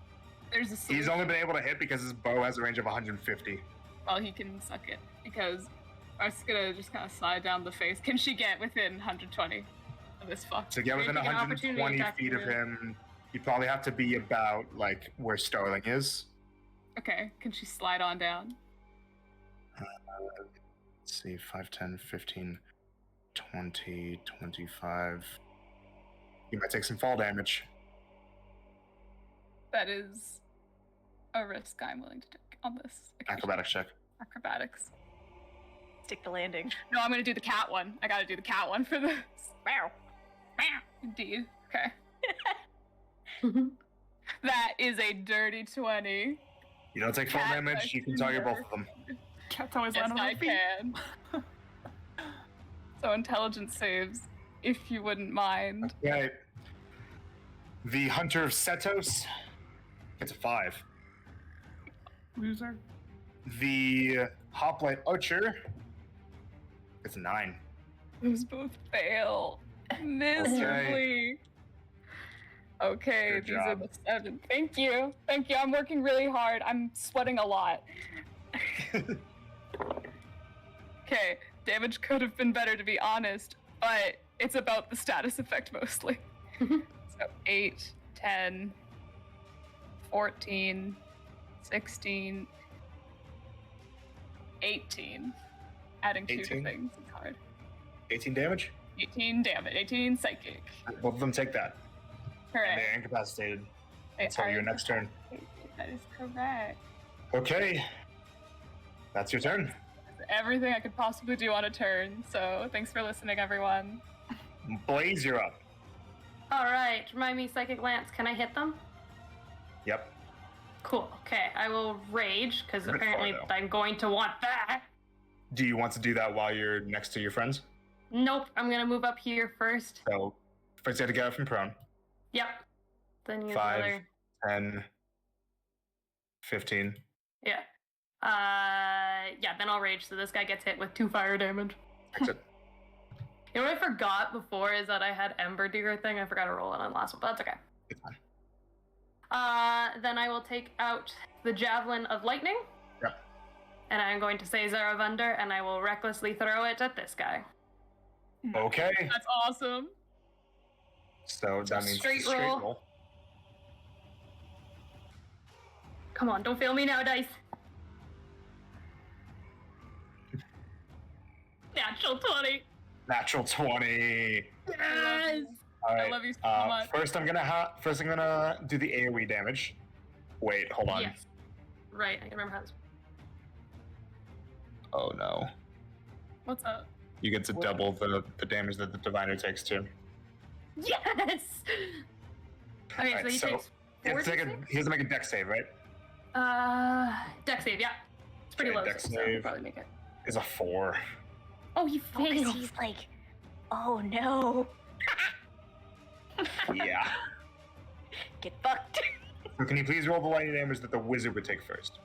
there's a solution. He's only been able to hit because his bow has a range of 150. Well, he can suck it because I'm just kind of slide down the face. Can she get within 120 of this fuck? To get within Take an opportunity 120 attack feet of for you. him, you probably have to be about like where Starling is. Okay, can she slide on down? Let's see, 5, 10, 15, 20, 25. You might take some fall damage. That is a risk I'm willing to take on this occasion. Acrobatics check. Acrobatics. Stick the landing. No, I'm gonna do the cat one. I gotta do the cat one for this. Meow. Indeed. Okay. That is a dirty 20. You don't take fall Cat damage, dice you can target both here. of them. Cat's always Yes, landing on I her feet. can. So intelligence saves, if you wouldn't mind. Okay. The Hunter of Setos gets a 5. Loser. The Hoplite Archer gets a 9. Those both fail miserably. Okay, Good these job. are the 7. Thank you. Thank you. I'm working really hard. I'm sweating a lot. Okay, damage could have been better, to be honest, but it's about the status effect mostly. So 8, 10, 14, 16, 18. Adding 2 to 18? things is hard. 18 damage? 18 damage, 18 psychic. Both of them take that. And Correct. they're incapacitated They until are your next turn. That is correct. Okay. That's your turn. That's everything I could possibly do on a turn, so thanks for listening, everyone. Blaze, you're up. All right, remind me, Psychic Lance, can I hit them? Yep. Cool. Okay, I will rage because Bit far, apparently though. I'm going to want that. Do you want to do that while you're next to your friends? Nope, I'm gonna move up here first. So, first you have to get up from prone. Yep. Then use 5, another. 10, 15. Yeah. Yeah. Then I'll rage. So this guy gets hit with 2 fire damage. Exit. You know what I forgot before is that I had Ember Deer thing. I forgot to roll it on the last one, but that's okay. It's fine. Then I will take out the Javelin of Lightning. Yep. And I'm going to say Zaravander, and I will recklessly throw it at this guy. Okay. That's awesome. So that means straight straight roll. roll. Come on, don't fail me now, dice. Natural 20. Natural 20. Yes. All right. I love you so much. First, I'm gonna do the AOE damage. Wait, hold on. Yes. Right, I can remember how this. Oh no. What's up? You get to double the damage that the diviner takes too. Yes. Okay, Alright, so he so takes He has, 4 to he has to make a dex save, right? Dex save, yeah. It's pretty Okay, low, dex so he'll save. probably make it. Is a 4. Oh, he Oh, 'cause failed. he's like, oh no. Yeah. Get fucked. So can you please roll the lightning damage that the wizard would take first?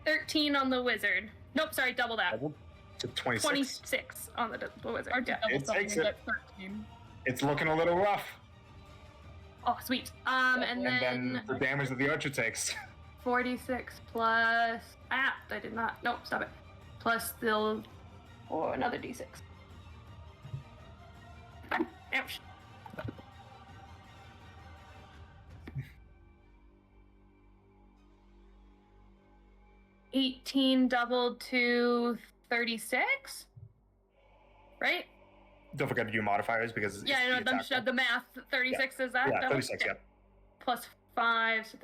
13 on the wizard. Nope, sorry, double that. Double to 26. 26 on the wizard. Or Yeah. double It something, takes it. that's 13. It's looking a little rough. Oh, sweet. And And then then the damage that the archer takes. 46 plus. I did not. Nope, stop it. Plus still. Or another d6. Ouch. $18 doubled to 36? Right? Don't forget to do modifiers because it's Yeah, I know, the attack roll. the math. 36 is that? Yeah, That was- 36, yeah. Plus 5, so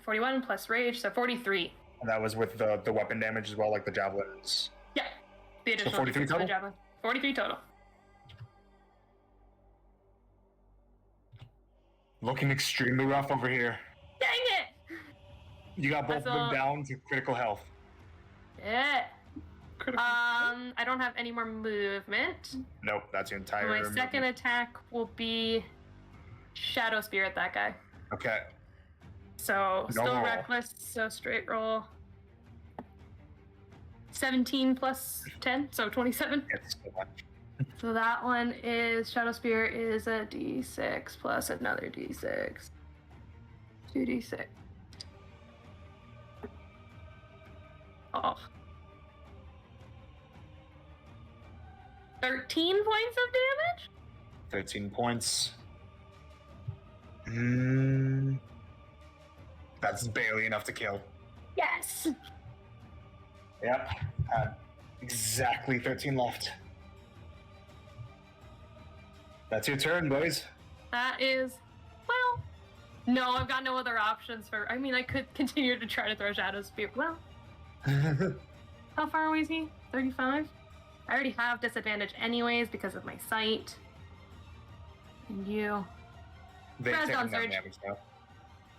41 plus rage, so 43. And that was with the weapon damage as well, like the javelins. Yeah. The additional 43 d6 for the total? javelin. 43 total. Looking extremely rough over here. Dang it! You got both of That's them all- down to critical health. Yeah. Critical. I don't have any more movement. Nope, that's your entire My second movement. attack will be Shadow Spear at that guy. Okay. So No still roll. reckless, so straight roll. 17 plus 10, so 27. It's So that one is Shadow Spear is a d6 plus another d6. 2d6. Oh. 13 points of damage? 13 points. That's barely enough to kill. Yes! Yep. Exactly 13 left. That's your turn, boys. That is, well, no, I've got no other options for, I mean, I could continue to try to throw Shadow Spear. Well, how far away is he? 35? I already have disadvantage anyways because of my sight. And you. They've Raz taken on that surge. damage now.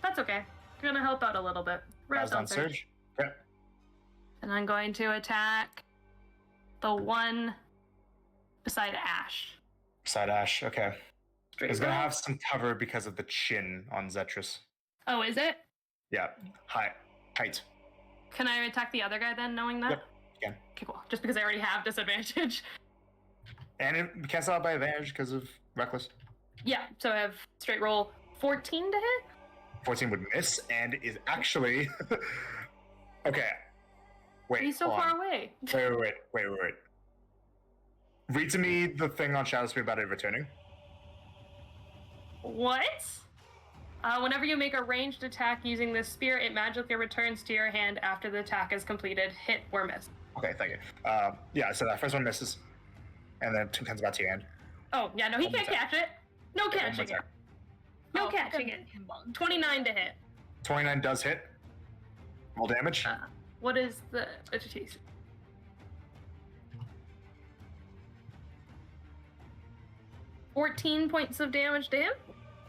That's okay. I'm gonna help out a little bit. Raz on surge. Okay. And I'm going to attack the one beside Ash. Side Ash. Okay. Straight He's gonna roll. have some cover because of the chin on Zetrus. Oh, is it? Yeah. Height. Can I attack the other guy then, knowing that? Yep, you can. Okay, cool. Just because I already have disadvantage. And it cancels out by advantage because of Reckless. Yeah, so I have straight roll 14 to hit. 14 would miss and is actually... Okay. Wait, He's so hold far on. away. Wait. Read to me the thing on Shadow Spear about it returning. What? Whenever you make a ranged attack using this spear, it magically returns to your hand after the attack is completed, hit or miss. Okay, thank you. Yeah, so that first one misses. And then two comes back to your hand. Oh, yeah, no, he One more can't catch it. No Yeah, one more catching it. time. No Oh, catching it. humongous. 29 to hit. 29 does hit. Roll damage. What is the agitation? $14 points of damage to him.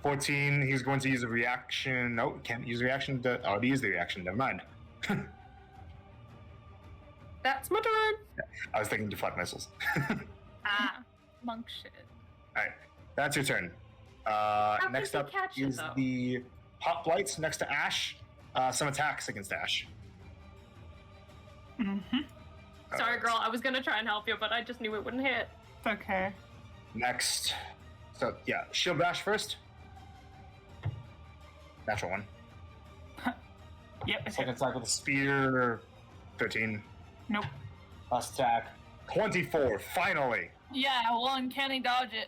14, he's going to use a reaction. No, can't use a reaction. Already used the reaction. Never mind. That's my turn. I was thinking deflect missiles. Monk shit. Alright, that's your turn. can Next he up catch it, is though? the Hot Blights next to Ash. Some attacks against Ash. Sorry, girl. I was gonna try and help you, but I just knew it wouldn't hit. It's okay. Next. So, yeah, Shield Bash first. Natural one. Yep, it's Second hit. attack with a spear. 13. Nope. Last attack. 24. Finally. Yeah, well, uncanny dodge it.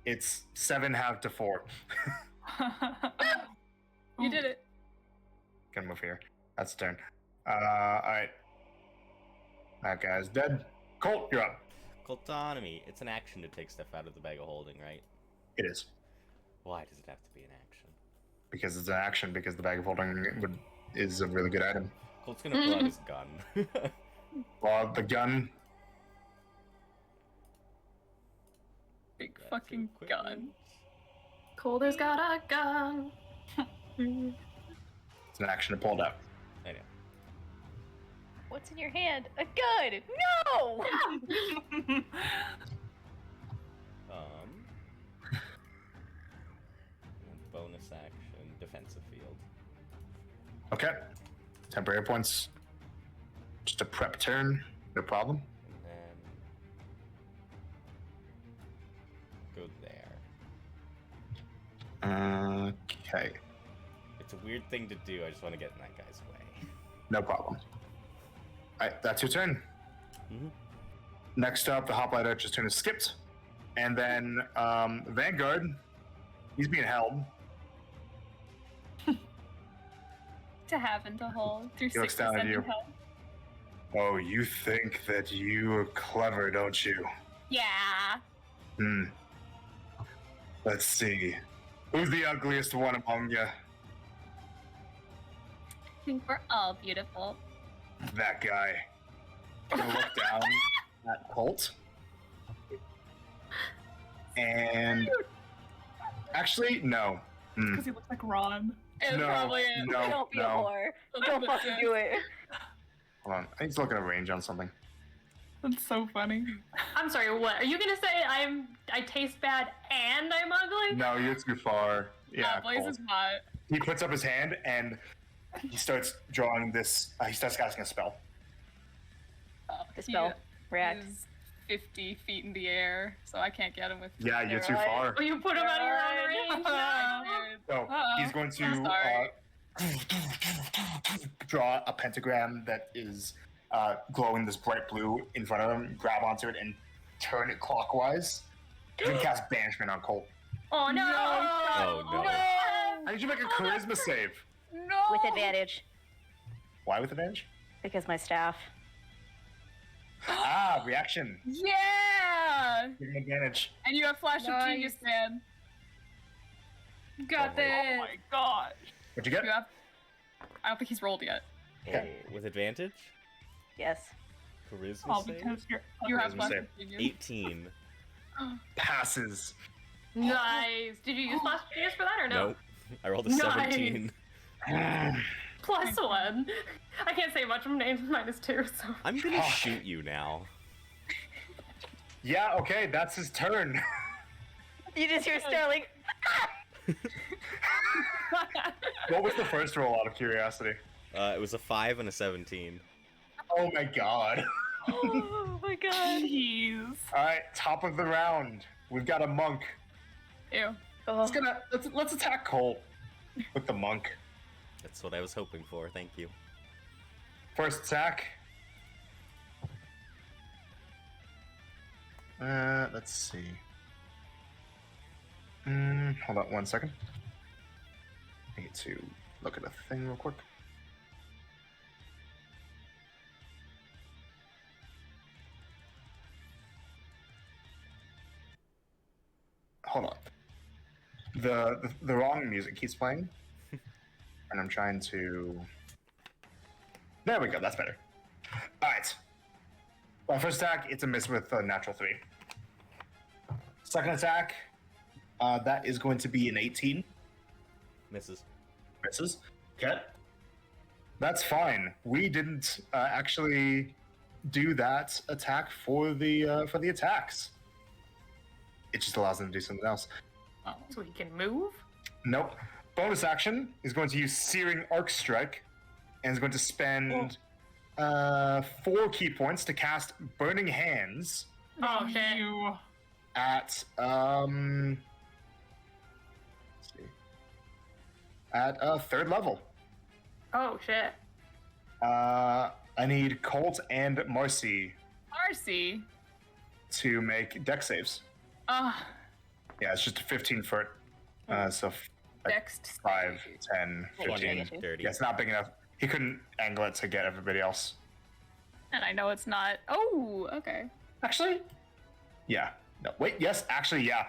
It's 7 half to 4. You did it. Gonna move here. That's the turn. Alright. That guy's dead. Colt, you're up. Coltonomy. It's an action to take stuff out of the bag of holding, right? It is. Why does it have to be an action? Because it's an action, because the bag of holding is a really good item. Colt's gonna pull out his gun. Well, the gun. Big That's fucking equipment. gun. Calder's got a gun. It's an action to pull it out. I know. What's in your hand? A gun! No! Bonus action, defensive field. Okay. Temporary points. Just a prep turn. No problem. And then go there. Okay. It's a weird thing to do. I just want to get in that guy's way. No problem. Alright, that's your turn. Mhm. Next up, the Hoplite Archer's turn is skipped. And then Vanguard, he's being held. To have and to hold through He looks 6 down at ascending you. health. Oh, you think that you are clever, don't you? Yeah. Let's see. Who's the ugliest one among you? I think we're all beautiful. That guy. I'm gonna look down at Colt. And actually, no. Because he looks like Ron. It No, probably is. no, Don't be a no. whore. Don't fucking do it. Hold on. I think he's looking at range on something. That's so funny. I'm sorry, what? Are you gonna say I taste bad and I'm ugly? No, you're too far. Yeah, Blaze Colt. is hot. He puts up his hand and he starts drawing this. He starts casting a spell. The spell. React. He's 50 feet in the air, so I can't get him with. Yeah, you're too right. far. Oh, you put him out of your own range? So he's going to I'm sorry. draw a pentagram that is glowing this bright blue in front of him, grab onto it, and turn it clockwise. You can cast Banishment on Colt. Oh no! Oh, no. I need you to make a charisma save. No. With advantage, Why with advantage? because my staff. Reaction. Yeah. Give him advantage. And you have Flash of Nice. Genius, man. Got Oh this. Oh my gosh. What'd you get? You have. I don't think he's rolled yet. Okay. Oh, with advantage? Yes. Charisma Oh, save? because you're. You have Charisma Flash save. of Genius. 18. Passes. Nice. Did you use Flash Genius for that or no? Nope. I rolled a Nice. 17. +1. I can't say much. I'm named -2, so. I'm gonna shoot you now. Yeah, okay, that's his turn. You just hear Sterling. What was the first roll out of curiosity? It was a 5 and a 17. Oh my god. Oh my god. Jeez. Alright, top of the round. We've got a monk. Ew. Oh. Let's attack Colt with the monk. That's what I was hoping for, thank you. First attack. Let's see. Hold on 1 second. I need to look at a thing real quick. Hold on. The wrong music keeps playing, and I'm trying to. There we go. That's better. All right. My first attack, it's a miss with a natural 3. Second attack, that is going to be an 18. Misses. Misses. Okay. That's fine. We didn't actually do that attack for the attacks. It just allows them to do something else. Oh, so he can move? Nope. Bonus action is going to use Searing Arc Strike, and is going to spend 4 key points to cast Burning Hands Oh, shit. You. at let's see, at 3rd level. Oh, shit. I need Colt and Marcy Marcy. to make dex saves. Yeah, it's just a 15-foot. So Dex 5, 10, 20, 15. 30. Yeah, it's not big enough. He couldn't angle it to get everybody else. And I know it's not. Oh, okay. Actually, yeah. No, wait, yes, actually, yeah.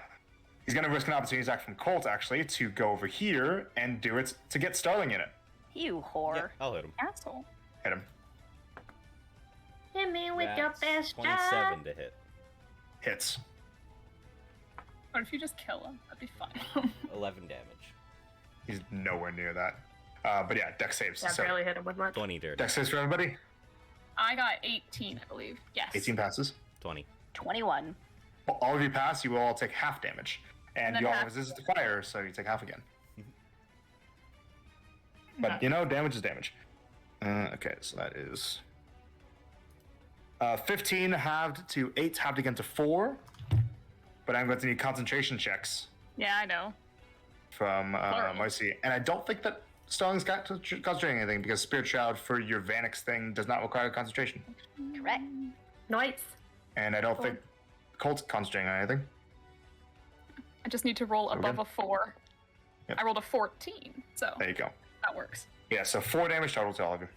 He's going to risk an opportunity attack from Colt, actually, to go over here and do it to get Starling in it. You whore. Yeah, I'll hit him. Asshole. Hit him. Hit me with your That's best 27 shot. to hit. Hits. What if you just kill him? That'd be fun. 11 damage. He's nowhere near that. But yeah, dex saves. Yeah, So, barely hit him with much. 20 dirty. dex saves for everybody. I got 18, I believe. Yes. 18 passes. 20. 21. All of you pass, you will all take half damage. And then you all half- have resistance to fire, so you take half again. But, you know, damage is damage. Okay, so that is 15 halved to 8, halved again to 4. But I'm going to need concentration checks Yeah, I know. from Plural. Marcy. And I don't think that Starling's got to concentrating anything, because Spirit Shroud for your Vanix thing does not require concentration. Correct. Nice. And I don't think Colt's concentrating on anything. I just need to roll So we're above good? a 4. Yep. I rolled a 14, so There you go. that works. Yeah, so 4 damage total to all of you.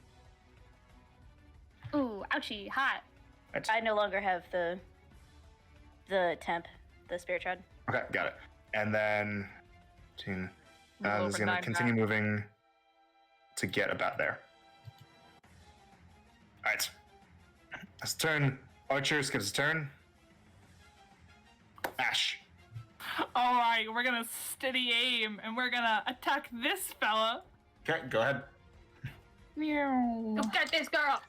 Ooh, ouchie, hot. Right. I no longer have the temp, the spirit shroud. Okay, got it. And then 15. Roll This is over going to 9 continue back. moving to get about there. Alright. His turn. Archer skips his turn. Ash. All right, we're gonna steady aim and we're gonna attack this fella. Okay, go ahead. Meow. Look at this girl.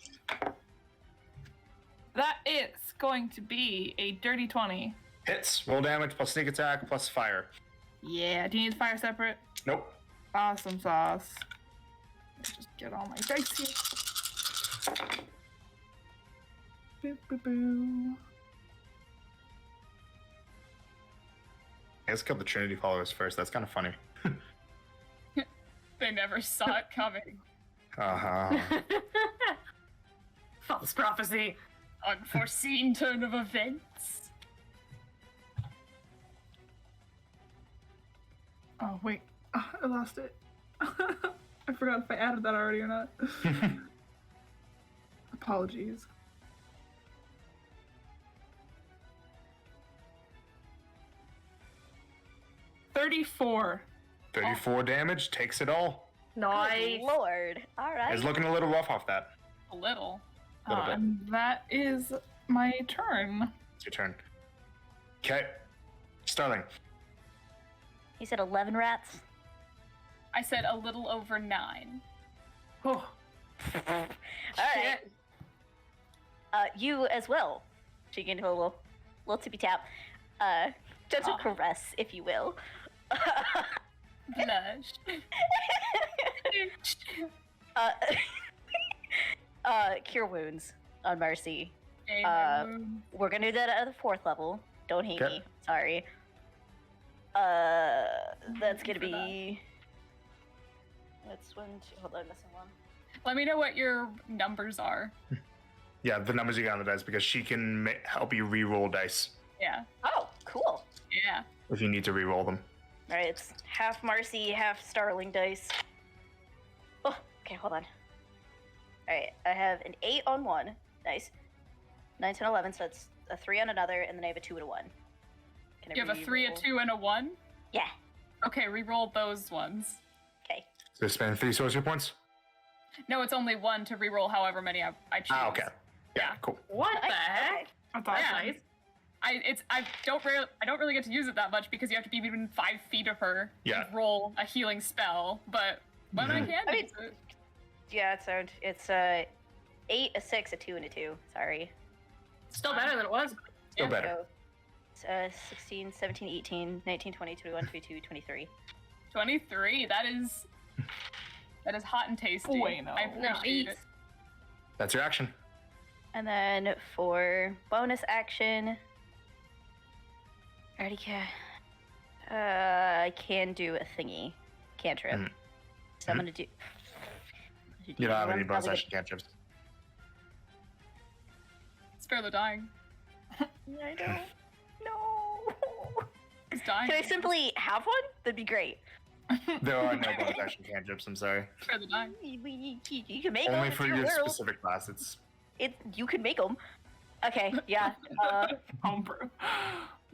That is going to be a dirty 20. Hits. Roll damage plus sneak attack plus fire. Yeah. Do you need fire separate? Nope. Awesome sauce. Let's just get all my dice here. Boo, boo, boo. Let's kill the Trinity followers first. That's kind of funny. They never saw it coming. Uh-huh. False prophecy. Unforeseen turn of events. Oh, wait. I lost it. I forgot if I added that already or not. Apologies. $34. 34 damage, takes it all. Nice. Good lord. All right. Is looking a little rough off that. A little. Little bit. And that is my turn. It's your turn. Okay. Starling. You said 11 rats? I said a little over 9. Oh, All right. You as well. She can do a little tippy tap. Gentle caress, if you will. Blush. Cure wounds on Mercy. Amen. We're gonna do that at the 4th level. Don't hate Okay. me. Sorry. That's gonna be. That's 1, 2. Hold on, I'm missing one. Let me know what your numbers are. Yeah, the numbers you got on the dice because she can help you re-roll dice Yeah. Oh, cool. Yeah. if you need to re-roll them. All right, it's half Marcy, half Starling dice. Oh, okay, hold on. All right, I have an 8 on one. Nice. 9, 10, 11, so it's a 3 on another, and then I have a 2 and a 1. Can I You have a 3, a re-roll? 2, and a 1? Yeah. Okay, re-roll those ones. Okay. So spend 3 sorcery points? No, it's only 1 to re-roll however many I choose. Ah, okay. Yeah, cool. what the Nice, heck? okay. I thought Yeah. Nice. I don't really get to use it that much because you have to be within 5 feet of her Yeah. to roll a healing spell. But when I Mhm. can I mean- use it, Yeah, it's 8, a 6, a 2, and a 2. Sorry. Still better than it was. Still Yeah. better. So, 16, 17, 18, 19, 20, 21, 22, 23. 23. That is hot and tasty. Bueno. I appreciate it. That's your action. And then for bonus action, I already can. I can do a thingy, cantrip. Mhm. So I'm gonna do. You don't have any I'm bonus probably action cantrips. Spare the dying. gonna- I don't. No. He's dying. Can I simply have one? That'd be great. There are no bonus action cantrips, I'm sorry. Spare the dying. You can make Only them. for it's your world. specific class. It's You can make them. Okay. Yeah. Homebrew.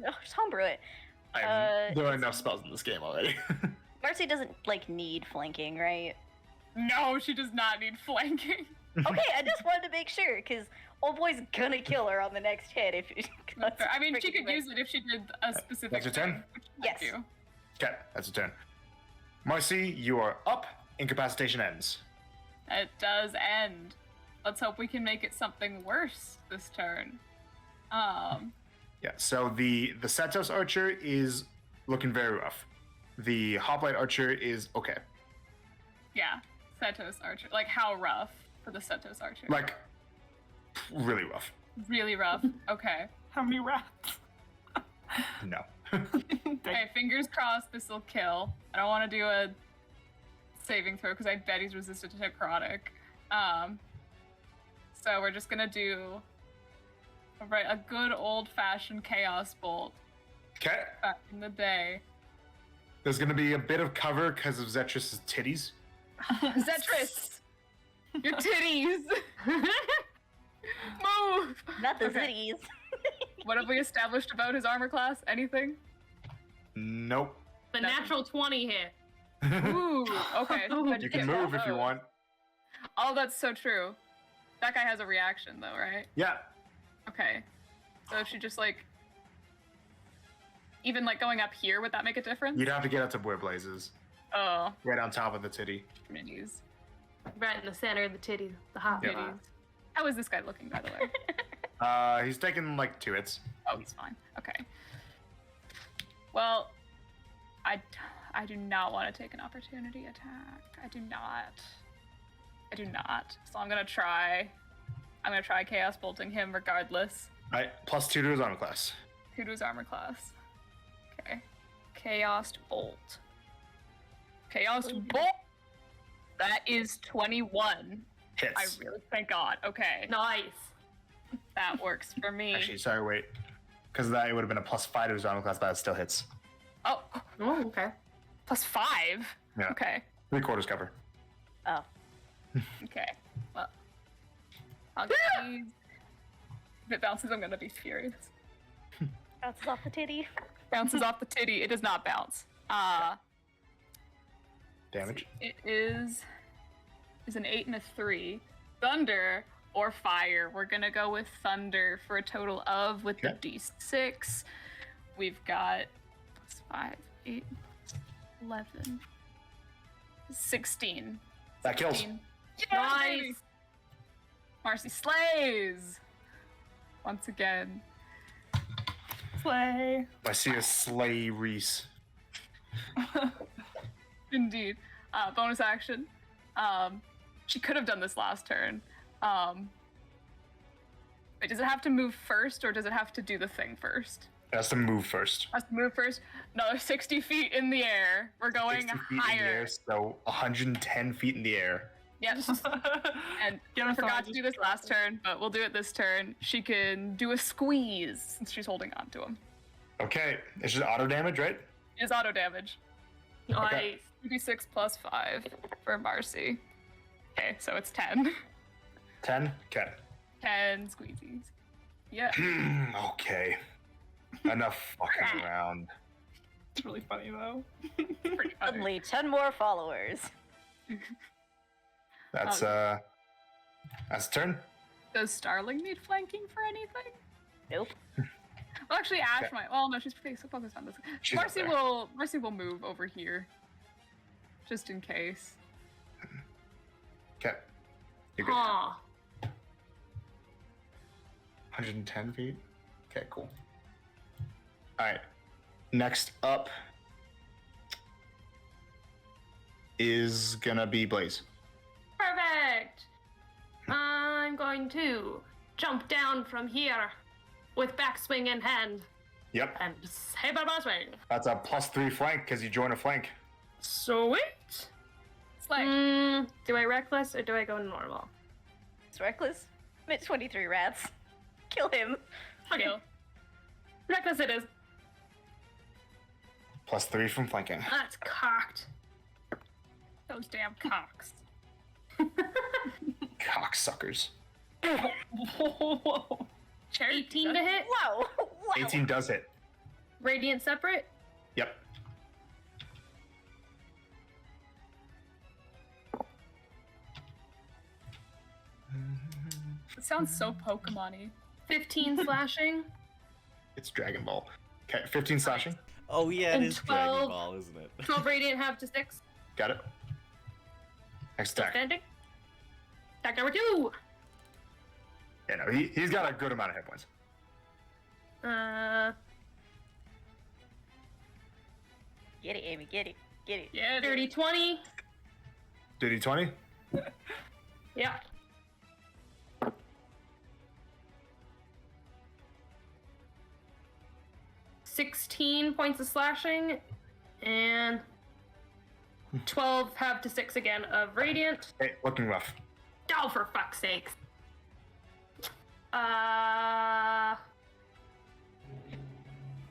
Just homebrew it. there are enough spells in this game already. Marcy doesn't need flanking, right? No, she does not need flanking. Okay, I just wanted to make sure because old boy's gonna kill her on the next hit if. I mean, she could use it if she did a specific. That's your turn? thing, which she might Yes. do. Okay, that's your turn. Marcy, you are up. Incapacitation ends. It does end. Let's hope we can make it something worse this turn. Yeah, so the Setos archer is looking very rough. The hoplite archer is okay. Yeah, Setos Archer. Like, how rough for the Setos Archer? Like, really rough. Really rough. Okay. How many rats? No. Okay, fingers crossed this will kill. I don't want to do a saving throw because I bet he's resistant to necrotic. So we're just gonna do a good old-fashioned chaos bolt Okay. back in the day. There's going to be a bit of cover because of Zetrus' titties. Zetris, your titties. Move. Not the Okay. cities. What have we established about his armor class? Anything? Nope. The natural 20 hit. Ooh. Okay. good You to can get move if you those. want. Oh, that's so true. That guy has a reaction though, right? Yeah. Okay. So if she just even going up here, would that make a difference? You'd have to get up to where Blazes. Oh, Right on top of the titty. minis. Right in the center of the titty. The hot Yeah. titties. How is this guy looking, by the way? He's taking 2 hits. Oh, he's fine. Okay. Well, I do not want to take an opportunity attack. I do not. So I'm gonna try chaos bolting him regardless. Alright, +2 to his armor class. Who to his armor class? Okay. Chaos bolt. Chaos bolt. That is 21. Hits. Thank God. Okay, Nice. that works for me. Actually, sorry, wait. Because that would have been a +5 to his armor class, but it still hits. Oh, Oh, okay. +5. Yeah. Okay. 3/4 cover. Oh. Okay. Well, I'll use. If it bounces, I'm gonna be furious. Bounces off the titty. Bounces off the titty. It does not bounce. Damage. It is an 8 and a 3. Thunder or fire. We're gonna go with thunder for a total of, with the D6. We've got +5, 8, 11, 16. That kills. 16. Nice. Baby! Marcy slays! Once again. Slay. I see a slay Reese. Indeed. Bonus action. She could have done this last turn. Wait, does it have to move first, or does it have to do the thing first? It has to move first. Has to move first. Another 60 feet in the air. We're going 60 feet higher. in the air, so 110 feet in the air. Yep. And Get I us forgot all to do this last turn, but we'll do it this turn. She can do a squeeze since she's holding on to him. Okay, it's just auto damage, right? It is auto damage. Nice. 2d6 + 5 for Marcy. Okay, so it's 10. 10? Okay. 10 squeezies. Yeah. Okay. Enough fucking around. It's really funny though. Pretty funny. Suddenly, 10 more followers. That's a turn. Does Starling need flanking for anything? Nope. Well, actually, Ash Okay. might. Well, no, she's pretty so focused on this. She's up Marcy there. will move over here, just in case. Okay. You're good. Huh. 110 feet? Okay, cool. Alright. Next up is gonna be Blaze. Perfect. I'm going to jump down from here with backswing in hand Yep. and saber swing. That's a +3 flank because you join a flank. Sweet. Slay. Do I reckless or do I go normal? It's reckless. I'm at 23 rats. Kill him. Okay. Kill. Reckless it is. +3 from flanking. That's cocked. Those damn cocks. Cocksuckers. Whoa. Cherry 18 to hit. Wow. Wow. 18 does hit. Radiant separate. Yep. It sounds so Pokemon-y. 15 slashing. It's Dragon Ball. Okay, 15 slashing. Oh yeah, it And is 12. Dragon Ball, isn't it? 12 radiant, half to 6. Got it. Next attack. Standing. Attack number 2. Yeah, no, he's got a good amount of hit points. Get it, Amy. Get it. Get it. Yeah. 30, 20. Duty 20. Yeah. $16 points of slashing and 12 half to 6 again of radiant. Hey, looking rough. Oh, for fuck's sake.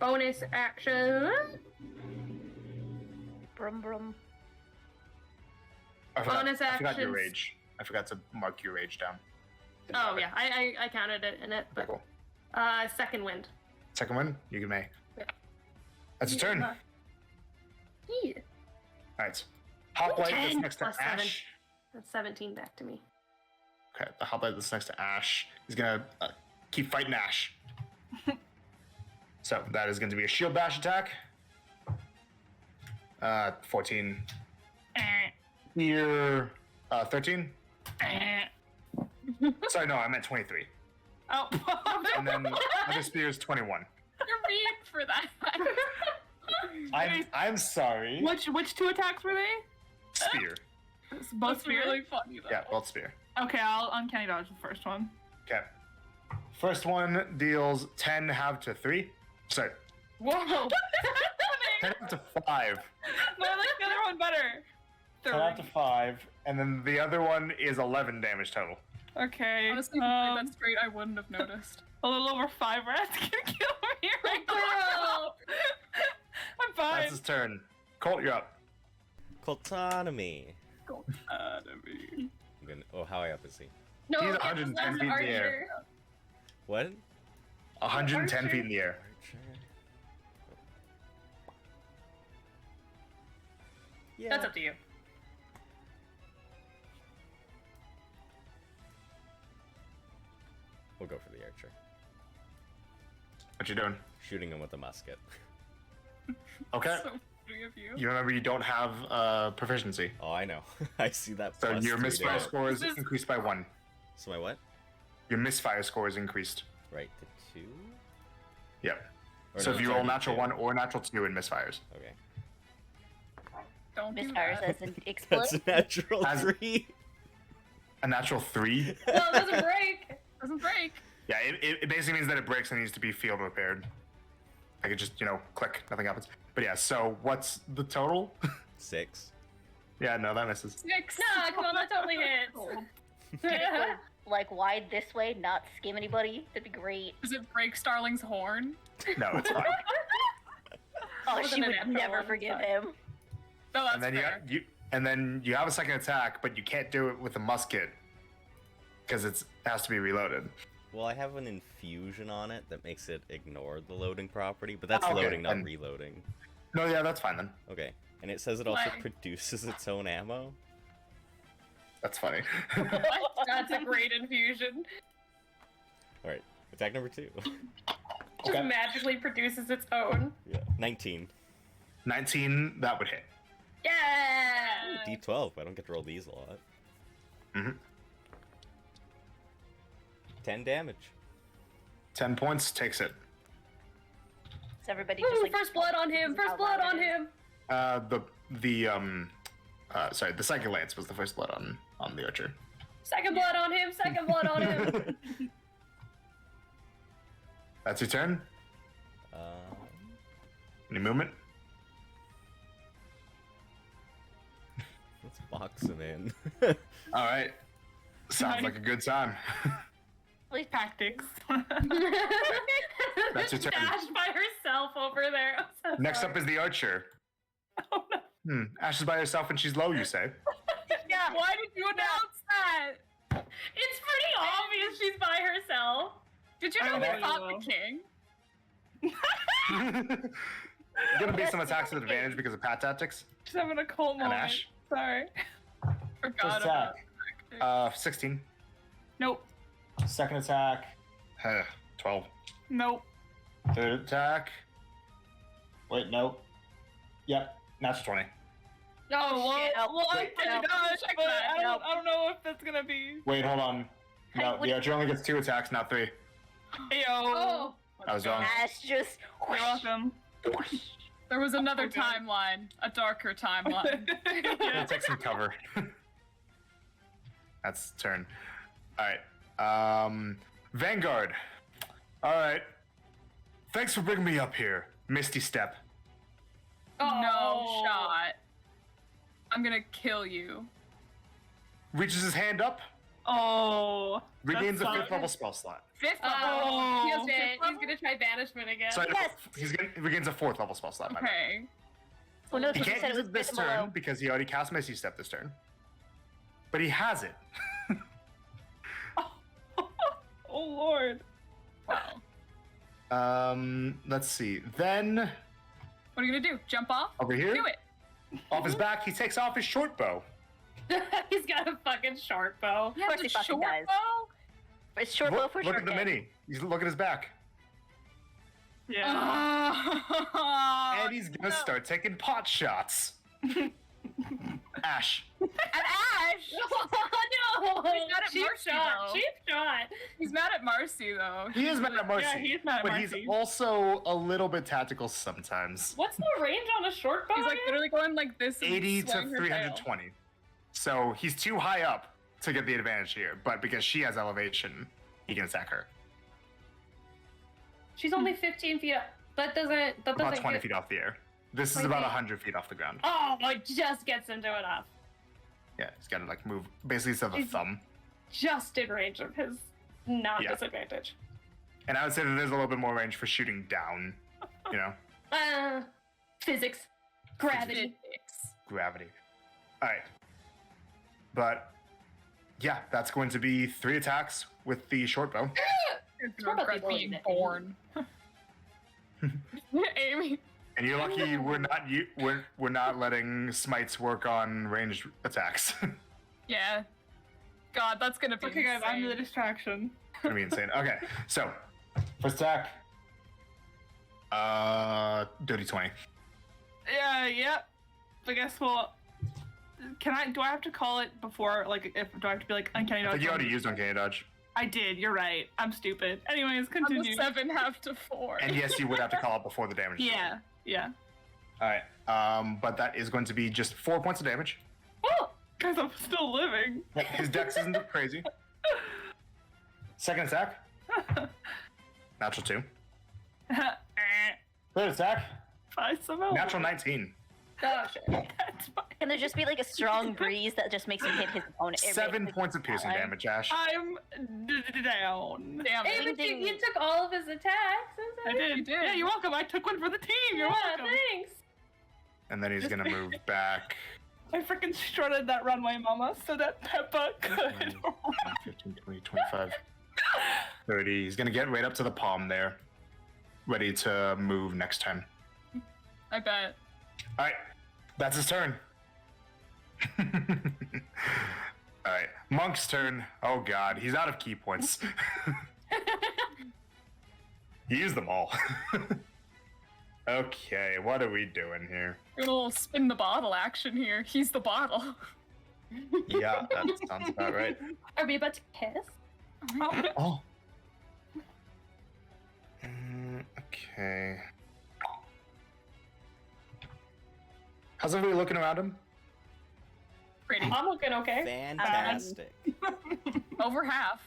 Bonus action. Brum brum. I forgot, Bonus I forgot your actions. rage. I forgot to mark your rage down. Didn't Oh have it. yeah, I counted it in it, Okay, but cool. second wind. Second one, you can make. Yeah. That's your turn. Yeah. Alright. Hoplite that's 10 next to plus 7. Ash. That's 17 back to me. Okay, the hoplite that's next to Ash is gonna keep fighting Ash. So that is going to be a shield bash attack. 14. Here, 13. Sorry, no, I meant 23. Oh. And then other spear is 21. You're mean for that. I'm sorry. Which two attacks were they? Spear. Both That's spear? really funny though. Yeah, both spear. Okay, I'll uncanny dodge the first one. Okay. First one deals 10 half to 3. Sorry, Whoa! 10 half to 5. No, I like the other one better. 10 out to 5, and then the other one is 11 damage total. Okay. Honestly, that's great. I wouldn't have noticed. A little over 5 rats can kill me right now. I'm fine. That's his turn. Colt, you're up. Coltonomy. Enemy. I'm gonna. Oh, how high up is he? No, He's it was 110 last feet in the air. Archer. What? 110 Archer. feet in the air. Archer. Yeah. That's up to you. We'll go for the archer. What you doing? Shooting him with a musket. Okay. So free of you. You remember you don't have proficiency. Oh, I know. I see that. So plus your 3 misfire damage. score is This is- increased by 1. So my what? Your misfire score is increased. Right to 2. Yep. Or So no, if you it's roll already natural 2. 1 or natural 2 in misfires. Okay. Don't do Misfires that. as in explode. That's a natural As- 3. A natural 3? Well, it doesn't break. Doesn't break. Yeah, it basically means that it breaks and needs to be field repaired. Like it just, click, nothing happens. But yeah, so what's the total? 6. Yeah, no, that misses. 6. Nah, come on, that totally hits. Can it go, like wide this way, not skim anybody? That'd be great. Does it break Starling's horn? No, it's fine. Oh, Wasn't she an would natural never one, forgive but- him. No, that's and then fair. you have a second attack, but you can't do it with a musket because it has to be reloaded. Well, I have an infusion on it that makes it ignore the loading property, but that's Okay, loading, not then- reloading. No, yeah, that's fine then. Okay. And it says it also Like- produces its own ammo. That's funny. That's a great infusion. Alright. Attack number 2. Just magically produces its own. Yeah. 19. 19, that would hit. Yeah. D12. I don't get to roll these a lot. hmm 10 damage. 10 points, takes it. So everybody Woo, just like first blood on him. First how blood loud on it is. him. The psychic lance was the first blood on the archer. Second blood on him. Second blood on him. That's your turn. Any movement? Let's box him in. All right. Sounds like a good time. Tactics. That's your turn. Dash by herself over there. I'm so Next sorry. up is the archer. Oh, no. Ash is by herself and she's low, you say? Yeah. Why did you announce that? It's pretty obvious she's by herself. Did you I know know we that fought the king? Gonna be some attacks with advantage because of pat tactics. Just having a cold And moment. Ash. Sorry. Forgot First about attack. 16. Nope. Second attack. 12. Nope. Third attack. Wait, no. Yep, natural 20. Oh, shit. well, Wait, I no. check But that. I don't know if that's gonna be. Wait, hold on. No, What- the archer only gets 2 attacks, not 3. Yo. Oh, I was wrong. Ash just. You're welcome. There was another Okay. timeline, a darker timeline. Gonna take some cover. That's turn. Alright. Vanguard. Alright. Thanks for bringing me up here. Misty Step. No shot. I'm gonna kill you. Reaches his hand up. Oh. Regains a That's 5th fine. level spell slot. 5th level. Oh, He has shit. fifth He's level? gonna try banishment again. Sorry, Yes. he regains a 4th level spell slot. my bad. Okay. Oh no, He she can't said it use was it this fifth below. turn because he already cast Misty Step this turn. But he has it. Oh lord. Wow. Let's see. Then What are you gonna do? Jump off? over here, Do it. off his back, he takes off his short bow. He's got a fucking short bow. You have course the he fucking short does. bow? It's short bow Look, for look short at the hand. mini. Look at his back. Yeah. Oh, And he's gonna start taking pot shots. Ash. and Ash! Oh no! He's not at Cheap Marcy, shot. though. Cheap shot. He's mad at Marcy though. He is mad at Marcy. Yeah, he's mad at but Marcy. he's also a little bit tactical sometimes. What's the range on a short bow? He's like again? literally going like this. And 80 to swaying her tail. 320. So he's too high up to get the advantage here, but because she has elevation, he can attack her. She's only 15 feet up. That doesn't. That About doesn't 20 get... feet off the air. This is Wait, about wait. 100 feet off the ground. Oh, it just gets him to enough. Yeah, he's got to like move basically instead of a He's- thumb. Just in range of his Yeah. disadvantage. And I would say that there's a little bit more range for shooting down. You know, Physics. Gravity. gravity. All right. But yeah, that's going to be 3 attacks with the short bow. You're What gonna about the regret ability being that- born. Amy. And you're lucky we're not letting smites work on ranged attacks. Yeah. God, that's gonna be Okay, guys, I'm the insane. distraction. Gonna be insane. Okay, so first attack. Dirty 20. Yeah, yep. I guess we'll. Do I have to call it before? Like, do I have to be like uncanny I dodge? think you already used Uncanny Dodge. I did. You're right. I'm stupid. Anyways, On the continue. 7 half to 4. And yes, you would have to call it before the damage. is Yeah, yeah. All right. But that is going to be just 4 points of damage. Oh, guys, I'm still living. His dex isn't crazy. Second attack. Natural 2. Third attack. Five somehow. Natural 19. Oh, shit. That's fine. Can there just be like a strong breeze that just makes him hit his opponent? 7 points of piercing ally. damage, Ash. I'm down. Damn Hey, it. but you Ding. took all of his attacks. I did. You did. Yeah, you're welcome. I took one for the team. You're Yeah, welcome. thanks. And then he's going to move back. I freaking strutted that runway, mama, so that Peppa could. 15, 20, 25, 30. He's going to get right up to the palm there. Ready to move next turn. I bet. All right. That's his turn. All right. Monk's turn. Oh, God. He's out of key points. He used them all. Okay. What are we doing here? A little spin the bottle action here. He's the bottle. Yeah, that sounds about right. Are we about to kiss? Oh. Okay. How's everybody looking around him? Pretty. I'm looking okay. Fantastic. Over half.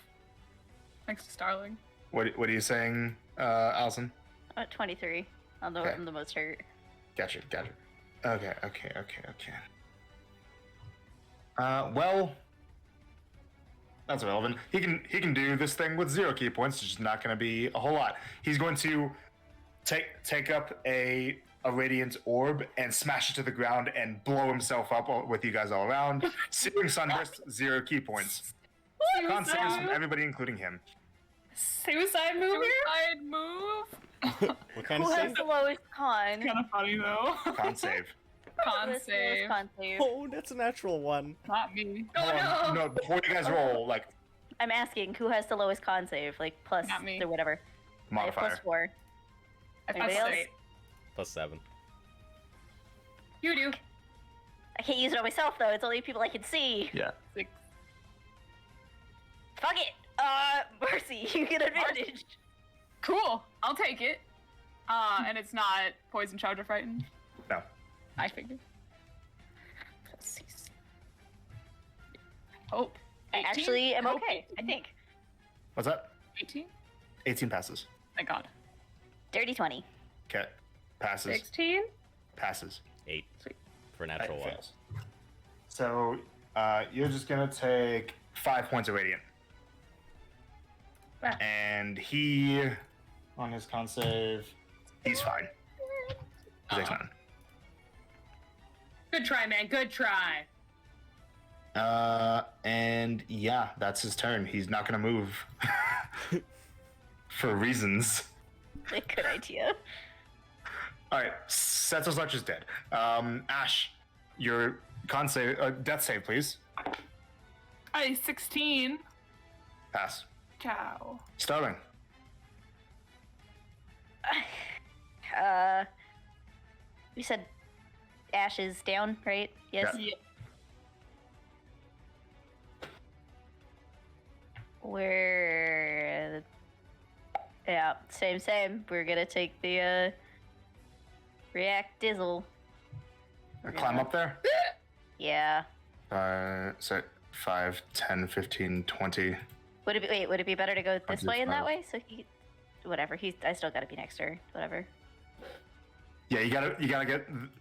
Thanks to Starling. What are you saying, Allison? 23. I'm Okay. the most hurt. Gotcha. Okay. Well, that's relevant. He can do this thing with 0 key points. It's just not going to be a whole lot. He's going to take up a radiant orb and smash it to the ground and blow himself up with you guys all around. Searing Sunburst, 0 key points. Con saves from everybody, including him. Suicide move here? I'd move. What kind of Who has save? the lowest con? Kind of funny though. Con save. Who Con has the lowest save. con save? Oh, that's a natural 1. Not me. Hold on. No, before you guys roll, like, I'm asking who has the lowest con save, like plus Not me. or whatever. I have modifier. plus 4. I Anybody plus else? 8. Plus 7. You do. I can't use it on myself though. It's only people I can see. Yeah. 6. Fuck it. Mercy, you get advantage. Cool. I'll take it. And it's not poison, charge, or frightened. No. I figured. Plus 6. Hope. I 18? actually am Hope okay. I 18. think. What's that? 18? 18 passes. Thank God. Dirty 20. Okay. Passes. 16? Passes. 8. Sweet. For natural 1. Fails. So, you're just gonna take 5 points of radiant. Ah. And he, on his con save, he's fine. He takes none. Good try, man. Good try. And yeah, that's his turn. He's not gonna move. For reasons. Good idea. Alright, Setzel's Arch is dead. Ash, your con save, death save, please. 16. Pass. Cow. Starling. You said Ash is down, right? Yes. Yeah. We're yeah, same. We're gonna take the react dizzle. We're Climb gonna- up there. Yeah. So 5, 10, 15, 20. Would it be better to go this way and that 25. way? So he, whatever. I still gotta be next to her. Whatever. Yeah, you gotta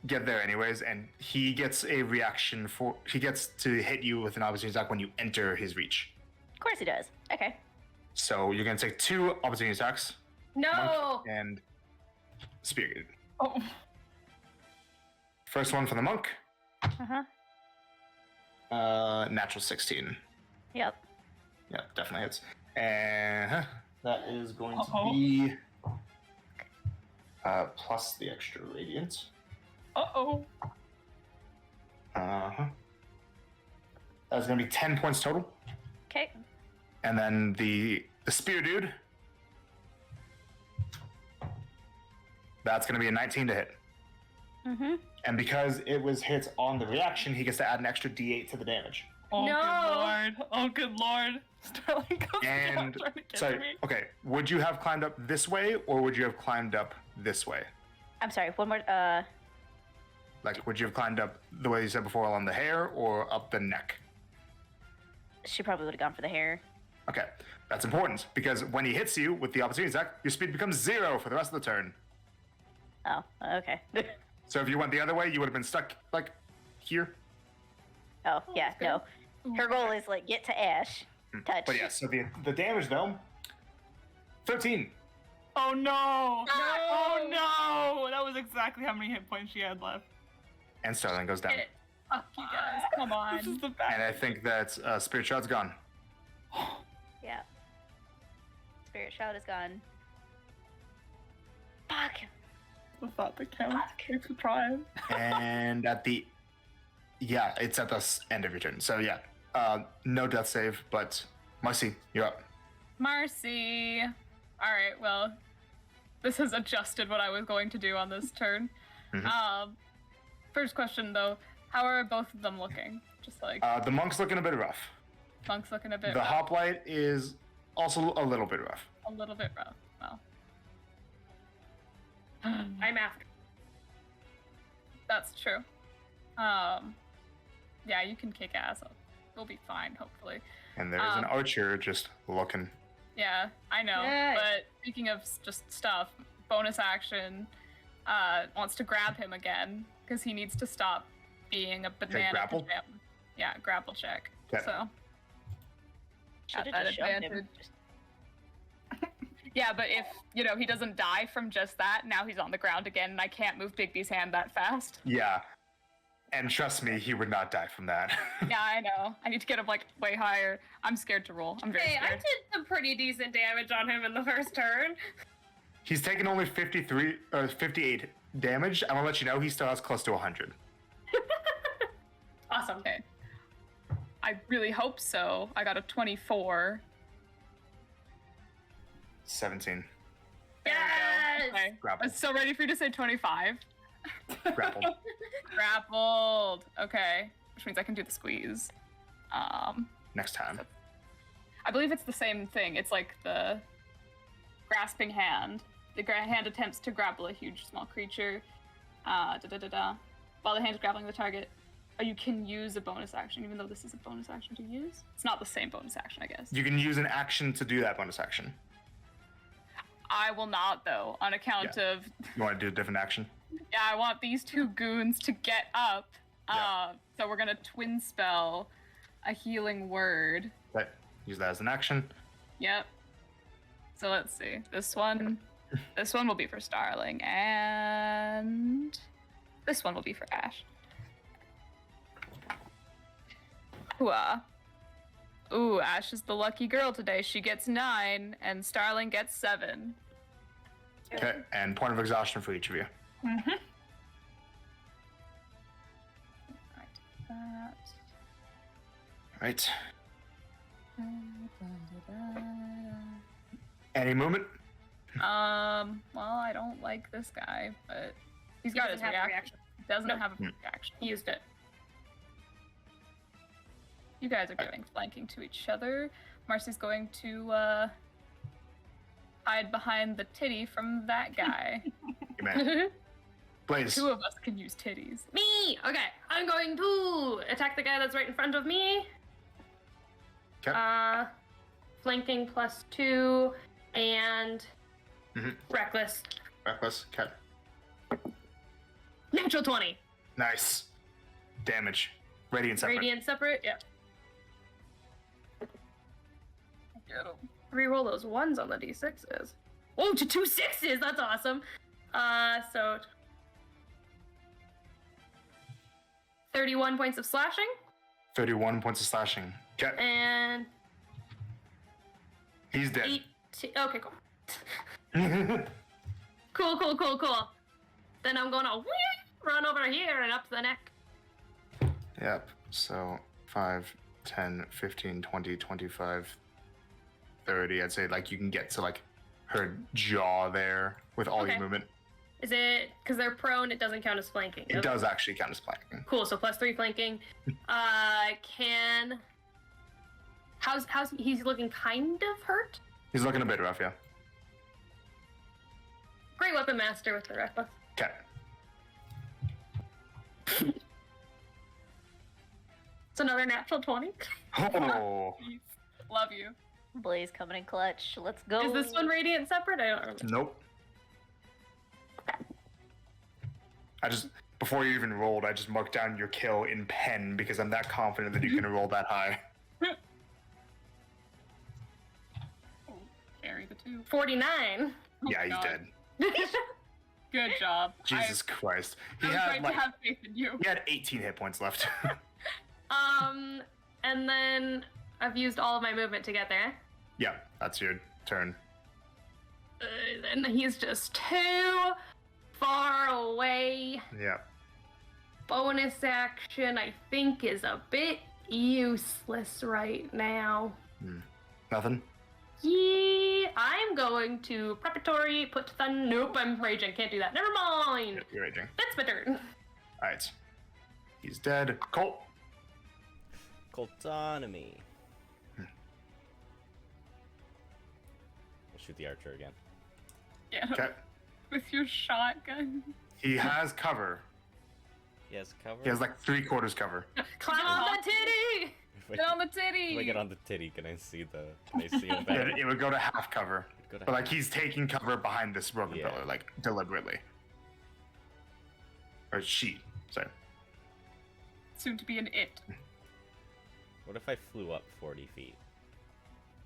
get there anyways, and he gets a reaction he gets to hit you with an opportunity attack when you enter his reach. Of course he does. Okay. So you're gonna take 2 opportunity attacks. No! Monk and Spirit. Oh. First one for the monk. Uh-huh. Natural 16. Yep. Yeah, definitely hits. And that is going to Uh-oh. be plus the extra radiant. Uh-oh. That's going to be 10 points total. Okay. And then the spear dude. That's going to be a 19 to hit. Mm-hmm. And because it was hit on the reaction, he gets to add an extra d8 to the damage. Oh, No. good lord. Oh, good lord. Sterling goes down And trying to get sorry, me. okay, would you have climbed up this way or would you have climbed up this way? I'm sorry. One more. Like, would you have climbed up the way you said before along the hair or up the neck? She probably would have gone for the hair. Okay, that's important because when he hits you with the opportunity attack, your speed becomes 0 for the rest of the turn. Oh. Okay. So if you went the other way, you would have been stuck like here. Oh yeah. No. Her goal is like get to Ash. Touch. But yeah, so the damage though, 13. Oh no! No! Oh no! That was exactly how many hit points she had left. And Sterling goes down. Fuck you guys. Come on. This is the And bad. I think that Spirit Shot's gone. Yeah. Spirit shout is gone. Fuck. The thought that counts. Thanks for trying. And at the it's at the end of your turn. So yeah, no death save, but Marcy, you're up. Marcy. All right. Well, this has adjusted what I was going to do on this turn. Mhm. First question though, how are both of them looking? Just like The monk's looking a bit rough. Monk's looking a bit The rough. hoplite is also a little bit rough. A little bit rough. Well, I'm after. that's true. Yeah, you can kick ass. We'll be fine, hopefully. And there's an archer just looking. Yeah, I know. Yay. But speaking of just stuff, bonus action wants to grab him again because he needs to stop being a banana. grapple? pajama. Yeah, grapple check. Okay. So Should At have that just shoved him. advantage. yeah, but if he doesn't die from just that, now he's on the ground again, and I can't move Bigby's hand that fast. Yeah. And trust me, he would not die from that. Yeah, I know. I need to get him like way higher. I'm scared to roll. I'm very Hey, I scared. did some pretty decent damage on him in the first turn. He's taken only 58 damage. I'm gonna let you know he still has close to 100. Awesome. Okay. I really hope so. I got a 24. 17. There we Yes! go. Okay. Grapple. I was so ready for you to say 25. Grappled. Grappled. Okay. Which means I can do the squeeze. Next time. I believe it's the same thing. It's like the grasping hand. The hand attempts to grapple a huge small creature. While the hand is grappling the target, you can use a bonus action, even though this is a bonus action to use. It's not the same bonus action, I guess. You can use an action to do that bonus action. I will not, though, on account of... You want to do a different action? Yeah, I want these two goons to get up. Yeah. So we're gonna twin spell a healing word. Okay. Use that as an action. Yep. So let's see. This one will be for Starling, and this one will be for Ash. Hooah. Ooh, Ash is the lucky girl today. She gets 9, and Starling gets 7. Okay. And point of exhaustion for each of you. Mm-hmm. That. Right. Any movement? Well, I don't like this guy, but he's got his doesn't have a reaction. Doesn't Nope. have a reaction. He used it. You guys are going flanking to each other. Marcy's going to hide behind the titty from that guy. You may. Blaze. 2 of us can use titties. Me! Okay, I'm going to attack the guy that's right in front of me. Okay. Flanking +2 and Mhm. reckless. Reckless. Okay. Natural 20. Nice. Damage. Radiant separate. Radiant separate. Yeah. Get 'em. Reroll those ones on the d6s. Oh, to 2 6s. That's awesome. So 31 points of slashing 31 points of slashing. Okay. and He's dead. 8. Okay, cool. Cool. Then I'm gonna run over here and up the neck. Yep. So 5, 10, 15, 20, 25, 30. I'd say like you can get to like her jaw there with all Okay. your movement. Is it because they're prone? It doesn't count as flanking. It does actually count as flanking. Cool. So +3 flanking. How's he's looking kind of hurt? He's looking a bit rough, yeah. Great weapon master with the reckless. Okay. It's another natural 20. Oh Love you. Blaze coming in clutch. Let's go. Is this one radiant separate? I don't remember. nope. Before you even rolled, I just marked down your kill in pen because I'm that confident that you can roll that high. Carry the 2. 49. Yeah, he's God. dead. Good job. Jesus Christ. I was going to have faith in you. He had 18 hit points left. And then I've used all of my movement to get there. Yeah, that's your turn. And he's just too far away. Yeah. Bonus action, I think, is a bit useless right now. Nothing? Yeah, I'm going to preparatory put Nope, I'm raging. Can't do that. Never mind. You're raging. That's my turn. Alright. He's dead. Colt. Coltonomy. We'll shoot the archer again. Yeah. Okay. With your shotgun. He has cover. He has cover. He has like 3/4 cover. Climb on the titty! If I- Get on the titty! If I get on the titty, can I see him It, better? it would go to half cover. Go to But like he's taking cover behind this broken Yeah. pillar, like deliberately. Or she. Sorry. Soon to be an it. What if I flew up 40 feet?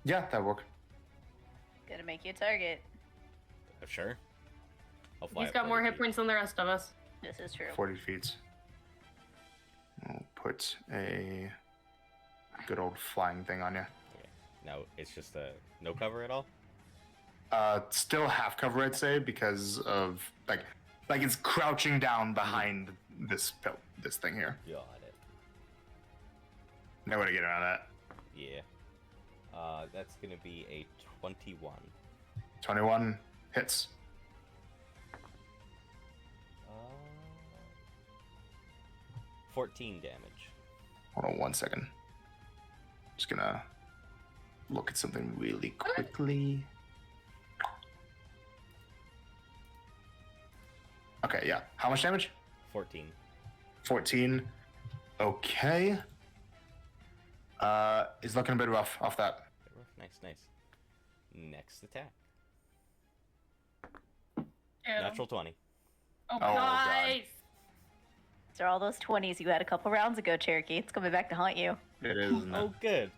Yeah, that'd work. Gonna make you a target. Sure. I'll fly He's up got more 40 hit feet. points than the rest of us. This is true. 40 feet. I'll put a good old flying thing on you. No, it's just a no cover at all? Still half cover, I'd say, because of like it's crouching down behind this thing here. Got it. No way to get around that. Yeah. That's gonna be a 21. 21 hits. 14 damage. Hold on 1 second. Just gonna look at something really quickly. Okay, yeah. How much damage? 14. 14. Okay. He's looking a bit rough off that. Nice. Next attack. Yeah. Natural 20. Oh, Oh, God. Nice! These are all those 20s you had a couple rounds ago, Cherokee. It's coming back to haunt you. It is. Isn't Oh, good.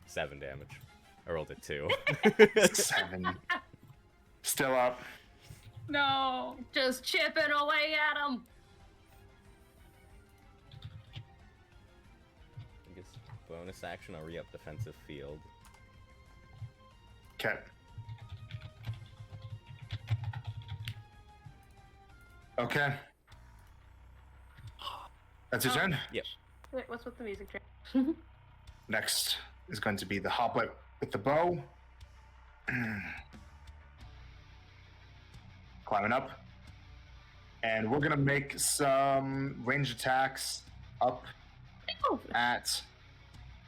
7 damage. I rolled a 2. it? 7. Still up. No. Just chipping away at him. I guess bonus action, I'll re-up defensive field. Okay. Okay. That's your turn. Yep. Wait, what's with the music track? Next is going to be the hoplet with the bow. Climbing up. And we're gonna make some range attacks up at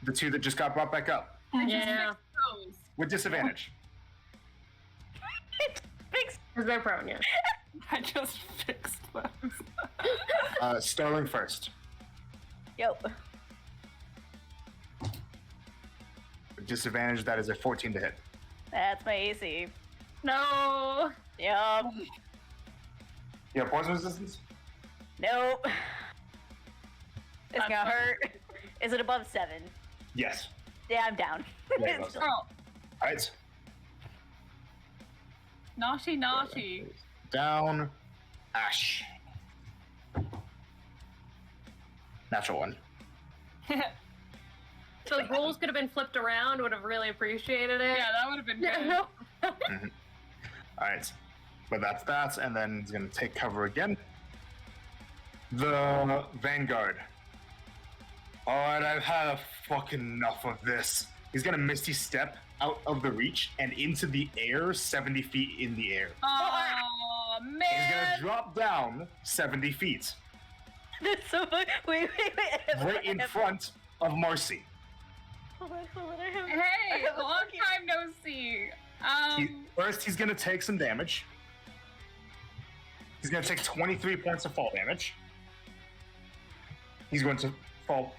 the two that just got brought back up Yeah, Those. with disadvantage. because they're prone, yeah. I just fixed those. Sterling first. Yo. With disadvantage, that is a 14 to hit. That's my AC. No! Yup. You have poison resistance? Nope. It's That's gonna fine. hurt. Is it above 7? Yes. Yeah, I'm down. Yeah, it goes down. Oh, All right. naughty, naughty. Down. Ash. Natural one. So the roles could have been flipped around. Would have really appreciated it. Yeah, that would have been good. All right. But that's that, and then he's going to take cover again. The Vanguard. All right, I've had fucking enough of this. He's going to Misty Step out of the reach and into the air, 70 feet in the air. Oh He's going man! to drop down 70 feet, That's so funny. Wait. right in front of Marcy. Hold on, I have- Hey, have a long fucking- time no see. First, he's going to take some damage. He's going to take 23 points of fall damage. He's going to fall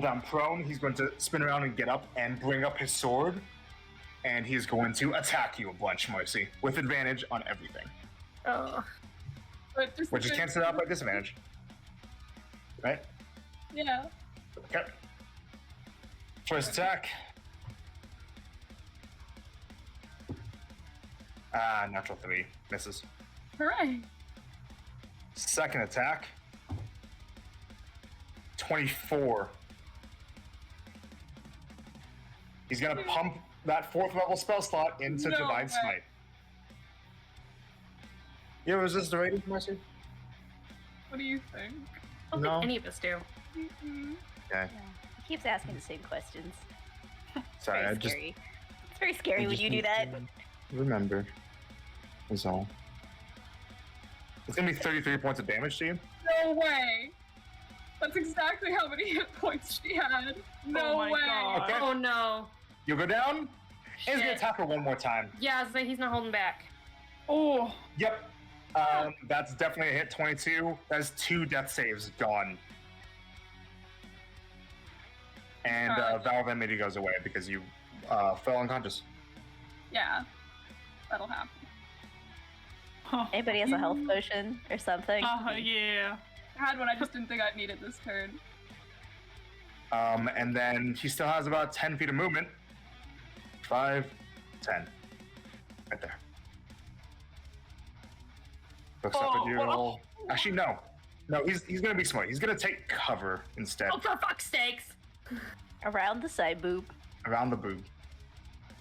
down prone. He's going to spin around and get up and bring up his sword. And he's going to attack you a bunch, Marcy, with advantage on everything. Oh. But just Which is canceled out by disadvantage. Right? Yeah. Okay. First attack. Natural 3. Misses. Hooray! Second attack. 24. He's gonna pump that 4th level spell slot into No Divine way. Smite. You have resist the rating, Marcy? What do you think? I don't No. think any of us do. Mm-mm. Okay. He keeps asking the same questions. Sorry, Very I just scary. It's very scary I when just you do need that. to remember. That's all. It's gonna be 33 points of damage to you. No way! That's exactly how many hit points she had. No Oh my way! God. Okay. Oh no. You'll go down. And he's gonna Shit. attack her one more time. Yeah, so he's not holding back. Oh, Yep. That's definitely a hit. 22. That's 2 death saves gone. And Valve Enmity goes away because you fell unconscious. Yeah, that'll happen. huh. Anybody has a health potion or something? Yeah. I had one, I just didn't think I'd need it this turn. And then he still has about 10 feet of movement. 5, 10. Right there. Looks up at you all. Actually, no. No, he's gonna be smart. He's gonna take cover instead. Oh, for fuck's sakes! Around the side boob. Around the boob.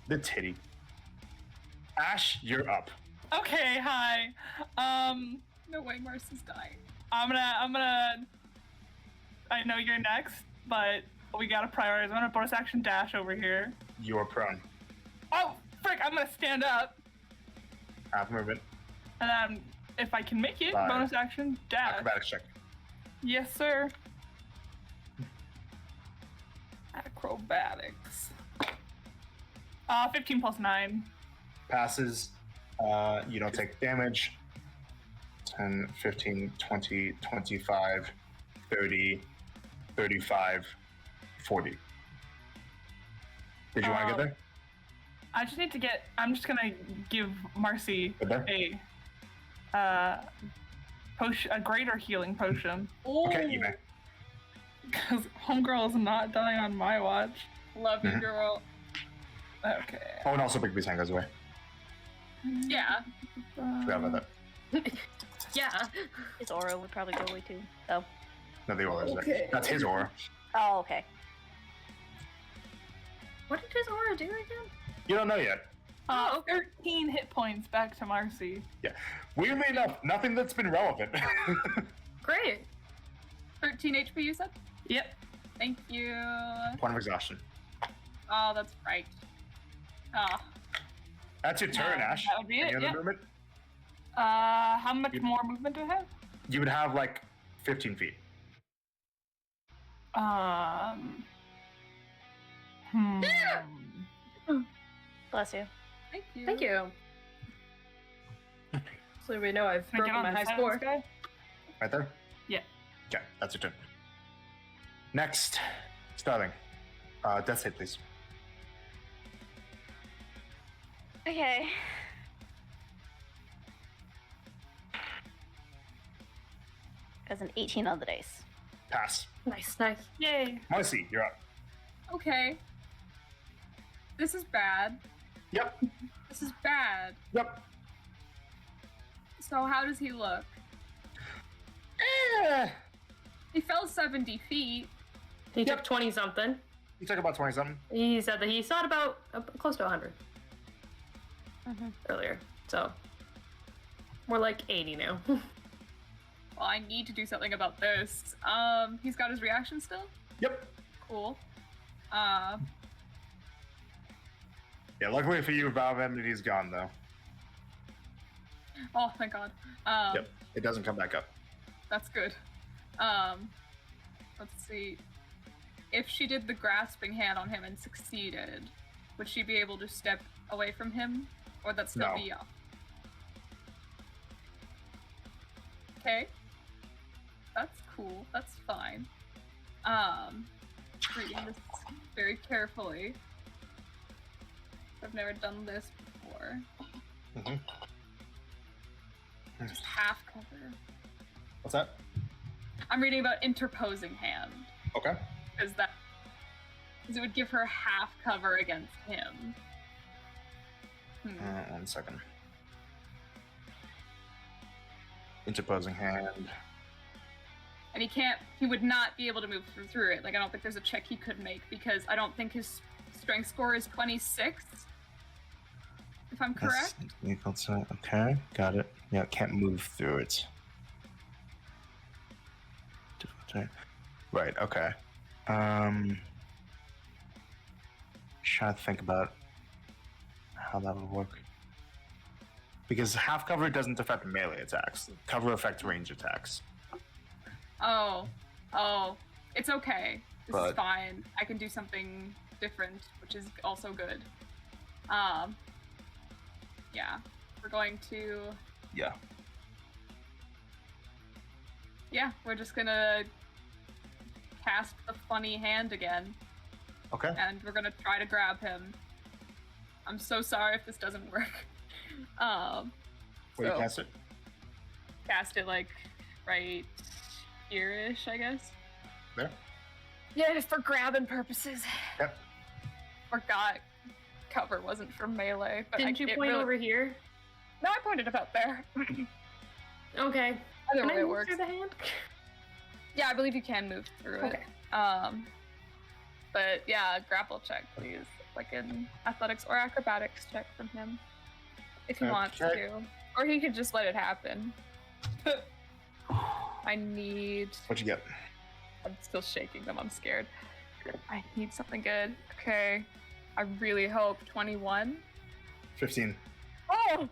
The titty. Ash, you're up. Okay, hi. No way, Marcy's dying. I'm gonna. I know you're next, but we gotta prioritize. I'm gonna bonus action dash over here. You're prone. Oh, frick! I'm gonna stand up, Half movement. and then if I can make it, 5. bonus action dash. Acrobatics check. Yes, sir. Acrobatics. 15 plus 9. Passes. You don't take damage. 10, 15, 20, 25, 30, 35, 40. Did you want to get there? I just need to get. I'm just gonna give Marcy Get there? a greater healing potion Okay, you may. because homegirl is not dying on my watch. Love you, Mhm. girl. Okay. Oh, and also Bigby's hand goes away. Yeah. Forgot about that. Yeah. His aura would probably go away too. Oh. No, the aura is there. Okay. That's his aura. Oh, okay. What did his aura do again? You don't know yet. Oh, okay. 13 hit points back to Marcy. Weirdly enough, nothing that's been relevant. Great. 13 HP, you said? Yep. Thank you. Point of exhaustion. Oh, that's right. Ah, That's your turn, Ash. That would be Any it. other Yeah. movement? How much You- more movement do I have? You would have like 15 feet. Bless you. thank you. Thank you. So we know I've Can I get broken on my this high side of score. this guy? Right there? Yeah. Okay, that's your turn. Next, Starling. Death save, please. Okay. Has an 18 on the dice. Pass. Nice, nice. Yay. Marcy, you're up. Okay. This is bad. Yep. This is bad. Yep. So how does he look? He fell 70 feet. He took 20 something. You took about 20 something. He said that he saw about close to 100 earlier. So more like 80 now. Well, I need to do something about this. He's got his reaction still? Yep. Cool. Yeah, luckily for you, Bob Entity's gone, though. Oh, thank God. Yep. It doesn't come back up. That's good. Let's see. If she did the grasping hand on him and succeeded, would she be able to step away from him? Or would that still No. be up? Okay. That's cool. That's fine. Reading this very carefully. I've never done this before. Mm-hmm. Just half cover. What's that? I'm reading about interposing hand. Okay. Because it would give her half cover against him. 1 second. Interposing hand. And he would not be able to move through it. Like, I don't think there's a check he could make because I don't think his strength score is 26. If I'm correct. Equal to, okay, got it. Yeah, can't move through it. Right, okay. Trying to think about how that would work. Because half cover doesn't affect melee attacks. Cover affects range attacks. Oh, it's okay. This is fine. I can do something different, which is also good. Yeah, we're going to. Yeah. Yeah, we're just gonna cast the funny hand again, Okay. and we're gonna try to grab him. I'm so sorry if this doesn't work. Where do you cast it? Cast it like right here-ish, I guess. There? Yeah, just for grabbing purposes. Yep. Forgot cover wasn't for melee. But Didn't you point over here? No, I pointed about there. Okay. Either Can way I it move works. through the hand? Yeah, I believe you can move through it. Okay. But yeah, grapple check, please. Like an athletics or acrobatics check from him. If he wants Okay. to. Or he could just let it happen. I need... What'd you get? I'm still shaking them, I'm scared. I need something good. Okay. I really hope 21. 15. Oh!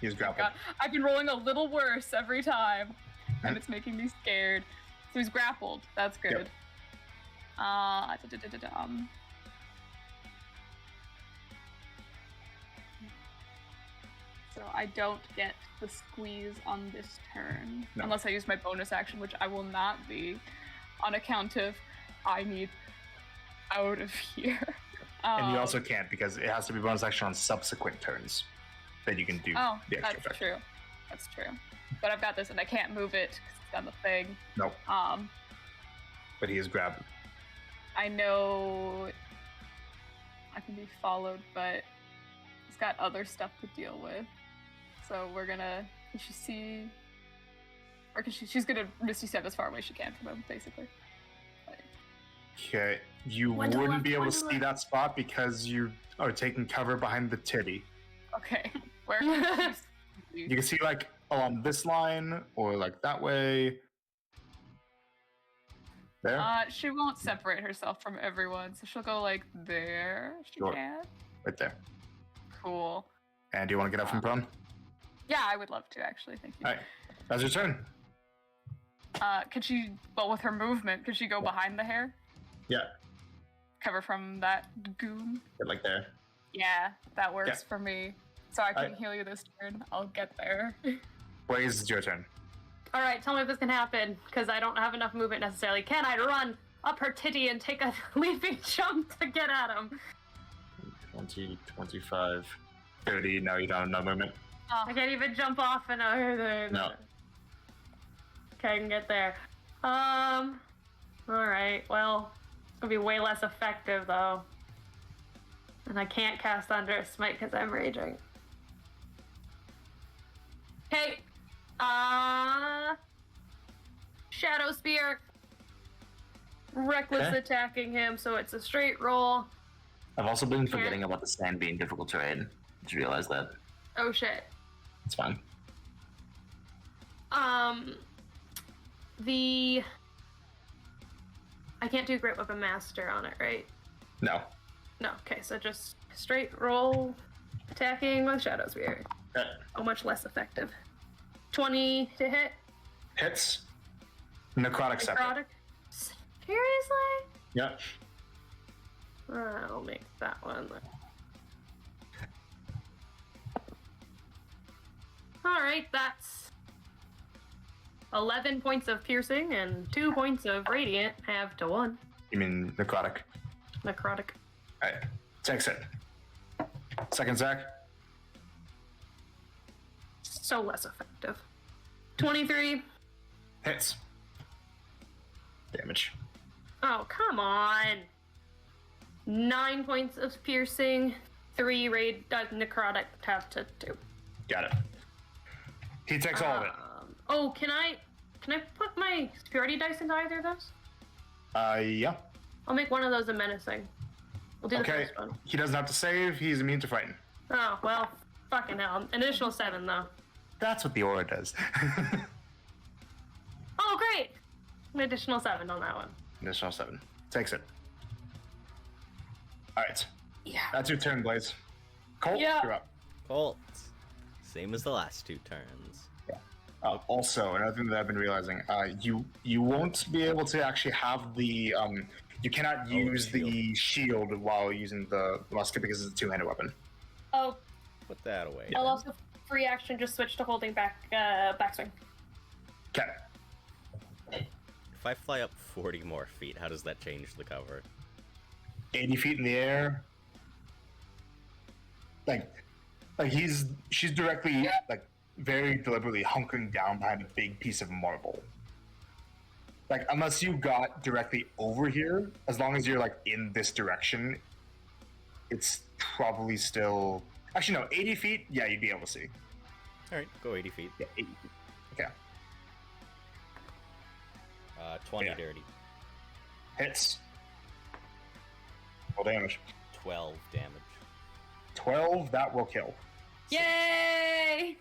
He's God. grappled. I've been rolling a little worse every time. And it's making me scared. So he's grappled. That's good. Yep. So I don't get the squeeze on this turn. No. Unless I use my bonus action, which I will not be on account of I need out of here. And you also can't because it has to be bonus action on subsequent turns that you can do Oh, the extra that's effect. true. That's true. But I've got this and I can't move it because it's done the thing. Nope. But he is grabbed. I know I can be followed, but he's got other stuff to deal with. So we're gonna. Can she see? Or can she's gonna Misty step as far away as she can from him, basically. Okay. You One wouldn't left, be able one to see left. that spot because you are taking cover behind the titty. Okay. Where can she see? You can see like along this line or like that way. There? She won't separate herself from everyone, so she'll go like there. If she Sure. can. Right there. Cool. And do you want to get up from prone? Yeah, I would love to actually. Thank you. Alright. That's your turn. Could she? Well, with her movement, could she go behind the hair? Yeah. Cover from that goon? Get like there. Yeah, that works Yeah. for me. So I can Alright. heal you this turn. I'll get there. Blaze, it's your turn. All right, tell me if this can happen, because I don't have enough movement necessarily. Can I run up her titty and take a leaping jump to get at him? 20, 25, 30. No, you don't have no movement. I can't even jump off and No. Okay, I can get there. Alright, well, it's gonna be way less effective though. And I can't cast Thunder Smite because I'm raging. Okay. Shadow Spear. Reckless Okay. attacking him, so it's a straight roll. I've also been forgetting about the sand being difficult to raid. Did you realize that? Oh shit. It's fine. I can't do Great Weapon Master on it, right? No. No, okay, so just straight roll attacking with Shadow Spear. Okay. So much less effective. 20 to hit. Hits. Necrotic Scepter. Necrotic. Seriously? Yep. I'll make that one. Alright, that's 11 points of piercing and 2 points of radiant, half to 1. You mean necrotic? Necrotic. Alright. Takes it. Second Zach. So less effective. 23. Hits. Damage. Oh, come on. 9 points of piercing, 3 necrotic, half to 2. Got it. He takes all of it. Oh, can I put my superiority dice into either of those? Yeah. I'll make one of those a menacing. We'll do the Okay. first one. He doesn't have to save. He's immune to frighten. Oh, well, fucking hell. An additional 7, though. That's what the aura does. Oh, great! An additional 7 on that one. Additional 7. Takes it. Alright. Yeah. That's your turn, Blaze. Colt, Yeah. you're up. Colt. Same as the last 2 turns. Also, another thing that I've been realizing, you won't be able to actually have the you cannot use the shield while using the musket because it's a two-handed weapon. Oh, Put that away. I'll then. also free action just switch to holding backswing. Okay. If I fly up 40 more feet, how does that change the cover? 80 feet in the air. Like she's directly, like, very deliberately hunkering down behind a big piece of marble. Like, unless you got directly over here, as long as you're, like, in this direction, it's probably still... Actually, no, 80 feet, yeah, you'd be able to see. Alright, go 80 feet. Yeah, 80 feet. Okay. 20 Yeah. dirty. Hits. Roll damage. 12 damage. 12, that will kill. Yay!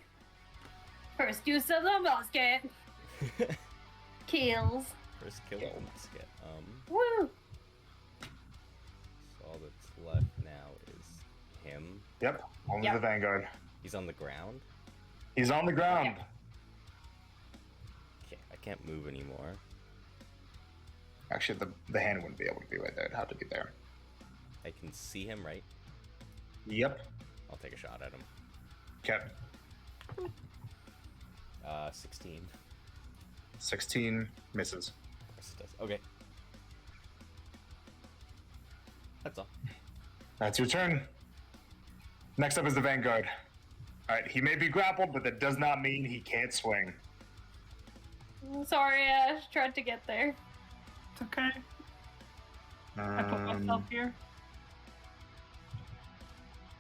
First use of the musket. Kills. First kill with the musket. Woo! So all that's left now is him. Yep, only Yep. the Vanguard. He's on the ground. He's on the ground. I can't move anymore. Actually, the hand wouldn't be able to be right there. It'd have to be there. I can see him, right? Yep. I'll take a shot at him. Okay. 16. 16 misses. Of course it does. Okay. That's all. That's your turn. Next up is the Vanguard. Alright, he may be grappled, but that does not mean he can't swing. Sorry, Ash. Tried to get there. It's okay. I put myself here.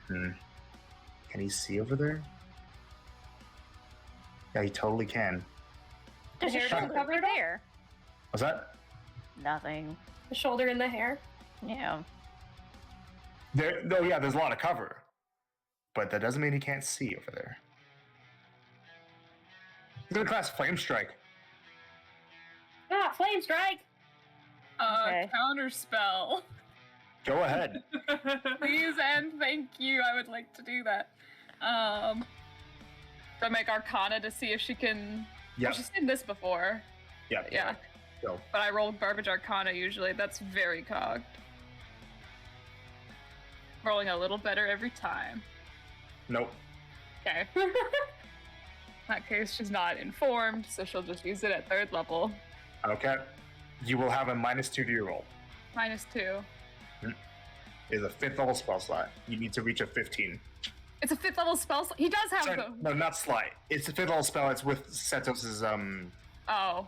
Can he see over there? Yeah, he totally can. The hair doesn't cover it up? there. What's that? Nothing. The shoulder and the hair. Yeah. Yeah, there's a lot of cover. But that doesn't mean he can't see over there. He's gonna cast Flame Strike. Ah, flame strike! Okay. Counter spell. Go ahead. Please and thank you. I would like to do that. Do I make Arcana to see if she can? Yeah. She's seen this before. Yeah. Yeah. Go. But I roll garbage Arcana usually. That's very cogged. Rolling a little better every time. Nope. Okay. In that case, she's not informed, so she'll just use it at 3rd level. Okay. You will have a -2 to your roll. -2. It is a 5th level spell slot. You need to reach a 15. It's a 5th level spell. He does have Sorry, them. no, not slide. It's a 5th level spell. It's with Setos's Oh,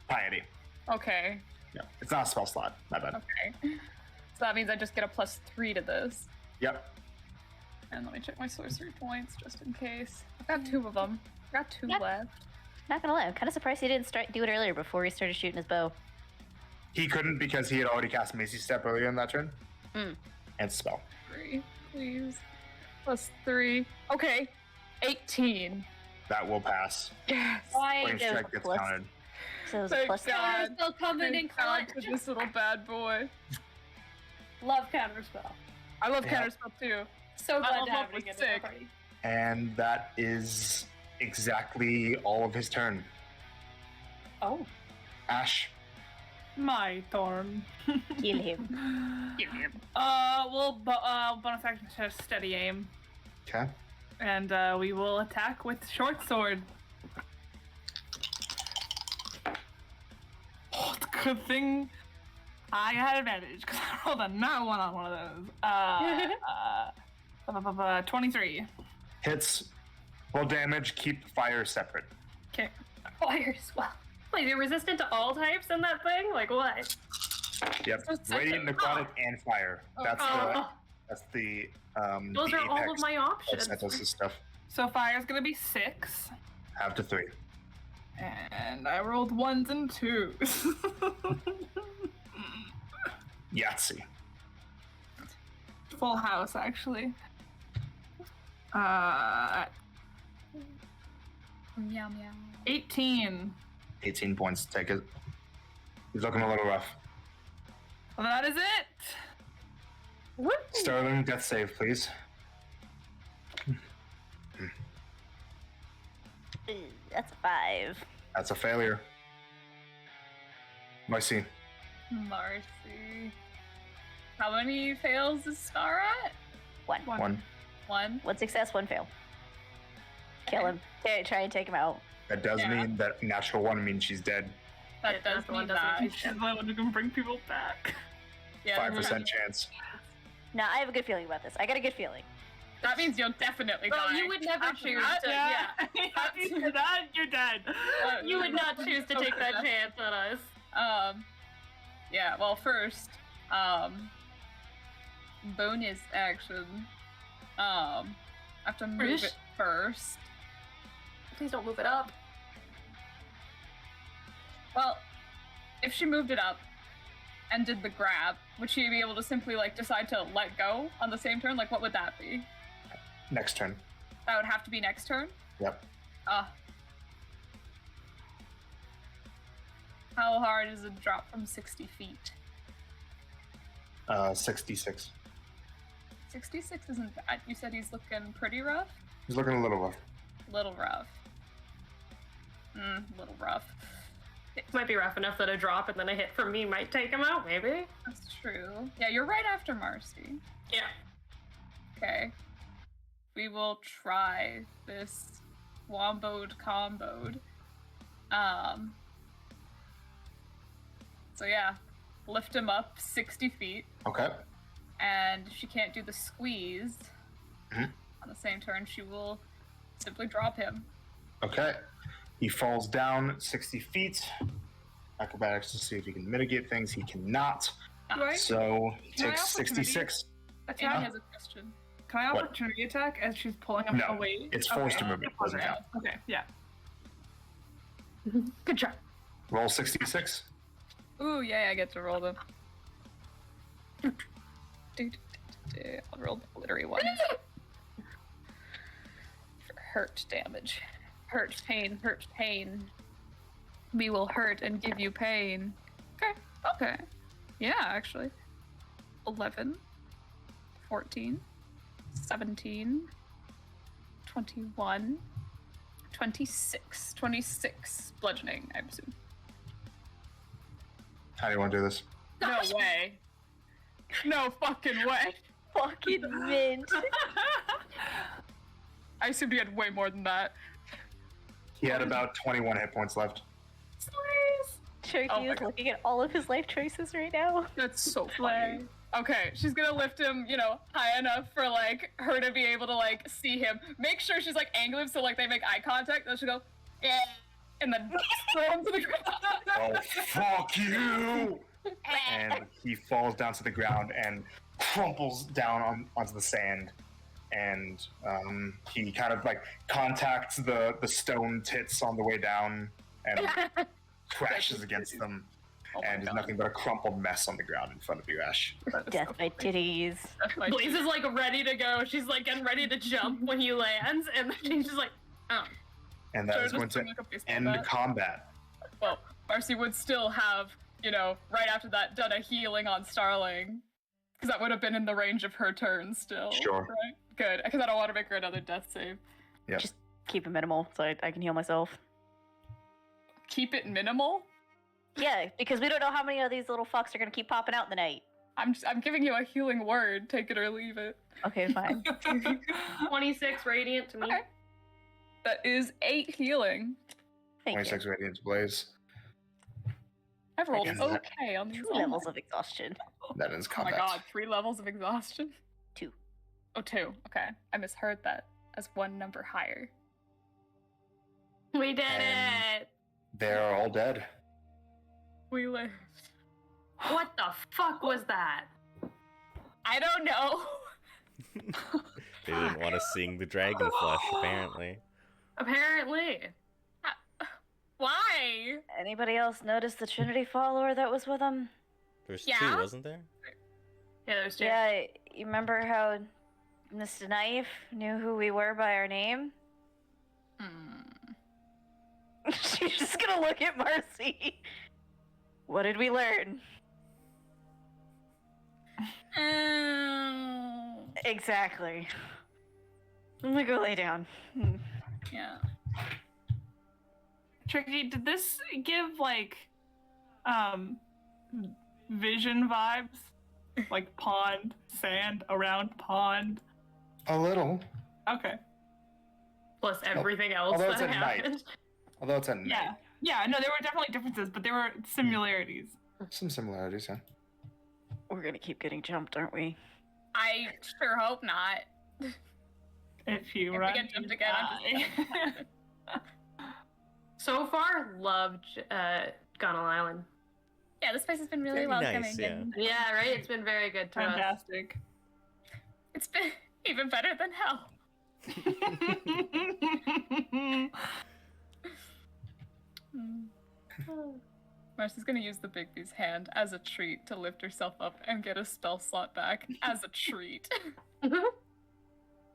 Piety. okay. Yeah, it's not a spell slot. My bad. Okay. So that means I just get a +3 to this. Yep. And let me check my sorcery points just in case. I've got 2 of them. I've got 2 Yep. left. Not gonna lie, I'm kind of surprised he didn't do it earlier before he started shooting his bow. He couldn't because he had already cast Macy Step earlier in that turn. Mm. And spell. 3, please. +3. Okay. 18. That will pass. Yes. Why Range check gets counted. So it was a Thank plus God. Still coming in Thank God clutch. to this little bad boy. Love counterspell. I love Yeah. counterspell too. So glad I'll to help have it with again. sick. Party. And that is exactly all of his turn. Oh. Ash. My turn. Kill him. Give him. We'll bonus action to steady aim, Okay. and we will attack with short sword. Oh, it's a good thing I had advantage because I rolled a nat one on one of those. 23. Hits. Full damage. Keep fire separate. Okay. Fire swell. Wait, you're resistant to all types in that thing? Like what? Yep. So it's like Radiant, a- necrotic, and fire. That's Oh, the those the are all of apex my of options. Sentos' stuff. So fire's gonna be 6, Have to 3. and I rolled 1s and 2s. Yahtzee. Full house, actually. Meow meow. 18. 18 points. Take it. He's looking a little rough. Well, that is it. Sterling, death save, please. That's a 5. That's a failure. Marcy. Marcy. How many fails is Star at? 1. 1. 1. 1 success, 1 fail. Kill him. Try and take him out. That does Yeah. mean that natural 1 means she's dead. That Yeah, does the one mean doesn't that. mean She's the one who can bring people back. Yeah, 5% chance. No, I have a good feeling about this. I got a good feeling. that means you'll definitely Well, die. you would never After choose that, to. Yeah. After that, you're dead. You would not choose to take that chance on us. Yeah, well, first, bonus action. I have to move First? it first. Please don't move it up. Well, if she moved it up and did the grab, would she be able to simply, like, decide to let go on the same turn? Like, what would that be? Next turn. That would have to be next turn? Yep. How hard is a drop from 60 feet? 66. 66 isn't bad. You said he's looking pretty rough? He's looking a little rough. Little rough. Little rough. Might be rough enough that a drop and then a hit from me might take him out, maybe. That's true. Yeah, you're right after Marcy. Yeah. Okay. We will try this womboed comboed. So yeah, lift him up 60 feet, Okay. and if she can't do the squeeze Mhm. on the same turn, she will simply drop him. Okay. He falls down 60 feet. Acrobatics to see if he can mitigate things. He cannot. Right? So he Can I takes opportunity? 66. Amy Attack. has a question. Can I What? opportunity attack as she's pulling him No, away? it's forced to move it. Doesn't Okay. count. Okay, yeah. Good try. Roll 66. Ooh, yay, I get to roll them. I'll roll the glittery one. For hurt damage. Hurt, pain, hurt, pain. We will hurt and give you pain. Okay, okay. Yeah, actually. 11, 14, 17, 21, 26. 26 bludgeoning, I assume. How do you want to do this? No way. No fucking way. Fucking mint. I assumed he had way more than that. He had about 21 hit points left. Cherokee Oh my is God. looking at all of his life choices right now. That's so funny. Okay, she's gonna lift him, high enough for, like, her to be able to, like, see him. Make sure she's, like, angling so, like, they make eye contact. Then she'll go, yeah. and then throw him to the ground. Oh, fuck you! And he falls down to the ground and crumples down onto the sand. And he kind of like contacts the stone tits on the way down and crashes against them. Oh my And is God. nothing but a crumpled mess on the ground in front of you, Ash. Death by titties. That's my Blaze is like ready to go. She's like getting ready to jump when he lands, and then she's just like, oh. And that Should I is going just to bring, like, a baseball end bat? combat. Well, Marcy would still have, right after that, done a healing on Starling. Because that would have been in the range of her turn still. Sure. Right? Good. Because I don't want to make her another death save. Yep. Just keep it minimal so I can heal myself. Keep it minimal? Yeah, because we don't know how many of these little fucks are gonna keep popping out in the night. I'm giving you a healing word. Take it or leave it. Okay, fine. 26 radiant to me. Okay. That is 8 healing. Thank 26 you. Radiance Blaze. I've rolled is okay on these. 2 levels of exhaustion. That ends Oh my combat. god, 3 levels of exhaustion? 2. Oh, 2. Okay. I misheard that as 1 number higher. We did And- it! They're all dead. We lived. What the fuck was that? I don't know. They didn't want us seeing the dragon flesh, apparently. Apparently. Why? Anybody else notice the Trinity follower that was with him? There's Yeah? 2, wasn't there? Yeah, there's two. Yeah, you remember how Mr. Knife knew who we were by our name? She's just gonna look at Marcy. What did we learn? Exactly. I'm gonna go lay down. Yeah. Tricky, did this give like vision vibes? Like pond, sand around pond? A little. Okay. Plus everything else although that it's at night. happened. Although it's at night. Yeah. Yeah, no, there were definitely differences, but there were similarities. Some similarities, yeah. We're gonna keep getting jumped, aren't we? I sure hope not. If you If we run, get jumped you again, I'm die. So far, loved Gunnel Island. Yeah, this place has been really Very welcoming. nice, yeah. and Yeah, right? It's been very good to us. Fantastic. It's been even better than hell. Marcy's gonna use the Bigby's hand as a treat to lift herself up and get a spell slot back as a treat.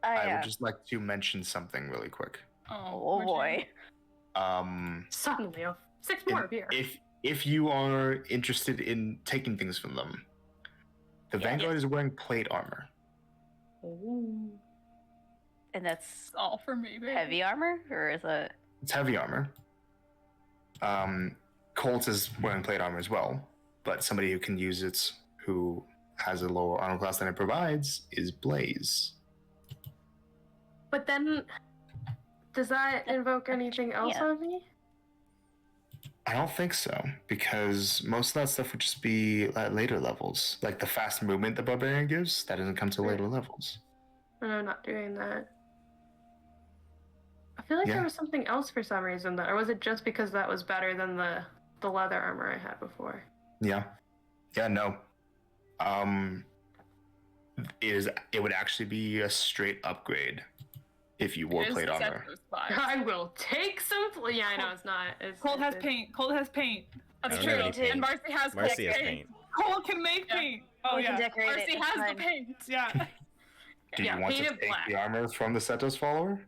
I would just like to mention something really quick. Oh would you? boy. Suddenly, 6 more beer. If you are interested in taking things from them, the Vanguard is wearing plate armor. Ooh. And that's It's all for me, baby. heavy armor, or is it? It's heavy armor. Colt is wearing plate armor as well, but somebody who can use it, who has a lower armor class than it provides, is Blaze. But then, does that invoke anything else Yeah. on me? I don't think so, because most of that stuff would just be at later levels. Like the fast movement the Barbarian gives, that doesn't come to later levels. And I'm not doing that. I feel like Yeah. there was something else for some reason, or was it just because that was better than the leather armor I had before? Yeah. Yeah, no. It would actually be a straight upgrade if you wore It is plate set armor. those vibes. I will take some. Yeah, I know it's not. It's, Cold has it's- paint. Cold has paint. I That's don't have true. any paint. And Marcy has Marcy has paint. paint. Cold can make Yeah. paint. Oh we yeah. can decorate Marcy it. It's has the fine. paint. Yeah. Do Yeah, you want to painted take black. the armor from the Setos follower?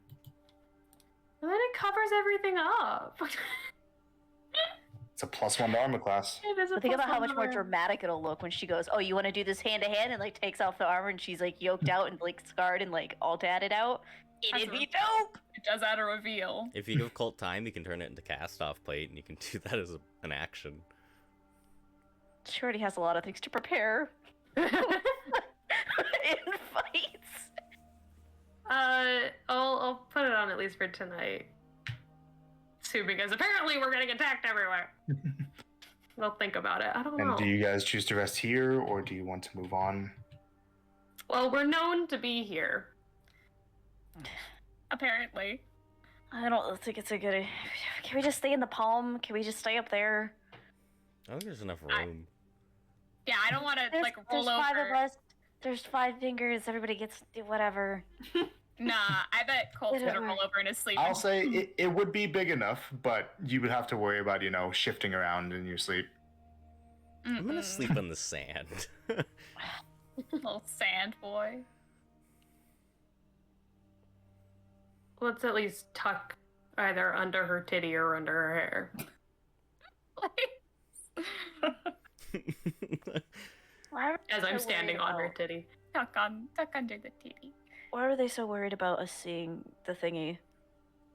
And then it covers everything up. It's a +1 to armor class. It is a But think about how plus much more number. dramatic it'll look when she goes, "Oh, you want to do this hand to hand?" and like takes off the armor and she's like yoked out and like scarred and like all tatted out. That's It'd be right. dope. It does add a reveal. If you give Colt time, you can turn it into cast off plate, and you can do that as an action. She already has a lot of things to prepare in fights. I'll put it on at least for tonight. Too, because apparently we're getting attacked everywhere. We'll think about it. I don't know. And do you guys choose to rest here, or do you want to move on? Well, we're known to be here. Apparently. I don't think it's a good. Can we just stay in the palm? Can we just stay up there? I think there's enough room. Yeah, I don't want to There's, like roll there's over. 5 of us. There's 5 fingers. Everybody gets to do whatever. Nah, I bet Colt's Did it gonna roll work? over in his sleep. I'll say it would be big enough, but you would have to worry about, shifting around in your sleep. I'm gonna sleep in the sand. Little sand boy. Let's at least tuck either under her titty or under her hair. Why are As they I'm so standing worried on her about- titty. tuck under the titty. Why are they so worried about us seeing the thingy?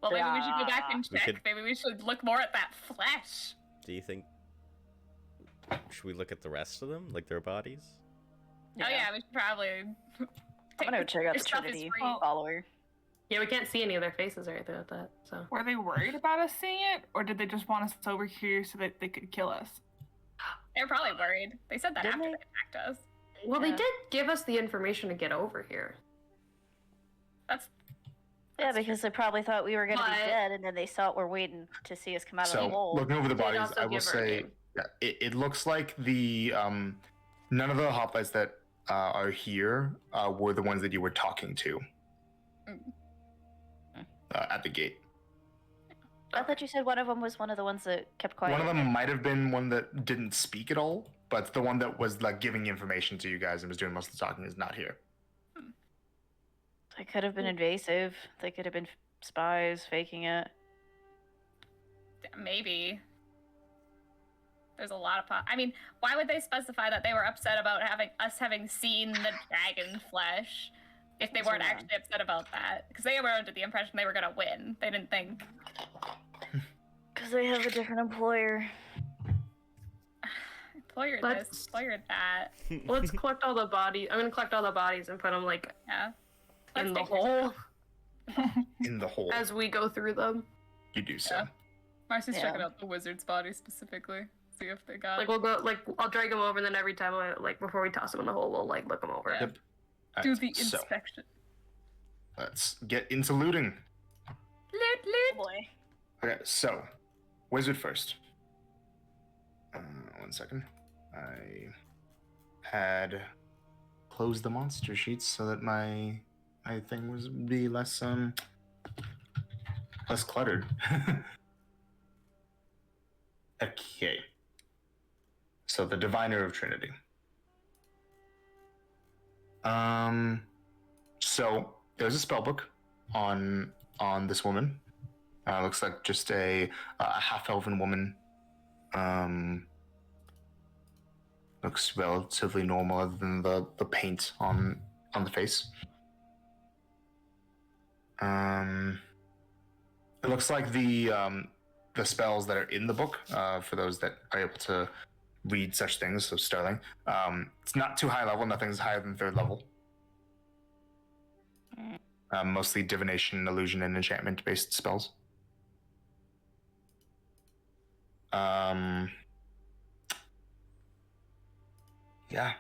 Well, maybe we should go back and We check. could- Maybe we should look more at that flesh. Do you think? Should we look at the rest of them, like their bodies? Oh yeah, we should probably. I'm gonna check out the This stuff is Trinity free. follower. Yeah, we can't see any of their faces or anything like that, so. Were they worried about us seeing it, or did they just want us over here so that they could kill us? They're probably worried. They said that Didn't after they? they attacked us. Well, Yeah. they did give us the information to get over here. That's Yeah, because they probably thought we were gonna But- be dead, and then they saw it. We're waiting to see us come out of the So, hole. looking over the They'd bodies, also I will give her a say name. it looks like the none of the hoplites that are here were the ones that you were talking to Mm. at the gate. I thought you said one of them was one of the ones that kept quiet. One of them might have been one that didn't speak at all, but the one that was like giving information to you guys and was doing most of the talking is not here. They could have been invasive. They could have been spies faking it. maybe. There's a lot of. I mean, why would they specify that they were upset about having seen the dragon flesh if they weren't Yeah. actually upset about that? Because they were under the impression they were gonna win. They didn't think. Because they have a different employer. Employer Let's- this, employer that. Let's collect all the bodies. I'm gonna collect all the bodies and put them like Yeah. in Let's the take hole In the hole, as we go through them. you do so. Yeah. Marcy's Yeah. checking out the wizard's body specifically. See if they got. Like we'll go, like I'll drag them over, and then every time before we toss them in the hole, we'll like look them over. Yeah. Yep. do Alright, the so inspection. let's get into looting. Loot, Oh loot. boy. Okay, so wizard first. 1 second. I had closed the monster sheets so that my thing was be less cluttered. Okay. So the Diviner of Trinity. So there's a spell book on this woman. Looks like just a half-elven woman. Looks relatively normal other than the paint on the face. It looks like the spells that are in the book, for those that are able to read such things, so Sterling. It's not too high level, nothing's higher than 3rd level. Mostly divination, illusion, and enchantment based spells. Yeah,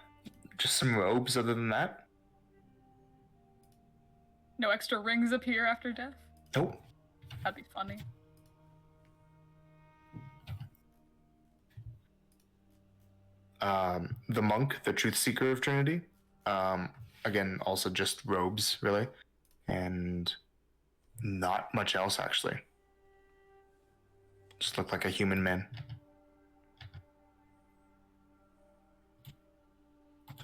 just some robes other than that. No extra rings appear after death. Nope. That'd be funny. The monk, the truth seeker of Trinity. Again, also just robes, really. And not much else, actually. Just look like a human man.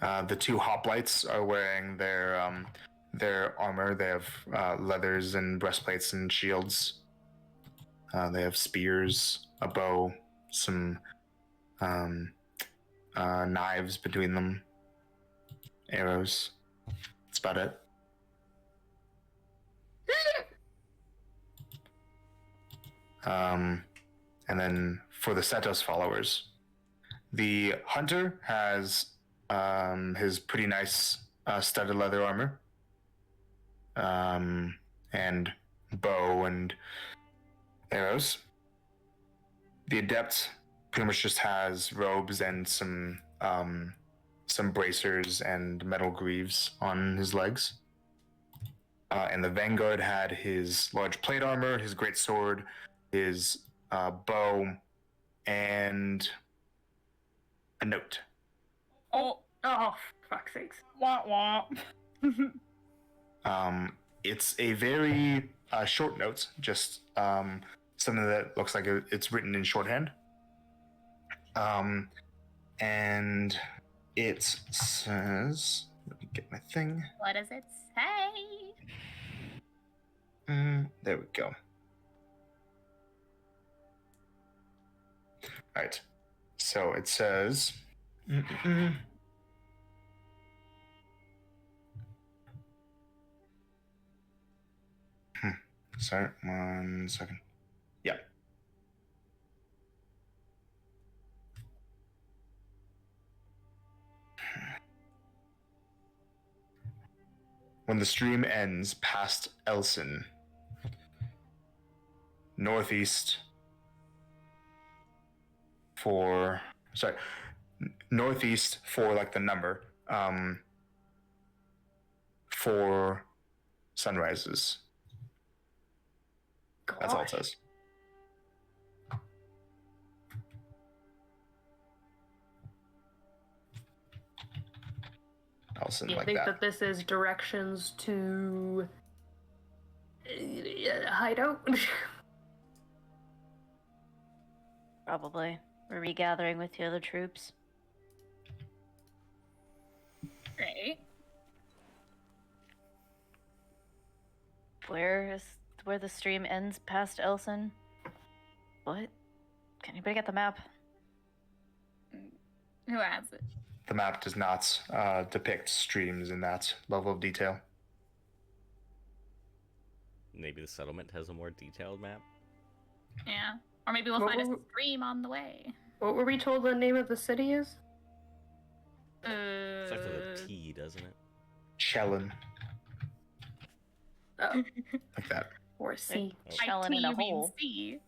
The 2 hoplites are wearing their armor. They have leathers and breastplates and shields. They have spears, a bow, some knives between them, arrows. That's about it. And then for the Setos followers, the hunter has his pretty nice studded leather armor, and bow and arrows. The adept pretty much just has robes and some bracers and metal greaves on his legs. And the vanguard had his large plate armor, his great sword, his bow, and a note. Oh, Oh, fuck's sakes. Wah wah. It's a very short note, just something that looks like it's written in shorthand. And it says, let me get my thing. What does it say? There we go. All right. So it says. Sorry, 1 second. Yeah. When the stream ends past Elson, northeast for northeast for like the number, for sunrises. That's all it says. Elson, Do you like think that. that this is directions to hideout? Probably. We're regathering with the other troops. Great. Where the stream ends past Elson? What? Can anybody get the map? Who has it? The map does not depict streams in that level of detail. Maybe the settlement has a more detailed map. Yeah. Or maybe we'll What find a were- stream on the way. What were we told the name of the city is? Starts with a T, doesn't it? Chellin, Oh, like that. or C. Chellin in a hole. C.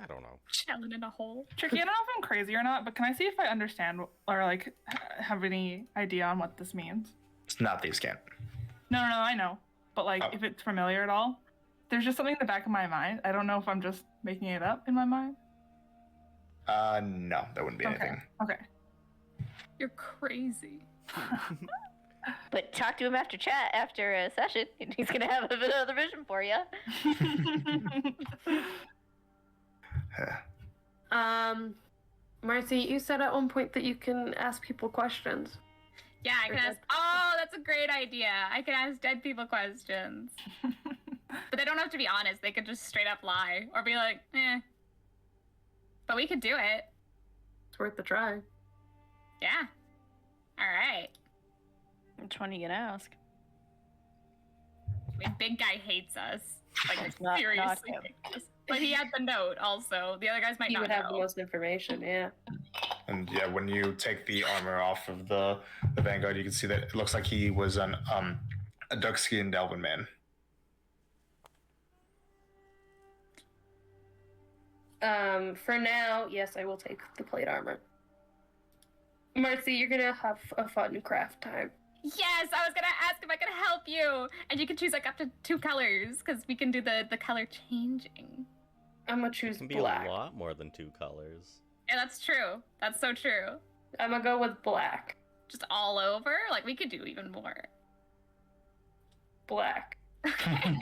I don't know. Chellin in a hole. Tricky, I don't know if I'm crazy or not, but can I see if I understand or like have any idea on what this means? It's not the scan. No, I know. But like, Oh. if it's familiar at all, there's just something in the back of my mind. I don't know if I'm just making it up in my mind. No, that wouldn't be anything. Okay. you're crazy. But talk to him after a session, and he's gonna have another vision for you. Marcy, you said at one point that you can ask people questions. Yeah, I can ask. Oh, that's a great idea. I can ask dead people questions. But they don't have to be honest. They could just straight up lie or be like, eh. But we could do it. It's worth the try. Yeah. All right. Which one are you gonna ask? I mean, big guy hates us. Like, Not seriously him. hates us. But he had the note also. The other guys might You not would have know. the most information, yeah. And yeah, when you take the armor off of the vanguard, you can see that it looks like he was a dark-skinned elven man. For now, yes, I will take the plate armor. Marcy, you're gonna have a fun craft time. Yes, I was gonna ask if I could help you, and you can choose like up to 2 colors because we can do the color changing. I'm gonna choose It can be black. a lot more than 2 colors. Yeah, that's true. That's so true. I'm gonna go with black. Just all over. Like we could do even more. Black. Okay.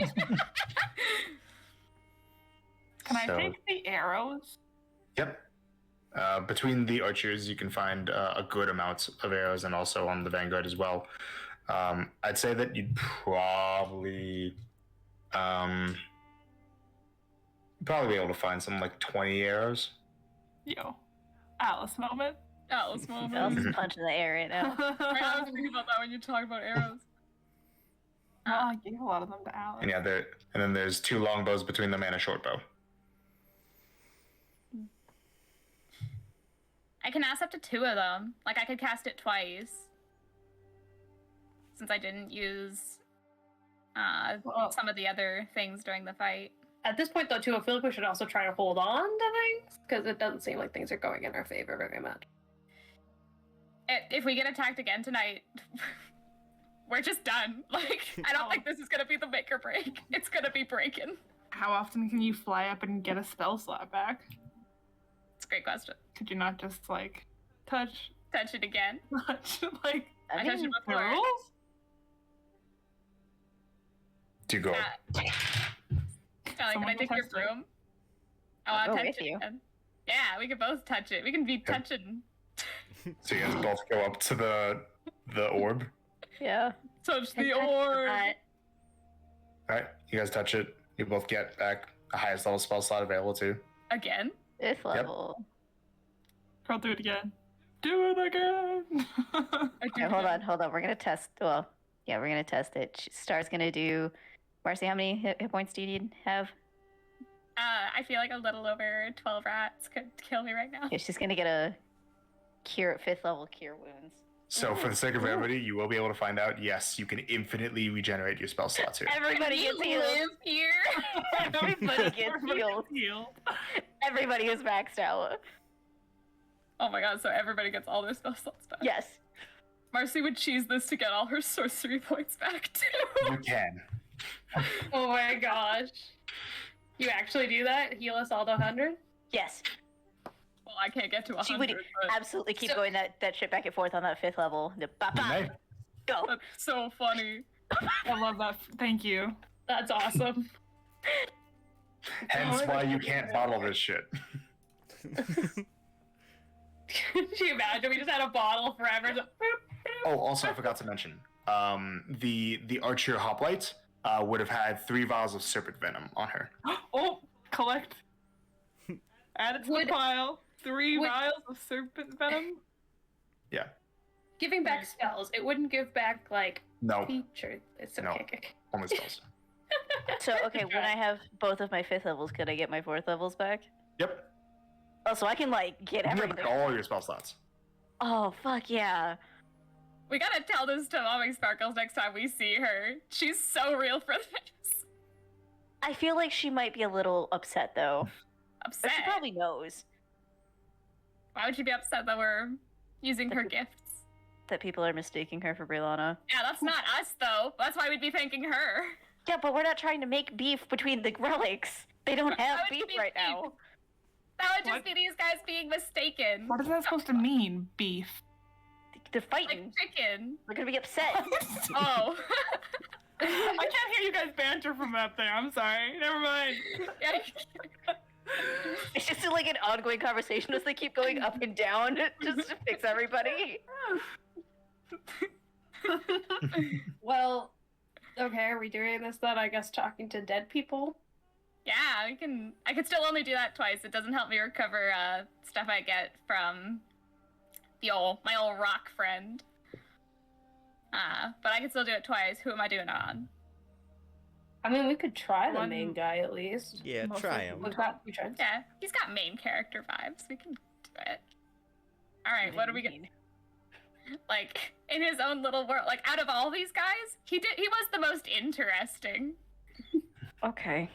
Can I So- take the arrows? Yep. Between the archers, you can find a good amount of arrows, and also on the vanguard as well. I'd say that you'd probably be able to find something like 20 arrows. Yo, Alice moment. Alice moment. Elsa's punching the air right now. Right, I was thinking about that when you talk about arrows. Well, I gave a lot of them to Alice. And yeah, and then there's 2 longbows between them and a short bow. I can ask up to 2 of them. Like I could cast it twice. Since I didn't use Well- some of the other things during the fight. At this point, though, too, I feel like we should also try to hold on to things because it doesn't seem like things are going in our favor very much. If we get attacked again tonight, we're just done. Like, I don't think this is gonna be the make or break. It's gonna be breaking. How often can you fly up and get a spell slot back? It's a great question. Could you not just like touch Touch it again. like I touched it the before. rules? To go. Charlie, can I Someone take will your test it. broom? I I'll want go to touch with it you. again. Yeah, we can both touch it. We can be touching. So you guys both go up to the orb. Yeah. Touch the And touch orb. that. Alright, you guys touch it. You both get back the highest level spell slot available too. Again? Fifth level. I'll do it again. Do it again. Okay, hold on. We're gonna test. Well, yeah, we're gonna test it. Star's gonna do. Marcy, how many hit points do you need to have? I feel like a little over 12 rats could kill me right now. Yeah, she's gonna get a cure, 5th level cure wounds. So for the sake of everybody, you will be able to find out, yes, you can infinitely regenerate your spell slots here. Everybody Can gets we healed. live here? Everybody gets healed. Everybody is maxed out. Oh my god, so everybody gets all their spell slots back. Yes. Marcy would cheese this to get all her sorcery points back too. You can. Oh my gosh. You actually do that? Heal us all to 100? Yes. Well, I can't get to 100, She would but absolutely keep So- going that shit back and forth on that 5th level. The ba You may. ba. Go. that's so funny. I love that. Thank you. That's awesome. Hence why you can't bottle this shit. Could you imagine? We just had a bottle forever. Just, Oh, also I forgot to mention, the archer hoplite would have had 3 vials of serpent venom on her. Oh, collect. Add it to Would- the pile. 3 would- vials of serpent venom. Yeah. Giving back spells, it wouldn't give back, like, No, feature. It's No. okay. only spells. So, okay, when I have both of my 5th levels, could I get my 4th levels back? Yep. Oh, so I can, like, get You can everything. get all your spell slots. Oh, fuck yeah. We gotta tell this to Mommy Sparkles next time we see her. She's so real for this. I feel like she might be a little upset, though. But Upset. she probably knows Why would she be upset that we're using her gifts? that people are mistaking her for Brianna. Yeah, that's not us though. That's why we'd be thanking her. Yeah, but we're not trying to make beef between the relics. They don't have That would beef be right beef. now. That would just What? be these guys being mistaken. What is that supposed to mean? Beef. They're Like fighting. chicken. They're gonna be upset. Oh. I can't hear you guys banter from up there. I'm sorry. Never mind. Yeah. It's just like an ongoing conversation as they keep going up and down just to fix everybody. Well, okay, are we doing this then? I guess talking to dead people? Yeah, we can. I could still only do that twice. It doesn't help me recover stuff I get from my old rock friend. But I can still do it twice. Who am I doing it on? I mean, we could try the One- main guy at least. Yeah, Most try of him. We've got 2 tries. Yeah, he's got main character vibes. We can do it. All right, what are we gonna? Like in his own little world. Like out of all these guys, he was the most interesting. Okay.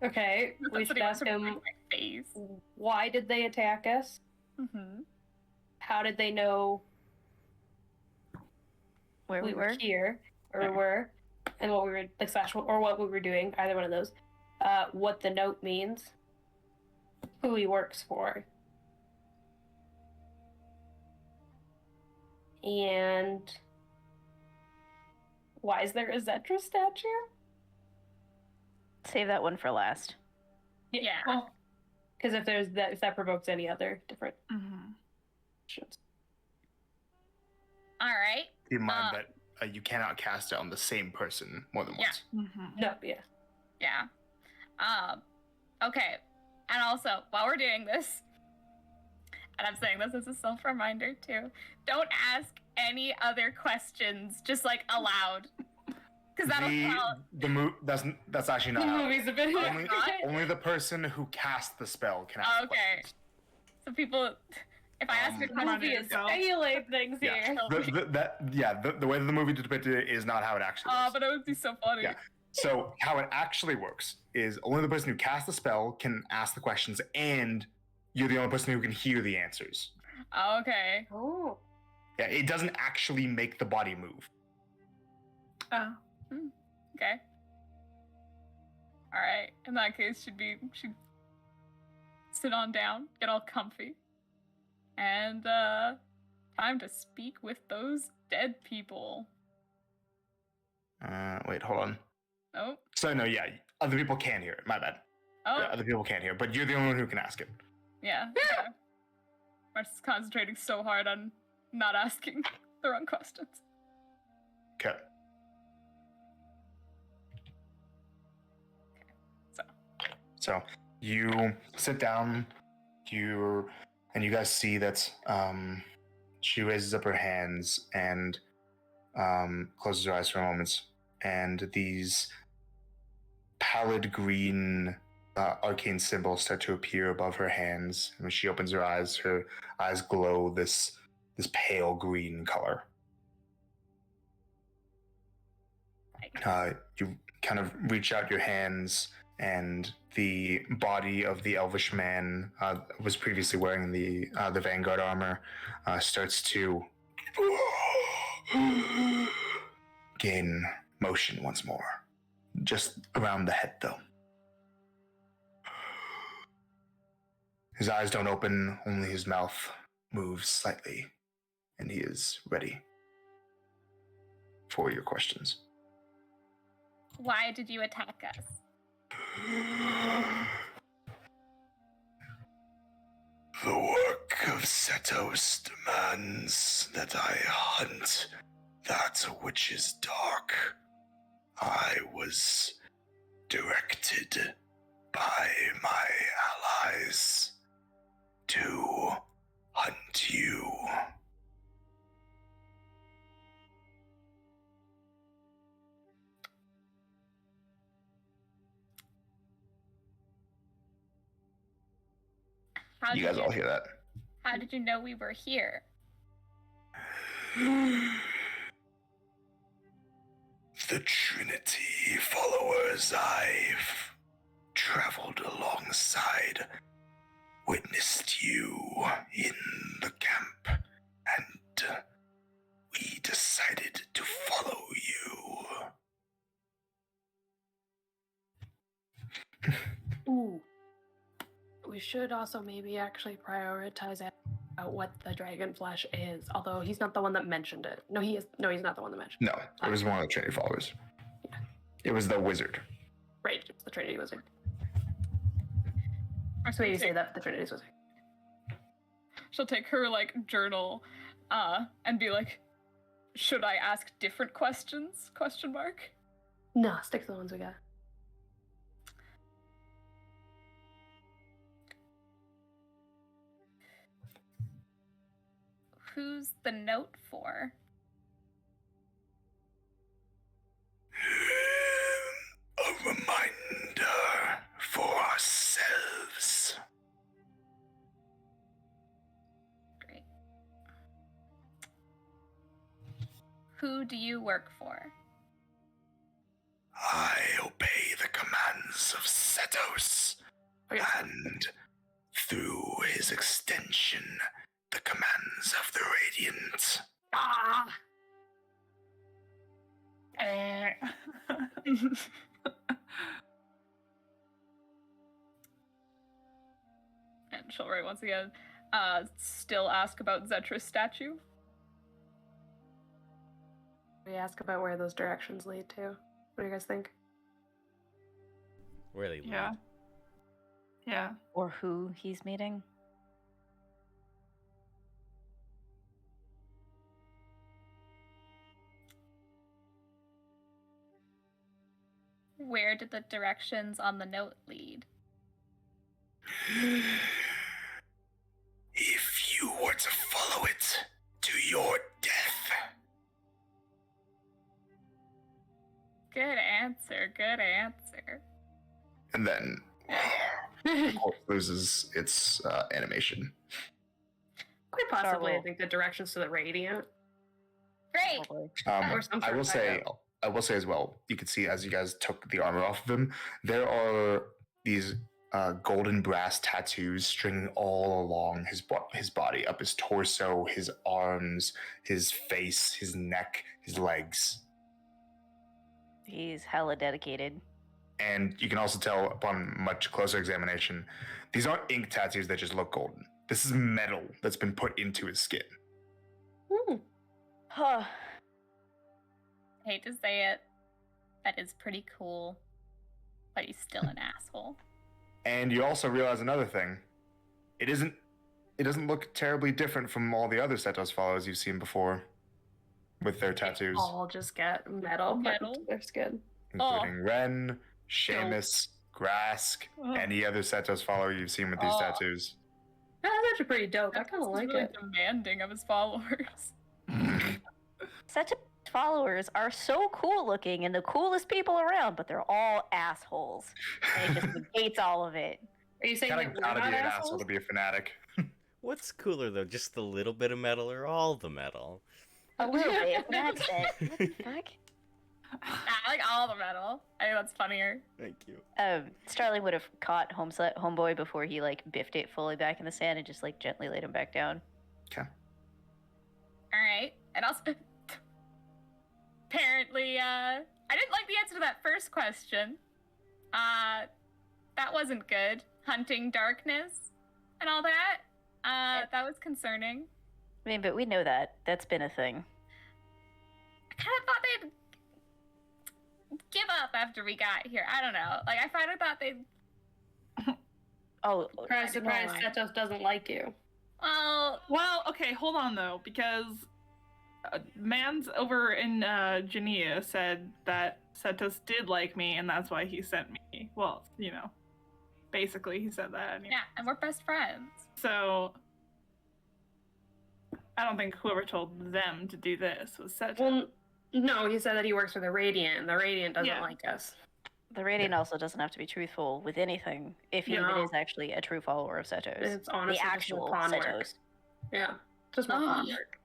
Okay, we That's should what he wants ask to him, bring my face. why did they attack us? Mm-hmm. How did they know Where we were? here, or Where? were, and what we were, like, slash, or what we were doing, either one of those. What the note means, who he works for, and why is there a Zetra statue? Save that one for last. Yeah. Because if that provokes any other different Mm-hmm. questions. All right. Keep in mind that you cannot cast it on the same person more than Yeah. once. Mm-hmm. No, yeah. Yeah. Okay. And also, while we're doing this, and I'm saying this as a self-reminder too, don't ask any other questions just like aloud. Because that'll count. That's actually The not how it movie's a bit. Only, not? only the person who cast the spell can ask Okay. questions. So people, if I ask a The question, movie is speculating things Yeah. here. The way that the movie depicted it is not how it actually works. but it would be so funny. Yeah. So how it actually works is only the person who casts the spell can ask the questions, and you're the only person who can hear the answers. Okay. Oh. Yeah, it doesn't actually make the body move. Oh. Okay. All right. In that case, she'd sit on down, get all comfy, and time to speak with those dead people. Wait, hold on. Oh. So no, yeah, other people can hear it. My bad. Oh. Yeah, other people can't hear it, but you're the only one who can ask it. Yeah. Okay. I'm just concentrating so hard on not asking the wrong questions. Okay. So you sit down, and you guys see that she raises up her hands and closes her eyes for a moment, and these pallid green arcane symbols start to appear above her hands. And when she opens her eyes glow this pale green color. You kind of reach out your hands, and the body of the elvish man was previously wearing the Vanguard armor starts to gain motion once more, just around the head though. His eyes don't open, only his mouth moves slightly, and he is ready for your questions. Why did you attack us? The work of Setos demands that I hunt that which is dark. I was directed by my allies to hunt you. You guys all hear that? How did you know we were here? The Trinity followers I've traveled alongside witnessed you in the camp, and we decided to follow you. Ooh. We should also maybe actually prioritize out what the dragon flesh is. Although he's not the one that mentioned it. No, he is. No, he's not the one that mentioned it. No, it was one of the Trinity followers. Yeah. It was the wizard. Right, it's the Trinity wizard. So you say that the Trinity's wizard. She'll take her like journal, and be like, "Should I ask different questions?" Question mark. No, stick to the ones we got. Who's the note for? A reminder for ourselves. Great. Who do you work for? I obey the commands of Setos, and through his extension, the commands of the Radiant. Ah! And she'll write once again. Still ask about Zetra's statue. We ask about where those directions lead to. What do you guys think? Where they lead. Yeah. Yeah. Or who he's meeting. Where did the directions on the note lead? If you were to follow it to your death. Good answer, good answer. And then the corpse loses its animation. Quite possibly, I Starble. think the directions to the Radiant. Great! Or some I sort will of say, hideout. I will say as well. You can see as you guys took the armor off of him, there are these golden brass tattoos stringing all along his body, up his torso, his arms, his face, his neck, his legs. He's hella dedicated. And you can also tell upon much closer examination, these aren't ink tattoos that just look golden. This is metal that's been put into his skin. Huh. I hate to say it. That is pretty cool. But he's still an asshole. And you also realize another thing. It doesn't look terribly different from all the other Setos followers you've seen before with their tattoos. All just get metal put Metal? into their skin. Including Ren, Seamus, Grask, any other Setos follower you've seen with these tattoos. Yeah, that's actually pretty dope. I kind of like really it. demanding of his followers. Such followers are so cool looking and the coolest people around, but they're all assholes. And it just negates all of it. Are you saying Kind that of we're gotta not be an asshole assholes? to be a fanatic. What's cooler though, just the little bit of metal or all the metal? A little bit. That's it. What the fuck? I like all the metal. I think that's funnier. Thank you. Starling would have caught Homeboy before he like biffed it fully back in the sand and just like gently laid him back down. Okay. All right. And also, apparently, I didn't like the answer to that first question. That wasn't good. Hunting darkness and all that. That was concerning. I mean, but we know that. That's been a thing. I kind of thought they'd give up after we got here. I don't know. Like, I kind of thought they'd. Oh, Surprise, surprise, Setos doesn't like you. Well, okay, hold on though, because Mans over in Genea said that Setos did like me, and that's why he sent me. Well, you know, basically he said that. Yeah, and we're best friends. So I don't think whoever told them to do this was Setos. Well, no, he said that he works for the Radiant, and the Radiant doesn't Yeah. like us. the Radiant also doesn't have to be truthful with anything if he even No. is actually a true follower of Setos. It's honestly the just actual more pawn work. Setos. Yeah, just more pawn work.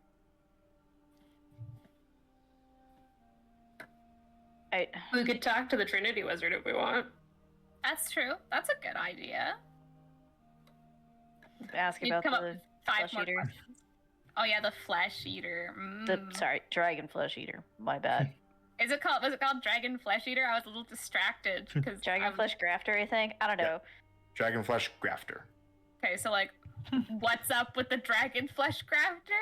We could talk to the Trinity Wizard if we want. That's true. That's a good idea. Ask You'd about come up the with 5 flesh more eater. questions. Oh yeah, the flesh eater. Dragon flesh eater. My bad. Was it called Dragon Flesh Eater? I was a little distracted because Dragon flesh grafter, I think. I don't know. Dragon Flesh Grafter. Okay, so like, what's up with the Dragon Flesh Grafter?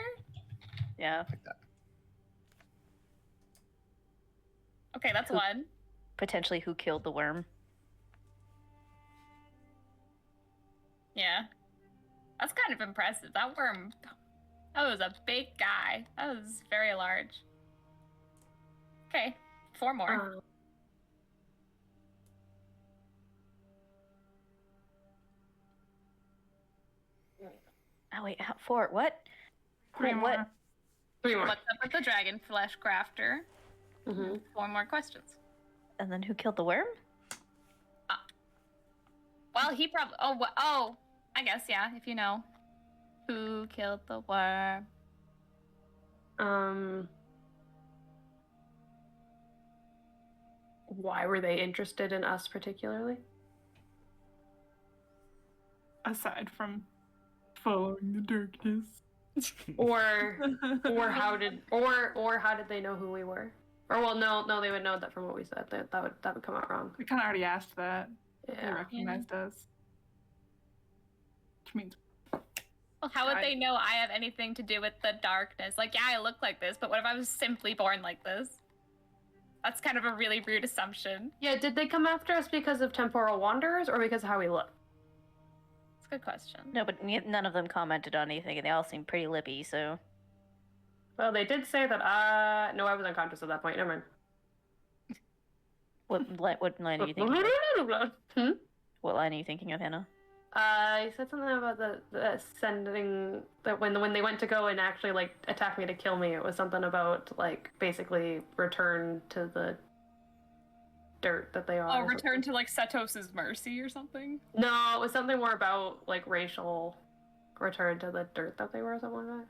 Yeah. Like that. Okay, that's one. Potentially who killed the worm. Yeah, that's kind of impressive. That worm, that was a big guy. That was very large. Okay, 4 more. Oh wait, for what? Three What? more. 3 more. What's up with the Dragon Flesh Grafter? Mm-hmm. 4 more questions. And then who killed the worm? Well, he probably. Oh, I guess yeah. If you know, who killed the worm? Why were they interested in us particularly? Aside from following the darkness. Or how did they know who we were? Or well, no, they would know that from what we said. That would come out wrong. We kind of already asked that. They Yeah. recognized us. Which means Well, how would they know I have anything to do with the darkness? Like, yeah, I look like this, but what if I was simply born like this? That's kind of a really rude assumption. Yeah, did they come after us because of temporal wanderers or because of how we look? It's a good question. No, but none of them commented on anything, and they all seemed pretty lippy. So Well, they did say that. No, I was unconscious at that point. Never mind. what line are you thinking? Of? What line are you thinking of, Hannah? I said something about the sending that when they went to go and actually like attack me to kill me, it was something about like basically return to the dirt that they are. Oh, return to like Setos's mercy or something. No, it was something more about like racial return to the dirt that they were or something like that.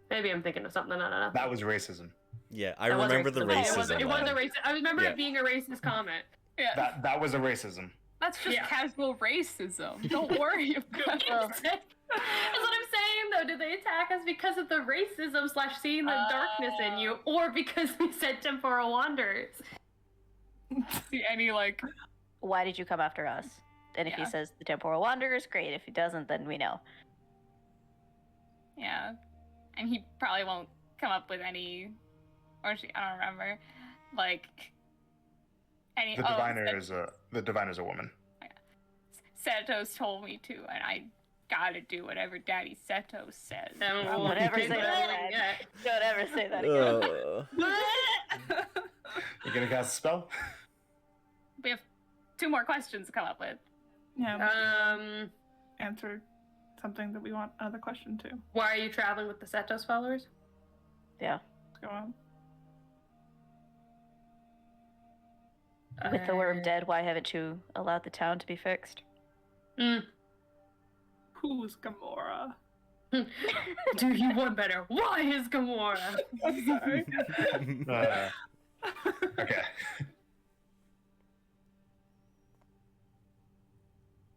Maybe I'm thinking of something. I don't know. That was racism. Yeah, I That was remember the racism. racism. It was a line. racist. I remember Yeah. it being a racist comment. Yeah, That was a racism. that's just Yeah. casual racism. Don't worry about it. Well, That's what I'm saying, though. Did they attack us because of the racism / seeing the darkness in you, or because we said temporal wanderers? see any like. Why did you come after us? And if he Yeah. says the temporal wanderers, great. If he doesn't, then we know. Yeah. And he probably won't come up with any, or she, I don't remember, like, any. The diviner is a woman. Seto's told me to, and I gotta do whatever Daddy Seto says. Don't ever say that again. Don't ever say that again. You gonna cast a spell? We have 2 more questions to come up with. Yeah. Answer something that we want another question to. Why are you traveling with the Setos followers? Yeah. Let's go on. With the worm dead, why haven't you allowed the town to be fixed? Who's Gamora? Do you want better? Why is Gamora? I'm sorry. Okay.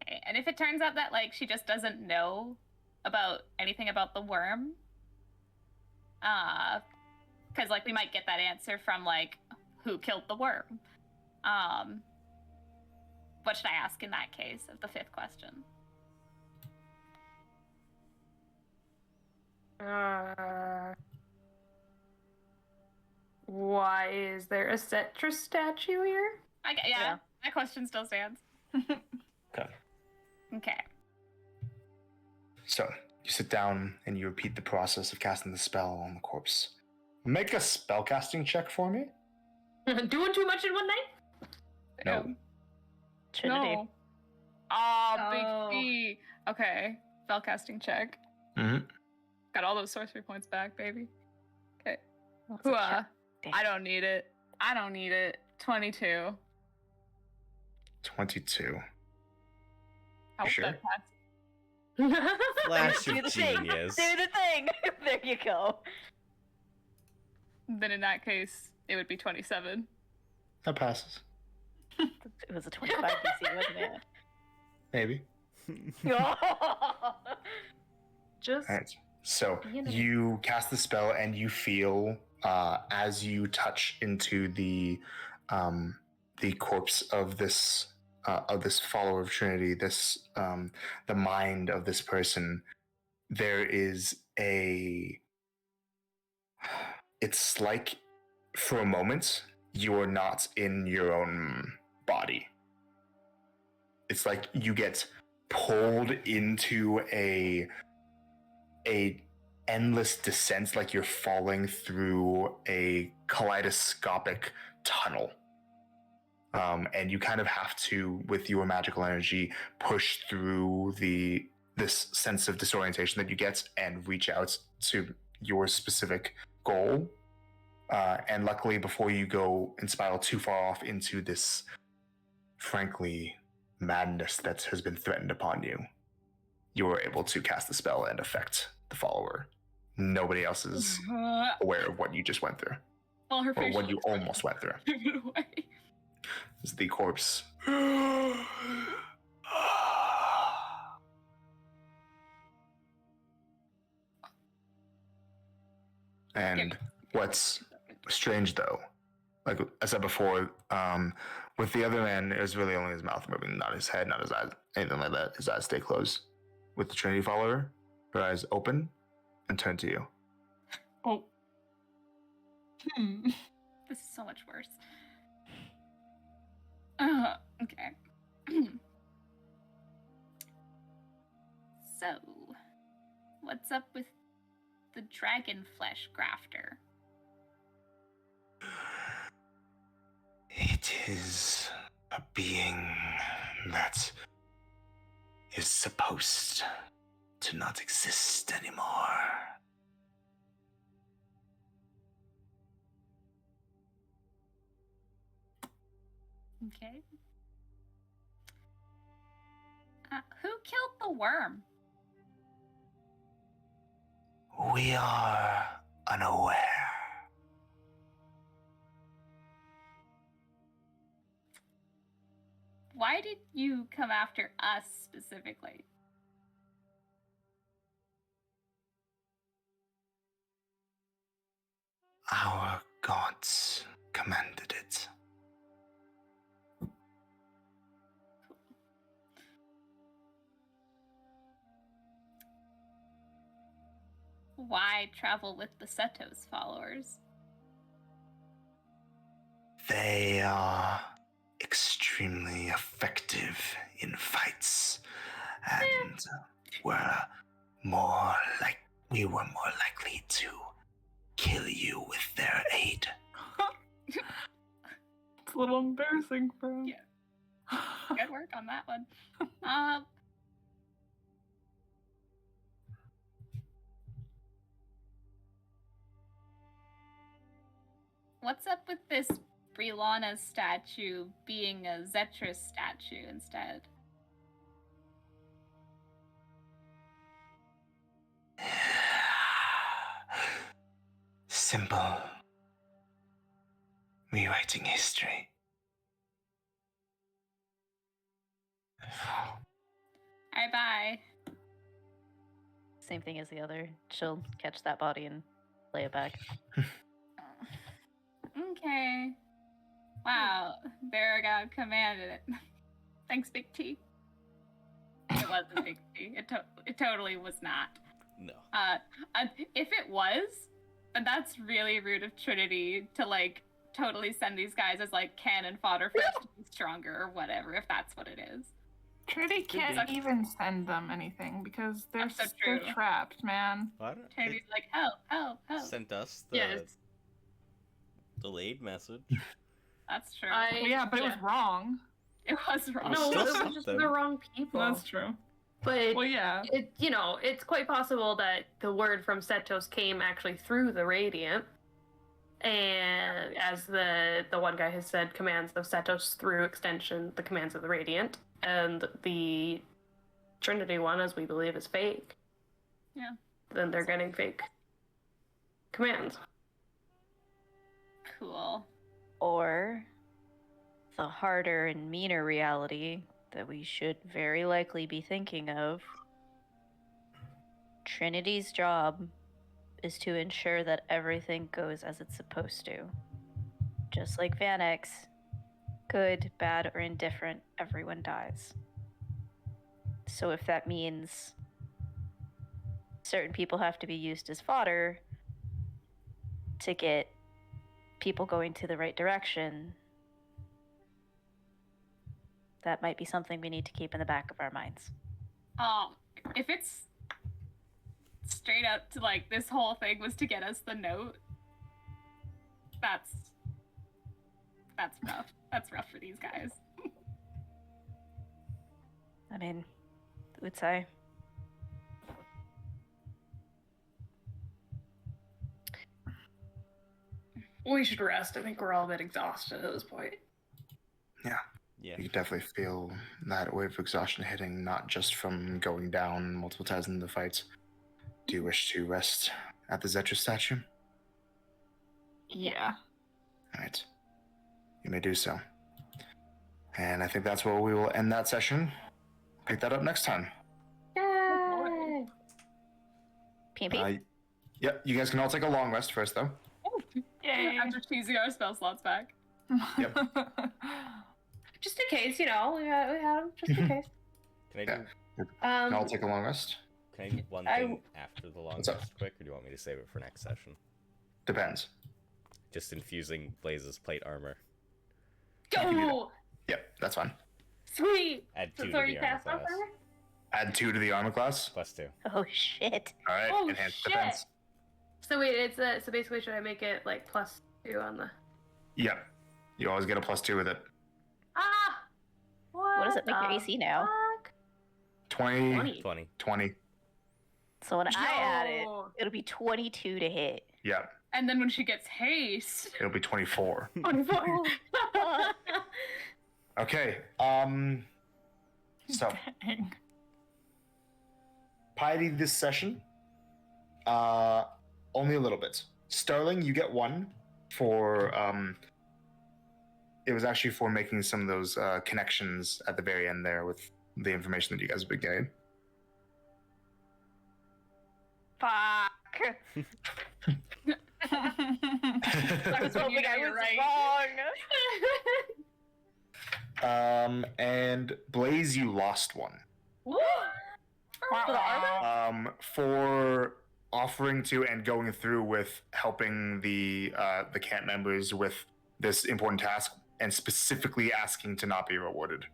Okay, and if it turns out that, like, she just doesn't know about anything about the worm, because, like, we might get that answer from, like, who killed the worm. What should I ask in that case of the 5th question? Why is there a Cetra statue here? Yeah, that question still stands. Okay. Okay. So you sit down and you repeat the process of casting the spell on the corpse. Make a spellcasting check for me. Doing too much in one night? No. Trinity. No. Oh. Big C. Okay. Spellcasting check. Mm-hmm. Got all those sorcery points back, baby. Okay. What's a Hooah. check? Damn. I don't need it. 22. 22. How Sure. that pass? Flash Do of the thing. genius. Do the thing. There you go. Then in that case, it would be 27. That passes. It was a 25 DC, wasn't it? Maybe. Just All right. So You know. you cast the spell and you feel as you touch into the corpse of this follower of Trinity, the mind of this person. There is it's like for a moment you are not in your own body. It's like you get pulled into a endless descent, like you're falling through a kaleidoscopic tunnel. And you kind of have to, with your magical energy, push through this sense of disorientation that you get and reach out to your specific goal. And luckily, before you go and spiral too far off into this, frankly, madness that has been threatened upon you, you were able to cast the spell and affect the follower. Nobody else is aware of what you just went through, All her or facial what you almost went through. expressions away. Is the corpse. And what's strange, though, like I said before, with the other man, it was really only his mouth moving, not his head, not his eyes, anything like that. His eyes stay closed. With the Trinity follower, her eyes open and turn to you. Oh. This is so much worse. Okay. So, what's up with the dragon flesh grafter? It is a being that is supposed to not exist anymore. Okay. Who killed the worm? We are unaware. Why did you come after us specifically? Our gods commanded it. why travel with the Setos followers? They are extremely effective in fights, and we were more likely to kill you with their aid. It's a little embarrassing for him. Yeah. Good work on that one. What's up with this Brilana statue being a Zetrus statue instead? Simple. Rewriting history. Alright, bye. Same thing as the other. She'll catch that body and lay it back. Okay. Wow, Baragog commanded it. Thanks, Big T. It wasn't Big T. It totally was not. No. If it was, then that's really rude of Trinity to like totally send these guys as like cannon fodder for us to be stronger or whatever, if that's what it is. Trinity can't even send them anything because they're That's so true. they're trapped, man. What? Trinity's like, help, help, help. Sent us the Yes. delayed message. That's true. Well, yeah, but it was wrong. It was wrong. No, still it was sent just them. the wrong people. That's true. But Well, yeah. it's quite possible that the word from Setos came actually through the Radiant. And as the one guy has said, commands of Setos through extension, the commands of the Radiant. And the Trinity one, as we believe, is fake. Yeah. Then they're getting fake commands. Cool. Or the harder and meaner reality that we should very likely be thinking of. Trinity's job is to ensure that everything goes as it's supposed to. Just like Vanex, good, bad, or indifferent, everyone dies. So if that means certain people have to be used as fodder to get people going to the right direction, that might be something we need to keep in the back of our minds. If it's straight up to like this whole thing was to get us the note, that's rough. That's rough for these guys. I mean, I would say. We should rest. I think we're all a bit exhausted at this point. Yeah. You can definitely feel that wave of exhaustion hitting, not just from going down multiple times in the fights. Do you wish to rest at the Zetra statue? Yeah. All right. You may do so. And I think that's where we will end that session. Pick that up next time. Yay! PMP? Yep, you guys can all take a long rest first, though. Yay. After choosing our spell slots back. Yep. Just in case, we had them, just in case. Can I do, You can all take a long rest. can I do one I- thing after the long What's up? rest quick, or do you want me to save it for next session? Depends. Just infusing Blaze's plate armor. Go! Yep, that's fine. Sweet! Add 2 So to already the armor cast off class. armor? Add 2 to the armor class. +2. Oh shit. All right, Oh, enhanced shit. defense. So wait, it's so basically, should I make it like +2 on the? Yep. You always get a +2 with it. Ah! What does it make your the AC now? fuck? 20. 20. 20. So when I add it, Yo. it'll be 22 to hit. Yep. And then when she gets haste. It'll be 24. 24. Okay. So Dang. piety this session. Only a little bit. Sterling, you get 1 for it was actually for making some of those connections at the very end there with the information that you guys have been getting. Fuck. I was hoping I was wrong. And Blaze, you lost 1. For the armor? For offering to and going through with helping the camp members with this important task, and specifically asking to not be rewarded.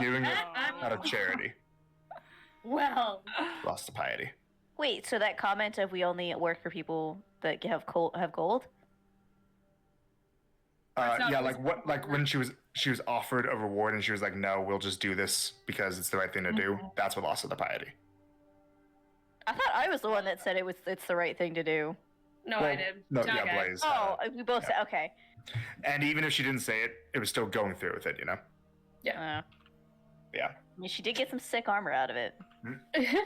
Doing it out of charity. Well, Lost to piety. Wait, so that comment of we only work for people that have gold? not Yeah, always like when she was offered a reward and she was like, "No, we'll just do this because it's the right thing to do." That's what lost to the piety. I thought I was the one that said it's the right thing to do. no, Well, I did. No, Not yeah, good. Blaze. Oh, we both said okay. And even if she didn't say it, it was still going through with it, you know? Yeah. Yeah. I mean, she did get some sick armor out of it.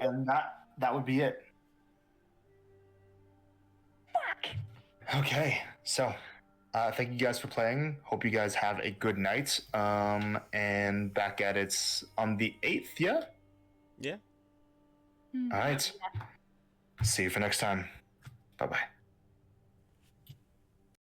And that would be it. Fuck. Okay, so thank you guys for playing. Hope you guys have a good night. And back at it on the 8th, yeah? Yeah. All right. See you for next time. Bye-bye.